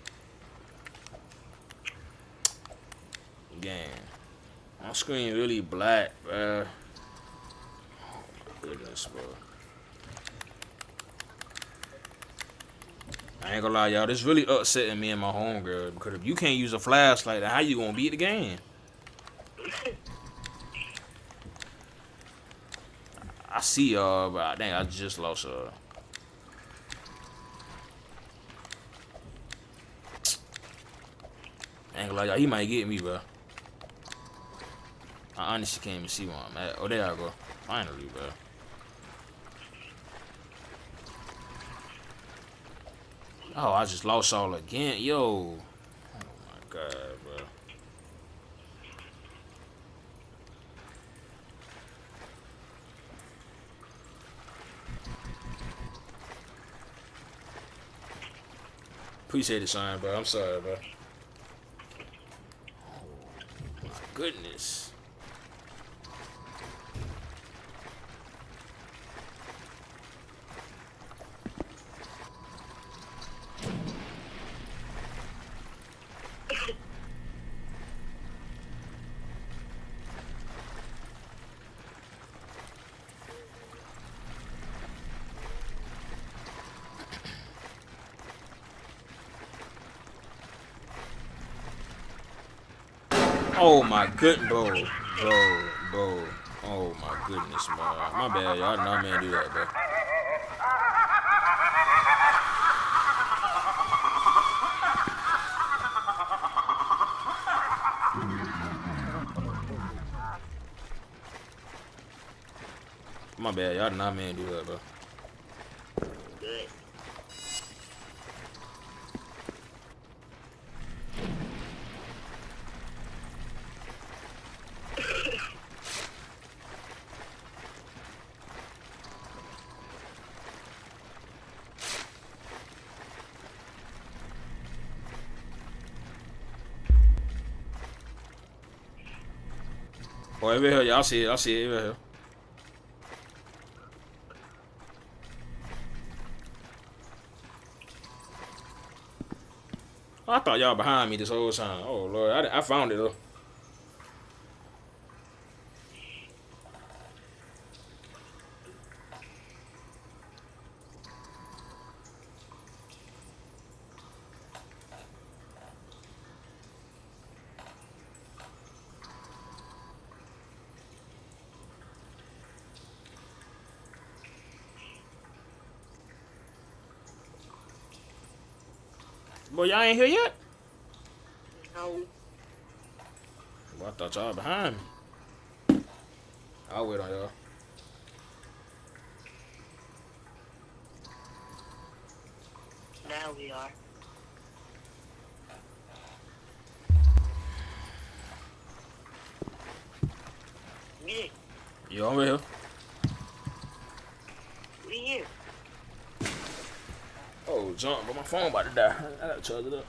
Gang, my screen really black, bro. Oh my goodness, bro. I ain't gonna lie, y'all. This really upsetting me and my homegirl because if you can't use a flashlight, then how you gonna beat the game? I see y'all, but I think I just lost her. I ain't gonna lie, y'all. He might get me, bro. I honestly can't even see where I'm at. Oh, there I go. Finally, bro. Oh, I just lost all again. Yo. Oh, my God, bro. Appreciate it, Shine, bro. I'm sorry, bro. Oh, my goodness. Oh my good, bro. Oh my goodness, man. My bad, y'all. Nah, man, do that, bro. My bad, y'all. Nah, man, do that, bro. Oh, over here, y'all see it. I see it over here. Oh, I thought y'all behind me this whole time. Oh Lord, I found it though. Boy, y'all ain't here yet? No. Well, I thought y'all behind me. I'll wait on y'all. Now we are. Yeah. You over here? We here. Oh, jump, but my phone about to die. I gotta charge it up.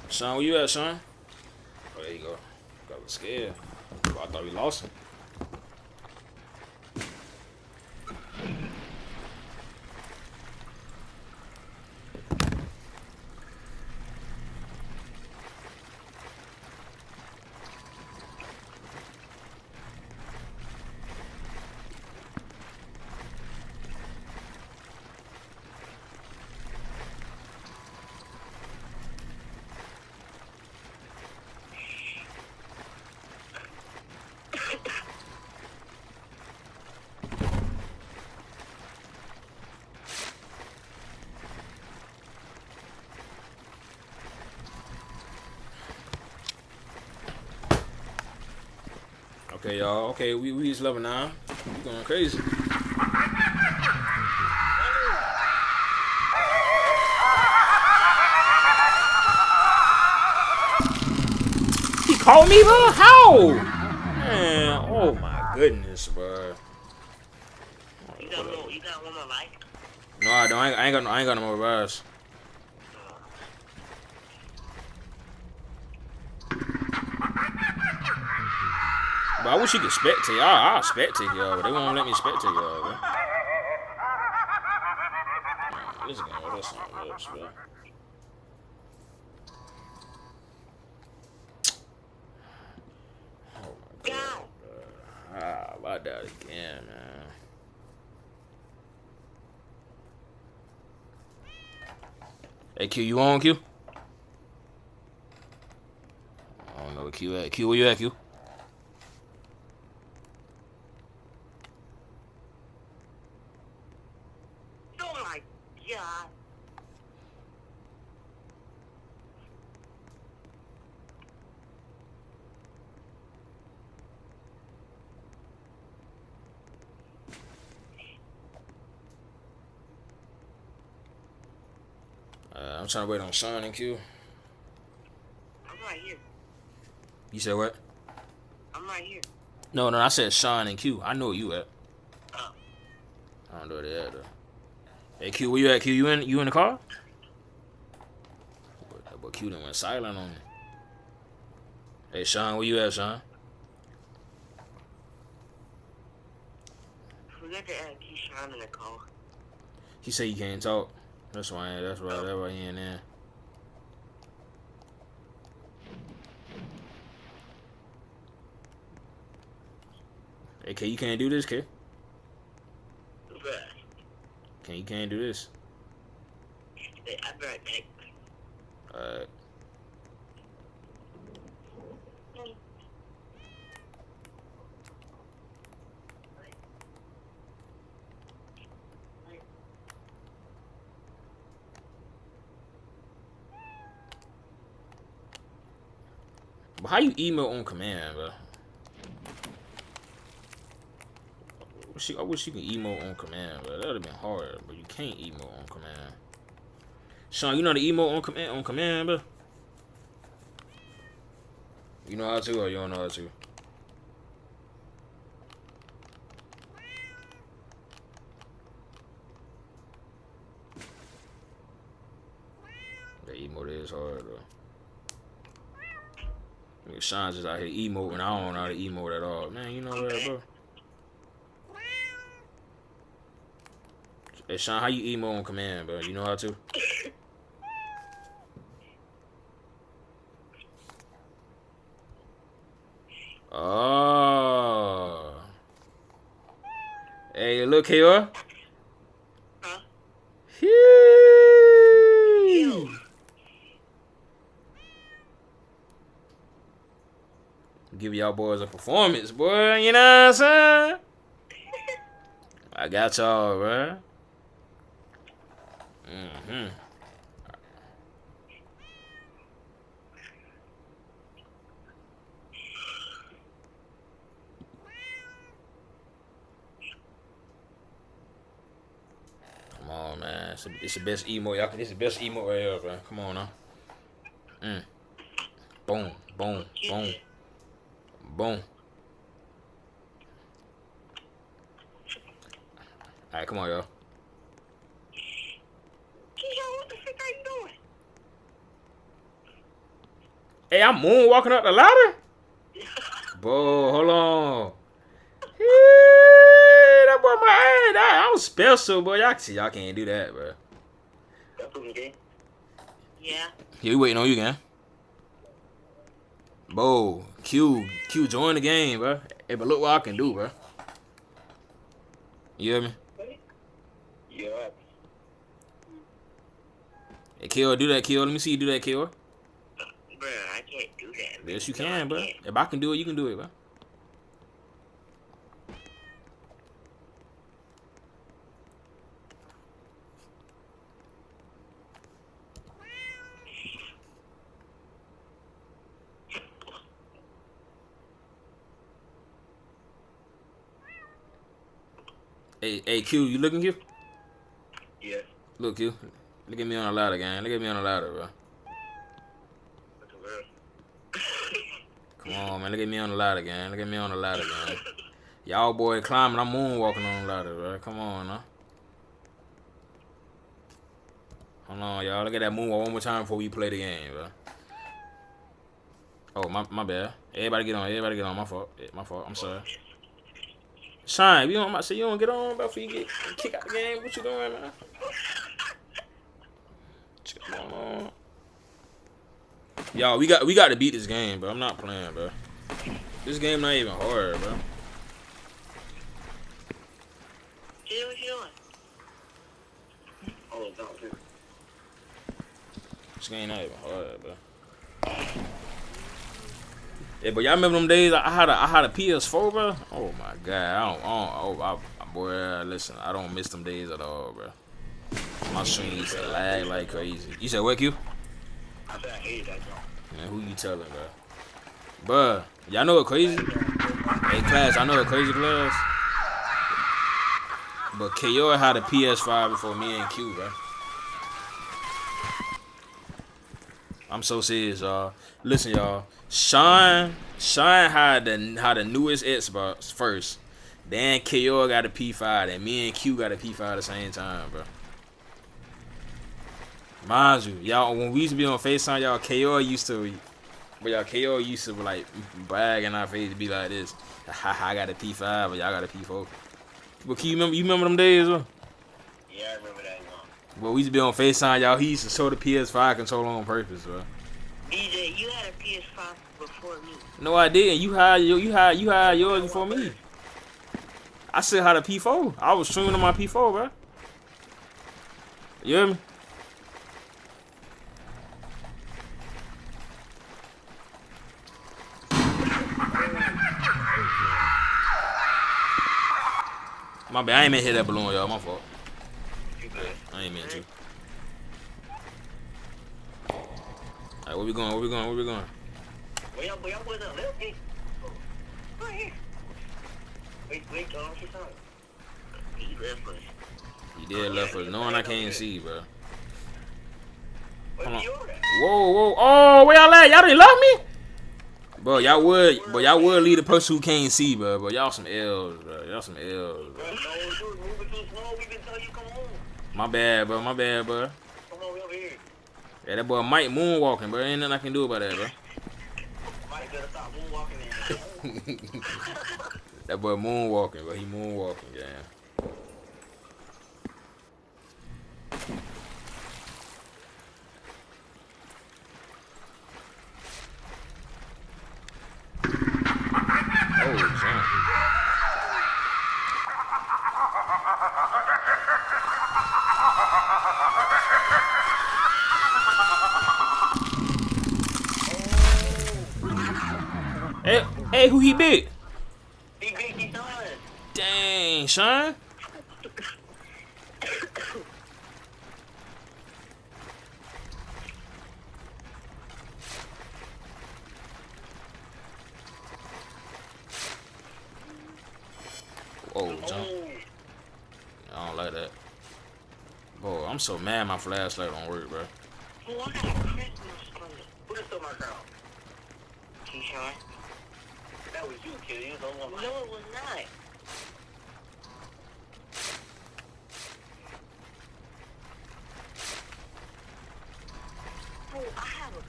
Sean, where you at, Sean? Oh, there you go. Got scared. Oh, I thought we lost him. Okay, y'all. Okay, we just level 9. We going crazy. He called me, bro? How? Man, oh my goodness, bro. You got one more life? No, I don't. I ain't got no more revives. But I wish you could spectate. I'll spectate y'all, but they won't let me spectate y'all, bro. This is gonna order something else, bro. Oh my god, bro. I died again, man. Hey, Q, you on, Q? I don't know where Q at. Q, where you at, Q? Oh my god. I'm trying to wait on Sean and Q. I'm right here. You said what? I'm right here. No, I said Sean and Q. I know where you at. Oh. I don't know where they at though. Hey Q, where you at? Q, you in the car? But Q done went silent on me. Hey Sean, where you at, Sean? Forget to add Keyshawn in the call. He said you can't talk. That's why he in there. Hey K, you can't do this, K. You can't do this. I'll be right back. Alright. But how you email on command, bro? I wish you could emote on command, but that would have been hard. But you can't emote on command. Sean, you know how to emote on command, bro? You know how to, or you don't know how to? The emote is hard, though. Sean's just out here emoting. I don't know how to emote at all. Man, you know that, bro. Hey, Sean, how you emote on command, bro? You know how to? Oh. Hey, look here. Huh? Give y'all boys a performance, boy. You know what I'm saying? I got y'all, bro. Come on, man. It's the best emote. Y'all, it's the best emote right here, bro. Come on now. Boom, boom, boom, boom. All right, come on, y'all. What the fuck are you doing? Hey, I'm moonwalking up the ladder? Bro, hold on. That boy, I'm special, boy. Y'all can't do that, bro. Yeah. Yeah, we waiting on you, gang. Bro, Q, join the game, bro. Hey, but look what I can do, bro. You hear me? Yeah. Hey, Kill, do that, Kill. Let me see you do that, Kill. Bro, I can't do that. Yes, you can, bro. If I can do it, you can do it, bro. Hey, Q, you looking, Q? Yeah. Look, Q. Look at me on the ladder, gang. Look at me on the ladder, bro. Come on, man. Look at me on the ladder, gang. Look at me on the ladder, gang. Y'all boy climbing. I'm moonwalking on the ladder, bro. Come on, now. Hold on, y'all. Look at that moonwalk one more time before we play the game, bro. Oh, my bad. Everybody get on. Everybody get on. My fault. My fault. I'm sorry. Shine, you don't say you don't get on, bro, before you get kicked out the game. What you doing, man? What's going on? Y'all, we got to beat this game, bro. I'm not playing, bro. This game not even hard, bro. What you doing? Oh, no. This game not even hard, bro. Yeah, but y'all remember them days I had a PS4, bro? Oh my god, boy, listen, I don't miss them days at all, bro. My stream used to lag like crazy. You said what, Q? I said I hated that joint. Man, who you telling, bro? Bruh, y'all know what crazy? Hey, class, I know what crazy, class. But KO had a PS5 before me and Q, bro. I'm so serious, y'all. Listen, y'all. Sean had the newest Xbox first. Then KO got a P5, and me and Q got a P5 at the same time, bro. Mind you, y'all, when we used to be on FaceTime, y'all, KO used to like brag in our face to be like this. I got a P5, but y'all got a P4. But Q, you remember them days, bro? Yeah, I remember that one. Well, we used to be on FaceTime, y'all. He used to show the PS5 controller on purpose, bro. DJ, you had a PS5 before me. No, I didn't. You had yours before me. I still had a P4. I was streaming on my P4, bro. You hear me? My bad. I ain't meant to hit that balloon, y'all. My fault. I ain't meant to. Alright, where we going? Where y'all boys at? Right here. Wait, what you talking? He did left us, knowing I can't see, bro. Hold on. Whoa, whoa. Oh, where y'all at? Y'all didn't love me? Bro, y'all would lead the person who can't see, bro. But y'all some L's, bro. Y'all some L's, bro. My bad, bro. My bad, bro. Yeah, that boy Mike moonwalking, bro. Ain't nothing I can do about that, bro. That boy moonwalking, bro. He moonwalking, yeah. Oh, jump. Hey, who he bit? He bit his son. Dang, son. Oh, jump. I don't like that. Bro, I'm so mad my flashlight don't work, bro. Who got a Christmas present? Who just stole my girl? Keyshawn. That was you, kid. You was the only one. No, it was not.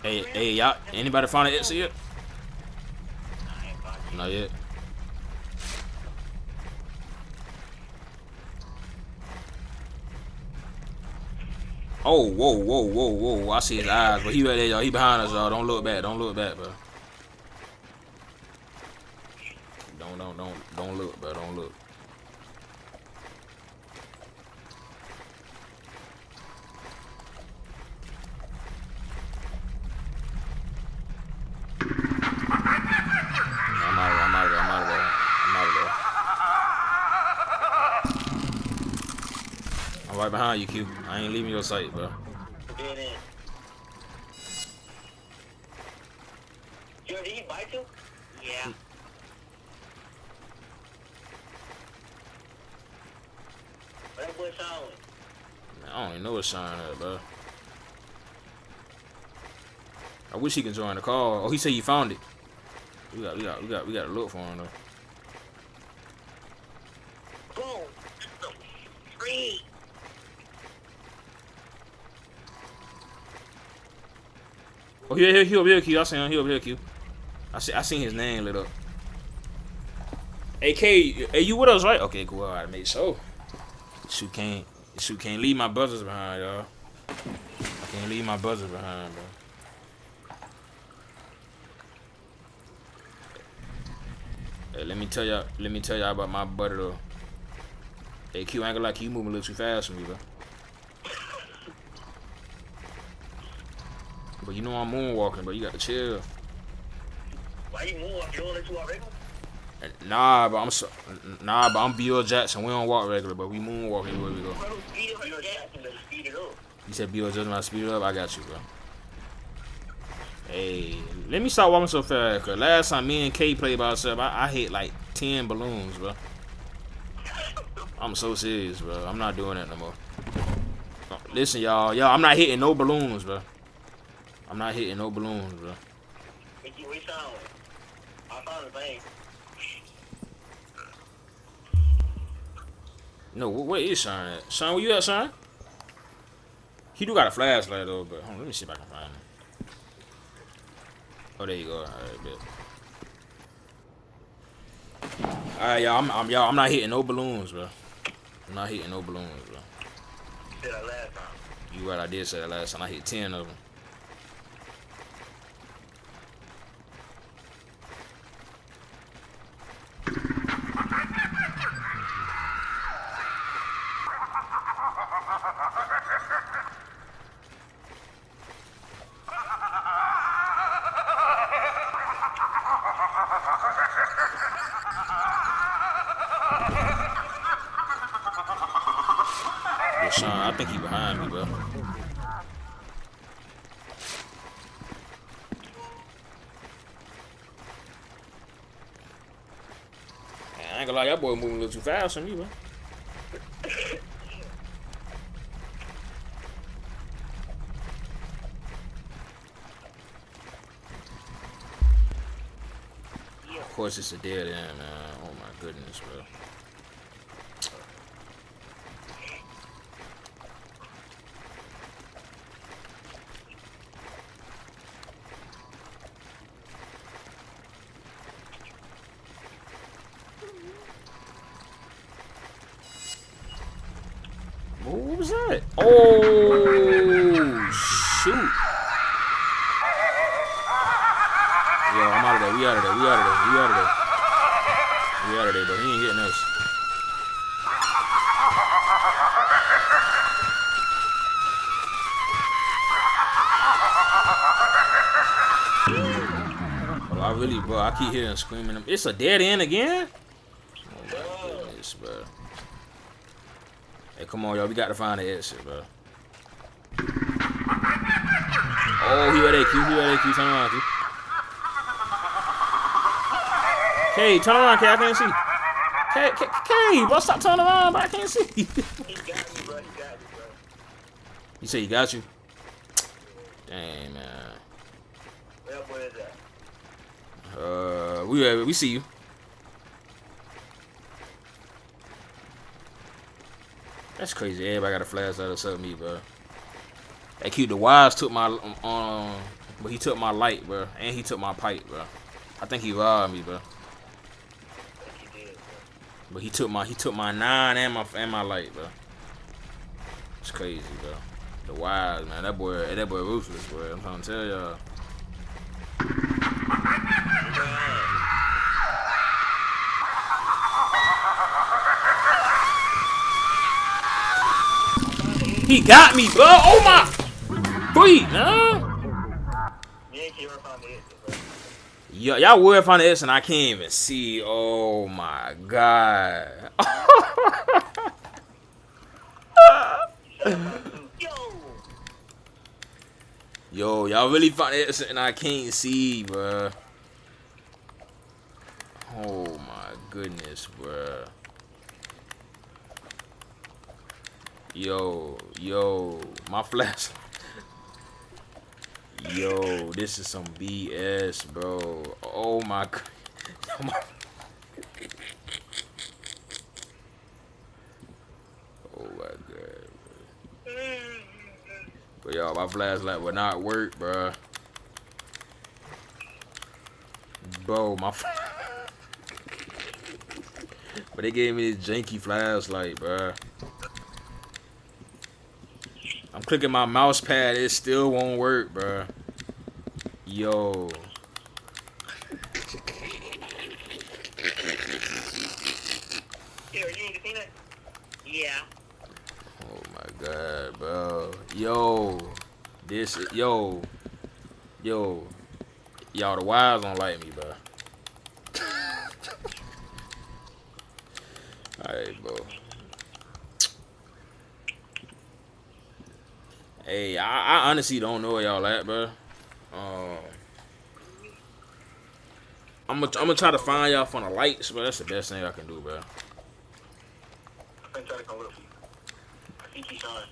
Hey, y'all. Anybody find an exit yet? Not yet. Oh, whoa. I see his eyes, but he right there, y'all. He behind us, y'all. Don't look back. Don't look back, bro. Don't look, bro. Don't look. I'm out of there. I'm right behind you, Q. I ain't leaving your sight, bro. Did he bite you? Yeah. That boy showing. I don't even know what's showing at, bro. I wish he could join the call. Oh, he said he found it. We got to look for him though. Boom. Free. Oh, he over here, Q. I seen him. He over here, Q. I seen his name lit up. AK, hey, you with us, right? Okay, cool. All right, mate. So, shoot can't leave my brothers behind, y'all. I can't leave my brothers behind, bro. Hey, let me tell y'all about my brother though. Hey, Q, I ain't gonna lie, you moving a little too fast for me, bro. But you know I'm moonwalking, bro. You got to chill. Why you moonwalking? You don't let you walk regular? Nah, but I'm Bill Jackson. We don't walk regular, but we moonwalk everywhere we go. You said Bill Jackson, I speed it up. I got you, bro. Hey, let me stop walking so fast, cause last time me and K played by ourselves, I hit like 10 balloons, bro. I'm so serious, bro. I'm not doing that no more. Listen, y'all, I'm not hitting no balloons, bro. I'm not hitting no balloons, bro. No, where is Sean at? Sean, where you at, Sean? He do got a flashlight though, but hold on, let me see if I can find him. Oh, there you go. All right, bet. All right, y'all. I'm not hitting no balloons, bro. I'm not hitting no balloons, bro. You said that last time. You right? I did say that last time. I hit 10 of them. Sean, I think he behind me, bro. Man, I ain't gonna lie, y'all boy moving a little too fast for me, bro. Of course, it's a dead end, man. Oh my goodness, bro. What was that? Oh, shoot. Yo, I'm out of there. We out of there. We out of there. We out of there. We out of there, but he ain't getting us. Bro, I really, bro, I keep hearing screaming. It's a dead end again? Oh my goodness, bro. Hey, come on, y'all. We got to find the exit, bro. Oh, he read AQ. He read AQ. Turn around, Q. K, turn around, K. I can't see. K, bro, stop turning around, bro. I can't see. He got me, bro. He got me, bro. You say he got you? Dang, man. Where that boy is at? We see you. That's crazy. Everybody got a flashlight except me, bro. Hey, Q, the wires took my but he took my light, bro, and he took my pipe, bro. I think he robbed me, bro. But he took my 9 and my light, bro. It's crazy, bro. The wires, man. That boy ruthless, bro. I'm trying to tell y'all. He got me, bro. Oh my. Breathe, man. Y'all would find the exit and I can't even see. Oh my god. Yo, y'all really found the exit and I can't see, bro. Oh my goodness, bro. Yo, my flash. Yo, this is some BS, bro. Oh my god. Oh my god, bro. But y'all, my flashlight would not work, bro. Bro, but they gave me this janky flashlight, bro. I'm clicking my mouse pad, it still won't work, bro. Yo. Here, you ain't seen it? Yeah. Oh my god, bro. Yo. Yo, y'all, the wires don't like me, bro. Alright, bro. Hey, I honestly don't know where y'all at, bro. I'm gonna try to find y'all from the lights, but that's the best thing I can do, bro. I'm trying to come with you. I think he's on.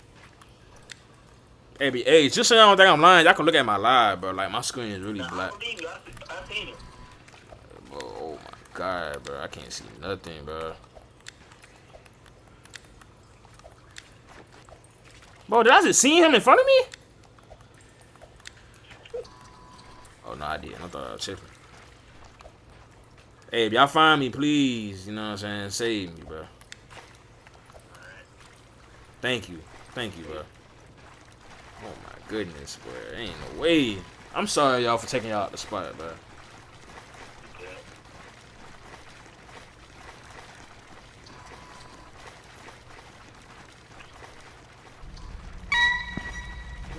Hey, just so y'all don't think I'm lying, y'all can look at my live, bro. Like, my screen is really black. I seen it. Bro, oh my god, bro. I can't see nothing, bro. Bro, did I just see him in front of me? Oh, no, I didn't. I thought I was tripping. Hey, if y'all find me, please, you know what I'm saying? Save me, bro. Thank you. Thank you, bro. Oh, my goodness, bro. Ain't no way. I'm sorry, y'all, for taking y'all out the spot, bro.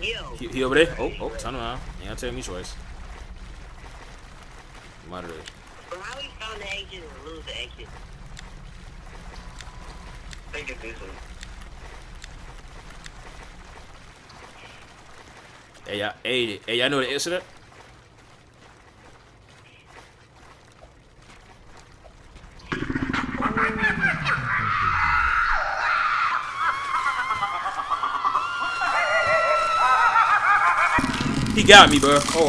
Yo. He over there? Oh, turn around. You ain't tell me twice. I'm out of there. Bro, how we found the exit and lose the exit? I think it's this one. Hey, y'all know the incident? He got me, bro. Oh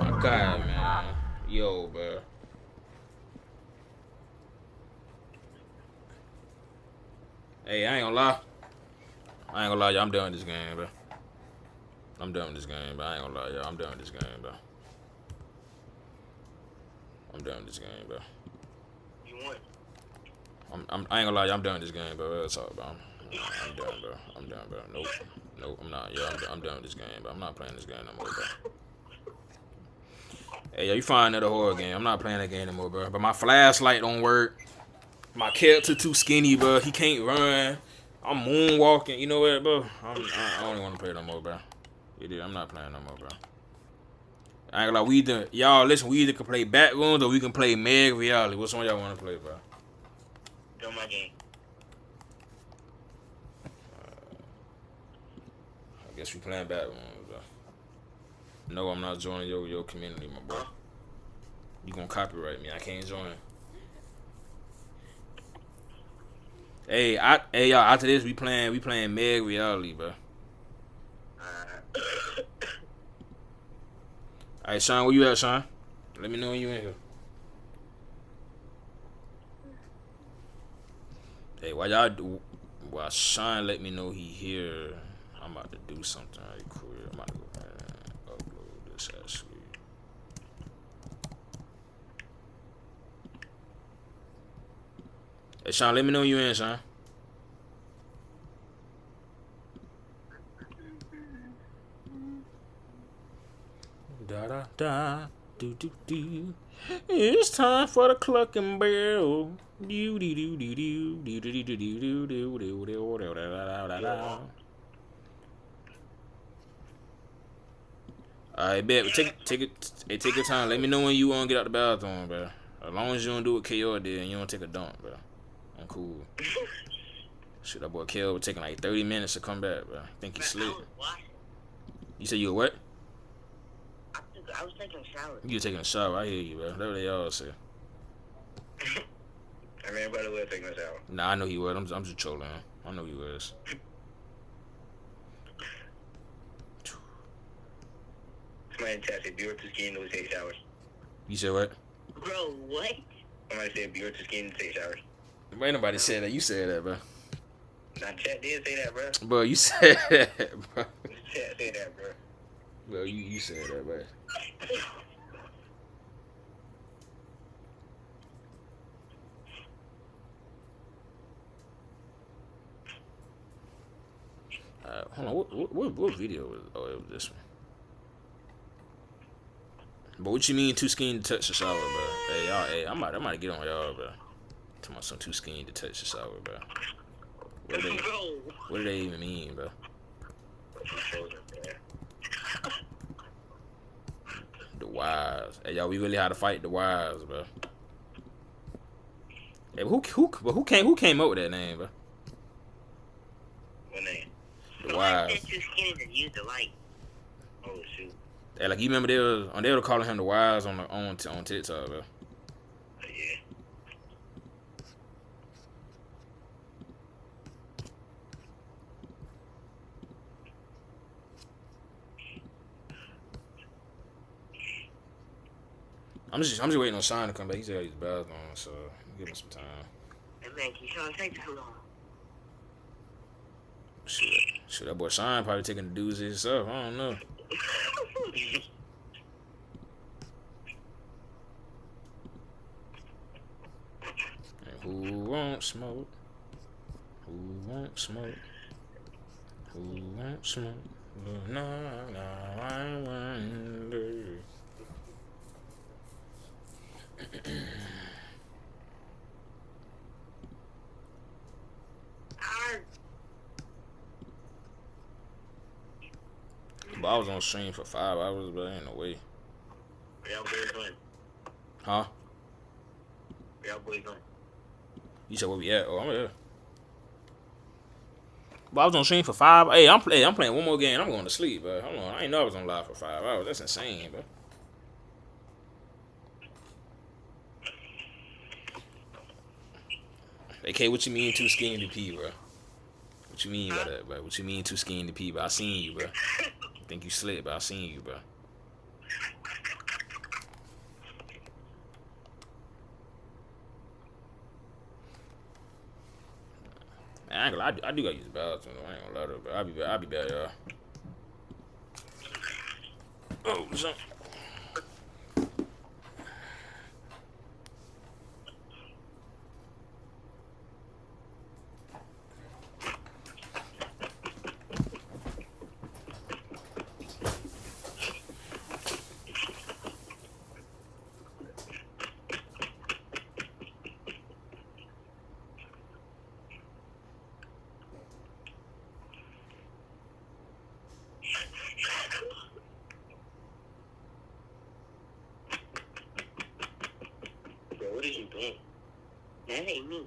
my god, man. Yo, bro. Hey, I ain't gonna lie. I ain't gonna lie, y'all. I'm done with this game, bro. I'm done with this game, bro. I ain't gonna lie, y'all. I'm done with this game, bro. I'm done with this game, bro. You won. I ain't gonna lie, y'all. I'm done with this game, bro. Real talk, bro. I'm done, bro. I'm done, bro. Nope, I'm not. Yeah, I'm done with this game, bro. I'm not playing this game no more, bro. Hey, yo, you find another horror game. I'm not playing that game no more, bro. But my flashlight don't work. My character too skinny, bro. He can't run. I'm moonwalking. You know what, bro? I don't even want to play no more, bro. I'm not playing no more, bro. I ain't gonna lie. Y'all listen. We either can play Backrooms or we can play Meg Reality. Which one y'all want to play, bro? Do my game. I guess we playing Backrooms, bro. No, I'm not joining your community, my boy. You gonna copyright me? I can't join. Hey, y'all. After this, we playing Meg Reality, bro. Alright, Sean, where you at, Sean? Let me know when you in here. Hey, while Sean let me know he here, I'm about to do something right quick. I'm about to go ahead and upload this actually. Hey, Sean, let me know when you in, Sean. Da da da, do do do. It's time for the clucking bell. Do do do do do do do do do do do do do do. Alright, bet. Take your time. Let me know when you want to get out the bathroom, bro. As long as you don't do what KO did and you don't take a dump, bro. I'm cool. Shit, that boy KO was taking like 30 minutes to come back, bro. I think he slipped. You said you were what? I was taking a shower. You were taking a shower. I hear you, bro. That's what they all say. I mean, everybody was taking a shower. Nah, I know he was. I'm just trolling him. I know he was. Somebody in chat said Bureau too skinny to take showers. You said what? Bro, what? Somebody said Bureau too skinny to take showers. Ain't nobody said that. You said that, bro. Nah, chat did say that, bro. Bro, you said that, bro. Chat said that, bro. Bro, you said that, bro. Hold on. What video was? Oh, it was this one. But what you mean too skinny to touch the shower, bro? Hey, y'all. Hey, I'm about to get on y'all, bro. Talking about some too skinny to touch the shower, bro. What do they even mean, bro? The wives. Hey, y'all, we really had to fight the wives, bro. Hey, who came up with that name, bro? What name? The wives. Said too skinny to use the light. Oh shoot. Hey, like you remember they were calling him the wives on TikTok, bro. Yeah. I'm just waiting on Sean to come back. He said he's bathroom, so give him some time. Hey man, can Sean take too long? Shit, that boy Sean probably taking the dudes himself. I don't know. And who won't smoke? Who won't smoke? Who won't smoke? No, I wonder. But I was on stream for 5 hours, but ain't no way. Where y'all boys going? Huh? Where y'all boys going? You said where we at? Oh, I'm here. But I was on stream for 5. Hey, I'm playing one more game. I'm going to sleep, bro. Hold on. I ain't know I was on live for 5 hours. That's insane, bro. Hey, K, what you mean too skinny to pee, bro? What you mean by that, bro? What you mean too skinny to pee, bro? I seen you, bro. I think you slipped, but I seen you, bro. I ain't gonna lie, I do gotta use the bathroom. I ain't gonna lie to you, but I'll be back, y'all. Oh, so. Bro, what is you doing? That ain't me.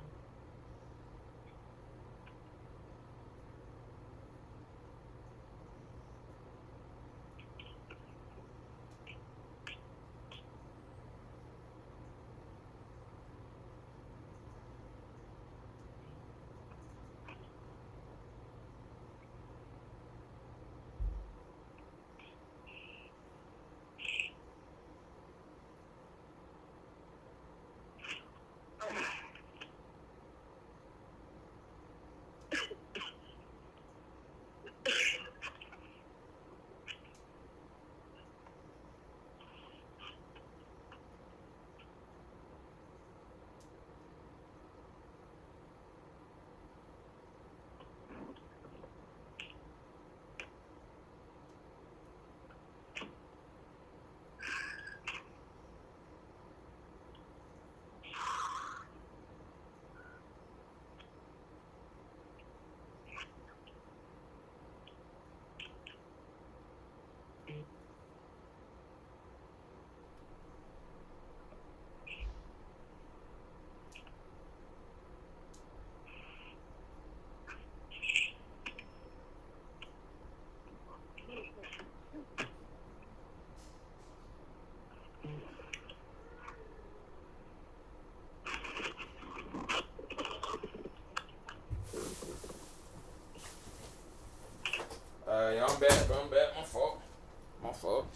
Yeah, I'm back, bro. I'm back. My fault. My fault.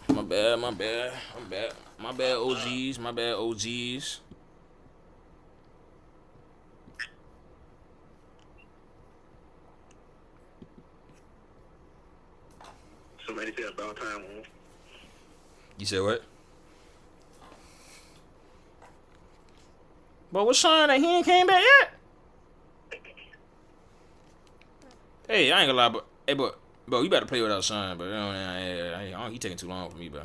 My bad. My bad. I'm back. My bad, OGs. My bad, OGs. Somebody said about time. You said what? But what's showing that he ain't came back yet? Hey, I ain't gonna lie, but hey, bro, you better play without Sean, bro. He taking too long for me, bro.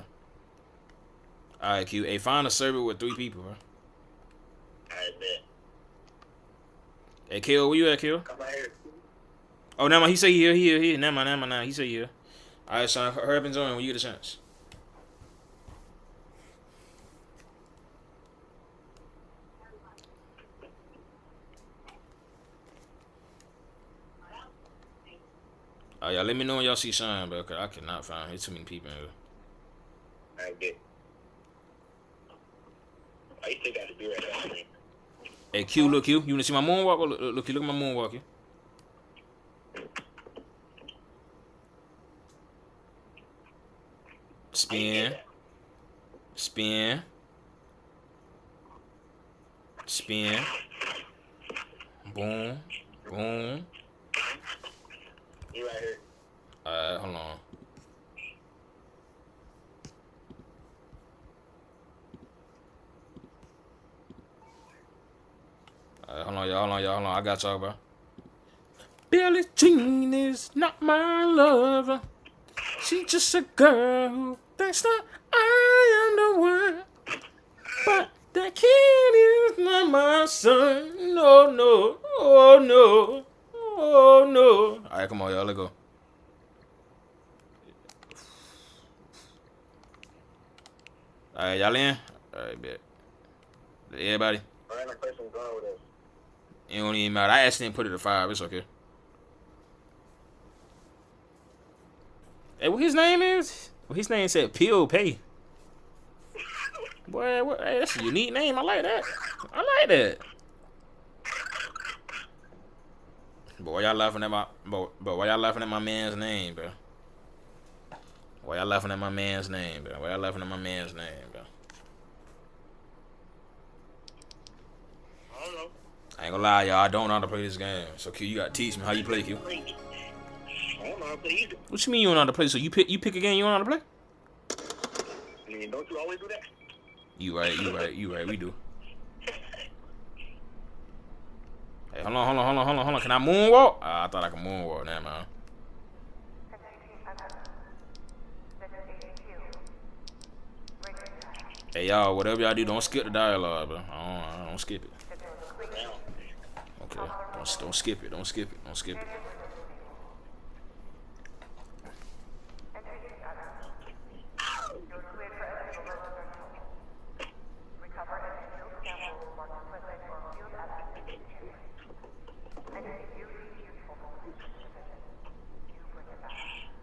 All right, Q. Hey, find a server with 3 people, bro. I bet. Hey, Kill, where you at, Kill? Come out here. Oh, never mind. He say he here. Never mind. He say he here. All right, Sean, hurry up and join when you get a chance. Oh, y'all let me know when y'all see Sean, bro, because I cannot find him. There's too many people in here. I bet. I still got to do it right now. Hey, Q, look, Q. You want to see my moonwalk? Look, look at my moonwalk, Q. Spin. Spin. Spin. Boom. Boom. You right here. Alright, hold on. Alright, hold on, y'all. I got y'all, bro. Billie Jean is not my lover. She just a girl who thinks that I am the one. But that kid is not my son. No, no. Oh, no. Oh, no. Alright, come on, y'all. Let's go. Alright, y'all in? Alright, bet. Everybody? Random person going with us. It don't even matter. I accidentally put it at 5. It's okay. Hey, what his name is? Well, his name said P.O. Pay. Boy, what, hey, that's a unique name. I like that. But why y'all laughing at why y'all laughing at my man's name, bro? Why y'all laughing at my man's name, bro? I ain't gonna lie, y'all. I don't know how to play this game. So Q, you gotta teach me how you play, Q. I don't know how to play either. What you mean you don't know how to play? So you pick a game you don't know how to play? I mean, don't you always do that? You right. We do. Hey, hold on. Can I moonwalk? I thought I could moonwalk. Nah, man. Hey, y'all, whatever y'all do, don't skip the dialogue, bro. I don't skip it. Okay, don't skip it. Don't skip it.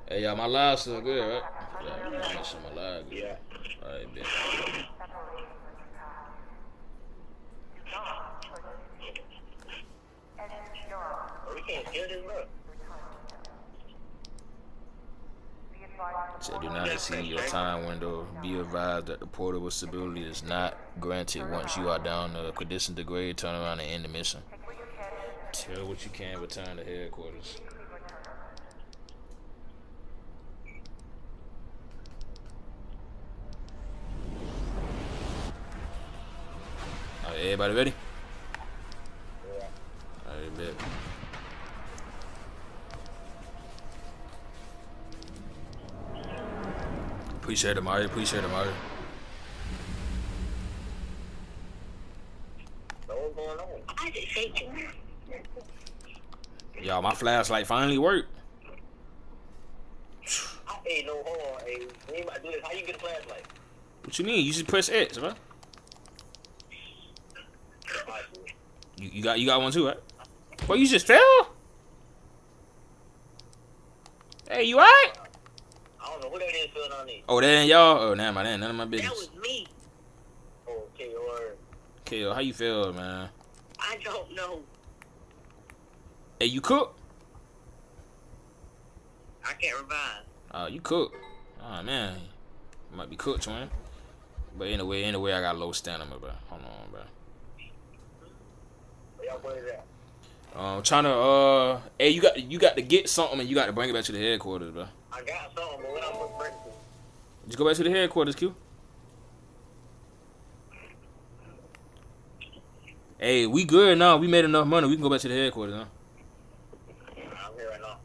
Hey, y'all, my live still good, right? Yeah, make sure my live good. Yeah. All right, bet. We can't kill this, bro. Said do not exceed your time window. Be advised that the portable stability is not granted once you are down the condition degrade. Turn around and end the mission. Tell what you can. Return to headquarters. Alright, everybody ready? Alright, bet. Appreciate it, Mario. What's going on? I just hate you. Y'all, my flashlight finally worked. Hey, no, hold on. Hey, we ain't about to do this. How you get a flashlight? What you mean? You just press X, bro. You got one too, right? Well, you just fell? Hey, you alright? I don't know who that is filling on these. Oh, that ain't y'all? Oh, nah, man, none of my business. That was me. Oh, KO. KO, how you feel, man? I don't know. Hey, you cook? I can't revive. Oh, you cook. Oh, man. You might be cooked, man. But anyway, I got low stamina, bro. Hold on, bro. Where y'all boys at? Trying to, hey, you got to get something and you got to bring it back to the headquarters, bro. I got something, but what I'm gonna bring to? Just go back to the headquarters, Q. Hey, we good now. We made enough money. We can go back to the headquarters, huh? I'm here right now.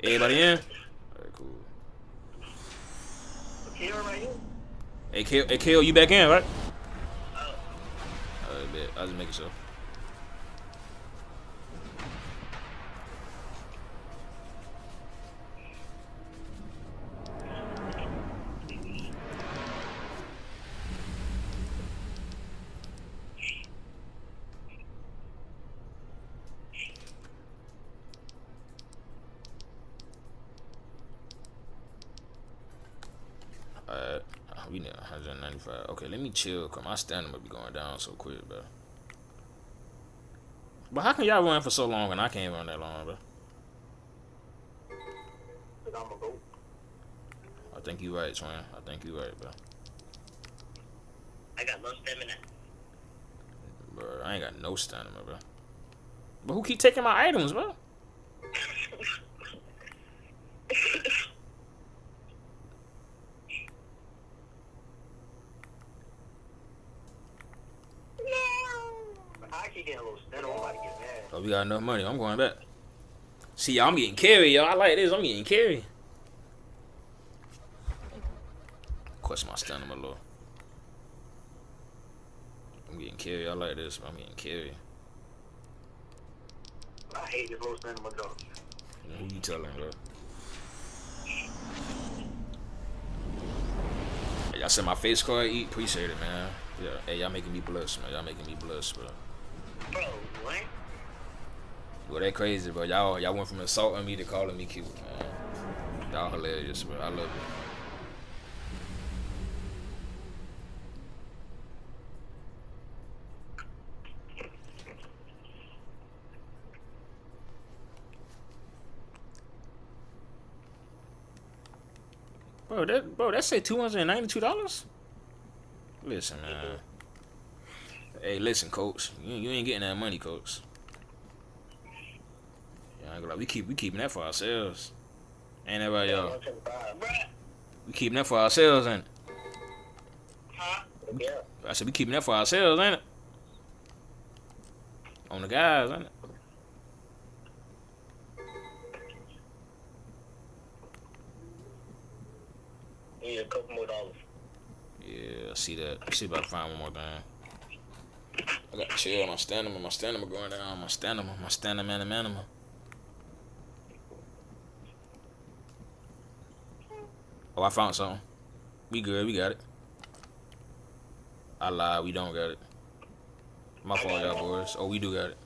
Everybody in? Alright, cool. Hey, KO, you back in, right? Alright, bet. I was just making sure. We need 195. Okay, let me chill, cause my stamina be going down so quick, bro. But how can y'all run for so long and I can't run that long, bro? I think you right, Twin. I think you right, bro. I got no stamina. Bro, I ain't got no stamina, bro. But who keep taking my items, bro? Oh, we got enough money. I'm going back. See, y'all, I'm getting carried, y'all. I like this. I'm getting carried. Question my stamina low. I'm getting carried. I like this, but I'm getting carried. I hate this low stamina though. Who you telling, bro? Hey, y'all send my face card, eat. Appreciate it, man. Yeah. Hey, y'all making me blush, man. Y'all making me blush, bro. Bro, what? Well, that crazy, bro. Y'all went from insulting me to calling me cute, man. Y'all hilarious, bro. I love it. Bro, that say $292? Listen, man. Hey, listen, coach. You ain't getting that money, coach. Yeah, I ain't gonna lie. We keeping that for ourselves. Ain't that right, y'all? We keeping that for ourselves, ain't it? I said we keeping that for ourselves, ain't it? On the guys, ain't it? Need a couple more dollars. Yeah, I see that. See if I can find one more thing. I got to chill. My stamina going down. My stamina. Oh, I found something. We good. We got it. I lied. We don't got it. My fault, y'all boys. Oh, we do got it.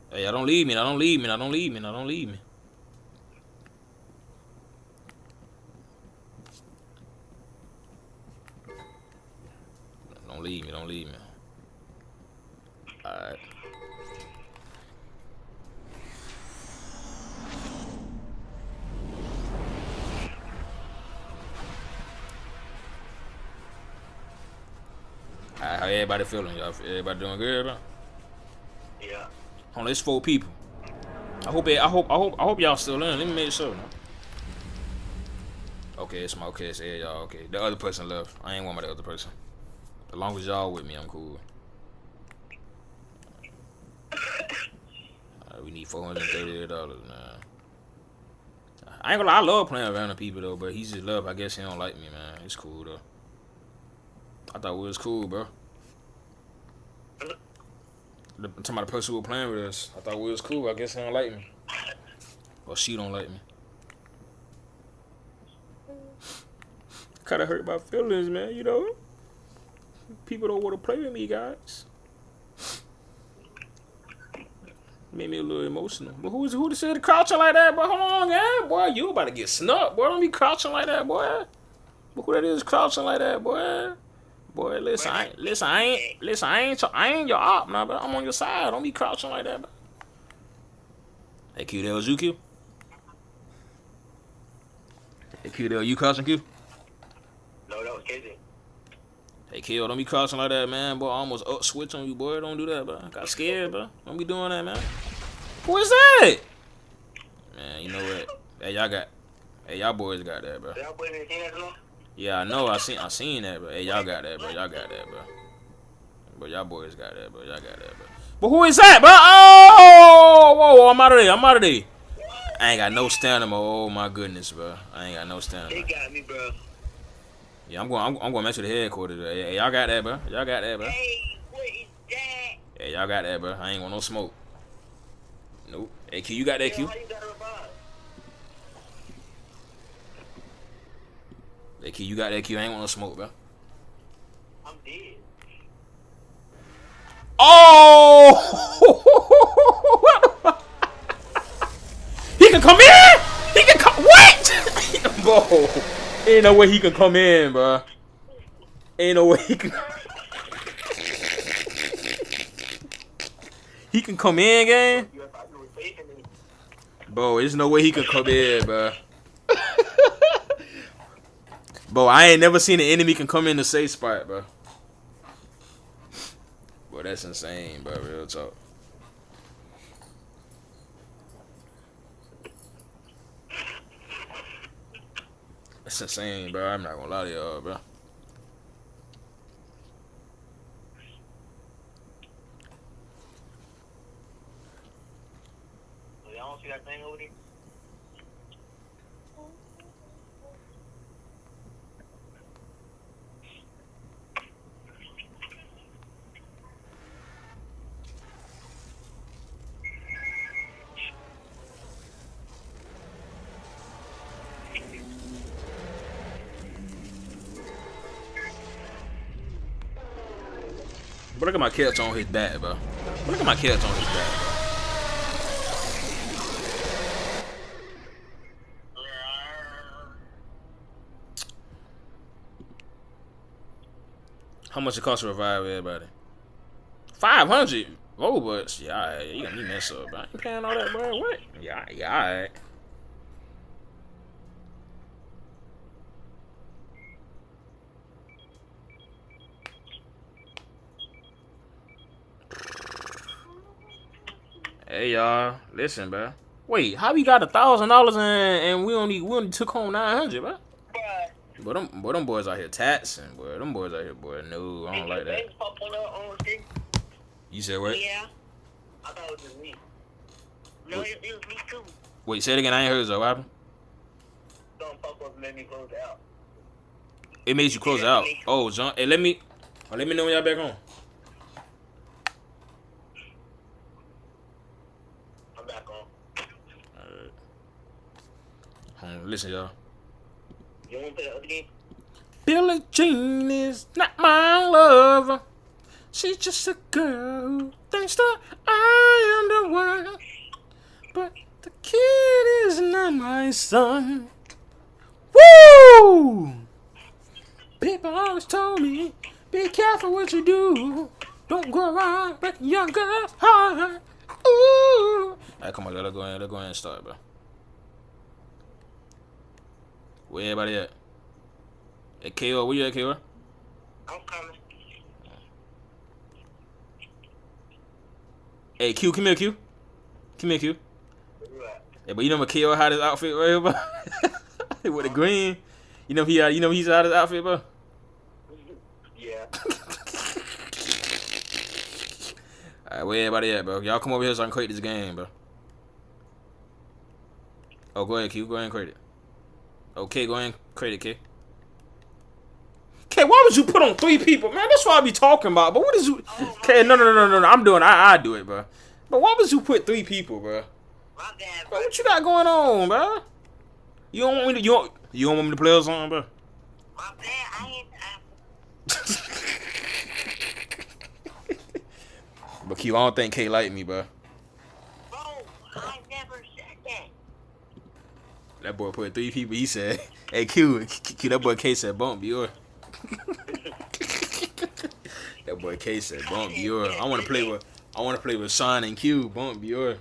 Hey, I don't leave me. Don't leave me. Don't leave me. Don't leave me. Alright. Alright, how everybody feeling? Y'all, everybody doing good, bro? Yeah. Hold on, it's 4 people. I hope y'all still in. Let me make sure. Okay, it's my okay. It's y'all. Okay, the other person left. I ain't want my other person. As long as y'all with me, I'm cool. We need $438, man. I ain't gonna lie, I love playing with random people though, but he's just love. I guess he don't like me, man. It's cool though. I thought we was cool, bro. I'm talking about the person who was playing with us. I thought we was cool. I guess he don't like me. Or she don't like me. Kinda hurt my feelings, man, you know? People don't want to play with me, guys. Made me a little emotional. But who said crouching like that, boy? Hold on, man. Boy, you about to get snuck, boy. Don't be crouching like that, boy. But who that is crouching like that, boy? Boy, listen, I ain't your op now, but I'm on your side. Don't be crouching like that, bro. Hey, Q, that was you, Q? Hey, Q, that was you crouching, Q? No, that was Casey. Hey, Q, don't be crouching like that, man. Boy, I almost up switch on you, boy. Don't do that, bro. Got scared, bro. Don't be doing that, man. Who is that? Man, you know what? Hey, y'all boys got that, bro. Y'all boys ain't seen that no? Yeah, I know. I seen that, bro. Hey, y'all got that, bro. Y'all got that, bro. But y'all boys got that, bro. Y'all got that, bro. But who is that, bro? Oh, whoa, I'm out of there. I ain't got no stamina. Oh my goodness, bro. I ain't got no stamina. They got me, bro. Yeah, I'm going back to the headquarters. Hey, y'all got that, bro. Y'all got that, bro. Hey, what is that? Hey, y'all got that, bro. I ain't want no smoke. Nope. Hey, Q, you got that, Q? Hey, Q, you got that, Q? I ain't want no smoke, bro. I'm dead. Oh! He can come in! He can come. What? Bro, ain't no way he can come in, bro. Ain't no way he can. He can come in, gang. Bro, there's no way he can come in, bro. Bro, I ain't never seen an enemy can come in the safe spot, bro. Bro, that's insane, bro. Real talk. That's insane, bro. I'm not gonna lie to y'all, bro. Y'all don't see that thing over there? But look at my catch on his back, bro. Look at my catch on his back, bro. How much it cost to revive everybody? 500. Oh, but yeah, alright. You got me messed up, bro. I ain't paying all that, bro. What? Yeah, alright. Hey y'all, listen, bro. Wait, how we got $1,000 and we only took home 900, bro? Boy, them boys out here taxing, boy. Them boys out here, boy. No, I don't like that. You said what? Yeah. I thought it was just me. No, it was me too. Wait, say it again. I ain't heard so. What happened? Some pop-ups made me close out. It made you close out. Oh, John. Hey, let me know when y'all back on. I'm back on. Alright. Hold on, listen, y'all. You want to play the other game? Billie Jean is not my lover. She's just a girl who thinks that I am the one. But the kid is not my son. Woo! People always told me, be careful what you do. Don't go around breaking young girls' heart. Ooh. Alright, come on, let's go ahead and start, bro. Where everybody at? Hey, KO, where you at, KO? I'm coming. Hey, Q, come here, Q. Come here, Q. Yeah, but you know what KO had his outfit right here, bro? With the green. You know he's out his outfit, bro? Yeah. Alright, where everybody at, bro? Y'all come over here so I can create this game, bro. Oh, go ahead, Q. Go ahead and create it. Okay, go ahead and create it, K. K, why would you put on 3 people, man? That's what I be talking about. But what is you? K, no. I'm doing. I do it, bro. But why would you put 3 people, bro? My bad, Bro, what you got going on, bro? You don't want me to you don't want me to play or something, bro? My bad. I ain't. But Q, I don't think K like me, bro. Bro, I never said that. That boy put 3 people. He said, "Hey Q, that boy K said bump Bior." That boy K said bump Bior. I want to play with Sean and Q. Bump Bior.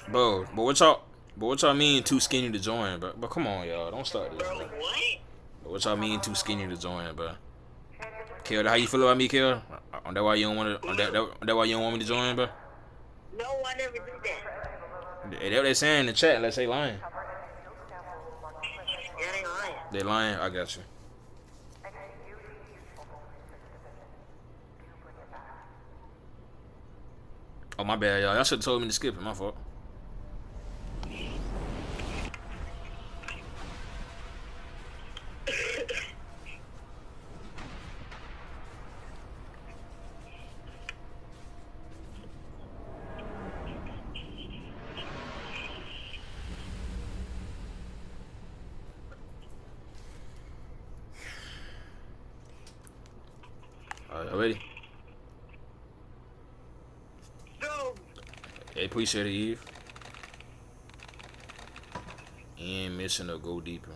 Bro, but what y'all mean too skinny to join, bro? But come on, y'all, don't start this, bro. But what y'all mean too skinny to join, bro? Kel, how you feel about me, Kel? That why you don't want to? That why you don't want me to join, bro? No, I never did that. That's what they saying in the chat. Let's say lying. Yeah, they lying. They lying. I got you. Oh my bad, y'all. Y'all should have told me to skip it. My fault. Alright, y'all ready? No. Hey, appreciate it, Eve. Ain't missing or go deeper.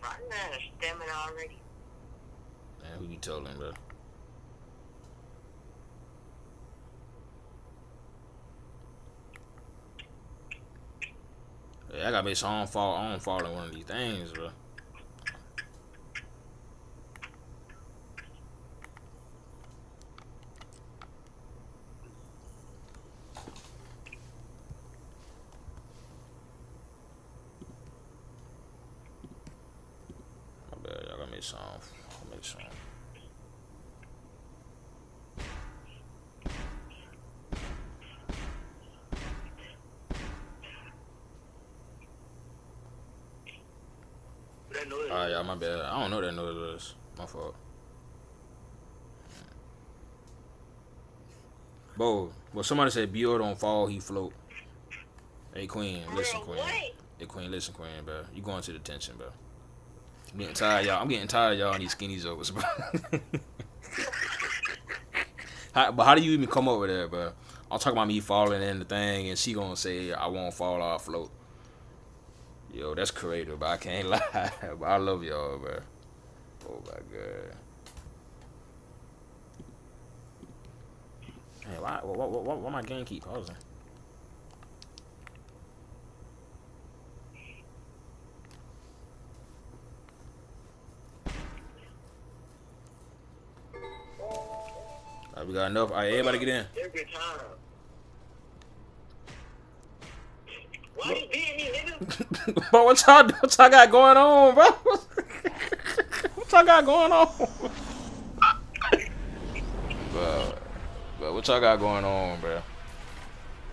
I'm not a stamina already. Man, who you telling, bro? Hey, I gotta make sure I don't fall in one of these things, bro. My bad, y'all gotta make sure I don't. Make sure. Alright, y'all, my bad. I don't know what that noise was. My fault. Bro, well, somebody said Bior don't fall, he float. Hey Queen, listen, Queen. Hey Queen, listen, Queen, bro. You going to detention, bro. I'm getting tired, y'all. I'm getting tired of y'all on these skinny jokes, bro. But how do you even come up with that, bro? I'm talking about me falling in the thing, and she gonna say I won't fall off float. Yo, that's creative, but I can't lie. But I love y'all, bro. Oh my god. Hey, why my game keep pausing? Alright, we got enough. Alright, everybody get in. Every time. Why you beating me, nigga? Bro, what y'all got going on, bro? What y'all got going on? Bro, what y'all got going on, bro?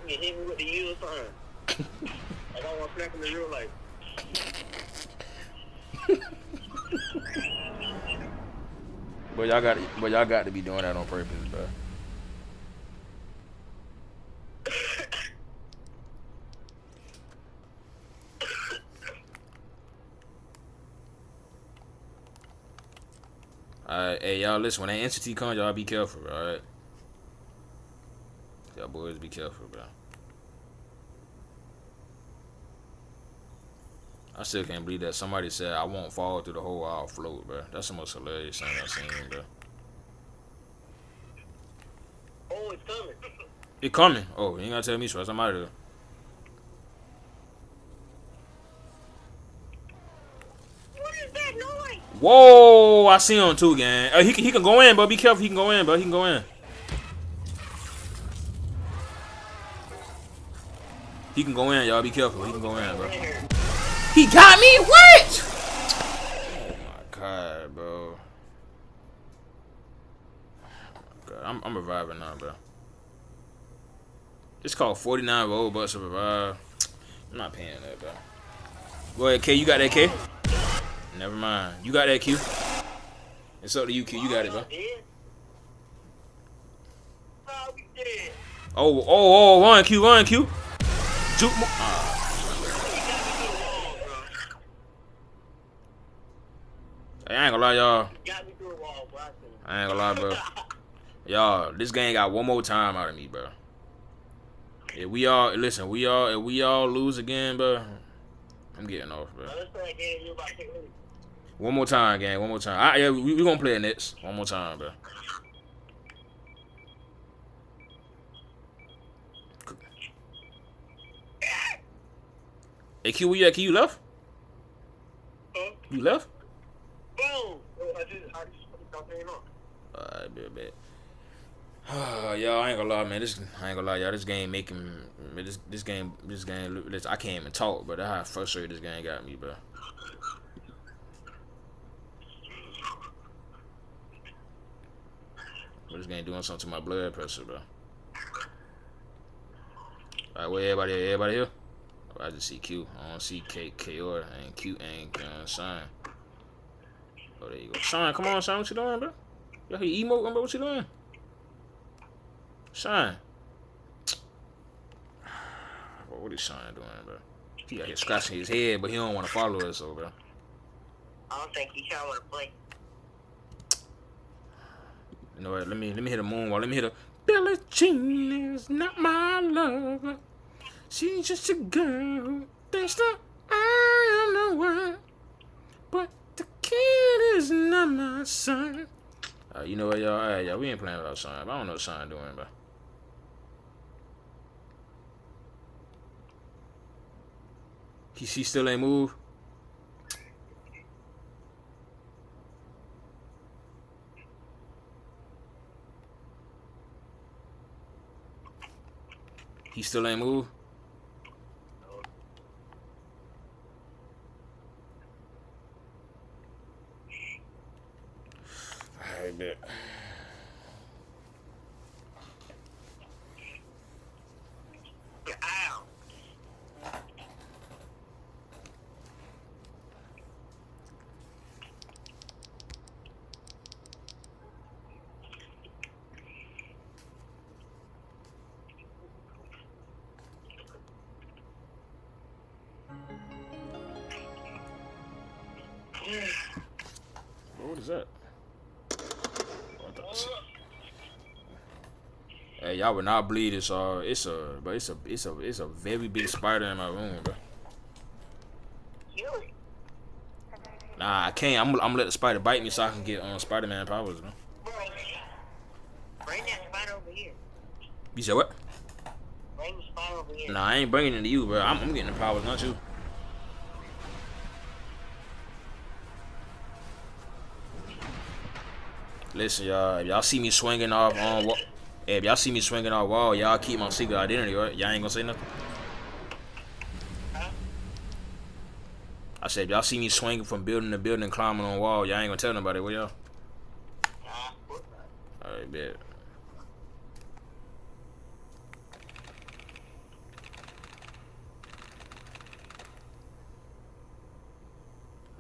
You hit me with the yield sign. Like I want to snap in the real life. But y'all got to be doing that on purpose, bro. Alright, hey y'all, listen, when that entity comes, y'all be careful, alright? Y'all boys be careful, bro. I still can't believe that somebody said I won't fall through the hole, I'll float, bro. That's the most hilarious thing I've seen, bro. Oh, it's coming. It coming. Oh, you ain't gotta tell me, Stress. I'm out of there. What is that noise? Whoa, I see him too, gang. He can go in, bro. Be careful. He can go in, bro. He can go in. He can go in, y'all. Be careful. He can go in, bro. He got me. What? Oh my god, bro. God, I'm reviving now, bro. It's called 49 roll bucks to revive. I'm not paying that, bro. Go ahead, K. You got that, K? Never mind. You got that, Q? It's up to you, Q. You got it, bro. Oh, run, Q, run, Q. Juke. Hey, I ain't gonna lie, y'all. I ain't gonna lie, bro. Y'all, this game got one more time out of me, bro. If we all lose again, bro, I'm getting off, bro. One more time, gang. One more time. Yeah, we gonna play it next. One more time, bro. Hey, Q, where you at? Q, you left? You left? Alright, bet. Y'all, I ain't gonna lie, man. I ain't gonna lie, y'all. This game making this game. I can't even talk, but that's how frustrated this game got me, bro. But this game doing something to my blood pressure, bro. Alright, where everybody here? Oh, I just see Q. I don't see K or and Q and Shine. Oh, there you go. Shine, come on, Shine. What you doing, bro? Yo, he emoting, bro. What you doing? Shine. What is Shine doing, bro? He out here scratching his head, but he don't want to follow us, so, bro. I don't think he trying to play. You know what? Let me hit a moonwalk. Let me hit a Billie Jean is not my lover. She's just a girl. Thinks that I am the one. But the kid is not my son. You know what, y'all? Alright, y'all. We ain't playing without Shine. I don't know what Shine doing, bro. He still ain't moved. He still ain't moved. Alright, bet. What is that? Hey, y'all would not believe this. It's a very big spider in my room, bro. Nah, I can't. I'm gonna let the spider bite me so I can get Spider-Man powers, bro. Bring that spider over here. You said what? Bring the spider over here. Nah, I ain't bringing it to you, bro. I'm getting the powers, not you. Listen, y'all. If y'all see me swinging off on if y'all see me swinging off wall, y'all keep my secret identity, right? Y'all ain't gonna say nothing. I said, if y'all see me swinging from building to building, climbing on wall, y'all ain't gonna tell nobody, will y'all? Alright, bet.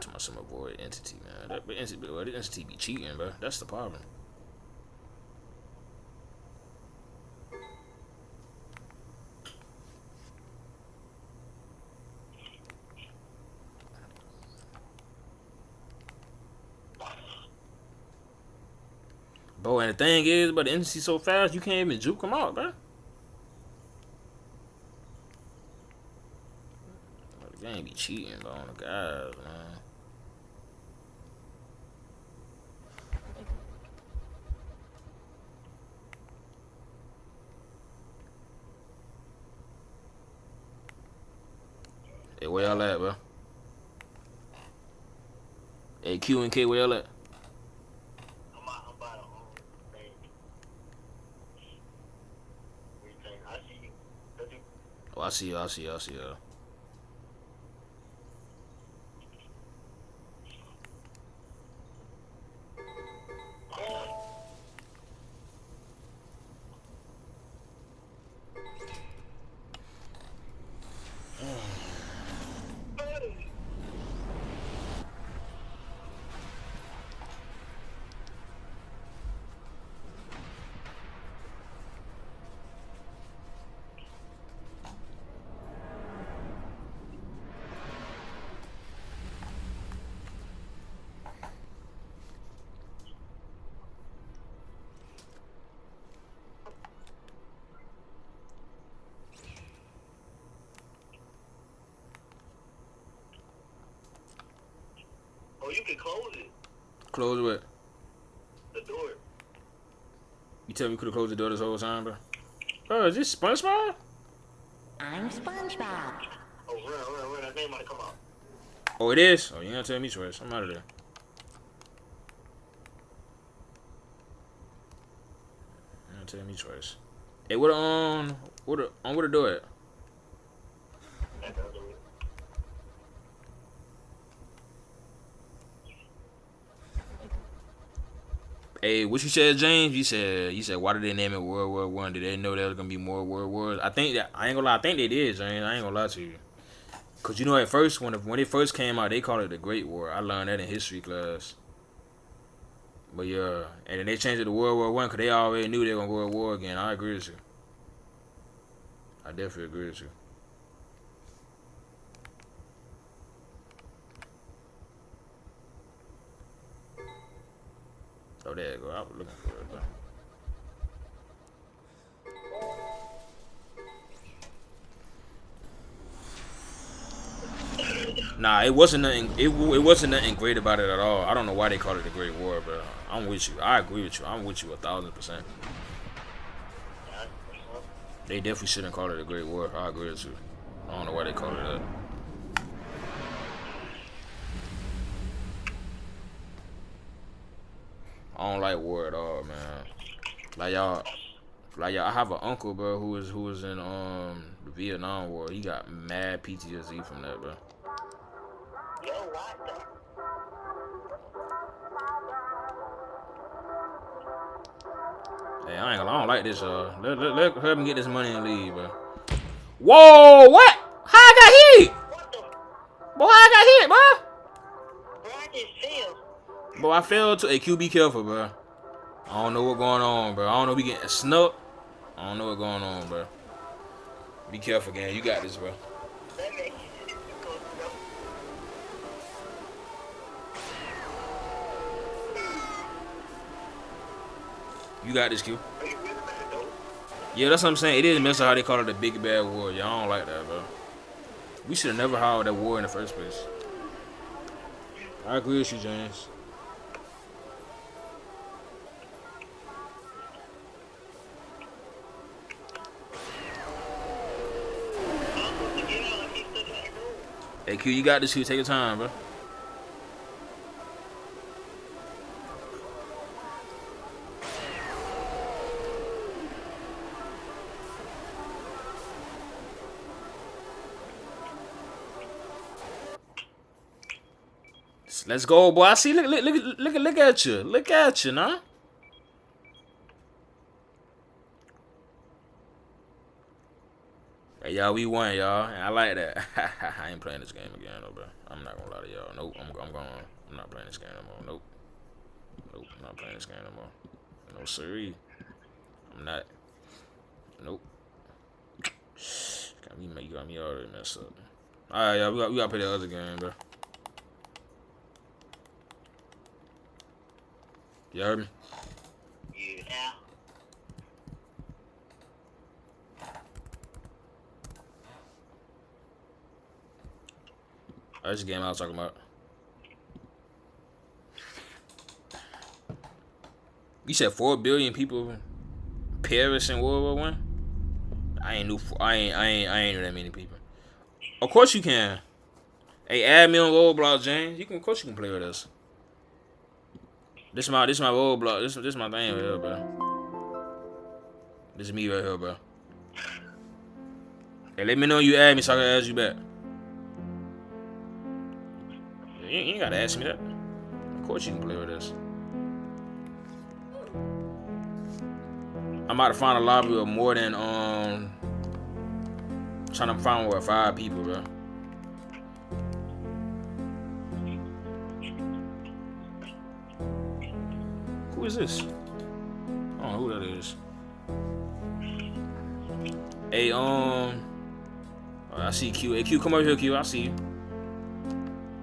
To my some avoid entity, man. The entity be cheating, bro. That's the problem. Bro, and the thing is, but the entity so fast, you can't even juke them out, bro. The game be cheating, bro, on the guys, man. Hey, where y'all at, bro? Hey, Q and K, where y'all at? Oh, I see you. Oh, you can close it. Close what? The door. You tell me you could have closed the door this whole time, bro? Bro, is this SpongeBob? I'm SpongeBob. Oh, run. That name might come out. Oh, it is? Oh, you ain't gonna tell me twice. I'm out of there. You ain't gonna tell me twice. Hey, where the door at? Hey, what you said, James? You said, why did they name it World War One? Did they know there was gonna be more World Wars? I ain't gonna lie. I think they did, James. I ain't gonna lie to you. Cause you know, at first when it first came out, they called it the Great War. I learned that in history class. But yeah, and then they changed it to World War One because they already knew they were gonna go to war again. I agree with you. I definitely agree with you. Oh, there you go. I was looking for it, bro. Nah, it wasn't nothing. It wasn't nothing great about it at all. I don't know why they called it the Great War, but I'm with you. I agree with you. I'm with you 1,000%. They definitely shouldn't call it a Great War. I agree with you. I don't know why they called it that. I don't like war at all, man. Like y'all, I have an uncle, bro, who was in the Vietnam War. He got mad PTSD from that, bro. Hey, I don't like this, let him get this money and leave, bro. Whoa, what? How I got hit? Boy, how I got hit, bro? Bro, I just fell. Bro, I fell to a Q. Be careful, bro. I don't know what's going on, bro. I don't know if we getting snuck. I don't know what's going on, bro. Be careful, gang. You got this, bro. You got this, Q. Yeah, that's what I'm saying. It is messed up how they call it the big bad war. Y'all don't like that, bro. We should have never hired that war in the first place. I agree with you, James. Hey, Q, you got this, Q. Take your time, bro. Let's go, boy. I see. Look at you. Look at you, nah. Hey, y'all, we won, y'all. I like that. I ain't playing this game again, though, bro. I'm not gonna lie to y'all. Nope. I'm going. I'm not playing this game no more. Nope. Nope. I'm not playing this game no more. No siree. I'm not. Nope. You got me already messed up. All right, y'all. We got to play the other game, bro. You heard me? Yeah. That's the game I was talking about. You said 4 billion people perish in World War I? I ain't knew that many people. Of course you can. Hey, add me on Roblox, James. Of course you can play with us. This my Roblox. This my thing right here, bro. This is me right here, bro. Hey, let me know you add me so I can add you back. You ain't gotta ask me that. Of course you can play with us. I'm about to find a lobby with more than trying to find 5 people, bro. Who is this? I don't know who that is. Hey, oh, I see Q. Hey, Q, come over here, Q. I see you.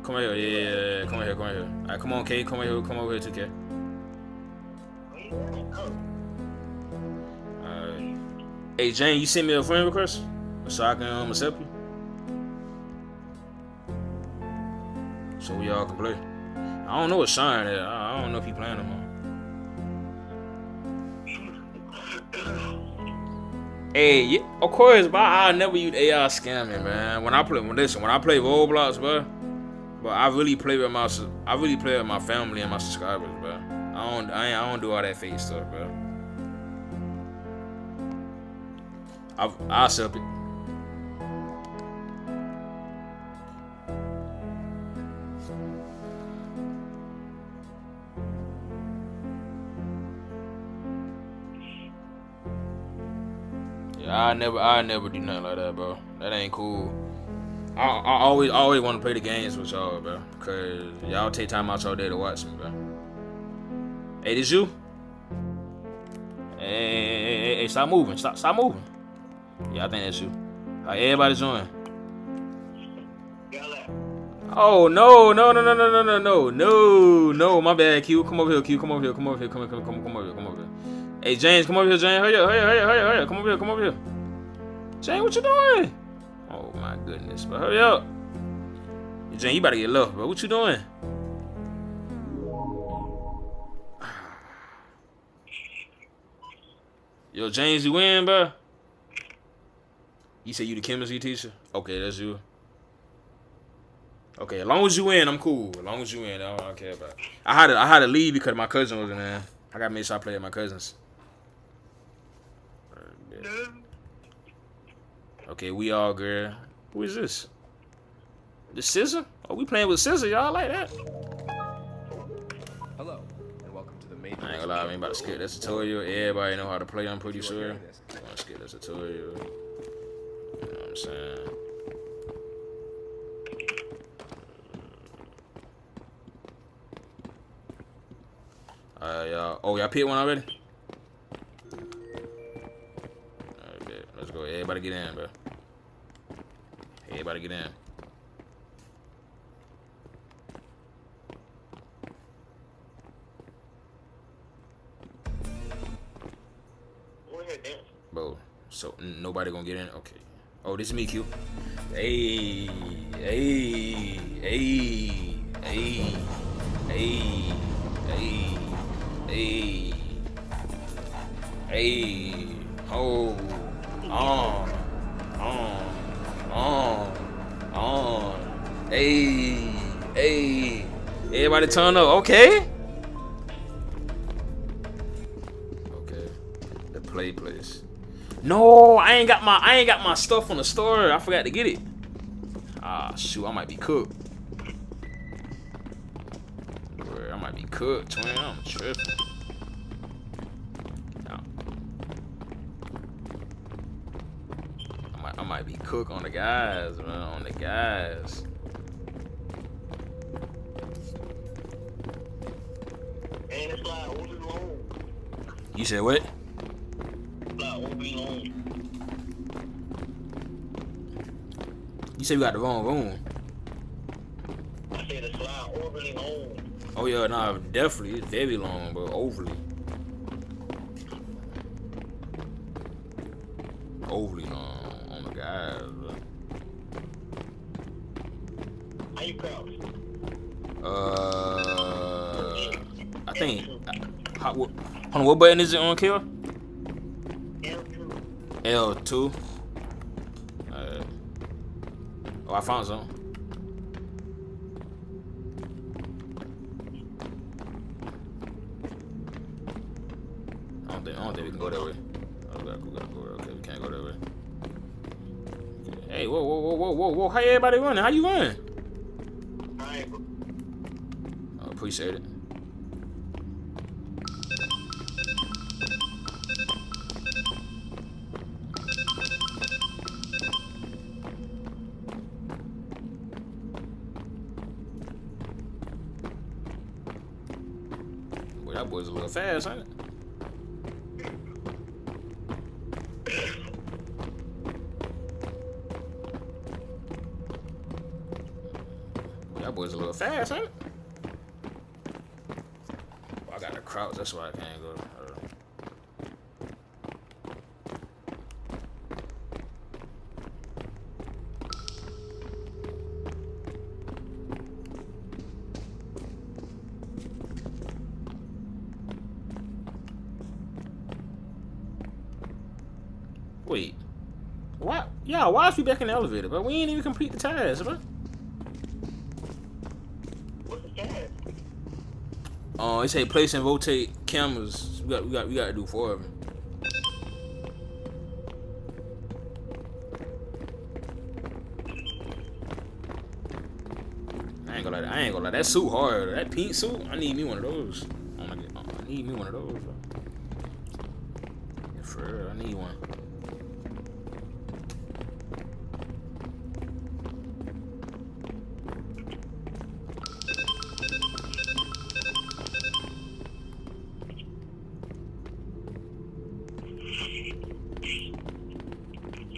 Come over here, yeah. Come over here. All right, come on, K. Come over here, 2K. Alright. Hey, Jane, you sent me a friend request so I can accept you. So we all can play. I don't know what Shine is. I don't know if he playing no more. Hey, yeah, of course, but I never use AI scamming, man. When I play Roblox, bro. But I really play with my family and my subscribers, bro. I don't do all that fake stuff, bro. I'll sub it. Yeah, I never do nothing like that, bro. That ain't cool. I always want to play the games with y'all, bro. Cause y'all take time out your day to watch me, bro. Hey, this you? Hey, stop moving. Stop moving. Yeah, I think that's you. Alright, everybody join. Oh no, my bad, Q. Come over here, Q. Come over here. Hey, James, come over here, James. Hurry up. Come over here. James, what you doing? Oh my goodness, bro. Hurry up. James, you better get left, bro. What you doing? Yo, James, you win, bro? You said you the chemistry teacher? Okay, that's you. Okay, as long as you win, I'm cool. As long as you win, I don't care about it. I had to leave because my cousin was in there. I gotta make sure I play with my cousins. Okay, we all good. Who is this? The Scissor? Oh, we playing with Scissor, y'all like that? Hello, and welcome to the main. I ain't gonna lie, I ain't about to skip that tutorial. Everybody know how to play, I'm pretty sure. I'm gonna skip that tutorial. You know what I'm saying? Alright, y'all. Oh, y'all picked one already? Alright, bet. Let's go. Everybody get in, bro. Everybody get in. Bro, so nobody gonna get in? Okay. Oh, this is me, Q. Hey, hey, hey, hey, hey, hey, hey, hey, ho, on, hey, hey. Everybody turn up, okay? Okay. The play place. No, I ain't got my stuff on the store. I forgot to get it. Ah, shoot, I might be cooked. Bro, I might be cooked, twin. I'm tripping. I might be cooked on the guys, man. On the guys. You said what? You said we got the wrong room. I said the slide overly long. Oh yeah, nah, definitely. It's very long, but overly. Overly long on the guys, bro. How you crouch? I think. Hold on, what button is it on, Kill? L2. L2. Oh, I found some. I don't think we can go that way. Oh, we gotta go. Okay, we can't go that way. Okay. Hey, whoa! How everybody running? How you running? Oh, appreciate it. Boy, that boy's a little fast, ain't it? That boy's a little fast, ain't it? Oh, I got a crouch, that's why I can't go. Wait. Why? Yeah, why is we back in the elevator, bro? We ain't even complete the task, bro. What's the task? It say place and rotate cameras. We got to do 4 of them. I ain't gonna lie. That suit hard. That pink suit. I need me one of those. I need me one of those, bro. Yeah, for real, I need one.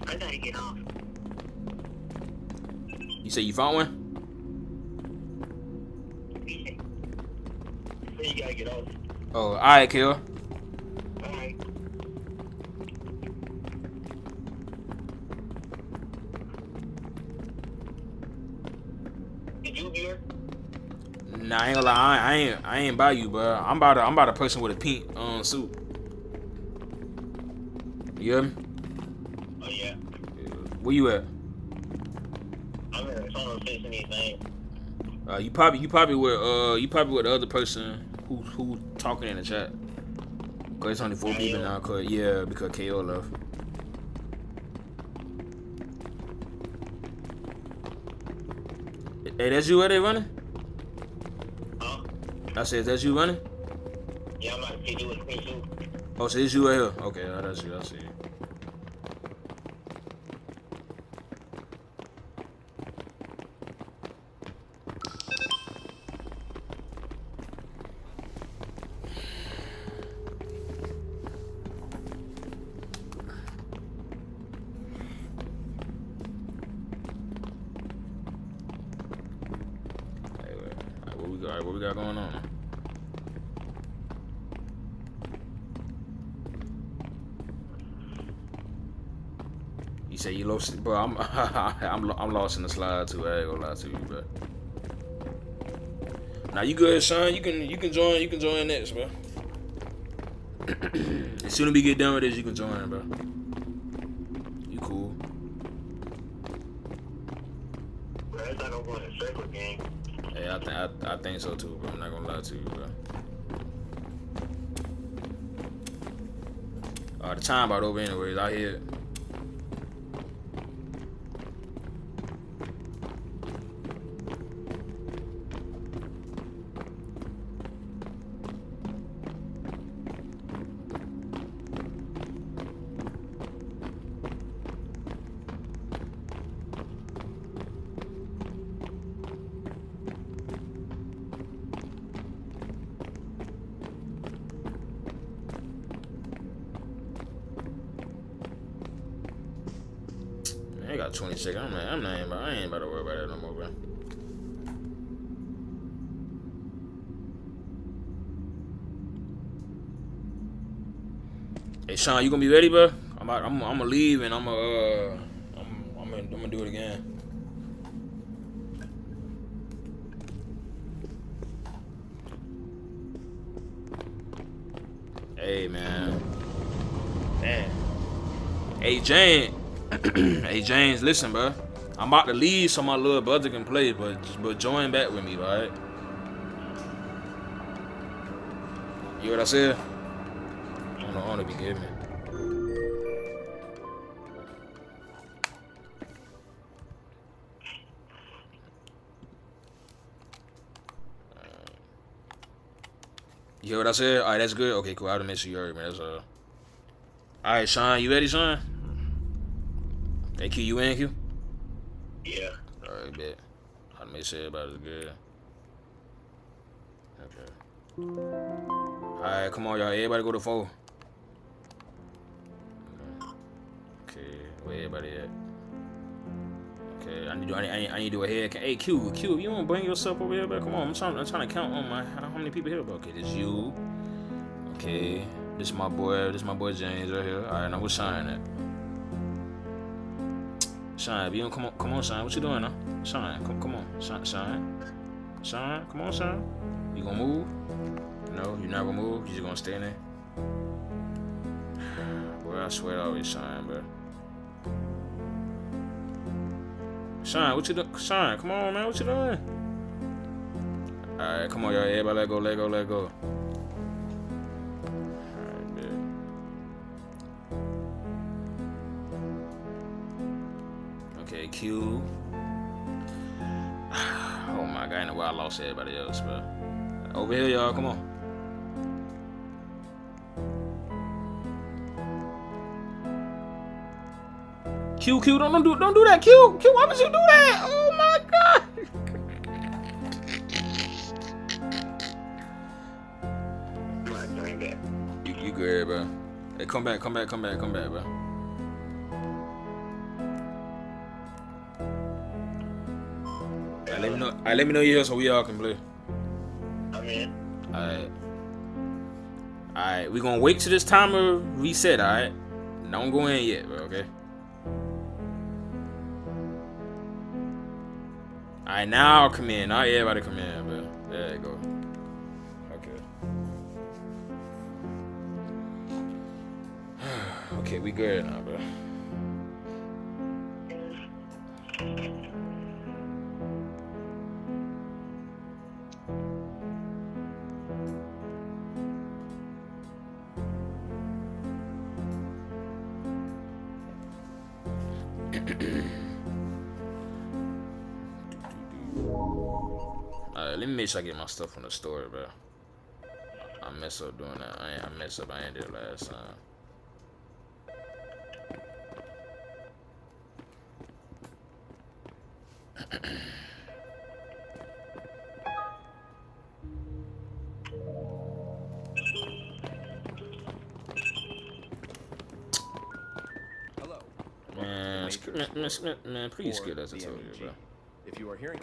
I gotta get off. You say you found one? So you gotta get off. Oh, alright, Kill. Alright. Did you hear? Nah, I ain't gonna lie. I ain't by you, bro. I'm about a person with a pink suit. You hear me? Oh yeah. Where you at? I'm in the tunnel fixing these things. You probably with the other person who talking in the chat. Cause it's only 4 people now. Because KO left. Hey, that's you right there running? Huh? I said, that's you running? Yeah, I'm about to see you with a pink suit. Oh, so it's you right here. Okay, that's you. I see you. Alright, what we got going on? say you lost, bro. I'm lost in the slide too. I ain't gonna lie to you, bro. Now you good, Sean? You can join next, bro. As soon as we get done with this, you can join, bro. You cool? Yeah, I think so too, bro. I'm not gonna lie to you, bro. The time about over anyways. Out here. I got 20 seconds. I ain't about to worry about that no more, bro. Hey Sean, you gonna be ready, bro? I'm gonna leave and I'm gonna do it again. Hey man. Damn. Hey Jane. Hey James, listen, bro. I'm about to leave so my little brother can play, but join back with me, alright? You hear what I said? I don't want to be giving. You hear what I said? Alright, that's good. Okay, cool. I had to make sure you heard me. That's Alright, Sean, you ready, Sean? Hey, Q, you in, Q? Yeah. Alright, bet. I'll make sure everybody's good. Okay. Alright, come on, y'all. Everybody go to 4. Okay, where everybody at? Okay, I need to do a head count. Hey, Q, you wanna bring yourself over here, bro? Come on, I'm trying to count on how many people here, bro. Okay, this you. Okay, this my boy James right here. Alright, now what's Shine at? Shine, if you don't come on, Shine. What you doing now? Shine, come on, Shine, come on, Shine. You gonna move? No, you're not gonna move. You just gonna stay in there. Boy, I swear I always Shine, bro. Shine, what you doing? Shine, come on, man. What you doing? All right, come on, y'all. Everybody, let go. Okay, Q. Oh my God, I know why I lost everybody else, bro. Over here, y'all, come on. Q, don't do that, Q, why would you do that? Oh my God. You good, bro. Hey, come back, bro. Let me know you're here so we all can play. I'm in. Alright, we gonna wait till this timer reset, alright? Don't go in yet, bro, okay? Alright, now come in. Now everybody come in, bro. There you go. Okay. Okay, we good now, bro. Alright, let me make sure I get my stuff from the store, bro. I mess up doing that. I mess up. I ain't did it last time. Man, please skip that tutorial, bro. If you are hearing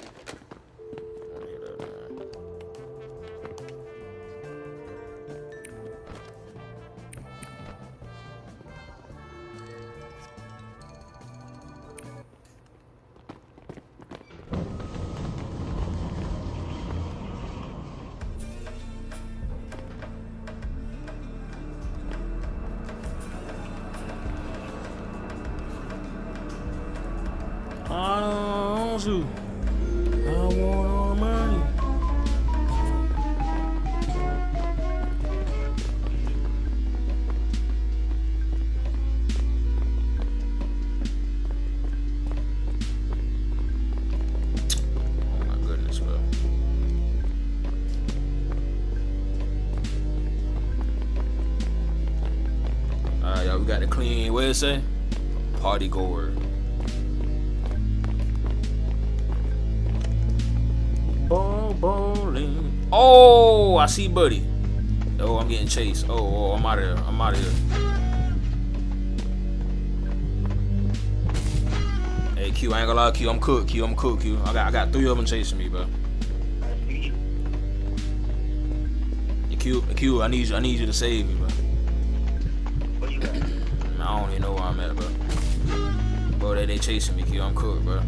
to. I want all money. Oh my goodness, bro. Alright, y'all, we got the clean, what it say? Party goer. Bowling. Oh, I see buddy. Oh, I'm getting chased. Oh, I'm out of here. I'm out of here. Hey Q, I ain't gonna lie, Q. I'm cooked, Q. I'm cooked, Q. I got 3 of them chasing me, bro. Q, I need you to save me, bro. Where you at? I don't even know where I'm at, bro. Bro, they chasing me, Q. I'm cooked, bro.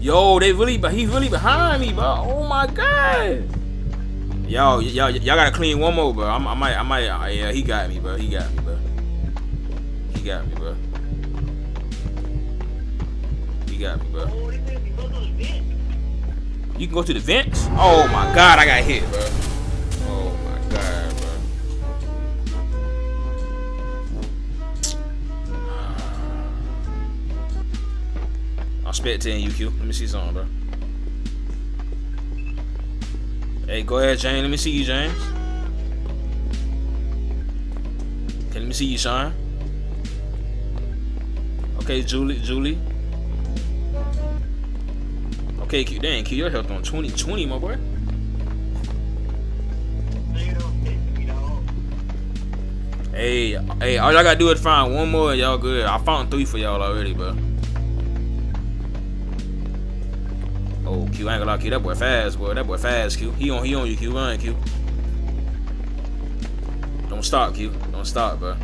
Yo, he really behind me, bro. Oh my god. Y'all gotta clean one more, bro. I might. Yeah, he got me, bro. He got me, bro. He got me, bro. He got me, bro. You can go to the vents? Oh my god, I got hit, bro. Oh my god, bro. I'm spectating you, Q. Let me see something, bro. Hey, go ahead, James. Let me see you, James. Okay, let me see you, Sean. Okay, Julie. Okay, Q. Dang, Q, your health on 20, my boy. Hey, all y'all gotta do is find one more, and y'all good. I found 3 for y'all already, bro. Oh, Q, I ain't gonna lie, Q. That boy fast, boy. That boy fast, Q. He on you, Q. Run, Q. Don't stop, Q. Don't stop, bro.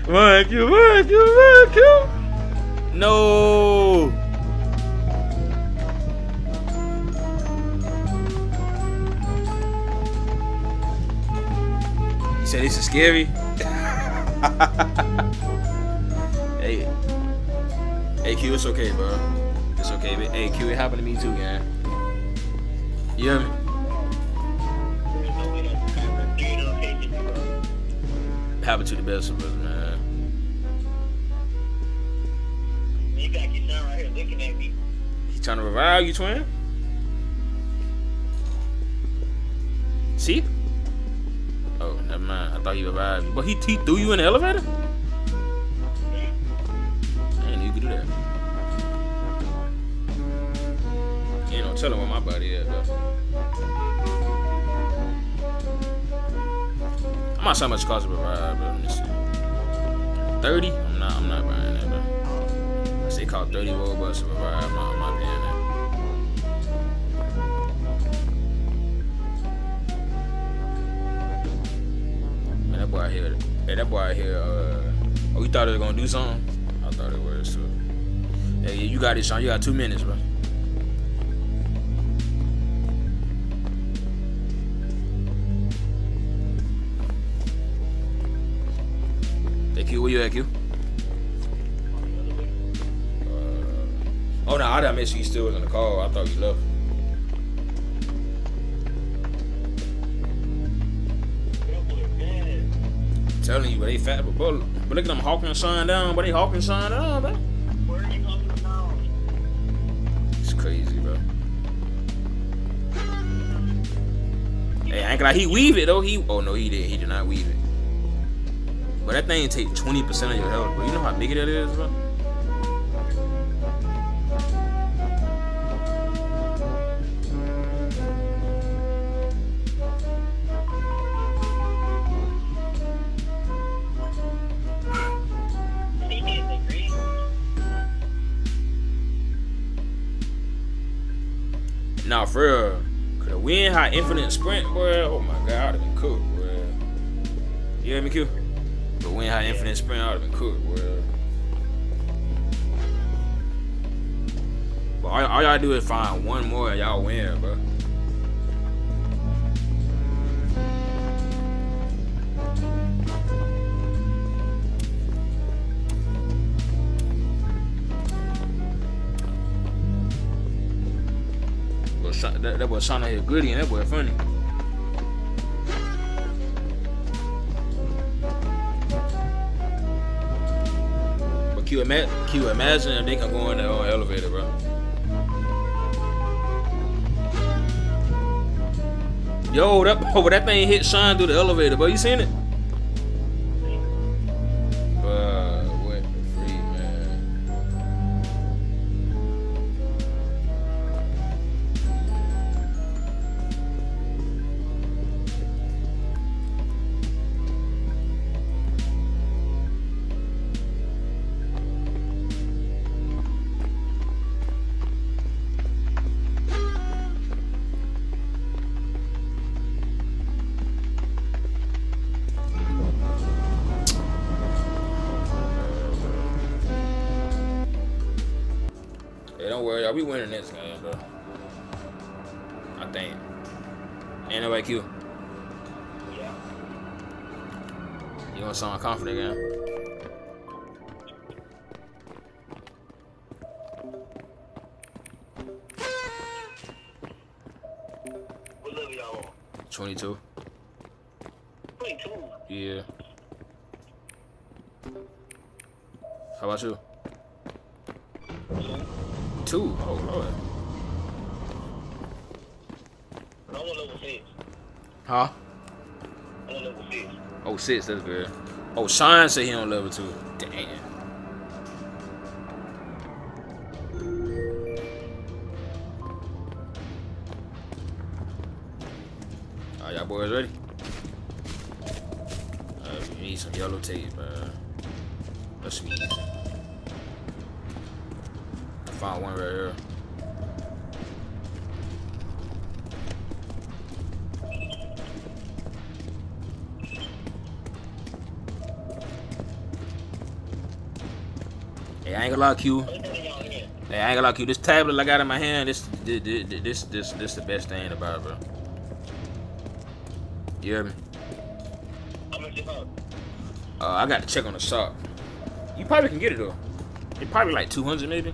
Run, Q. Run, Q. Run, Q. No. You said this is scary? Hey, Q, it's okay, bro. It's okay, but hey, Q, it happened to me too, man. You hear me? It happened to the best of us, man. You got your son right here looking at me. He trying to revive you, twin? See? Oh, never mind. I thought he revived you. But he threw you in the elevator? Do that. You know, tell him where my body is, though. I'm not sure how much it costs to revive, bro. Let me see. 30? I'm not buying that, bro. I say it cost 30 Robux to revive. I'm not paying that. Man, that boy out here. Hey, that boy out here. Oh, you thought it was gonna do something? I thought it was too. Hey, you got it, Sean. You got 2 minutes, bro. Hey, Q, where you at, Q? Oh, no, I didn't make sure you still was on the call. I thought you left. I'm telling you, but they fat, but look at them hawking sign down, but they hawking sign down, bro. It's crazy, bro. Hey, I ain't gonna lie, he weave it though. Oh no, he did. He did not weave it. But that thing take 20% of your health, bro. You know how big that is, bro? Nah, for real. Could have win high infinite sprint, boy. Oh my god, I'd have been cooked, boy. You hear me, Q? But win high infinite sprint, I'd have been cooked, boy. But all y'all do is find one more and y'all win, bro. that boy Shauna here goody and that boy funny. But Q, imagine if they can go in the elevator, bro. Yo, that thing hit Sean through the elevator, bro. You seen it? What the freak, man. Hey, don't worry, y'all. We winning this game, bro. I think. Ain't nobody Q. Yeah. You gonna sound confident, man? What level y'all on? 22. 22. Yeah. How about you? 2. Oh Lord. I'm on level 6. Huh? I'm on level 6. Oh, 6, that's good. Oh, Sean said he on level 2. Damn. Alright, y'all boys ready? We need some yellow tape, man. Let's see. I found one right here. Hey, I ain't gonna lie, Q. Hey, I ain't gonna lie, Q. This tablet I got in my hand, this the best thing about it, bro. You hear me? I got to check on the shop. You probably can get it though. It probably like 200 maybe.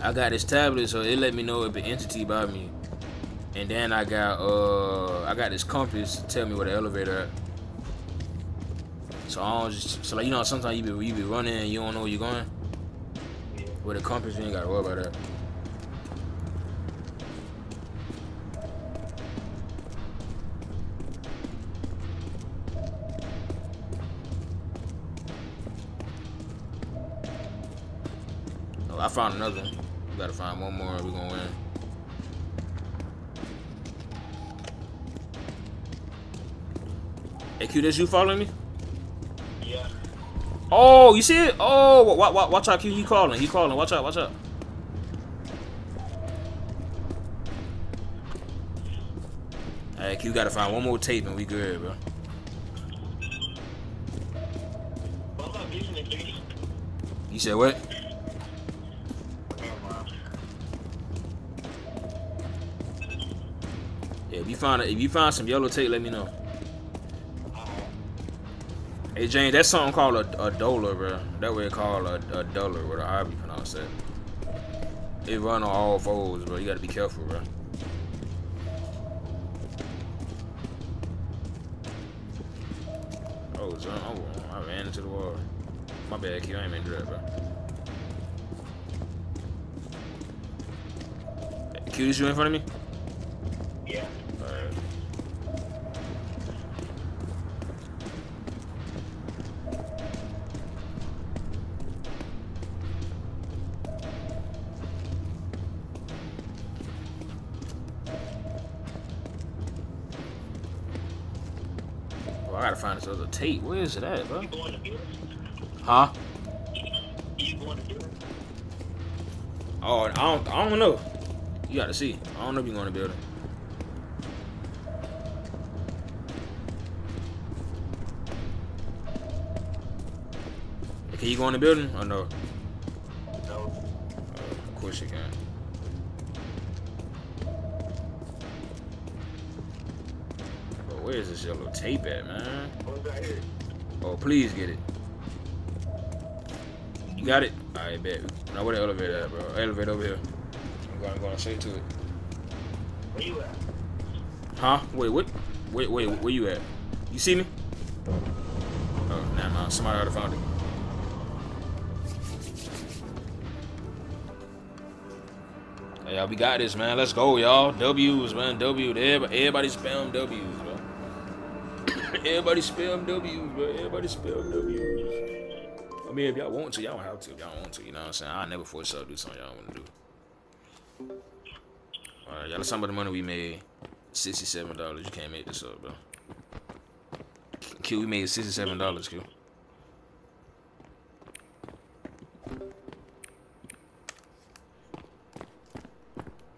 I got this tablet, so it let me know if an entity by me. And then I got this compass to tell me where the elevator at. So I don't just like, you know, sometimes you be running and you don't know where you're going. With a compass, you ain't gotta worry about that. Oh, I found another one. We gotta find one more and we're gonna win. Hey Q, this you following me? Yeah. Oh, you see it? Oh, watch out, Q. He calling. Watch out, watch out. Hey, Q, gotta find one more tape and we good, bro. You said what? Yeah, if you find some yellow tape, let me know. Hey James, that's something called a dollar, bro. That way it's called a dollar, or however you pronounce that. It run on all fours, bro. You gotta be careful, bro. Oh, I ran into the wall. My bad, Q. I ain't meant to do that, bro. Hey, Q, is you in front of me? Yeah. Alright. Oh, I gotta find this other tape. Where is it at, bro? Huh? Oh, I don't know. You gotta see. I don't know if you're going to building. Can you go in the building or no? No. Of course you can. But where is this yellow tape at, man? What's that here? Oh, please get it. You got it? Alright, bet. Now where the elevator at, bro? Elevator over here. I'm going straight to it. Where you at? Huh? Wait, what? Wait, where you at? You see me? Oh, nah, somebody already found it. Hey, y'all, we got this, man. Let's go, y'all. W's, man. W's. Everybody spam W's, bro. Everybody spam W's, bro. Everybody spam W's. I mean, if y'all want to, y'all don't have to. If y'all want to, you know what I'm saying? I'll never force y'all to do something y'all want to do. Alright, y'all, some of the money we made. $67. You can't make this up, bro. Q, we made $67, Q.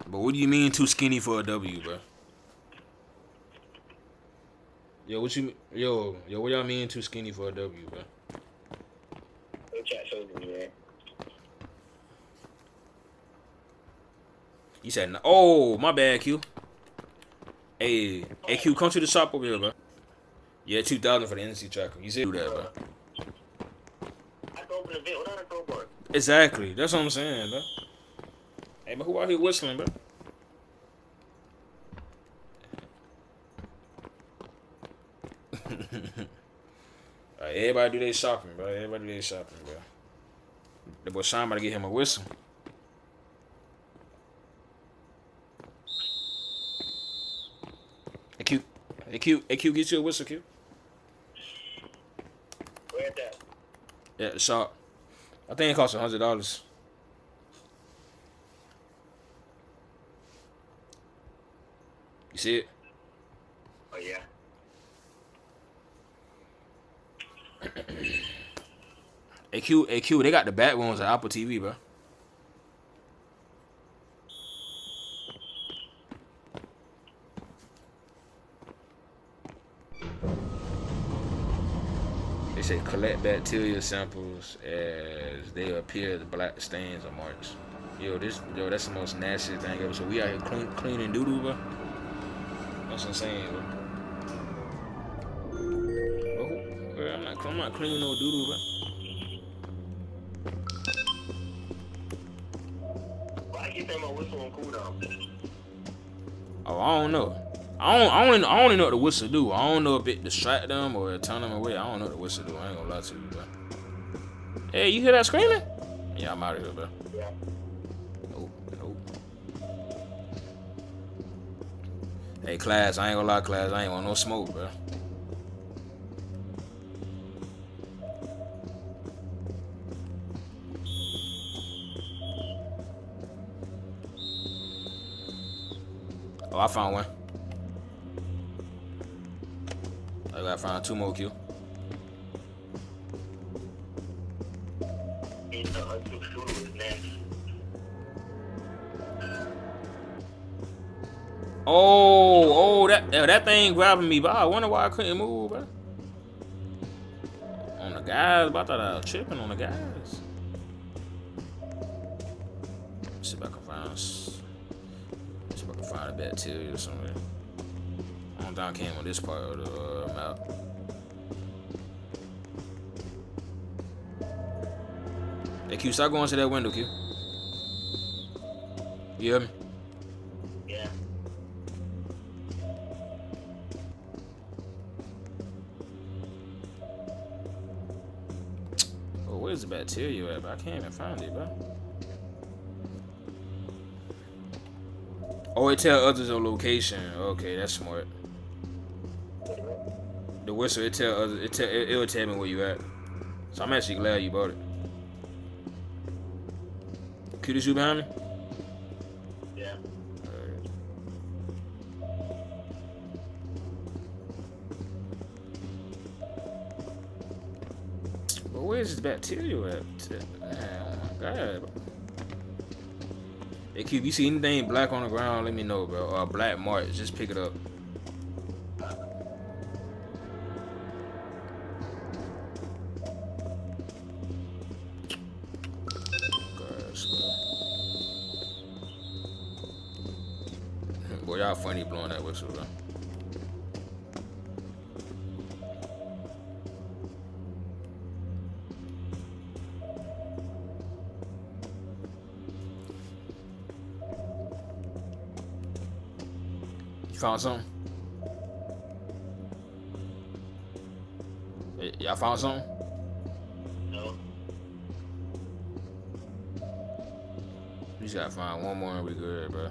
But what do you mean too skinny for a W, bro? Yo, what you what y'all mean too skinny for a W, bro? You said no. Oh, my bad, Q. Hey, Q, come to the shop over here, bro. Yeah, 2,000 for the NC tracker. You said do that, bro. I can open the vent without a crowbar. Exactly. That's what I'm saying, bro. Hey, but who out here whistling, bro? Alright, everybody do their shopping, bro. Everybody do their shopping, bro. The boy Sean about to get him a whistle. Hey, Q, get you a whistle, Q. Where's that? Yeah, the shop. I think it costs $100. You see it? Oh, yeah. Hey, Q, they got the bat ones at Apple TV, bro. They say collect bacteria samples as they appear as black stains or marks. Yo, that's the most nasty thing ever. So we out here cleaning doo-doo, bro. That's insane, bro. Bro, I'm not cleaning no doo-doo, bro. Why you think my whistle on cooldown? Oh, I don't know. I only know what the whistle do. I don't know if it distract them or turn them away. I don't know what the whistle do. I ain't gonna lie to you, bro. Hey, you hear that screaming? Yeah, I'm out of here, bro. Yeah. Nope. Hey, class, I ain't gonna lie, class. I ain't want no smoke, bro. Oh, I found one. I gotta find 2 more, Q. Oh, that thing grabbing me, but I wonder why I couldn't move, bro. On the guys, but I thought I was tripping on the guys. Let's see if I can find a bacteria or something. I don't think I came on this part of the map. Hey, Q, stop going to that window, Q. You hear me? Yeah. Oh, where's the bacteria at, bro? I can't even find it, bro. Oh, it tell others a location. Okay, that's smart. The whistle, it'll tell me where you at. So I'm actually glad you bought it. Q, this you behind me? Yeah. Alright. Well, where's this bacteria at? Oh my god. Hey, Q, if you see anything black on the ground, let me know, bro. Or a black mark, just pick it up. Gosh, bro. Boy, y'all funny blowing that whistle, bro. found something? Y'all found something? No. We just gotta find one more and we good, bro.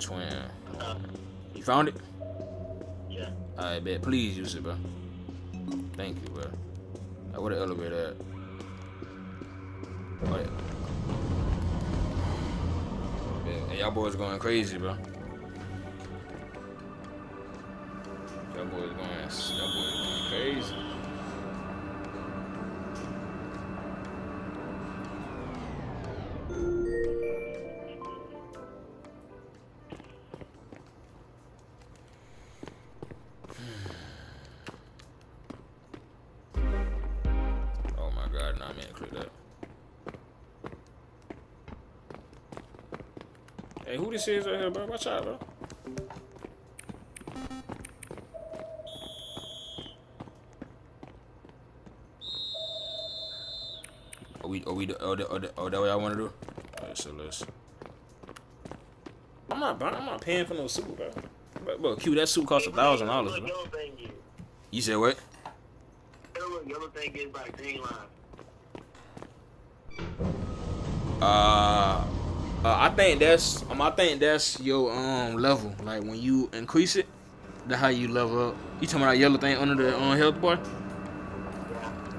Twin. You found it? Yeah. Alright, bet. Please use it, bro. Thank you, bro. Where the elevator at? Oh, yeah. Hey, y'all boys going crazy, bro. Y'all boys going crazy. Oh my God, nah, man, click that. Hey, who this is right here, bro? Watch out, bro. Oh, that what I want to do? Alright, so let's. I'm not paying for no suit, bro. Bro, Q, that suit costs $1,000, bro. You said what? Yellow thing is by green line. I think that's your level. Like when you increase it, that's how you level up. You talking about that yellow thing under the health bar?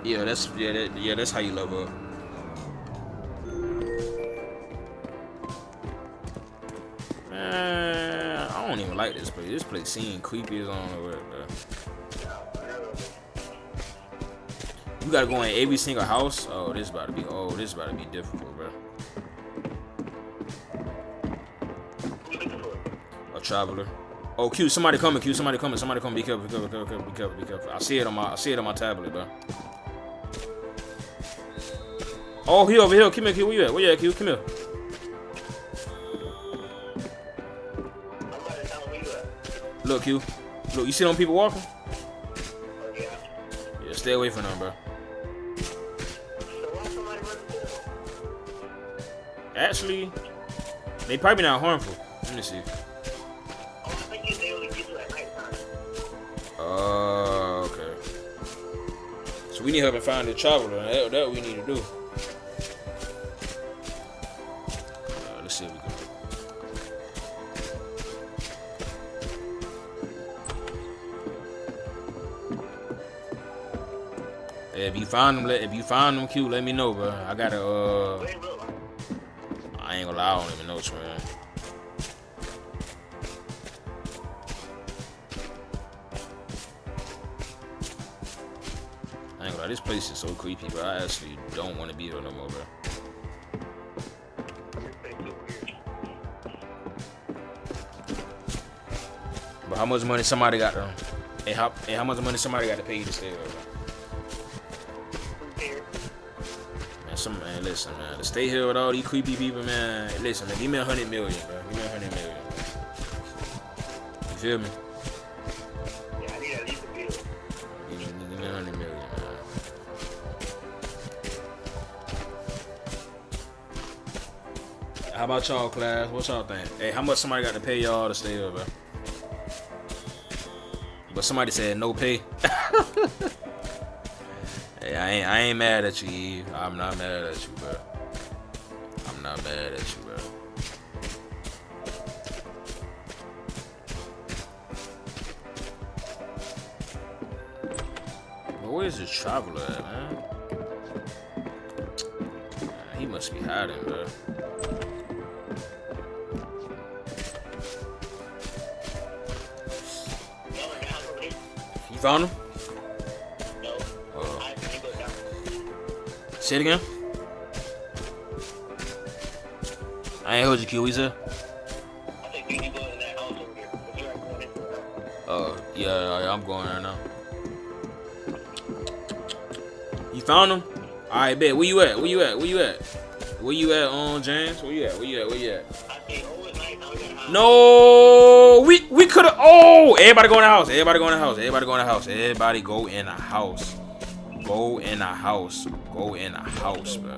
Yeah, that's how you level up. Man, I don't even like this place. This place seems creepy as on the way, bro. You gotta go in every single house. Oh, this about to be difficult, bro. A traveler. Oh, Q, somebody coming. Be careful. I see it on my tablet, bro. Oh, he over here. Come here, Q. Where you at? Where you at, Q? Come here. Look, Q. Look, you see them people walking? Yeah, stay away from them, bro. Actually, they probably not harmful. Let me see. Okay. So we need help and find the traveler. That we need to do. Let's see if we can. Hey, if you find them, Q, let me know, bro. I gotta I ain't gonna lie, I don't even know, man. I ain't gonna lie, this place is so creepy, bro. I actually don't want to be here no more, bro. But how much money somebody got to? How much money somebody got to pay you to stay there, bro? Man, listen, man. To stay here with all these creepy people, man. Listen, man, give me 100 million, bro. Give me 100 million. You feel me? Yeah, I need at least a bill. Give me 100 million, man. How about y'all, class? What y'all think? Hey, how much somebody got to pay y'all to stay here, bro? But somebody said no pay. Hey, I ain't mad at you, Eve. I'm not mad at you, bro. I'm not mad at you, bro. But where's this traveler at, man? He must be hiding, bro. You found him? Say it again. I ain't heard you, Q. What you said? Yeah, I'm going right now. You found him? Alright, bet. Where you at? James? Where you at? I stay overnight. I was in the No, we could have. Oh, everybody go in the house. Everybody go in the house. Everybody go in the house. Everybody go in the house. Go in the house. Go in the house, bro.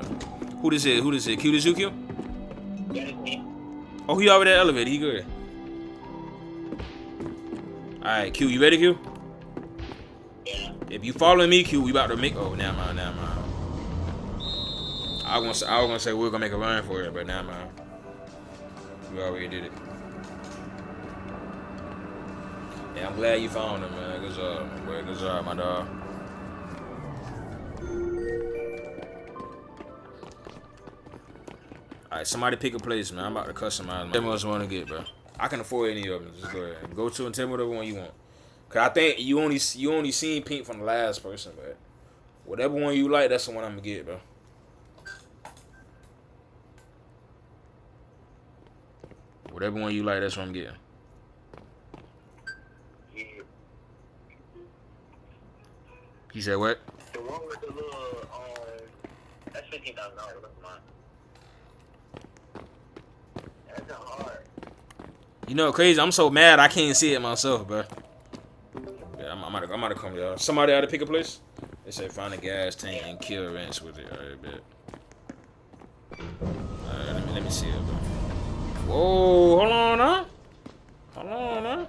Who this is? Who this is? Q, this you, Q? Oh, he over there elevator. He good. All right, Q, you ready, Q? Yeah. If you following me, Q, we about to make. Oh, never mind, never mind. I was gonna say we're gonna make a run for it, but never mind. We already did it. Yeah, I'm glad you found him, man. Good job, man. Good job, my dog. Alright, somebody pick a place, man. I'm about to customize. Tell me what you want to get, bro. I can afford any of them. Just go ahead. Go to and tell me whatever one you want. Cause I think you only seen pink from the last person, but whatever one you like, that's the one I'm gonna get, bro. Whatever one you like, that's what I'm getting. He said what? The one with the little, that's $15,000. That's mine. That's not hard. You know, crazy. I'm so mad I can't see it myself, bro. Yeah, I'm about to come, y'all. Somebody ought to pick a place. They said find a gas tank and kill rents with it. Alright, bet. Alright, let me see it, bro. Whoa, hold on, huh? Hold on, huh?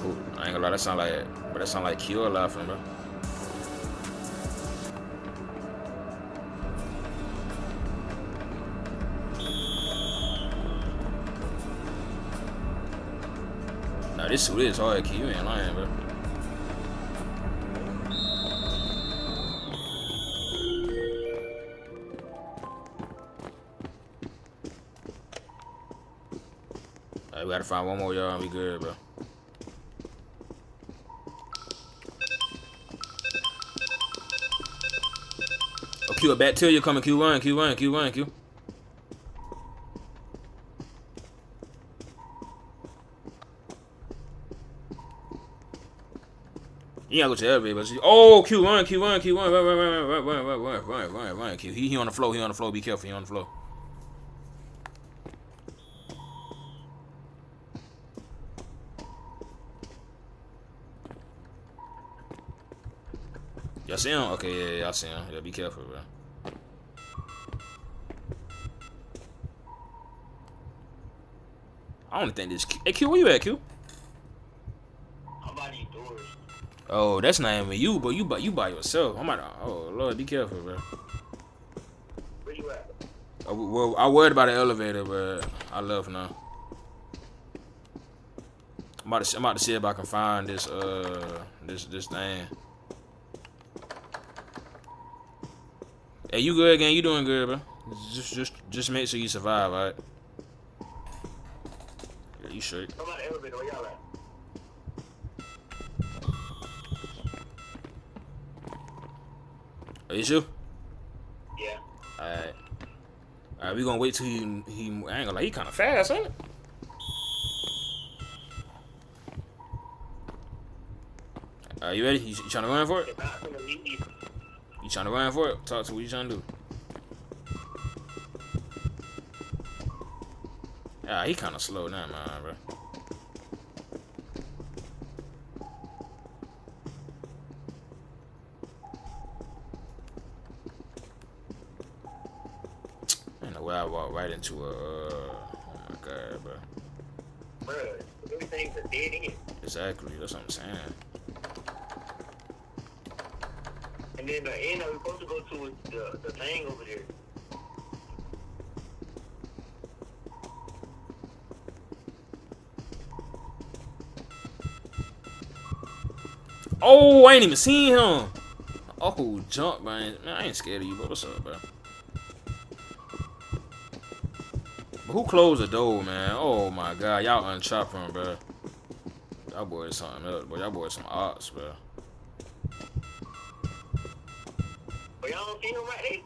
Ooh, I ain't gonna lie, that sound like Q laughing, bro. Nah, this suit is hard, Q. You ain't lying, bro. Alright, we gotta find one more, y'all, and we good, bro. Oh, Q, a bacteria coming. Q, run, Q, run, Q, run, Q. You gotta go to the elevator, but oh, Q, run, Q, run, Q, run, run, Q. He on the floor, he on the floor. Be careful, he on the floor. Y'all see him? Okay, yeah, y'all see him. Yeah, be careful, bro. I don't think this. Hey, Q, where you at, Q? I'm by these doors. Oh, that's not even you, but you by yourself. I'm about to, oh Lord, be careful, bro. Where you at? Well, I worried about the elevator, but I left now. I'm about to see if I can find this this thing. Hey, you good again? You doing good, bro? Just make sure you survive, alright? Yeah, you straight. Come on the elevator. Where y'all at? Are you sure? Yeah. Alright. Alright, we gonna wait till he I ain't gonna lie, he kinda fast, ain't it? Alright, you ready? You trying to run for it? You trying to run for it? Talk to what you trying to do. Yeah, he kinda slow now, man, bro. Ain't no way I walk right into a oh my god, bro. Bruh, everything's a dead end. Exactly, that's what I'm saying. And then the end we're supposed to go to is the thing over there. Oh, I ain't even seen him. Oh, jump, man. Man, I ain't scared of you, bro. What's up, bro? But who closed the door, man? Oh my god, y'all unchop him, bro. Y'all boys something else, bro. Y'all boys some ops, bro. But y'all don't see him right there?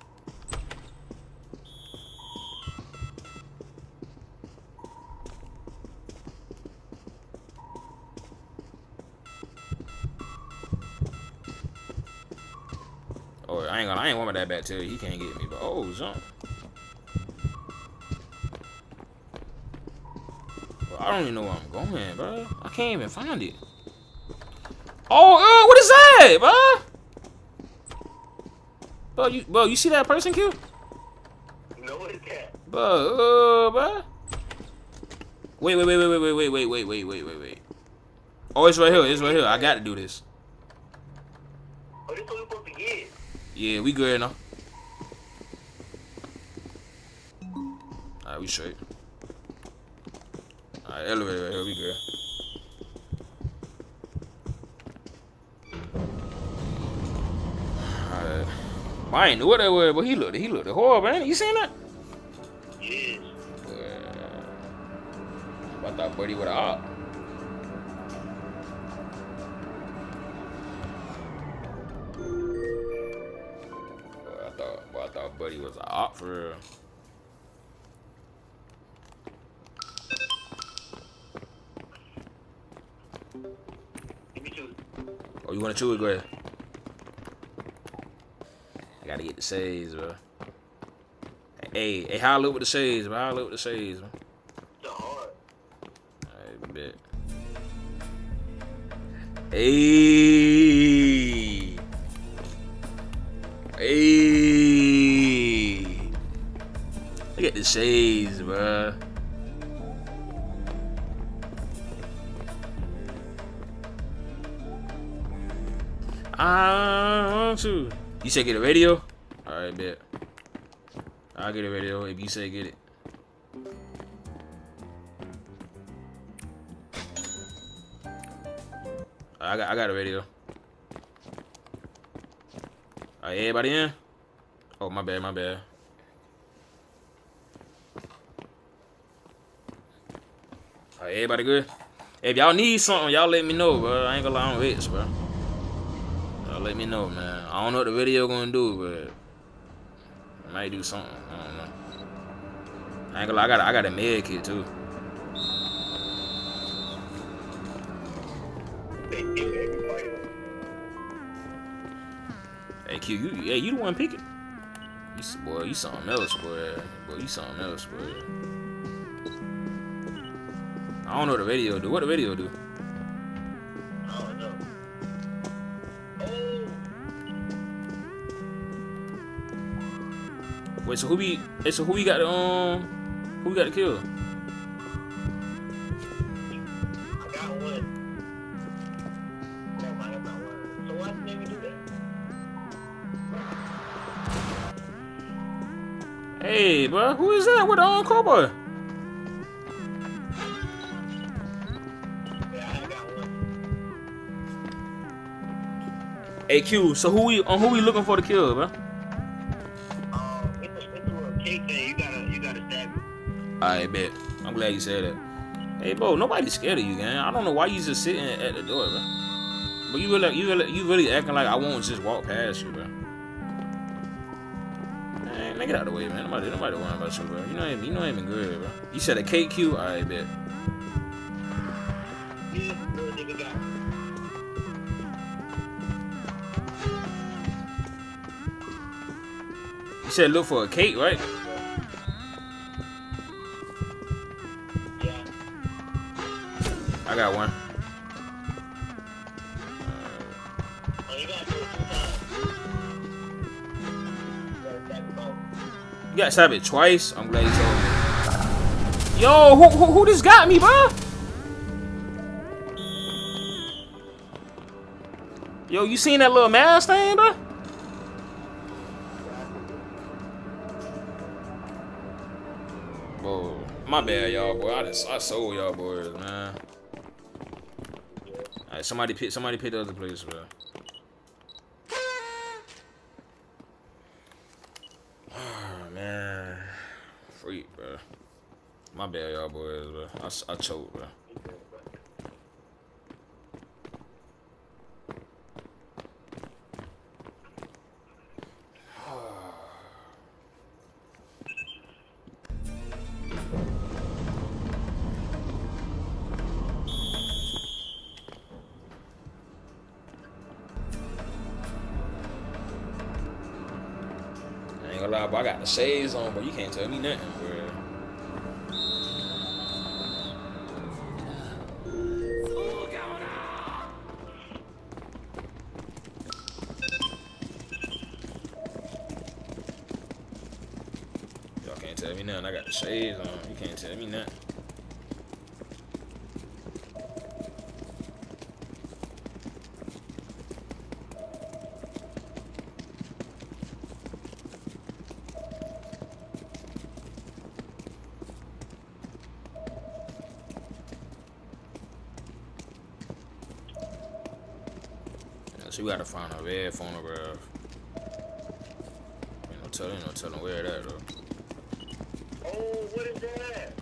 I ain't want that back till he can't get me, but oh, jump. Bro, I don't even know where I'm going, bro. I can't even find it. Oh, what is that, bro? Bro, you see that person, Q? No, what is that? Bro. Wait. Oh, it's right here. It's right here. I got to do this. Oh, this what we supposed to get. Yeah, we good now. Alright, we straight. Alright, elevator right here. We good. Alright. I ain't knew what that was, but he looked horrible, man. You seen that? Yes. I thought Buddy would have op. I thought Buddy was a op for real. Oh, you want to chew it? Go ahead. I gotta get the shades, bro. Hey, holla up with the shades, bro. Holla up with the shades, bro. Alright, bet. Hey. Look at the shades, bro. I want to. You say get a radio? Alright, bet. I'll get a radio if you say get it. I got a radio. Alright, everybody in? Oh, my bad. Alright, everybody good? If y'all need something, y'all let me know, bro. I ain't gonna lie on Rich, bro. Y'all let me know, man. I don't know what the video gonna do, but I might do something. I don't know. I ain't gonna lie, I got a med kit too. Hey Q, you the one picking. You something else, boy. You something else, boy. I don't know what the video do. What the video do? I don't know. Wait, so who we got to kill? I got one. So why didn't we do that? Hey, bro, who is that with the cowboy? Hey Q, so who we looking for to kill, bro? It's a cake thing. You gotta stab it. I bet. I'm glad you said that. Hey, bro, nobody's scared of you, gang. I don't know why you just sitting at the door, bro. But you really acting like I won't just walk past you, bro. Man, get out of the way, man. Nobody worrying about you, bro. You know even good, bro. You said a cake Q? I bet. You said look for a cake, right? Yeah. I got one. Oh, you gotta do it 2 times. You gotta stab it twice. I'm glad you told me. Yo, who just got me, bro? Yo, you seen that little mask thing, bro? Bro, my bad, y'all, boy. I sold y'all boys, man. Alright, somebody pick the other place, bro. Oh, man. Freak, bro. My bad, y'all boys, bro. I choked, bro. Nah, but I got the shades on, but you can't tell me nothing, bro. Y'all can't tell me nothing. I got the shades on. You can't tell me nothing. So we gotta find a red phonograph. Ain't no telling where that though. Oh, what is that?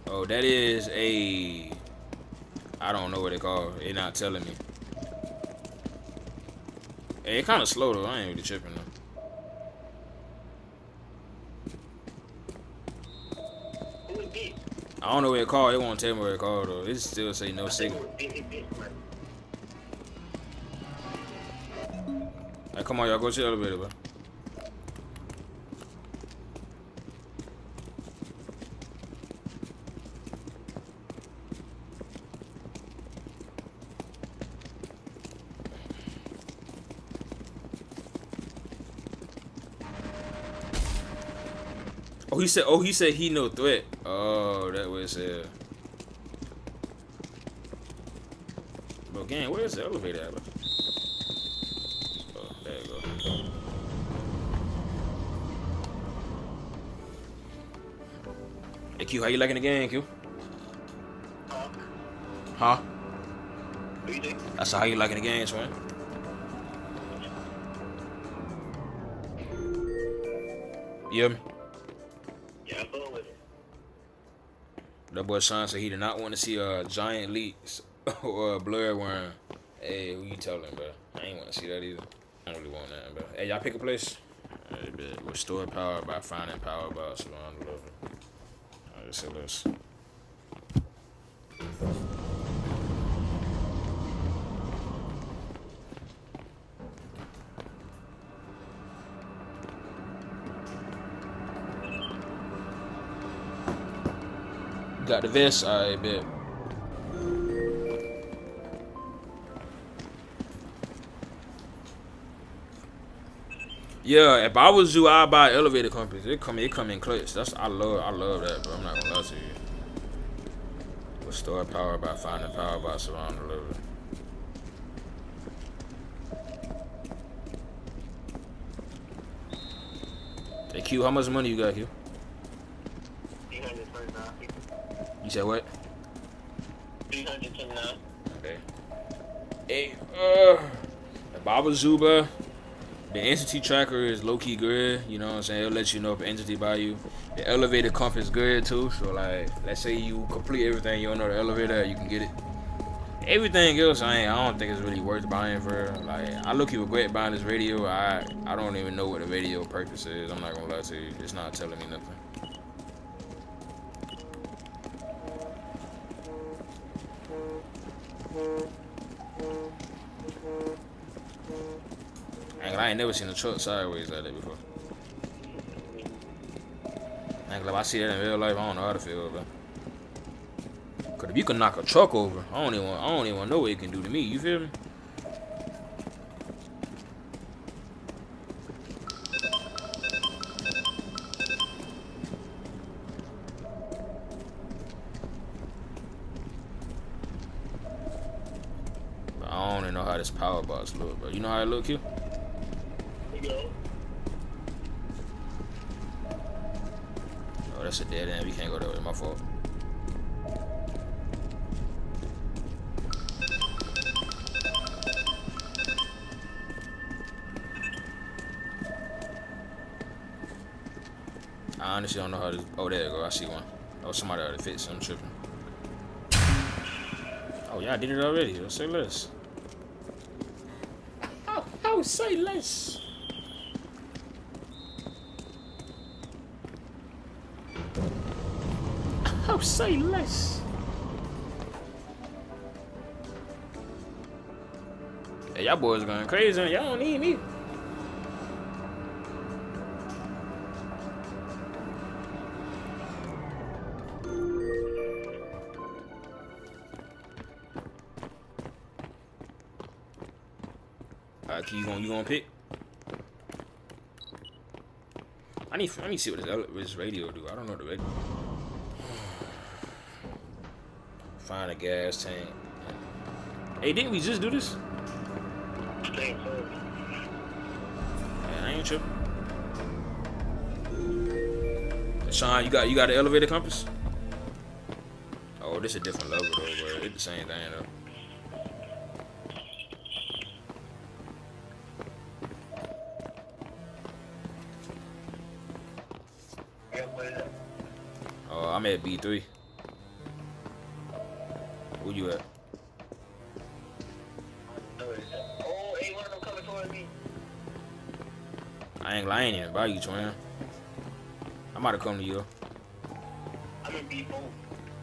Oh, that is a. I don't know what they call it. It's not telling me. Hey, it kind of slow though. I ain't really tripping though. I don't know what it called. It won't tell me what it called though. It still say no signal. Hey, come on, y'all go to the elevator, bro. Oh, he said he no threat. Oh, that what it said. Bro, gang, where's the elevator at, bro? Oh, there you go. Hey, Q, how you liking the game, Q? Huh? That's how you liking the game, man. You hear me? Yeah, I'm going with it. That boy Sean said he did not want to see giant leaks or a blur worm. Hey, who you telling, bro? I ain't want to see that either. I don't really want that, bro. Hey, y'all pick a place. Hey, bit. Restore power by finding power box around the level. Alright, let's see this. Got the vest, alright, bet. Yeah, if I was you, I'd buy elevator companies. It come in clutch. I love that, bro. I'm not gonna lie to you. Restore power by finding power box around the level. Hey Q, how much money you got, Q? You said what? 329. Okay. Hey, if I was Zuba, the entity tracker is low-key good. You know what I'm saying? It'll let you know if an entity by you. The elevator comp is good too. So like, let's say you complete everything, you don't know the elevator, you can get it. Everything else, I don't think it's really worth buying for. Like, I look, you regret buying this radio. I don't even know what the radio purpose is. I'm not gonna lie to you. It's not telling me nothing. I ain't never seen a truck sideways like that before. Like, if I see that in real life, I don't know how to feel, bro. Cause if you can knock a truck over, I don't even know what it can do to me. You feel me? But I don't even know how this power box look, bro. You know how it look, Q? Oh, that's a dead end. We can't go that way. My fault. I honestly don't know how to. Oh, there you go. I see one. Oh, somebody already fixed it. I'm tripping. Oh, yeah, I did it already. Let's say less. Oh, say less. Oh, say less. Hey, y'all boys going crazy. Y'all don't need me. Alright, you gonna pick? I need to see what this radio do. I don't know what the radio. Find a gas tank. Hey, didn't we just do this? Man, I ain't tripping. Sean, you got the elevator compass? Oh, this is a different level though, bro. It's the same thing though. Oh, I'm at B3. Where you at? Oh, ain't one of them coming towards me. I ain't lying even by you, twin. I'm about to come to you. I'm in B4.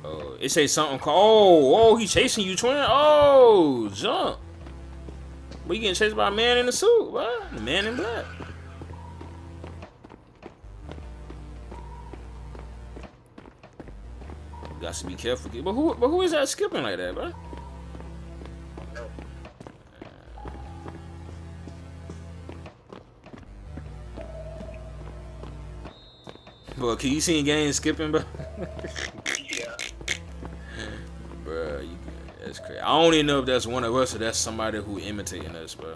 Oh, it say something called. Oh, he chasing you, twin. Oh, jump. But you getting chased by a man in a suit, what? The man in black. You got to be careful. But who is that skipping like that, bro? Bro, can you see game skipping, bro? Yeah. Bro, that's crazy. I don't even know if that's one of us or that's somebody who imitating us, bro.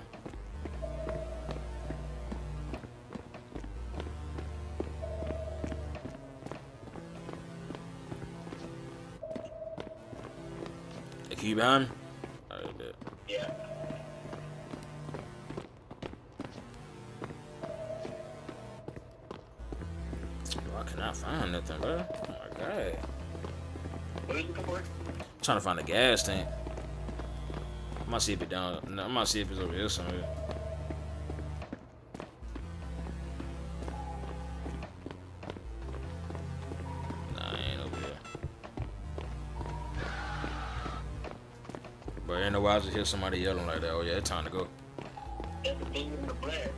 Hey, can you behind me? Alright, bet. Yeah. I cannot find nothing, bro. Oh my god. What are you looking for? I'm trying to find a gas tank. I'm gonna see if it's down. No, I'm gonna see if it's over here somewhere. Nah, it ain't over here. But ain't no way I just hear somebody yelling like that. Oh yeah, it's time to go. That's the thing in the black.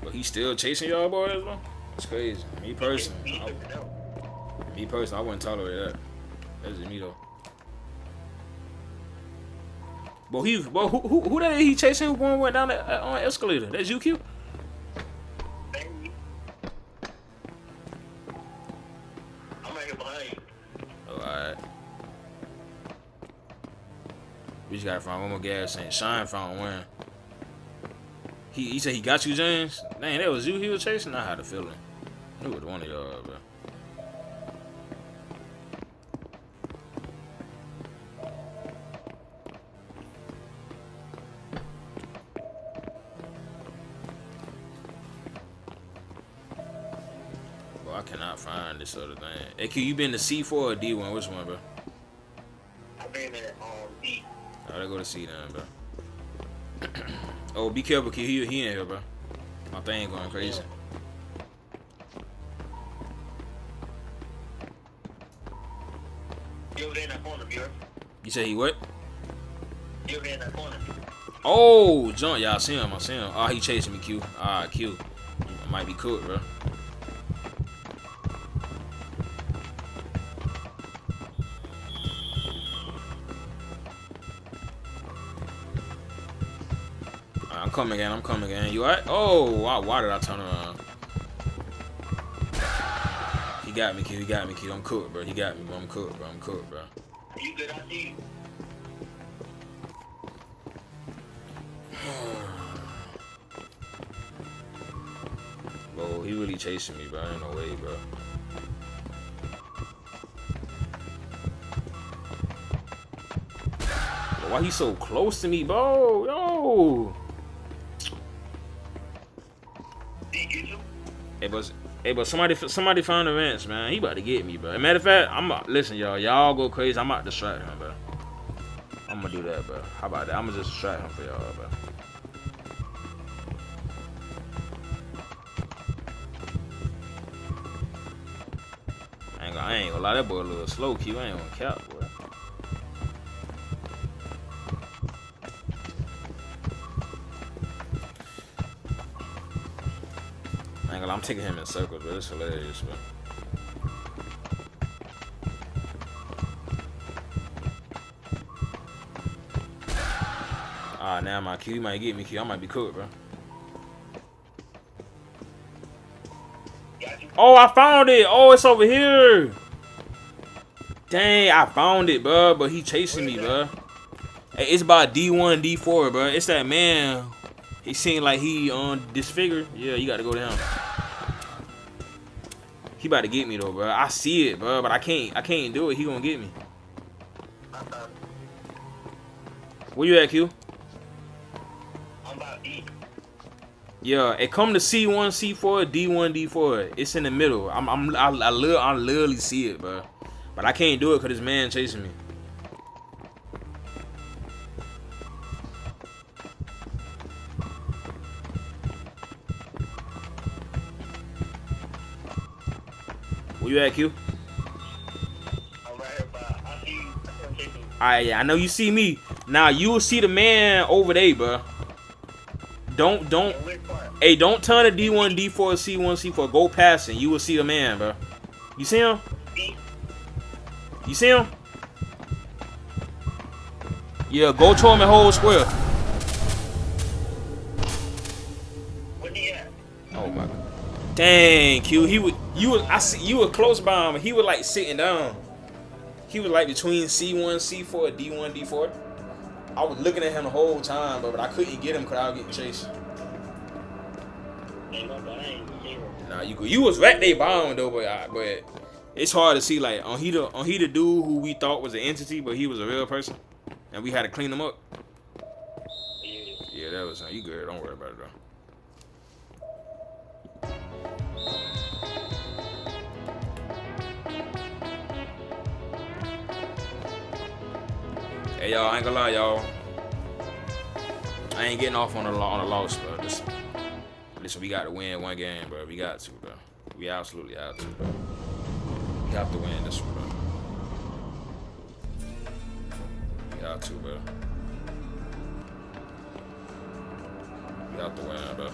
But he's still chasing y'all boys, bro? That's crazy. Me personally, I wouldn't tolerate that. That's just me though. But who that is he chasing? Who went down that on escalator? That's you, Q? I'm right here behind you. Oh, alright. We just gotta find one more gas tank. Shine found one. He said he got you, James? Dang, that was you he was chasing? I had a feeling. It was one of y'all, bro. Bro, I cannot find this other thing. Hey, Q, you been to C4 or D1? Which one, bro? I've been at D. Alright, go to C then, bro. Oh, be careful, Q. He in here, bro. My thing going crazy. You over there in that corner, Bureau. You say he what? You over there in that corner. Oh, jump. Yeah, I see him. Oh, he chasing me, Q. Ah, Q. I might be cooked, bro. I'm coming again. You alright? Oh, wow, why did I turn around? He got me, Q. I'm cooked, bro. He got me, bro. I'm cooked, bro. You good? I see you. Bro, he really chasing me, bro. Ain't no way, bro. Bro, why he so close to me, bro? Yo. Hey, but somebody found the ranch, man. He about to get me, bro. Matter of fact, listen, y'all go crazy. I'm about to distract him, bro. I'm gonna do that, bro. How about that? I'm gonna just distract him for y'all, bro. I ain't gonna lie, that boy a little slow, Q. I ain't gonna cap, boy. I'm taking him in circles, but it's hilarious, bro. Ah, now my Q, you might get me, Q. I might be cooked, bro. Oh, I found it. Oh, it's over here. Dang, I found it, bro. But he chasing me, bro. Hey, it's about D1, D4, bro. It's that man. He seemed like he disfigured. Yeah, you got to go down. He about to get me though, bro. I see it, bro, but I can't do it. He gonna get me. Where you at, Q? I'm about to eat. Yeah, it come to C1, C4, D1, D4. It's in the middle. I literally see it, bro. But I can't do it because this man chasing me. Where you at, Q? I'm right here, but I see you. Alright, yeah, I know you see me. Now you will see the man over there, bro. Don't hey, don't turn to D1, D4, C1, C4. Go past him. You will see the man, bro. You see him? You see him? Yeah, go to him and hold square. Oh my god. Dang, Q. I see you were close by him. He was like sitting down. He was like between C1, C4, D1, D4. I was looking at him the whole time, but I couldn't get him because I was getting chased. Nah, you was right there by him though, but it's hard to see. Like on he the dude who we thought was an entity, but he was a real person, and we had to clean him up. Yeah, that was you good. Don't worry about it though. Hey y'all, I ain't gonna lie, y'all. I ain't getting off on a loss, bro. Listen, we got to win one game, bro. We got to, bro. We absolutely have to, bro. We have to win this one, bro. We have to, bro. We have to win, bro.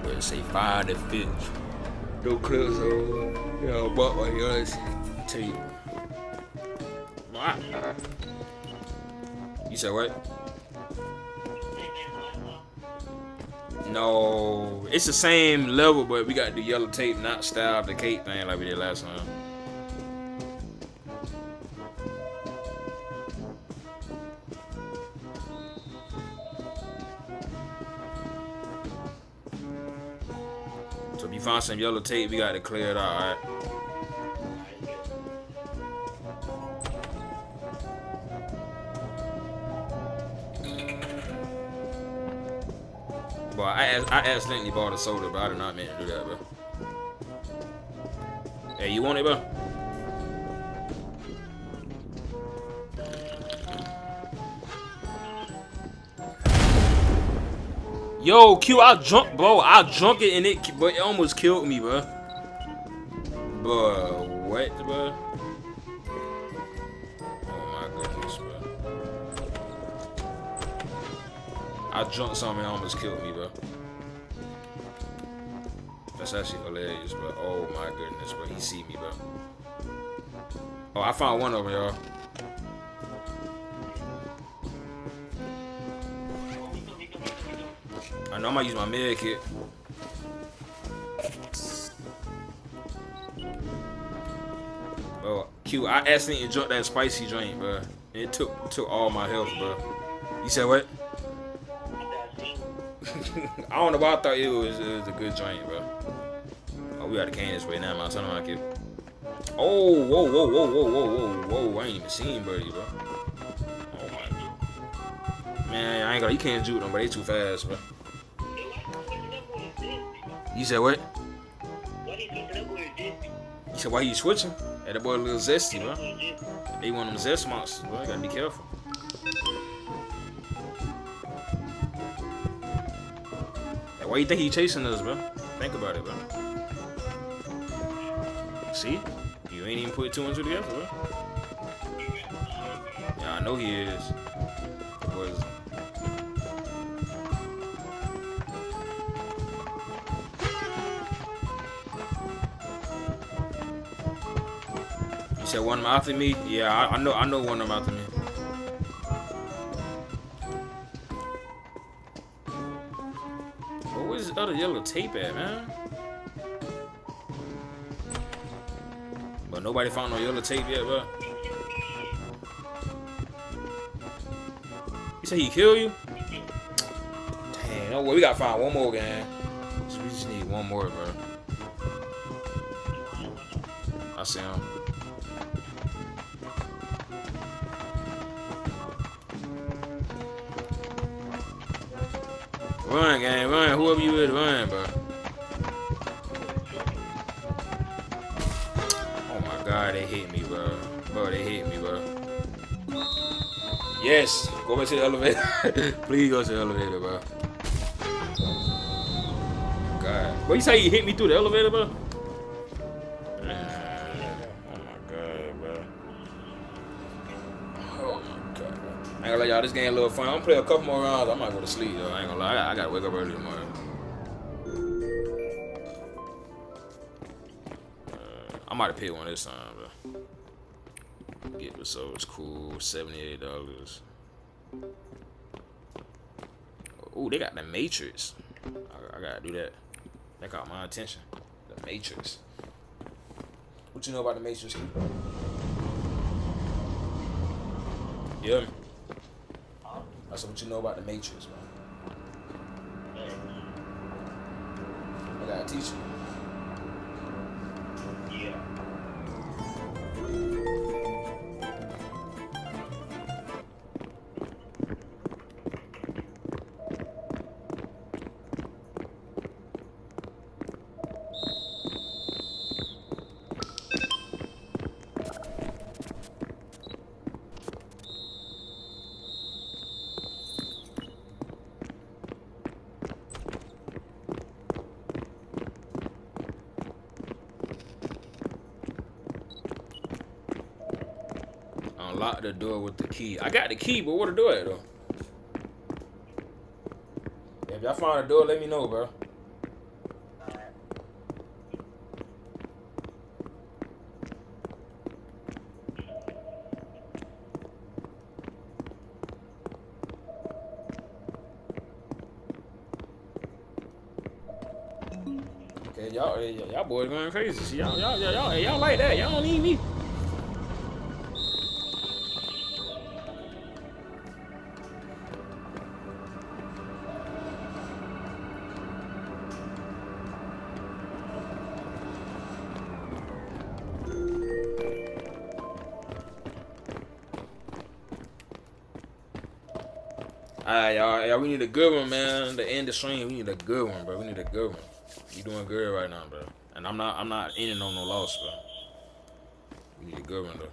We'll say 5 to 5. No clips on. Yo, but my guys. Tell you. You said what? No, it's the same level, but we got the yellow tape, not style the cape thing like we did last time. So if you find some yellow tape, we got to clear it out, alright? Boy, I accidentally bought a soda, but I did not mean to do that, bro. Hey, you want it, bro? Yo, Q, I jumped, bro. I jumped it and but it almost killed me, bro. Bro, what, bro? Oh my goodness, bro. I jumped something and it almost killed me, bro. That's actually hilarious, bro. Oh my goodness, bro. He see me, bro. Oh, I found one of them, y'all. I know I'm gonna use my med kit. Bro, Q, I accidentally jumped that spicy joint, bro. It took all my health, bro. You said what? I don't know why I thought it was a good joint, bro. Oh, we gotta can this way now, man. Turn around, Q. Oh, whoa, whoa, whoa, whoa, whoa, whoa, whoa. I ain't even seen Birdie, bro. Oh my god. Man, I ain't gonna, you can't juke them, but they too fast, bro. You said what? You said why you switching? Hey, that boy a little zesty, bro. They one of them zest monsters, bro. You gotta be careful. Hey, why you think he chasing us, bro? Think about it, bro. See? You ain't even put 2 and 2 together, bro. Yeah, I know he is. The boys. You said said one of them after me? Yeah, I know one of them after me. Where's this other yellow tape at, man? But nobody found no yellow tape yet, bro. You say he kill you? Dang, no way. We gotta find one more, gang. We just need one more, bro. I see him. Run, gang, run. Whoever you is, run, bro. Oh my God, they hit me, bro. Bro, they hit me, bro. Yes, go back to the elevator. Please go to the elevator, bro. God, what you say? You hit me through the elevator, bro? I ain't gonna lie, y'all, this game a little fun. I'm gonna play a couple more rounds. I might go to sleep, though. I ain't gonna lie. I gotta wake up early tomorrow. I might have paid one this time, bro. Get this over. It's cool. $78. Ooh, they got the Matrix. I gotta do that. That caught my attention. The Matrix. What you know about the Matrix? Yeah. That's what you know about the Matrix, man. I gotta teach you. Yeah. Unlock the door with the key. I got the key, but where the door at, though? If y'all find a door, let me know, bro. Okay, y'all boys going crazy. See, y'all like that. Y'all don't need me. Alright, y'all, we need a good one, man. To end the stream, we need a good one, bro. We need a good one. You doing good right now, bro. And I'm not ending on no loss, bro. We need a good one, though.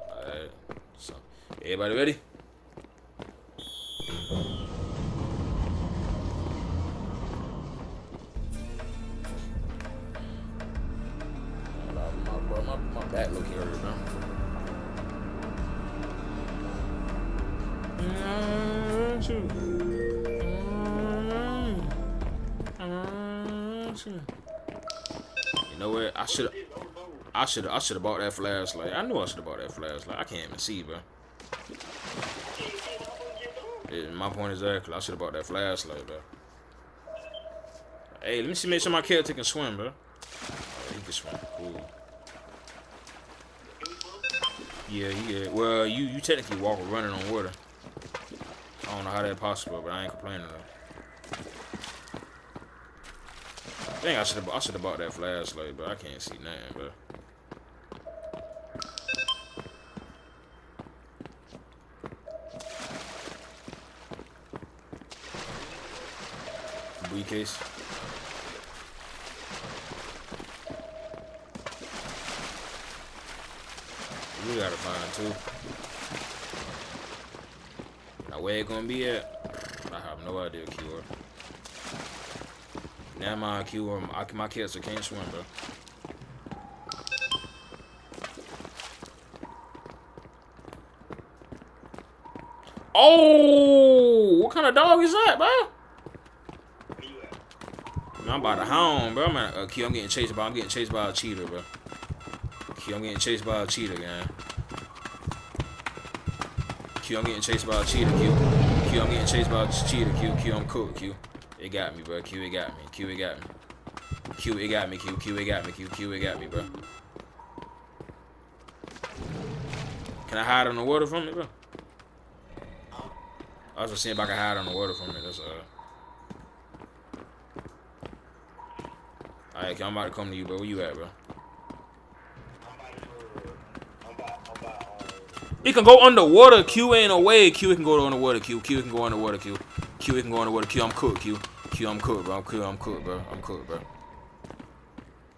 Alright, so everybody ready? My back looking hurt, man. You know what? I should have bought that flashlight. I knew I should have bought that flashlight. I can't even see, bro. Yeah, my point is exactly. I should have bought that flashlight, bro. Hey, let me see. Make sure my character can swim, bro. Oh, he can swim. Cool. Yeah. Well, you technically walk running on water. I don't know how that's possible, but I ain't complaining though. I think I should have bought that flashlight, but I can't see nothing, bro. Briefcase. We gotta find two. Now where it gonna be at? I have no idea, Q. Now my Q, my kids can't swim, bro. Oh, what kind of dog is that, bro? Man, I'm about to hound, bro. I'm getting chased by a cheetah, bro. Q, I'm getting chased by a cheetah, gang. Q, I'm getting chased by a cheetah, Q. Q, I'm getting chased by a cheetah, Q. Q, I'm cool, Q. It got me, bro. Q, it got me. Q, it got me. Q, it got me, Q. Q, it got me, Q. Q, it got me, bro. Can I hide on the water from it, bro? I was just seeing if I can hide on the water from it, that's Alright, I'm about to come to you, bro. Where you at, bro? It can go underwater. Q ain't away. Q, it can go underwater. Q, it can go underwater. Q, it can go underwater. Q, I'm cooked. Q, I'm cooked, bro. I'm cooked, bro. I'm cooked, bro.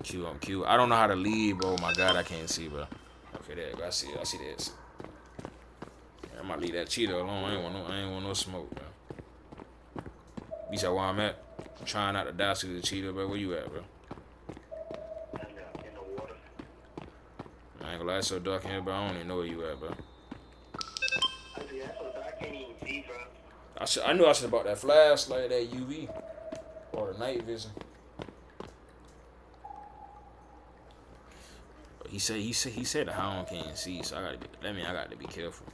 Q, I'm Q. I don't know how to lead, bro. Oh my God, I can't see, bro. Okay, there you go. I see it. I see this. I might leave that cheetah alone. I ain't want no smoke, bro. You said where I'm at? I'm trying not to die to the cheetah, bro. Where you at, bro? I ain't gonna lie, it's so dark in here, bro. I don't even know where you at, bro. I knew I should have bought that flashlight, that UV, or the night vision. But he said the hound can't see, so I got to be careful.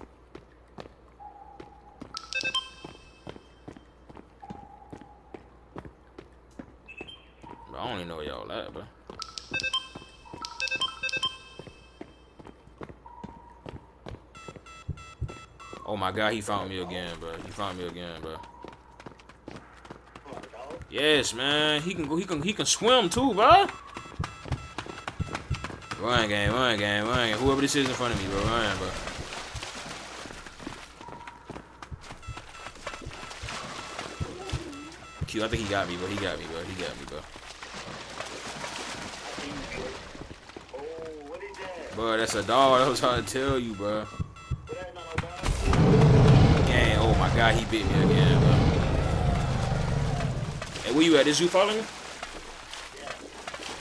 But I don't even know where y'all at, bro. Oh my God, he found me again, bro. He found me again, bro. Yes, man. He can swim too, bro. Run, game, run, game, run. Whoever this is in front of me, bro, run, bro. Q, I think he got me, bro. He got me, bro. He got me, bro. Bro, that's a dog. I was trying to tell you, bro. Gang, oh my God, he bit me again, bro. Hey, where you at? This you following me?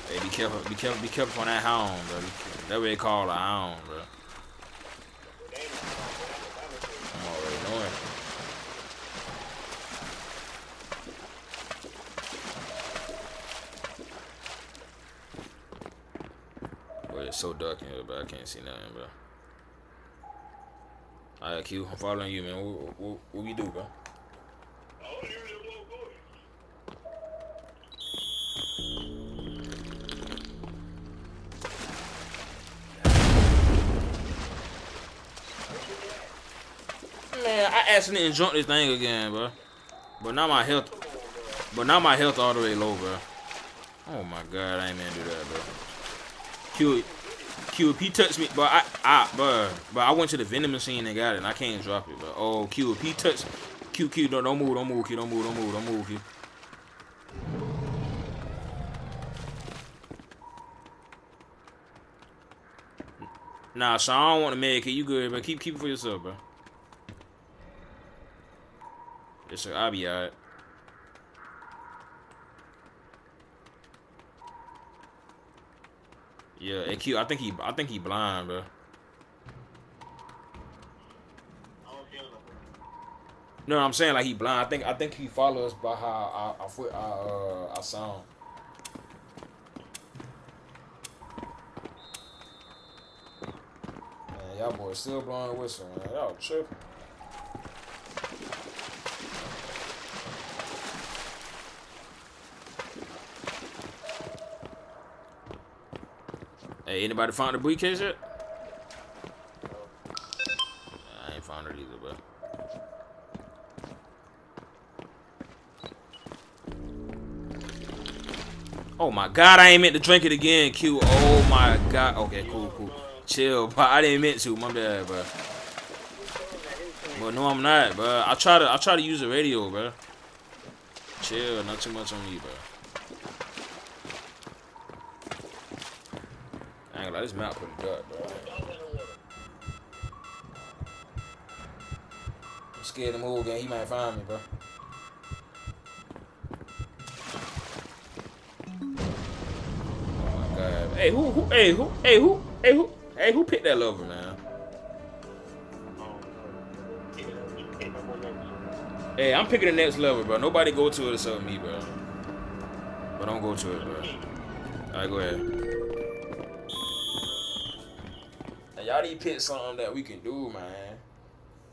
Hey, be careful on that hound, bro. That's what they call a hound, bro. I'm already knowing. Boy, it's so dark in here, bro. I can't see nothing, bro. Alright, Q, I'm following you, man. What we do, bro? Man, I accidentally jumped this thing again, bro. But now my health all the way low, bro. Oh my God, I ain't meant to do that, bro. Q, if he touched me, but I went to the vending machine and got it, and I can't drop it, bro. Oh, Q, if he touched, Q, don't move, Q, don't move, Q. Nah, so I don't want to make it. You good, bro? Keep it for yourself, bro. Yes, sir. I'll be alright. Yeah, and Q, I think he blind, bro. No, I'm saying like he blind. I think he follows by how I sound. Man, y'all boys still blowing the whistle, man. Y'all tripping. Hey, anybody found the briefcase yet? I ain't found it either, bro. Oh my God, I ain't meant to drink it again, Q. Oh my God. Okay, cool. Chill, but I didn't meant to. My bad, bro. But no, I'm not, bro. I try to use the radio, bro. Chill, not too much on me, bro. I ain't gonna lie, this map pretty dark, bro. I'm scared to move again. He might find me, bro. Oh my God. Hey, who picked that lover, man? Hey, I'm picking the next level, bro. Nobody go to it except me, bro. But don't go to it, bro. Alright, go ahead. Now, y'all need to pick something that we can do, man.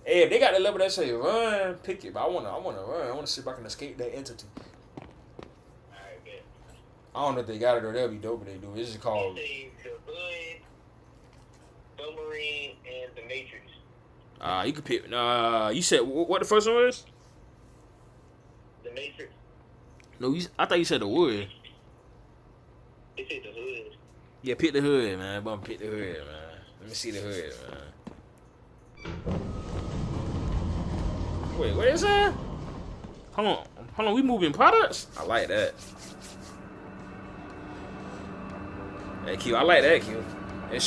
Hey, if they got the level that say run, pick it. But I wanna run. I wanna see if I can escape that entity. I don't know if they got it or that'll be dope if they do. It's just called The Hood, Submarine, and The Matrix. you could pick. You said what the first one was? The Matrix. No, I thought you said the Wood. They said The Hood. Yeah, pick the Hood, man. Bum, pick the Hood, man. Let me see the Hood, man. Wait, what is that? Hold on. We moving products? I like that. Hey, Q, I like that, Q. Hey,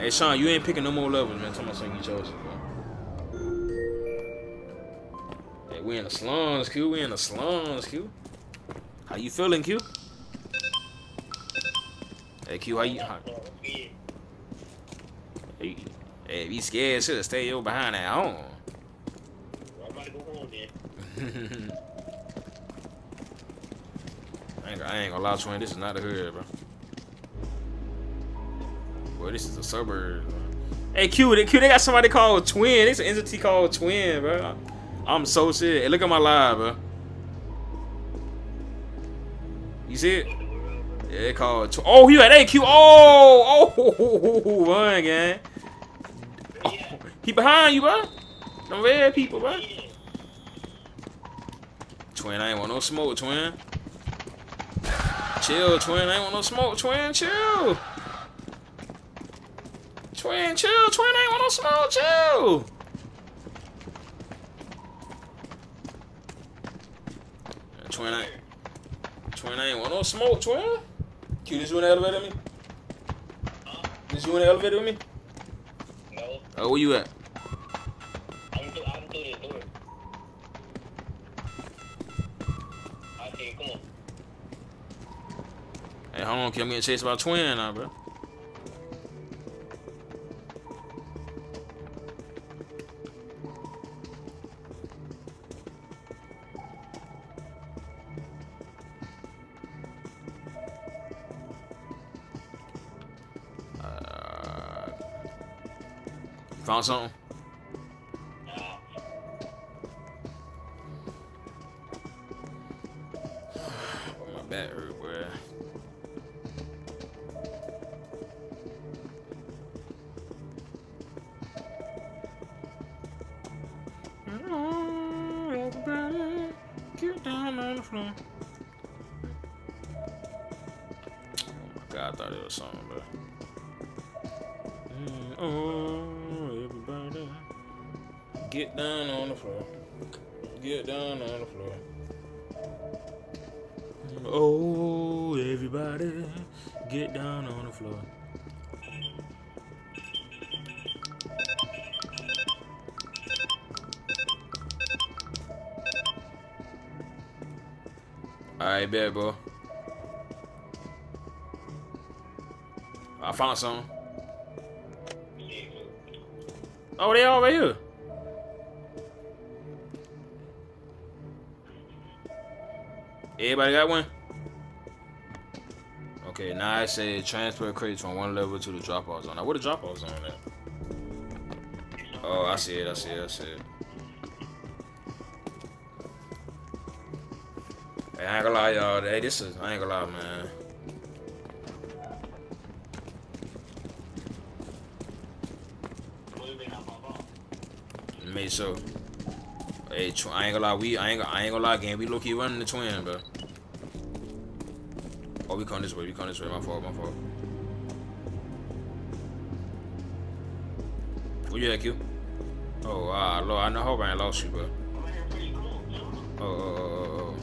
Sean, you ain't picking no more levels, man. Tell me something you chose, bro. Hey, we in the slums, Q. We in the slums, Q. How you feeling, Q? Hey, Q, how you? Hey, if you scared, should stay over behind that home. I'm about to go home, then. I ain't gonna lie to you, this is not the Hood, bro. Boy, this is a suburb. Hey, Q, they got somebody called Twin. It's an entity called Twin, bro. I'm so serious. Hey, look at my live, bro. You see it? Yeah, they called oh, he at AQ. Oh, run, gang. Oh, he behind you, bro. Them red people, bro. Twin, I ain't want no smoke, Twin. Chill, Twin. I ain't want no smoke, Twin. Chill. Twin, chill. Twin, I ain't want no smoke. Chill. Twin, I ain't want no smoke, Twin. Q, did you in the elevator with me? Did you in the elevator with me? No. Oh, where you at? I'm through this door. Okay, come on. Hey, hold on, Q. I'm getting chased by Twin now, bro. Found something? My back hurt, boy. Everybody, get down on the floor. Oh my God, I thought it was something, bro. Oh, everybody, get down on the floor. Get down on the floor. Oh, everybody, get down on the floor. Alright, bet, bro. I found something. Oh, they all right here. Everybody got one? Okay, now I say transfer crates from one level to the drop-off zone. Now, where the drop-off zone at? Oh, I see it. Hey, I ain't gonna lie, y'all. Hey, I ain't gonna lie, man. Made so. Hey, I ain't gonna lie, I ain't gonna lie, gang. We low-key running the Twin, bro. Oh, we come this way. My fault. Where you at, Q? Oh, Lord, I know. Hope I ain't lost you, bro. Oh.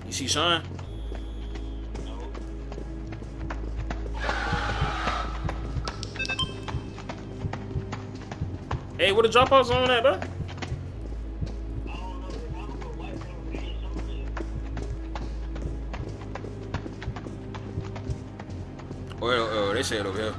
You see Sean? Hey, what the drop-off zone at, bro? Oh, they say it over here.